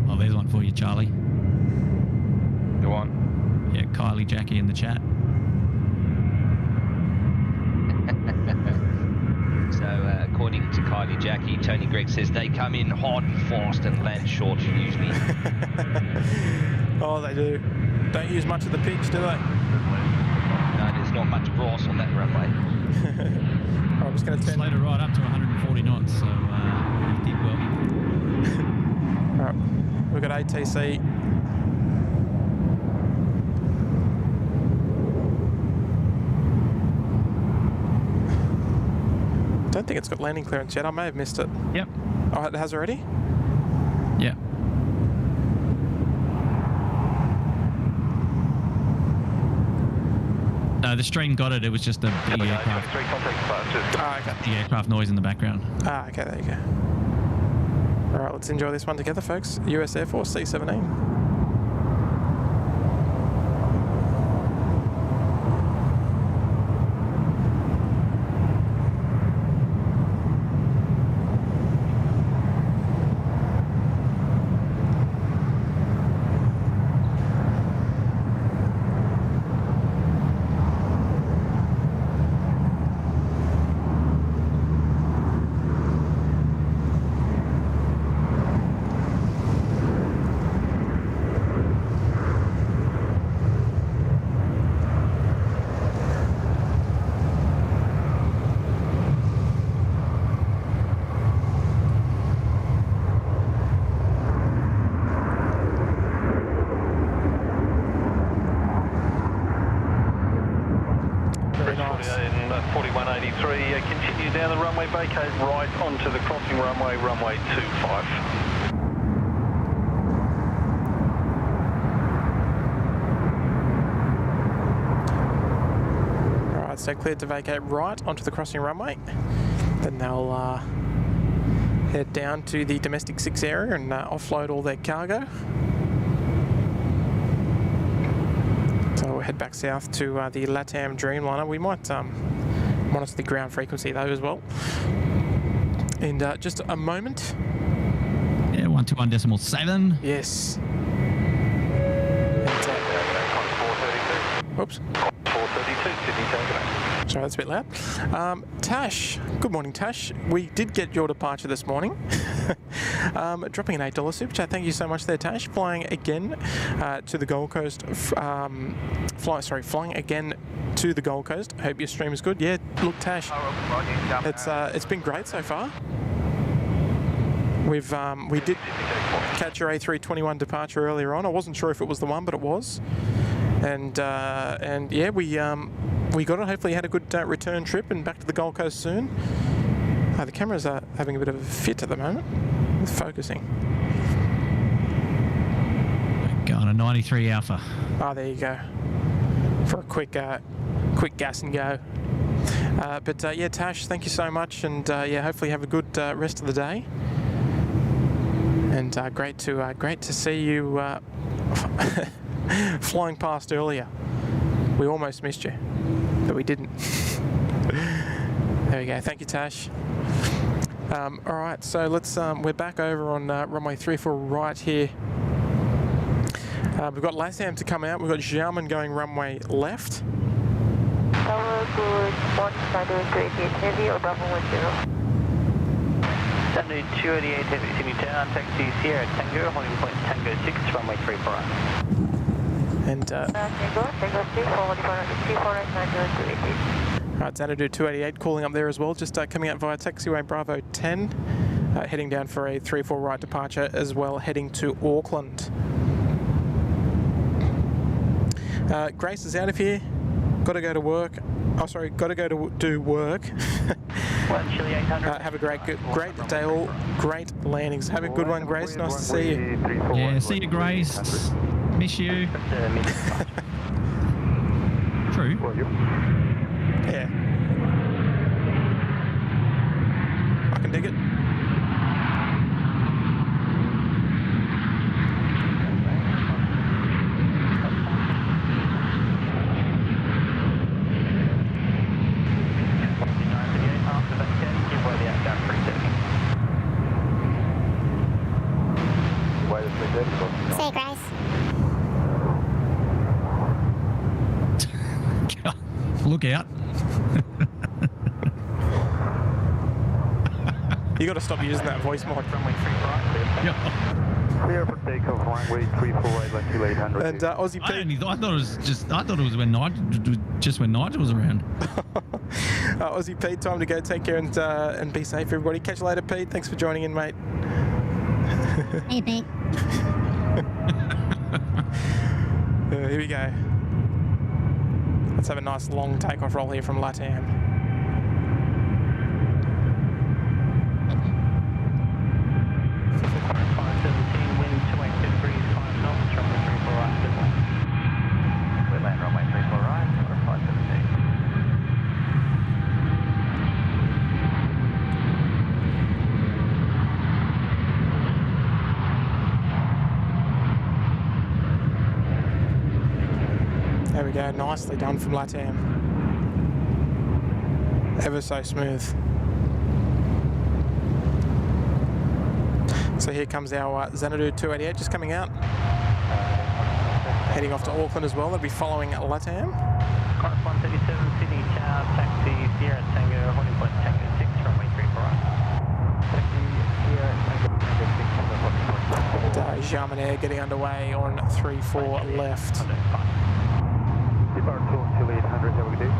Oh, there's one for you, Charlie. Go on. Yeah, Kylie Jackie in the chat. According to Kylie Jackie, Tony Gregg says they come in hard and fast and land short usually. Oh, they do. Don't use much of the pitch, do they? No, there's not much grass on that runway. I'm just going to turn... Slated right up to 140 knots, so did well. Alright, we've got ATC. I don't think it's got landing clearance yet. I may have missed it. Yep. Oh, it has already? Yeah. No, the stream got it. It was just the aircraft. Ah, okay. The aircraft noise in the background. Ah, okay, there you go. Alright, let's enjoy this one together, folks. US Air Force C-17. 4183, continue down the runway, vacate right onto the crossing runway, runway 25. Alright, so cleared to vacate right onto the crossing runway. Then they'll head down to the domestic 6 area and offload all their cargo. So we'll head back south to the LATAM Dreamliner. We might monitor the ground frequency though as well. In just a moment. Yeah, 121.7. Yes. Oops. 432, Sydney Tango. Sorry, that's a bit loud. Tash, good morning, Tash. We did get your departure this morning. Dropping an $8 super chat. Thank you so much there, Tash. Flying again to the Gold Coast. Flying again to the Gold Coast. Hope your stream is good. Yeah, look, Tash, it's been great so far. We did catch your A321 departure earlier on. I wasn't sure if it was the one, but it was. And yeah, we got it. Hopefully, you had a good return trip and back to the Gold Coast soon. The cameras are having a bit of a fit at the moment with focusing. Going to 93 Alpha. Oh, there you go. For a quick gas and go. But yeah, Tash, thank you so much, and yeah, hopefully have a good rest of the day. And great to see you flying past earlier. We almost missed you, but we didn't. There we go. Thank you, Tash. All right, so let's. We're back over on runway 34 right here. We've got LATAM to come out. We've got Xiamen going runway left. Tower good. Bondi 288 heavy or Bravo 10. Bondi 288 heavy, Sydney Town, taxi Sierra Tango, holding point Tango 6, runway 34. And Tango 348 Alright, Xanadu 288 calling up there as well, just coming out via taxiway Bravo 10, heading down for a 3-4 right departure as well, heading to Auckland. Grace is out of here, got to go to work. Oh, sorry, got to go to do work. Have a great day all, great landings. Have a good one, Grace, nice to see you. Yeah, see you, Grace. Miss you. True. Yeah. I can dig it. Say, Grace. Look out. You got to stop using that voice mod. Clear for takeoff, runway 348, left 2800. And Aussie Pete. I thought it was when Nigel was around. Aussie Pete, time to go. Take care and be safe, everybody. Catch you later, Pete. Thanks for joining in, mate. Hey, Pete. Here we go. Let's have a nice long takeoff roll here from LATAM. There we go, nicely done from LATAM. Ever so smooth. So here comes our Xanadu 288 just coming out. Heading off to Auckland as well, they'll be following LATAM. Course 137, Sydney Tower, taxi Sierra Tango, holding point Tango 6, runway 34. And Xiamen Air getting underway on 3-4 left. Depart 2 until 800, have a good day.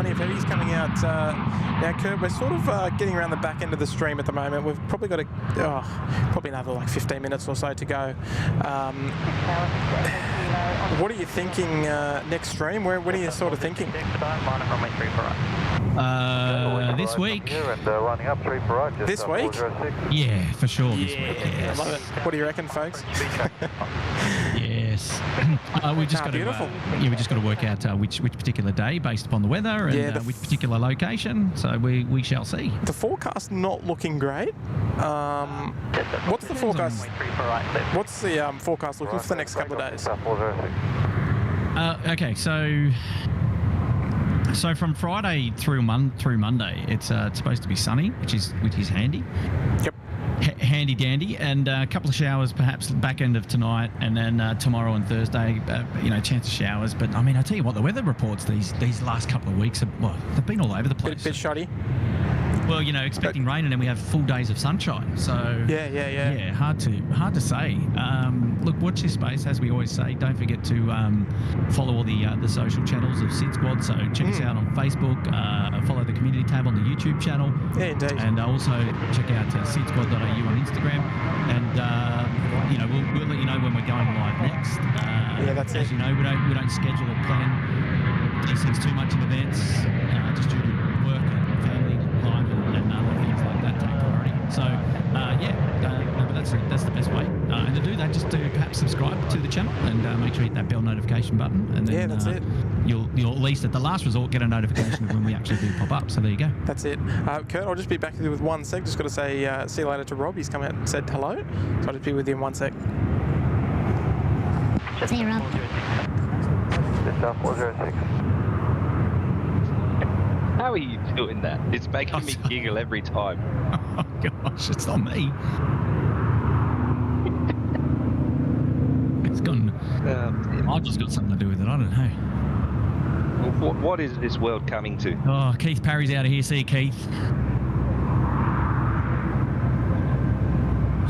plenty of heavies coming out. Now, Kurt, we're sort of getting around the back end of the stream at the moment. We've probably got probably another like 15 minutes or so to go. What are you thinking next stream? What are you sort of thinking? This week. This week? Yeah, for sure. This week. Yes. I love it. What do you reckon, folks? Yes. We just got beautiful. We just got to work out which particular day based upon the weather and which particular location. So we shall see. The forecast not looking great. What's the forecast? What's the forecast looking for the next couple of days? Okay, so from Friday through Monday, it's supposed to be sunny, which is handy. Yep. Handy dandy, and a couple of showers perhaps back end of tonight, and then tomorrow and Thursday, chance of showers. But I mean, I tell you what, the weather reports these last couple of weeks they've been all over the place. Bit shoddy. Well, expecting rain, and then we have full days of sunshine. So yeah, hard to say. Look, watch this space, as we always say. Don't forget to follow all the social channels of SydSquad. So check us out on Facebook. Follow the community tab on the YouTube channel. Yeah, indeed. And also check out sydsquad.au on Instagram. And we'll let you know when we're going live next. That's as it. you know, we don't schedule or plan these things too much in advance, just due to work and family life and other things like that take priority. So but that's the best way. And to do that, just to perhaps subscribe to the channel and make sure you hit that bell notification button. And then that's it. You'll at least at the last resort get a notification of when we actually do pop up. So there you go. That's it. Kurt, I'll just be back with you with 1 sec. Just got to say see you later to Rob. He's come out and said hello. So I'll just be with you in 1 sec. See you, Rob. How are you doing that? It's making me giggle every time. Oh gosh, it's not me. It's gone. I've just got something to do with it. I don't know. What is this world coming to? Oh, Keith Parry's out of here. See you, Keith.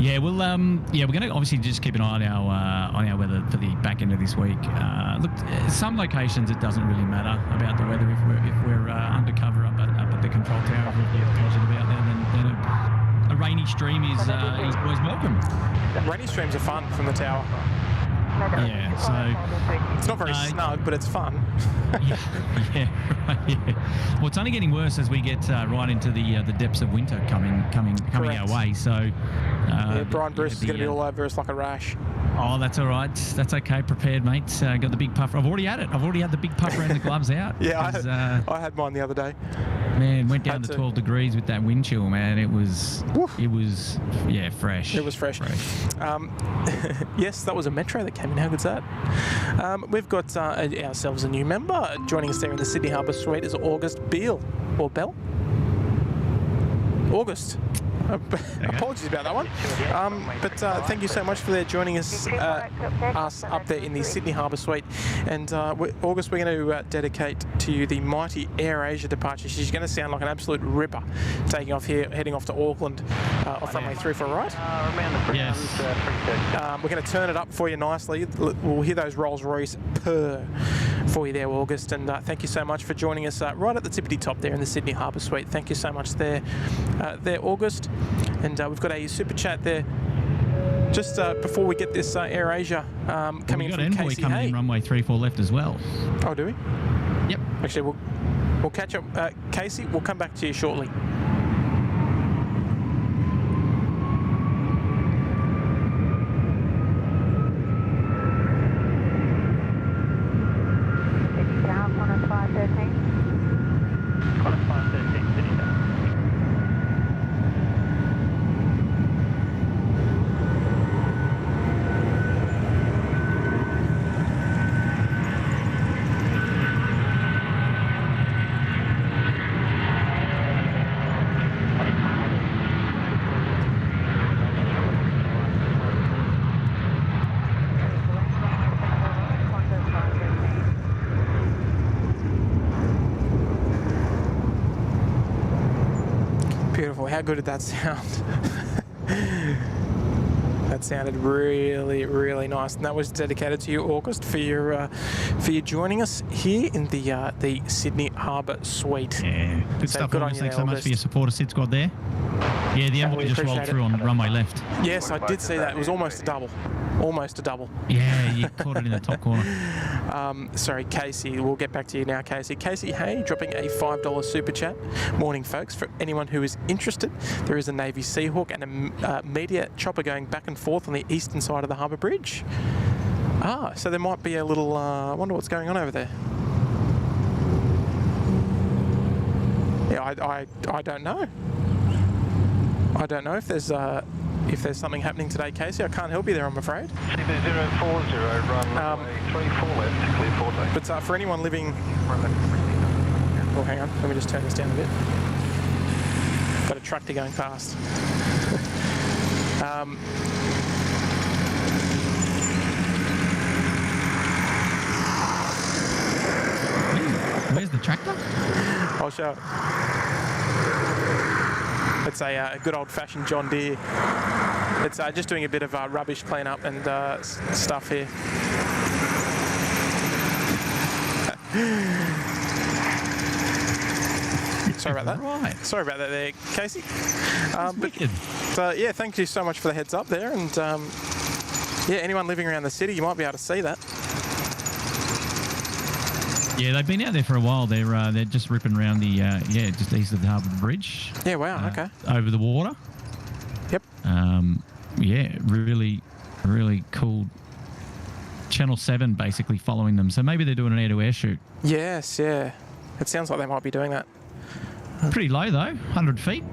Yeah, we're going to obviously just keep an eye on our weather for the back end of this week. Look, some locations it doesn't really matter about the weather if we're undercover up at the control tower. If we're positive about there, then a rainy stream is always welcome. Rainy streams are fun from the tower. Yeah, so it's not very snug, but it's fun. yeah. Well, it's only getting worse as we get right into the depths of winter coming our way. So Brian Bruce is going to be all over us like a rash. Oh, that's all right. That's okay. Prepared, mate. Got the big puffer. I've already had it. I've already had the big puffer and the gloves out. Yeah, I had mine the other day. Man, went down to 12 degrees with that wind chill, man. It was fresh. It was fresh. Yes, that was a Metro that came in. How good's that? We've got ourselves a new member. Joining us there in the Sydney Harbour Suite is August Beale. Or Bell? August. Apologies about that one. But thank you so much for joining us up there in the Sydney Harbour Suite. And August, we're going to dedicate to you the mighty Air Asia departure. She's going to sound like an absolute ripper taking off here, heading off to Auckland off runway 34, right? Yes. We're going to turn it up for you nicely. We'll hear those Rolls-Royce purr for you there, August. And thank you so much for joining us right at the tippity top there in the Sydney Harbour Suite. Thank you so much there, August. And we've got a super chat there just before we get this Air Asia coming in from Envoy Casey. coming in runway 34 left as well. Oh, do we? Yep. Actually, we'll catch up. Casey, we'll come back to you shortly. Down, 10513. 10513, City down. Beautiful. How good did that sound? That sounded really, really nice, and that was dedicated to you, August, for your joining us here in the Sydney Harbour Suite. Yeah, good stuff. Good on August. you Thanks there, so much August. for your support of SydSquad there. Yeah, the envoy just rolled through on runway left. Yes, I did see that. It was almost a double. Almost a double. Yeah, you caught it in the top corner. Sorry, Casey. We'll get back to you now, Casey. Casey, hey, dropping a $5 super chat. Morning, folks. For anyone who is interested, there is a Navy Seahawk and a media chopper going back and forth on the eastern side of the harbour bridge. Ah, so there might be a little... I wonder what's going on over there. Yeah, I don't know. I don't know if there's something happening today, Casey. I can't help you there, I'm afraid. CB040, runway 34 left, clear 40. But for anyone living... Oh, hang on. Let me just turn this down a bit. Got a tractor going past. Where's the tractor? I'll show it. It's a good old-fashioned John Deere. It's just doing a bit of rubbish clean-up and stuff here. Sorry about that. Right. Sorry about that there, Casey. Yeah, thank you so much for the heads up there. And yeah, anyone living around the city, you might be able to see that. Yeah, they've been out there for a while. They're just ripping around the just east of the Harbour Bridge. Yeah, wow, okay. Over the water. Yep. Yeah, really, really cool. Channel 7 basically following them. So maybe they're doing an air-to-air shoot. Yes, yeah. It sounds like they might be doing that. Pretty low though, 100 feet.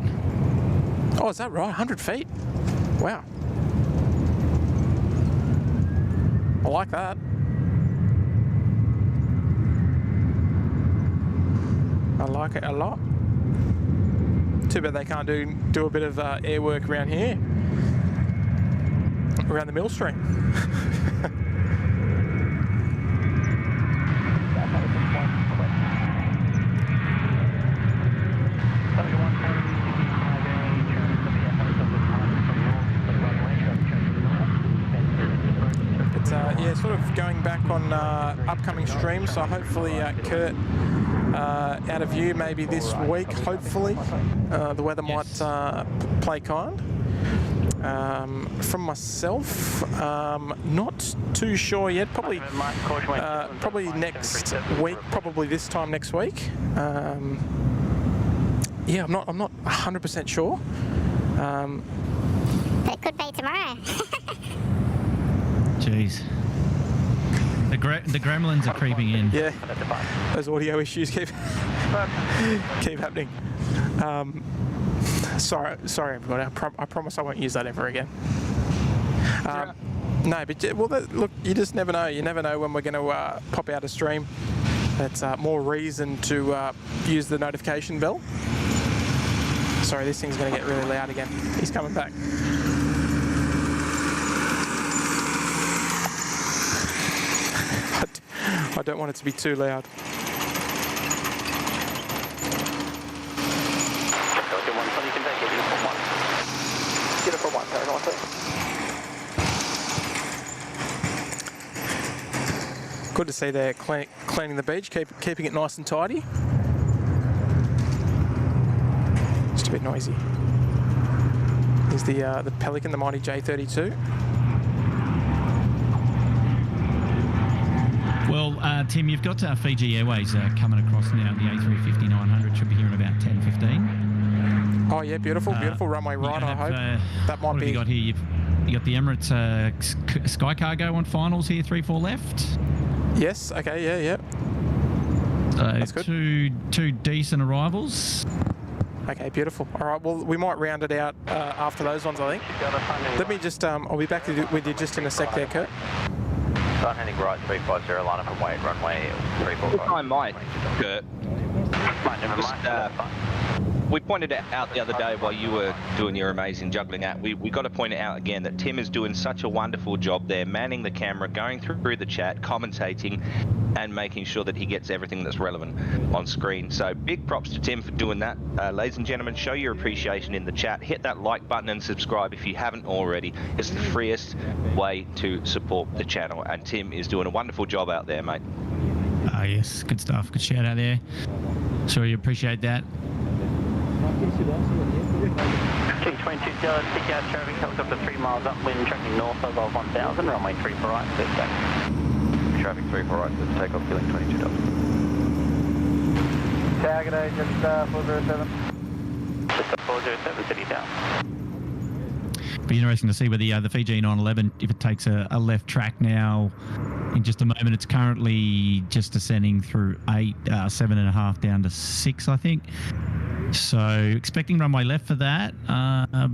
Oh, is that right? 100 feet? Wow. I like that. I like it a lot. Too bad they can't do a bit of air work around here, around the mill stream. It's yeah, sort of going back on upcoming streams. So hopefully, Kurt. Out of view maybe this week, hopefully. The weather might play kind. From myself, not too sure yet. Probably next week. Probably this time next week. Yeah, I'm not 100% sure. But it could be tomorrow. Jeez. The gremlins are creeping in. Yeah, those audio issues keep happening. Sorry everybody. I promise I won't use that ever again. No, but look, you just never know. You never know when we're going to pop out a stream. That's more reason to use the notification bell. Sorry, this thing's going to get really loud again. He's coming back. I don't want it to be too loud. Good to see they're cleaning the beach, keeping it nice and tidy. Just a bit noisy. Here's the Pelican, the mighty J32. Well, Tim, you've got Fiji Airways coming across now. The A350-900 should be here in about 10:15. Oh yeah, beautiful runway right. I hope that might what be. Have you got here? You got the Emirates Sky Cargo on finals here, 3-4 left. Yes. Okay. Yeah. That's good. Two decent arrivals. Okay, beautiful. All right, well, we might round it out after those ones, I think. Let me just, I'll be back with you just in a sec there, Kurt. Start heading right, 350, line up and wait, runway 345. I might, Kurt. Never mind. We pointed it out the other day while you were doing your amazing juggling act. We got to point it out again that Tim is doing such a wonderful job there, manning the camera, going through the chat, commentating, and making sure that he gets everything that's relevant on screen. So big props to Tim for doing that. Ladies and gentlemen, show your appreciation in the chat. Hit that like button and subscribe if you haven't already. It's the freest way to support the channel, and Tim is doing a wonderful job out there, mate. Yes, good stuff. Good shout out there. Sure you appreciate that. G22 Dallas, stick out traffic, helicopter 3 miles upwind, tracking north of 1000, runway 34 right, clear back. Traffic 34 right, let's take off, feeling 22 Delta. Tag it agent 407. Just 407, city down. Be interesting to see whether the Fiji 911, if it takes a left track now. In just a moment, it's currently just descending through 7.5 down to 6, I think. So expecting runway left for that,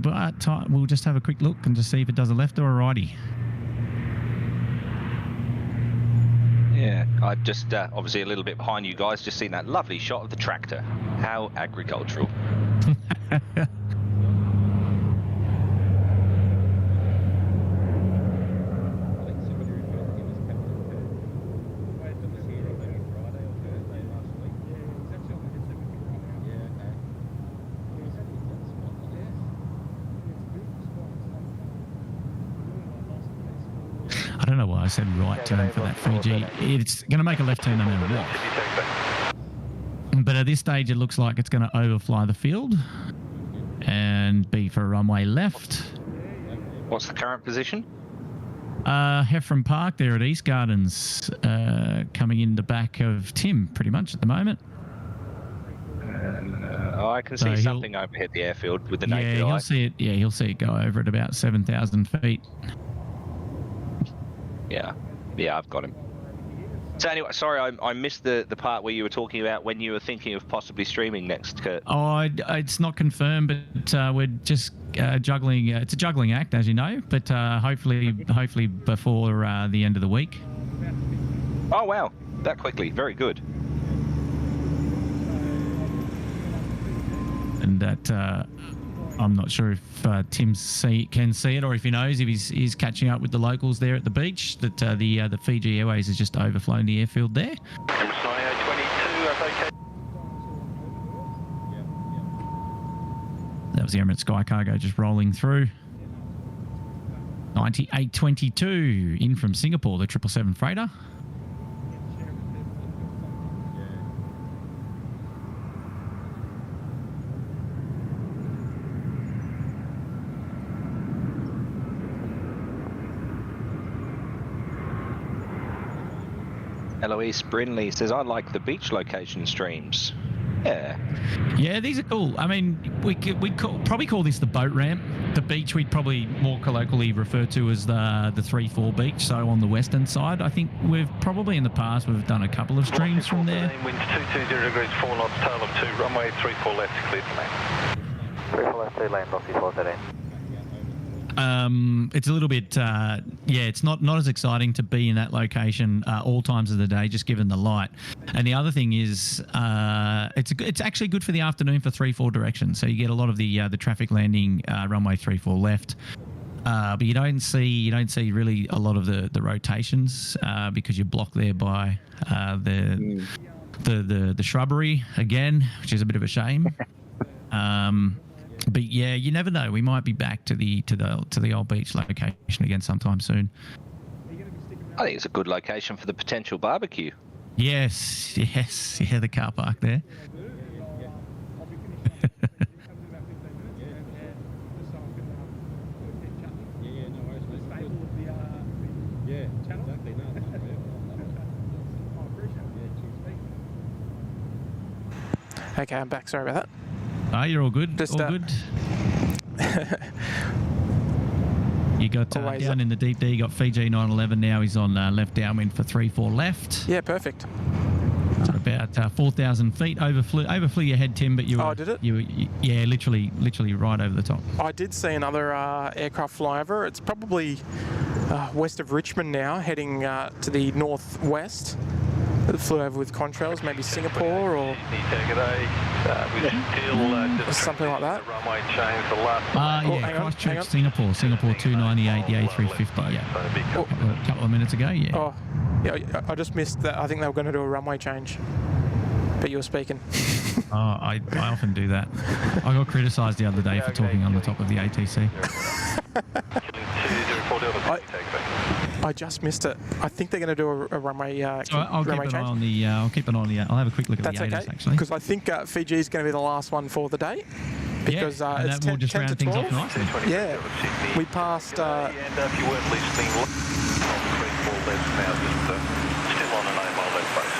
but we'll just have a quick look and just see if it does a left or a righty. Yeah, I just obviously a little bit behind you guys, just seen that lovely shot of the tractor. How agricultural. I don't know why I said right turn for that Fiji. It's going to make a left turn no matter what. But at this stage, it looks like it's going to overfly the field and be for a runway left. What's the current position? Heffron Park there at East Gardens, coming in the back of Tim pretty much at the moment. I can see something overhead the airfield with the naked eye. He'll see it. Yeah, he'll see it go over at about 7,000 feet. Yeah, I've got him. So anyway, sorry, I missed the part where you were talking about when you were thinking of possibly streaming next, Kurt. Oh, it's not confirmed, but we're just juggling. It's a juggling act, as you know, but hopefully before the end of the week. Oh, wow. That quickly. Very good. And that I'm not sure if Tim can see it, or if he knows, if he's catching up with the locals there at the beach, that the Fiji Airways has just overflown the airfield there. Emirates 9822, okay. That was the Emirates Sky Cargo just rolling through. 9822 in from Singapore, the 777 freighter. Eloise Brinley says, I like the beach location streams. Yeah, these are cool. I mean, we'd probably call this the boat ramp. The beach we'd probably more colloquially refer to as the 3-4 beach, so on the western side. I think we've probably in the past we've done a couple of streams from there. Winds 220 degrees, 4 knots, tail of 2, runway 34 left, clear for me. 34 left, 2 lane, Bossy 413. It's a little bit, it's not as exciting to be in that location all times of the day, just given the light. And the other thing is, it's actually good for the afternoon for 3-4 direction. So you get a lot of the traffic landing runway 3-4 left, but you don't see really a lot of the rotations because you're blocked there by the shrubbery again, which is a bit of a shame. But yeah, you never know. We might be back to the old beach location again sometime soon. I think it's a good location for the potential barbecue. Yes. Yeah, the car park there. Okay, I'm back. Sorry about that. Oh, you're all good. All good. You got down in the deep there. You got Fiji 911 now. He's on left downwind for 3-4 left. Yeah, perfect. So about 4,000 feet. Overflew your head, Tim, but you were... Oh, did it? Yeah, literally right over the top. I did see another aircraft fly over. It's probably west of Richmond now, heading to the northwest. flew over with contrails, maybe Singapore or something like that. Yeah, Christchurch, Singapore 298, the A350, yeah. A couple of minutes ago, yeah. Oh, yeah, I just missed that. I think they were going to do a runway change, but you were speaking. I often do that. I got criticised the other day for talking on the top of the ATC. I just missed it. I think they're going to do a runway change. I'll keep an eye on the. I'll have a quick look at the ATC actually. Because I think Fiji is going to be the last one for the day. Because and it's that will just 10 round to things 12. off nicely. Yeah, we passed. And if you weren't listening, 3-4 left now, just still on an 8-mile left base.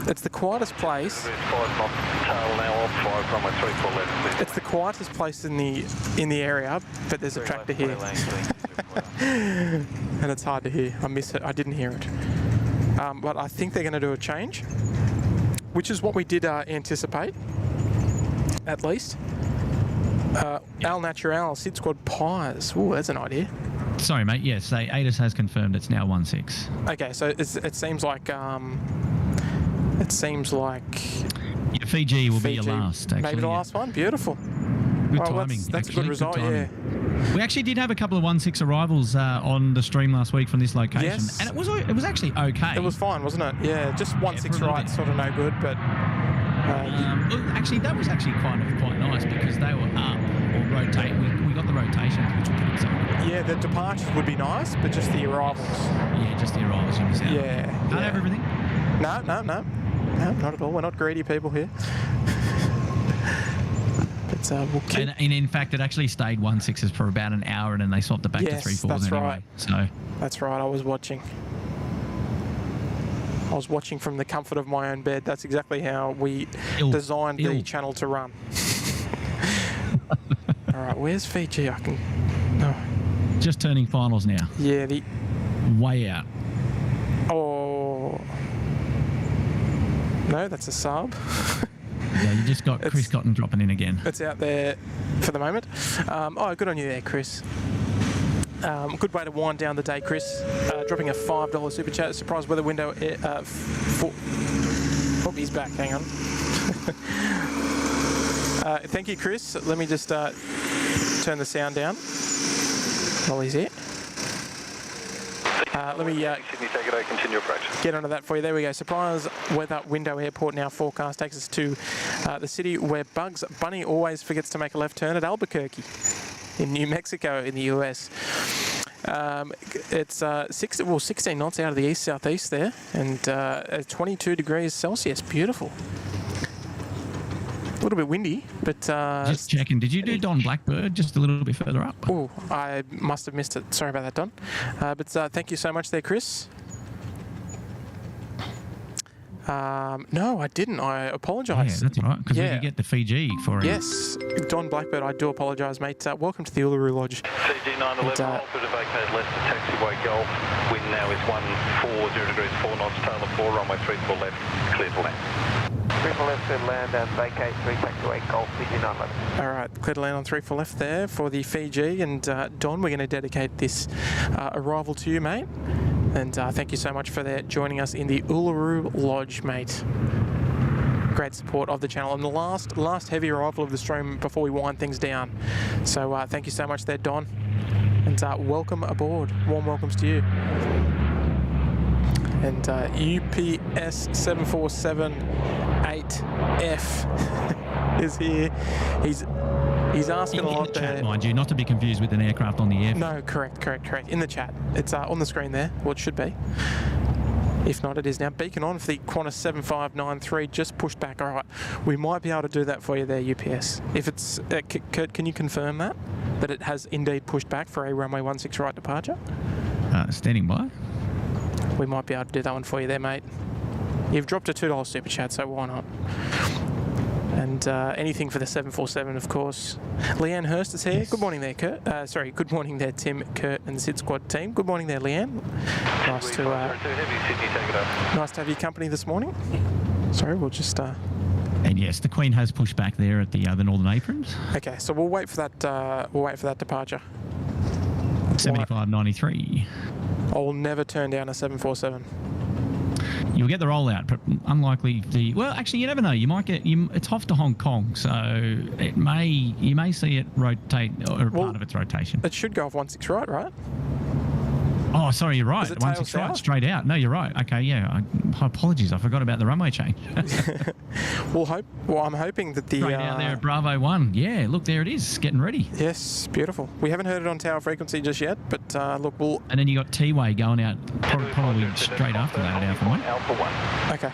It's the quietest place. 5 knots tail now off 5 runway 34 left. It's the quietest place in the area, but there's a tractor here, and it's hard to hear. I miss it. I didn't hear it. But I think they're going to do a change, which is what we did anticipate, at least. Al Natural, SydSquad Pies. Ooh, that's an idea. Sorry, mate. Yes, ATIS has confirmed it's now 16. Okay, so it seems like yeah, Fiji will be your last. Actually, maybe the last one. Beautiful. Good timing. That's a good result. Yeah. We actually did have a couple of 16 arrivals on the stream last week from this location, yes. And it was actually okay. It was fine, wasn't it? Yeah, just 16 right, sort of no good, but. Actually, that was actually quite nice because they were up or rotate. We got the rotation, which was pretty exciting. Yeah, the departures would be nice, but just the arrivals. Yeah, just the arrivals you miss out. Yeah. Can't have everything. No, not at all. We're not greedy people here. But we'll keep... and in fact, it actually stayed 16s for about an hour, and then they swapped it back to 3-4s that's anyway. Right. So that's right. I was watching from the comfort of my own bed. That's exactly how we designed the channel to run. All right, where's Fiji? I can. No. Just turning finals now. Yeah, way out. Oh. No, that's a sub. Yeah, you just got Chris Cotton dropping in again. It's out there for the moment. Good on you there, Chris. Good way to wind down the day, Chris. Dropping a $5 super chat. Surprise weather window. He's back. Hang on. Thank you, Chris. Let me just turn the sound down while he's here. Let me get onto that for you. There we go. Surprise weather window airport now forecast takes us to the city where Bugs Bunny always forgets to make a left turn at Albuquerque in New Mexico in the US. It's 16 knots out of the east-southeast there, and 22 degrees Celsius. Beautiful. A little bit windy, but... just checking, did you do Don Blackbird just a little bit further up? Oh, I must have missed it. Sorry about that, Don. But thank you so much there, Chris. No, I didn't. I apologise. Yeah, that's all right, because we could get the Fiji for him. Yes, Don Blackbird, I do apologise, mate. Welcome to the Uluru Lodge. Fiji 911, Alpha to vacate left to taxiway Golf. Wind now is 140 degrees 4 knots, tail of 4, runway 34 left, clear to land. 34 left, clear to land and vacate 3 taxiway Golf, Fiji 911. All right, clear to land on 34 left there for the Fiji. And Don, we're going to dedicate this arrival to you, mate. And thank you so much for joining us in the Uluru Lodge, mate. Great support of the channel. And the last heavy arrival of the stream before we wind things down. So thank you so much there, Don. And welcome aboard. Warm welcomes to you. And UPS 747-8F is here. He's asking a lot there. Chat, mind you, not to be confused with an aircraft on the air. No, correct. In the chat. It's on the screen there. Well, it should be. If not, it is now. Beacon on for the Qantas 7593. Just pushed back. All right. We might be able to do that for you there, UPS. If it's... Kurt, can you confirm that? That it has indeed pushed back for a runway 16 right departure? Standing by. We might be able to do that one for you there, mate. You've dropped a $2 super chat, so why not? And anything for the 747, of course. Leanne Hurst is here. Yes. Good morning there, Kurt. Good morning there, Tim, Kurt, and the SydSquad team. Good morning there, Leanne. Nice to have your company this morning. Sorry, we'll just... And yes, the Queen has pushed back there at the Northern Aprons. Okay, so we'll wait for that. We'll wait for that departure. 7593. I'll never turn down a 747. You'll get the rollout, but unlikely the. Well, actually, you never know. You might get. It's off to Hong Kong, so you may see it rotate or part of its rotation. It should go off 16 right? Oh, sorry, you're right. 16 right, south? straight out. No, you're right. Okay, yeah. Apologies, I forgot about the runway change. I'm hoping that the straight out there at Bravo 1. Yeah, look, there it is, getting ready. Yes, beautiful. We haven't heard it on tower frequency just yet, but look, we'll. And then you got T-Way going out probably straight after that at Alpha 1. Okay.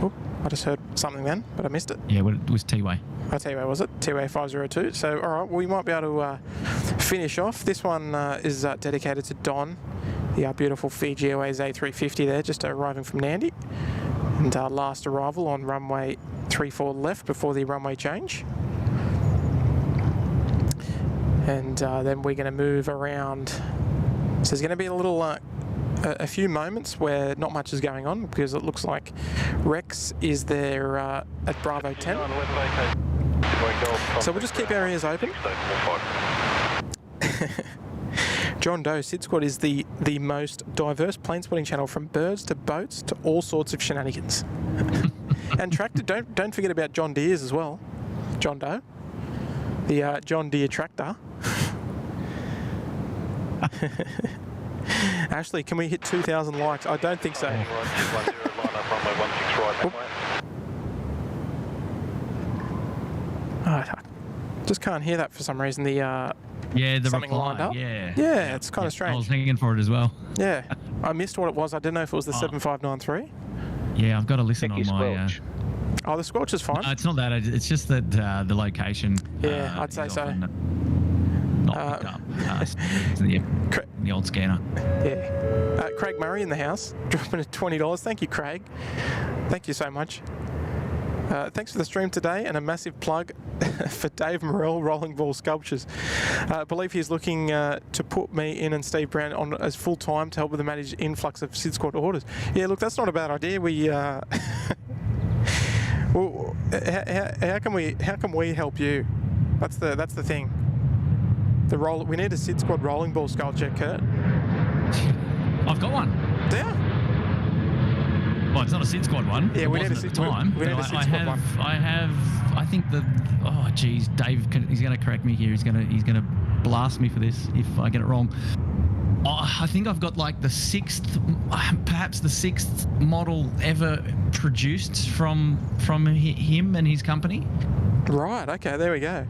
Oop, I just heard something then, but I missed it. Yeah, well, it was T-Way. Oh, T-Way was it? T-Way 502. So, all right, we might be able to finish off. This one is dedicated to Don, the beautiful Fiji Airways A350 there, just arriving from Nandi. And last arrival on runway 34 left before the runway change. And then we're going to move around. So there's going to be a little, a few moments where not much is going on because it looks like Rex is there at Bravo 10. So we'll just keep our ears open. John Doe, SydSquad is the most diverse plane spotting channel, from birds to boats to all sorts of shenanigans. And tractor, don't forget about John Deere's as well. John Doe, the John Deere tractor. Ashley, can we hit 2,000 likes? I don't think so. I just can't hear that for some reason. The something reply, lined up. Yeah, it's kind of strange. I was thinking for it as well. Yeah, I missed what it was. I didn't know if it was the 7593. Yeah, I've got to listen on my. Oh, the squelch is fine. No, it's not that. It's just that the location. Yeah, I'd say so. Not picked up. The old scanner. Yeah. Craig Murray in the house, dropping at $20. Thank you, Craig. Thank you so much. Thanks for the stream today, and a massive plug for Dave Morrell, Rolling Ball Sculptures. I believe he's looking to put me in and Steve Brown on as full time to help with the managed influx of SydSquad orders. Yeah, look, that's not a bad idea. We well, how can we help you? That's the thing. We need a SydSquad rolling ball sculpture, Kurt. I've got one. Yeah. Well, it's not a SydSquad one. Yeah, we need a SydSquad one. I think the. Oh, geez, Dave, he's going to correct me here. He's going to blast me for this if I get it wrong. I think I've got like perhaps the sixth model ever produced from him and his company. Right. Okay. There we go.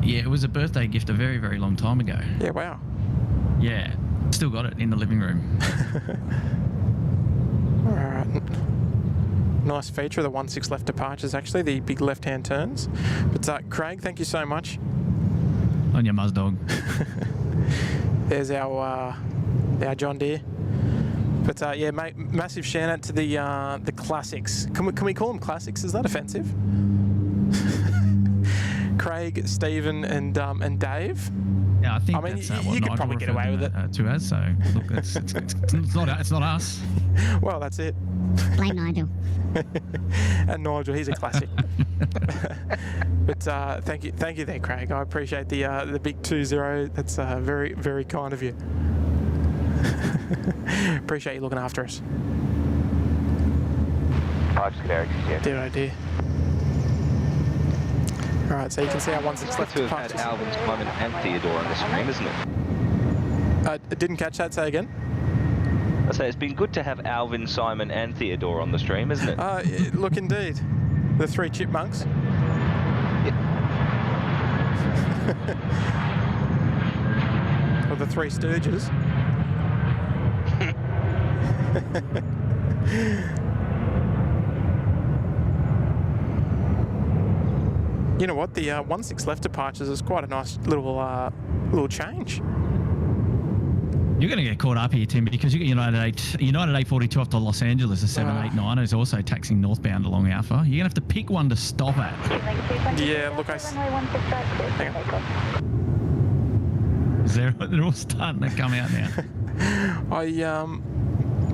Yeah, it was a birthday gift a very, very long time ago. Yeah. Wow. Yeah, still got it in the living room. All right. Nice feature of the 16 left departures, actually, the big left-hand turns. But Craig, thank you so much. On your Muzdog. There's our John Deere. But yeah, massive shout out to the classics. Can we call them classics? Is that offensive? Craig, Stephen, and Dave. Yeah, I think that's what you could Nigel probably get away with it. To us, so look, it's not us. Well, that's it. Blame Nigel. And Nigel, he's a classic. But thank you there, Craig. I appreciate the big 20. That's very, very kind of you. Appreciate you looking after us. Dear idea. All right, so you can see our 16 left to have had Alvin, Simon, and Theodore on the stream, isn't it? I didn't catch that. Say again. I say it's been good to have Alvin, Simon, and Theodore on the stream, isn't it? Look, indeed, the three chipmunks. Or the three Stooges. You know what? The 16 left departures is quite a nice little change. You're going to get caught up here, Tim, because you got United 842 off to Los Angeles, a 789 is also taxing northbound along Alpha. You're going to have to pick one to stop at. Yeah, look, hang on. They're all starting to come out now.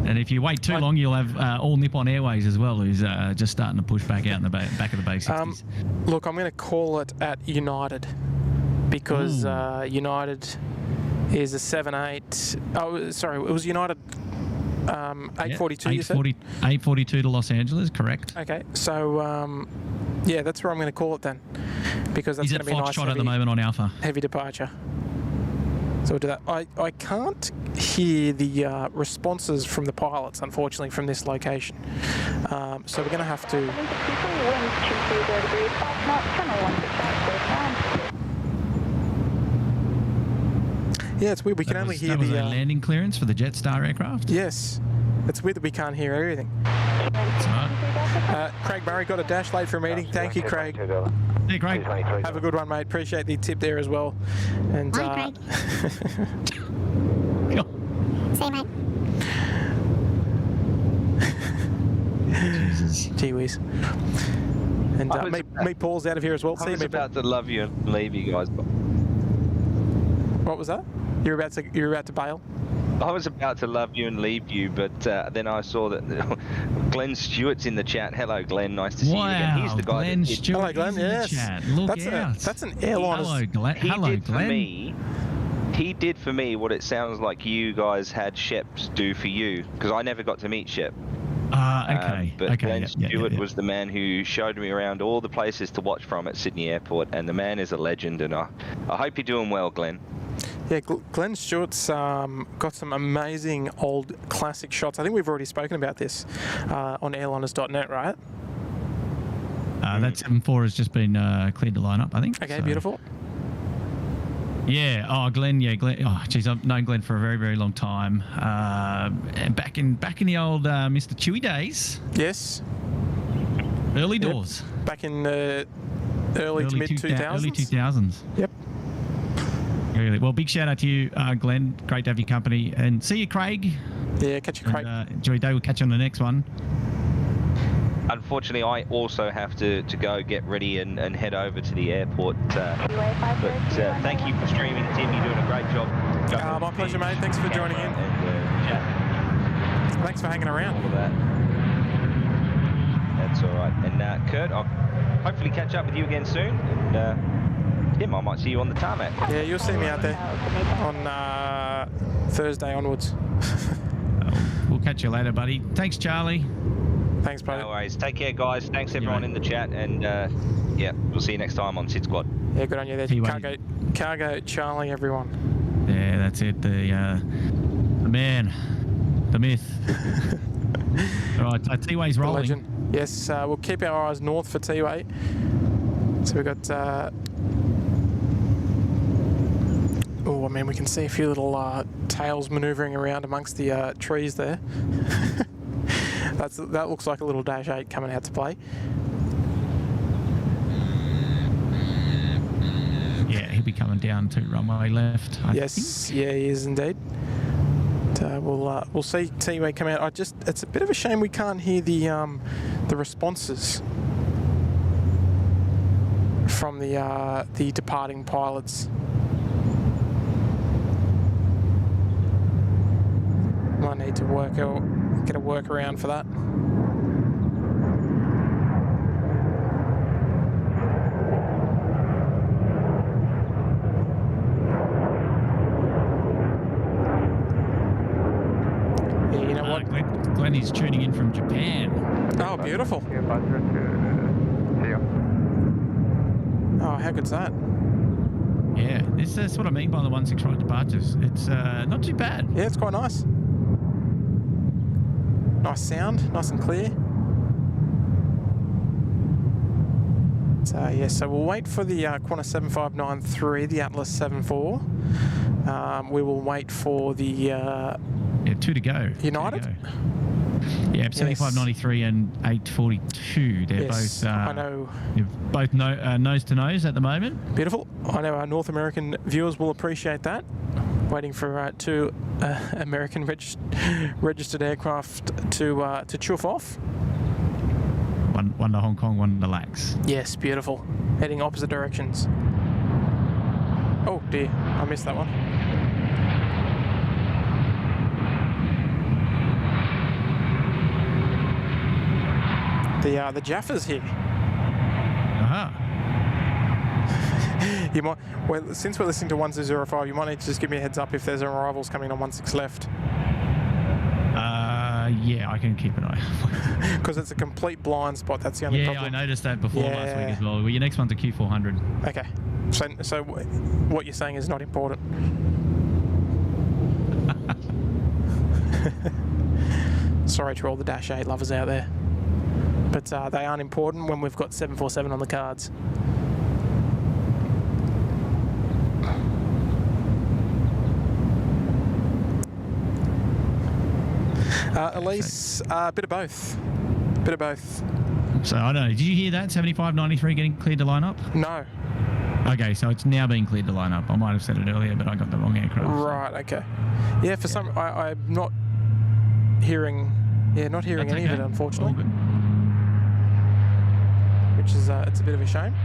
And if you wait too long, you'll have all Nippon Airways as well, who's just starting to push back out in the back of the base 60s. Look, I'm going to call it at United because United is a 78. Oh, sorry, it was United 842. You said? 842 to Los Angeles, correct? Okay, so yeah, that's where I'm going to call it then, because that's going to be a nice Foxtrot at the moment on Alpha. Heavy departure. So we'll do that. I can't hear the responses from the pilots, unfortunately, from this location. So we're going to have to. Yeah, it's weird. We can only hear the the landing clearance for the Jetstar aircraft. Yes, it's weird that we can't hear everything. Craig Murray got a dash late for a meeting. Thank you, Craig. Hey, Craig. Have a good one, mate. Appreciate the tip there as well. And Hi, Craig. Say, mate. Jesus. Gee whiz. And meet Paul's out of here as well. I was about to love you and leave you guys. What was that? You're about to bail? I was about to love you and leave you, but then I saw that Glenn Stewart's in the chat. Hello, Glenn. Nice to see you again. He's the guy Glenn that Stewart. Hello, Glenn. Yes. In the chat. Look out. That's an airline. Hello, Glenn. Hello, Glenn. He did for me what it sounds like you guys had Sheps do for you, because I never got to meet Shep. Okay. But okay. Glenn Stewart was the man who showed me around all the places to watch from at Sydney Airport, and the man is a legend, and I hope you're doing well, Glenn. Yeah, Glenn Stewart's got some amazing old classic shots. I think we've already spoken about this on airliners.net, right? That 74 has just been cleared to line up, I think. Okay, so. beautiful. Yeah. Oh, Glenn. Yeah, Glenn. Oh, geez, I've known Glenn for a very, very long time. And back in the old Mr. Chewy days. Yes. Early doors. Back in early to mid 2000s. Early 2000s. Yep. Really. Well, big shout out to you, Glenn. Great to have your company. And see you, Craig. Yeah, catch you, Craig. Enjoy your day. We'll catch you on the next one. Unfortunately, I also have to go get ready and head over to the airport. But thank you for streaming, Tim. You're doing a great job. My pleasure, mate. Thanks for joining in. Thanks for hanging around. All that. That's all right. And Kurt, I'll hopefully catch up with you again soon. And Tim, I might see you on the tarmac. Yeah, you'll see me out there on Thursday onwards. We'll catch you later, buddy. Thanks, Charlie. Thanks, buddy. No worries. Take care, guys. Thanks, everyone in the chat. And, yeah, we'll see you next time on SydSquad. Yeah, good on you there. Cargo Charlie, everyone. Yeah, that's it. The man, the myth. All right, T-Way's rolling. Legend. Yes, we'll keep our eyes north for T-Way. So we've got... oh, I mean, we can see a few little tails manoeuvring around amongst the trees there. That looks like a little Dash 8 coming out to play. Yeah, he'll be coming down to runway left. I think. Yeah, he is indeed. We'll see T-Way come out. It's a bit of a shame we can't hear the responses from the departing pilots. Might need to get a workaround for that. Yeah, you know what? Glenn is tuning in from Japan. Oh, beautiful. Oh, how good's that? Yeah, that's what I mean by the 165 departures. It's not too bad. Yeah, it's quite nice. Nice sound, nice and clear. So yeah, so we'll wait for the Qantas 7593, the Atlas 74. We will wait for the 2 to go. United. 2 to go. Yeah, 7593 and 842. They're both. I know. Both nose to nose at the moment. Beautiful. I know our North American viewers will appreciate that. Waiting for two American registered aircraft to chuff off. One to Hong Kong, one to Lax. Yes, beautiful. Heading opposite directions. Oh dear, I missed that one. The Jaffa's here. Aha. You might, well, since we're listening to 1205, you might need to just give me a heads up if there's arrivals coming on 16 left. Yeah, I can keep an eye. Because it's a complete blind spot. That's the only problem. Yeah, I noticed that before last week as well. Well, your next one's a Q400. Okay. So what you're saying is not important. Sorry to all the Dash 8 lovers out there. But they aren't important when we've got 747 on the cards. Elise, a bit of both. So, I don't know. Did you hear that? 7593 getting cleared to line up? No. Okay, so it's now being cleared to line up. I might have said it earlier, but I got the wrong aircraft. Right, okay. Yeah, for some... I'm not hearing... Yeah, not hearing any of it, unfortunately. Which is... it's a bit of a shame.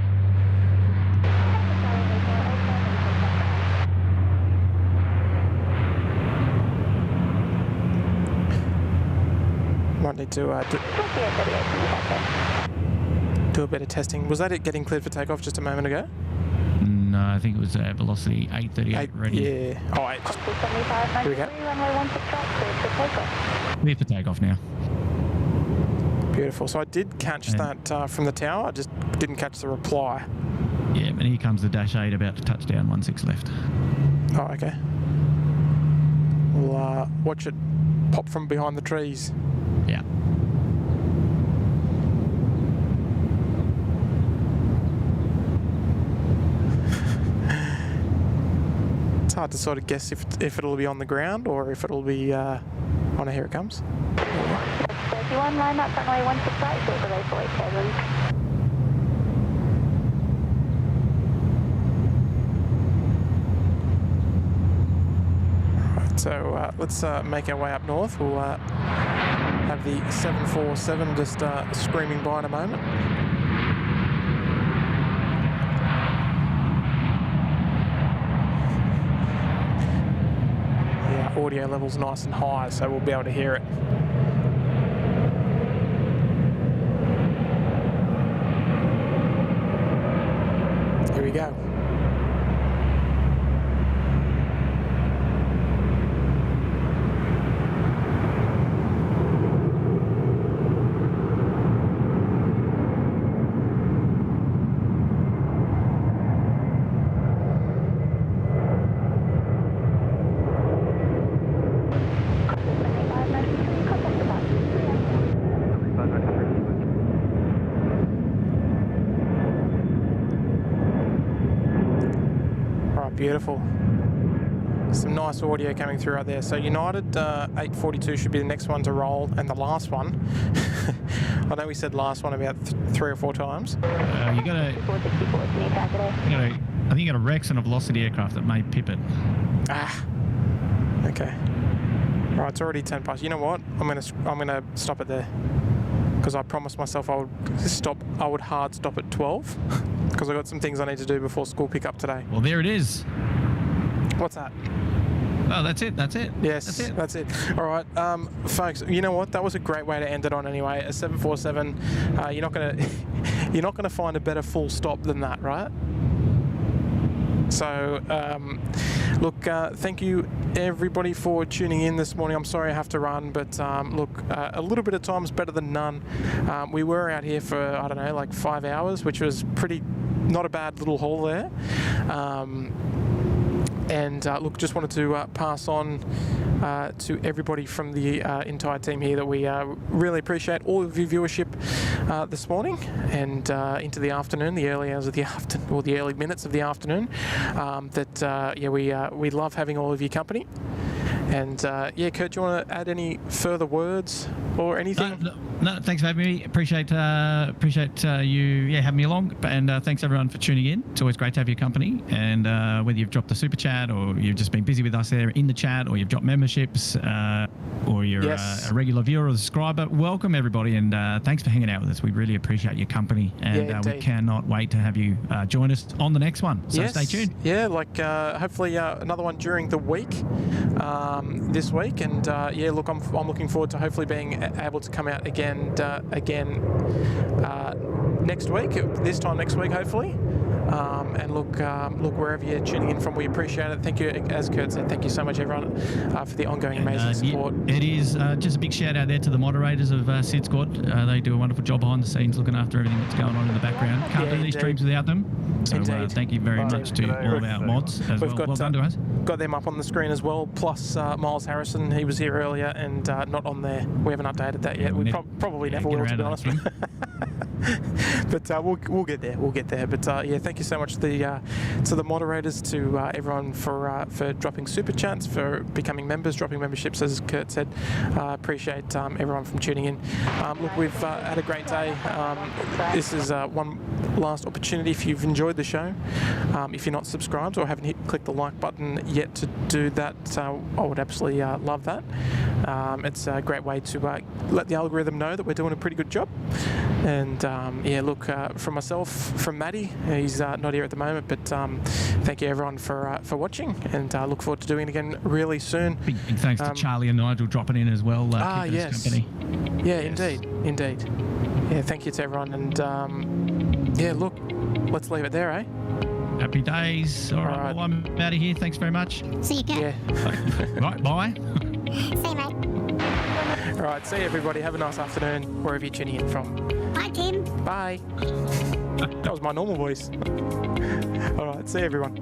Might need to do a bit of testing. Was that it getting cleared for takeoff just a moment ago? No, I think it was velocity 838 ready. Yeah. Oh, here we go. Clear for takeoff now. Beautiful. So I did catch that from the tower. I just didn't catch the reply. Yeah, and here comes the Dash 8 about to touch down 16 left. Oh, okay. We'll watch it pop from behind the trees. Yeah. It's hard to sort of guess if it'll be on the ground or if it'll be on. Here it comes. 31, line up runway 16 right, short delay 487. So let's make our way up north. We'll have the 747 just screaming by in a moment. Yeah, audio level's nice and high, so we'll be able to hear it. Here we go. Beautiful. Some nice audio coming through right there. So United 842 should be the next one to roll, and the last one. I know we said last one about 3 or 4 times. I think you got a Rex and a Velocity aircraft that may pip it. Ah. Okay. Right, it's already 10 past. You know what? I'm gonna stop it there because I promised myself I would hard stop at 12 because I got some things I need to do before school pickup today. Well, there it is. What's that? Oh, that's it. Yes, that's it. All right, folks. You know what? That was a great way to end it on. Anyway, a 747. You're not gonna find a better full stop than that, right? So, look, thank you everybody for tuning in this morning. I'm sorry I have to run, but look, a little bit of time is better than none. We were out here for, I don't know, like 5 hours, which was not a bad little haul there. And look, just wanted to pass on to everybody from the entire team here that we really appreciate all of your viewership this morning and into the afternoon, the early hours of the afternoon, or the early minutes of the afternoon. We love having all of your company. And yeah, Kurt, do you want to add any further words or anything? No, thanks for having me. Appreciate you having me along, and thanks everyone for tuning in. It's always great to have your company, and whether you've dropped a super chat or you've just been busy with us there in the chat, or you've dropped memberships, or you're a regular viewer or a subscriber, welcome everybody, and thanks for hanging out with us. We really appreciate your company, and we cannot wait to have you join us on the next one. So stay tuned. Yeah, like hopefully another one during the week. This week, and yeah, look, I'm looking forward to hopefully being able to come out again next week, this time next week, hopefully. And look wherever you're tuning in from, we appreciate it. Thank you, as Kurt said, thank you so much everyone for the ongoing amazing support. It is just a big shout out there to the moderators of SydSquad. They do a wonderful job behind the scenes looking after everything that's going on in the background. Can't do these streams without them. So thank you very much to all of our mods as well. Well done to us. Got them up on the screen as well, plus Miles Harrison, he was here earlier and not on there. We haven't updated that yet. We probably never will, to be honest. But we'll get there. We'll get there. But yeah, thank you so much to the moderators, to everyone for dropping super chats, for becoming members, dropping memberships, as Kurt said. Appreciate everyone from tuning in. Look, we've had a great day. This is one last opportunity. If you've enjoyed the show, if you're not subscribed or haven't clicked the like button yet to do that, I would absolutely love that. It's a great way to let the algorithm know that we're doing a pretty good job. And yeah, look, from myself, from Matty, he's not here at the moment, but thank you everyone for watching, and look forward to doing it again really soon. Big thanks to Charlie and Nigel dropping in as well. Yes. Company. Yeah, yes. Indeed. Yeah, thank you to everyone, and yeah, look, let's leave it there, eh? Happy days. All right. Well, I'm out of here. Thanks very much. See you again. Yeah. Right, bye. See you, mate. All right, see you everybody. Have a nice afternoon, wherever you're tuning in from. Bye, Tim. Bye. That was my normal voice. All right, see you everyone.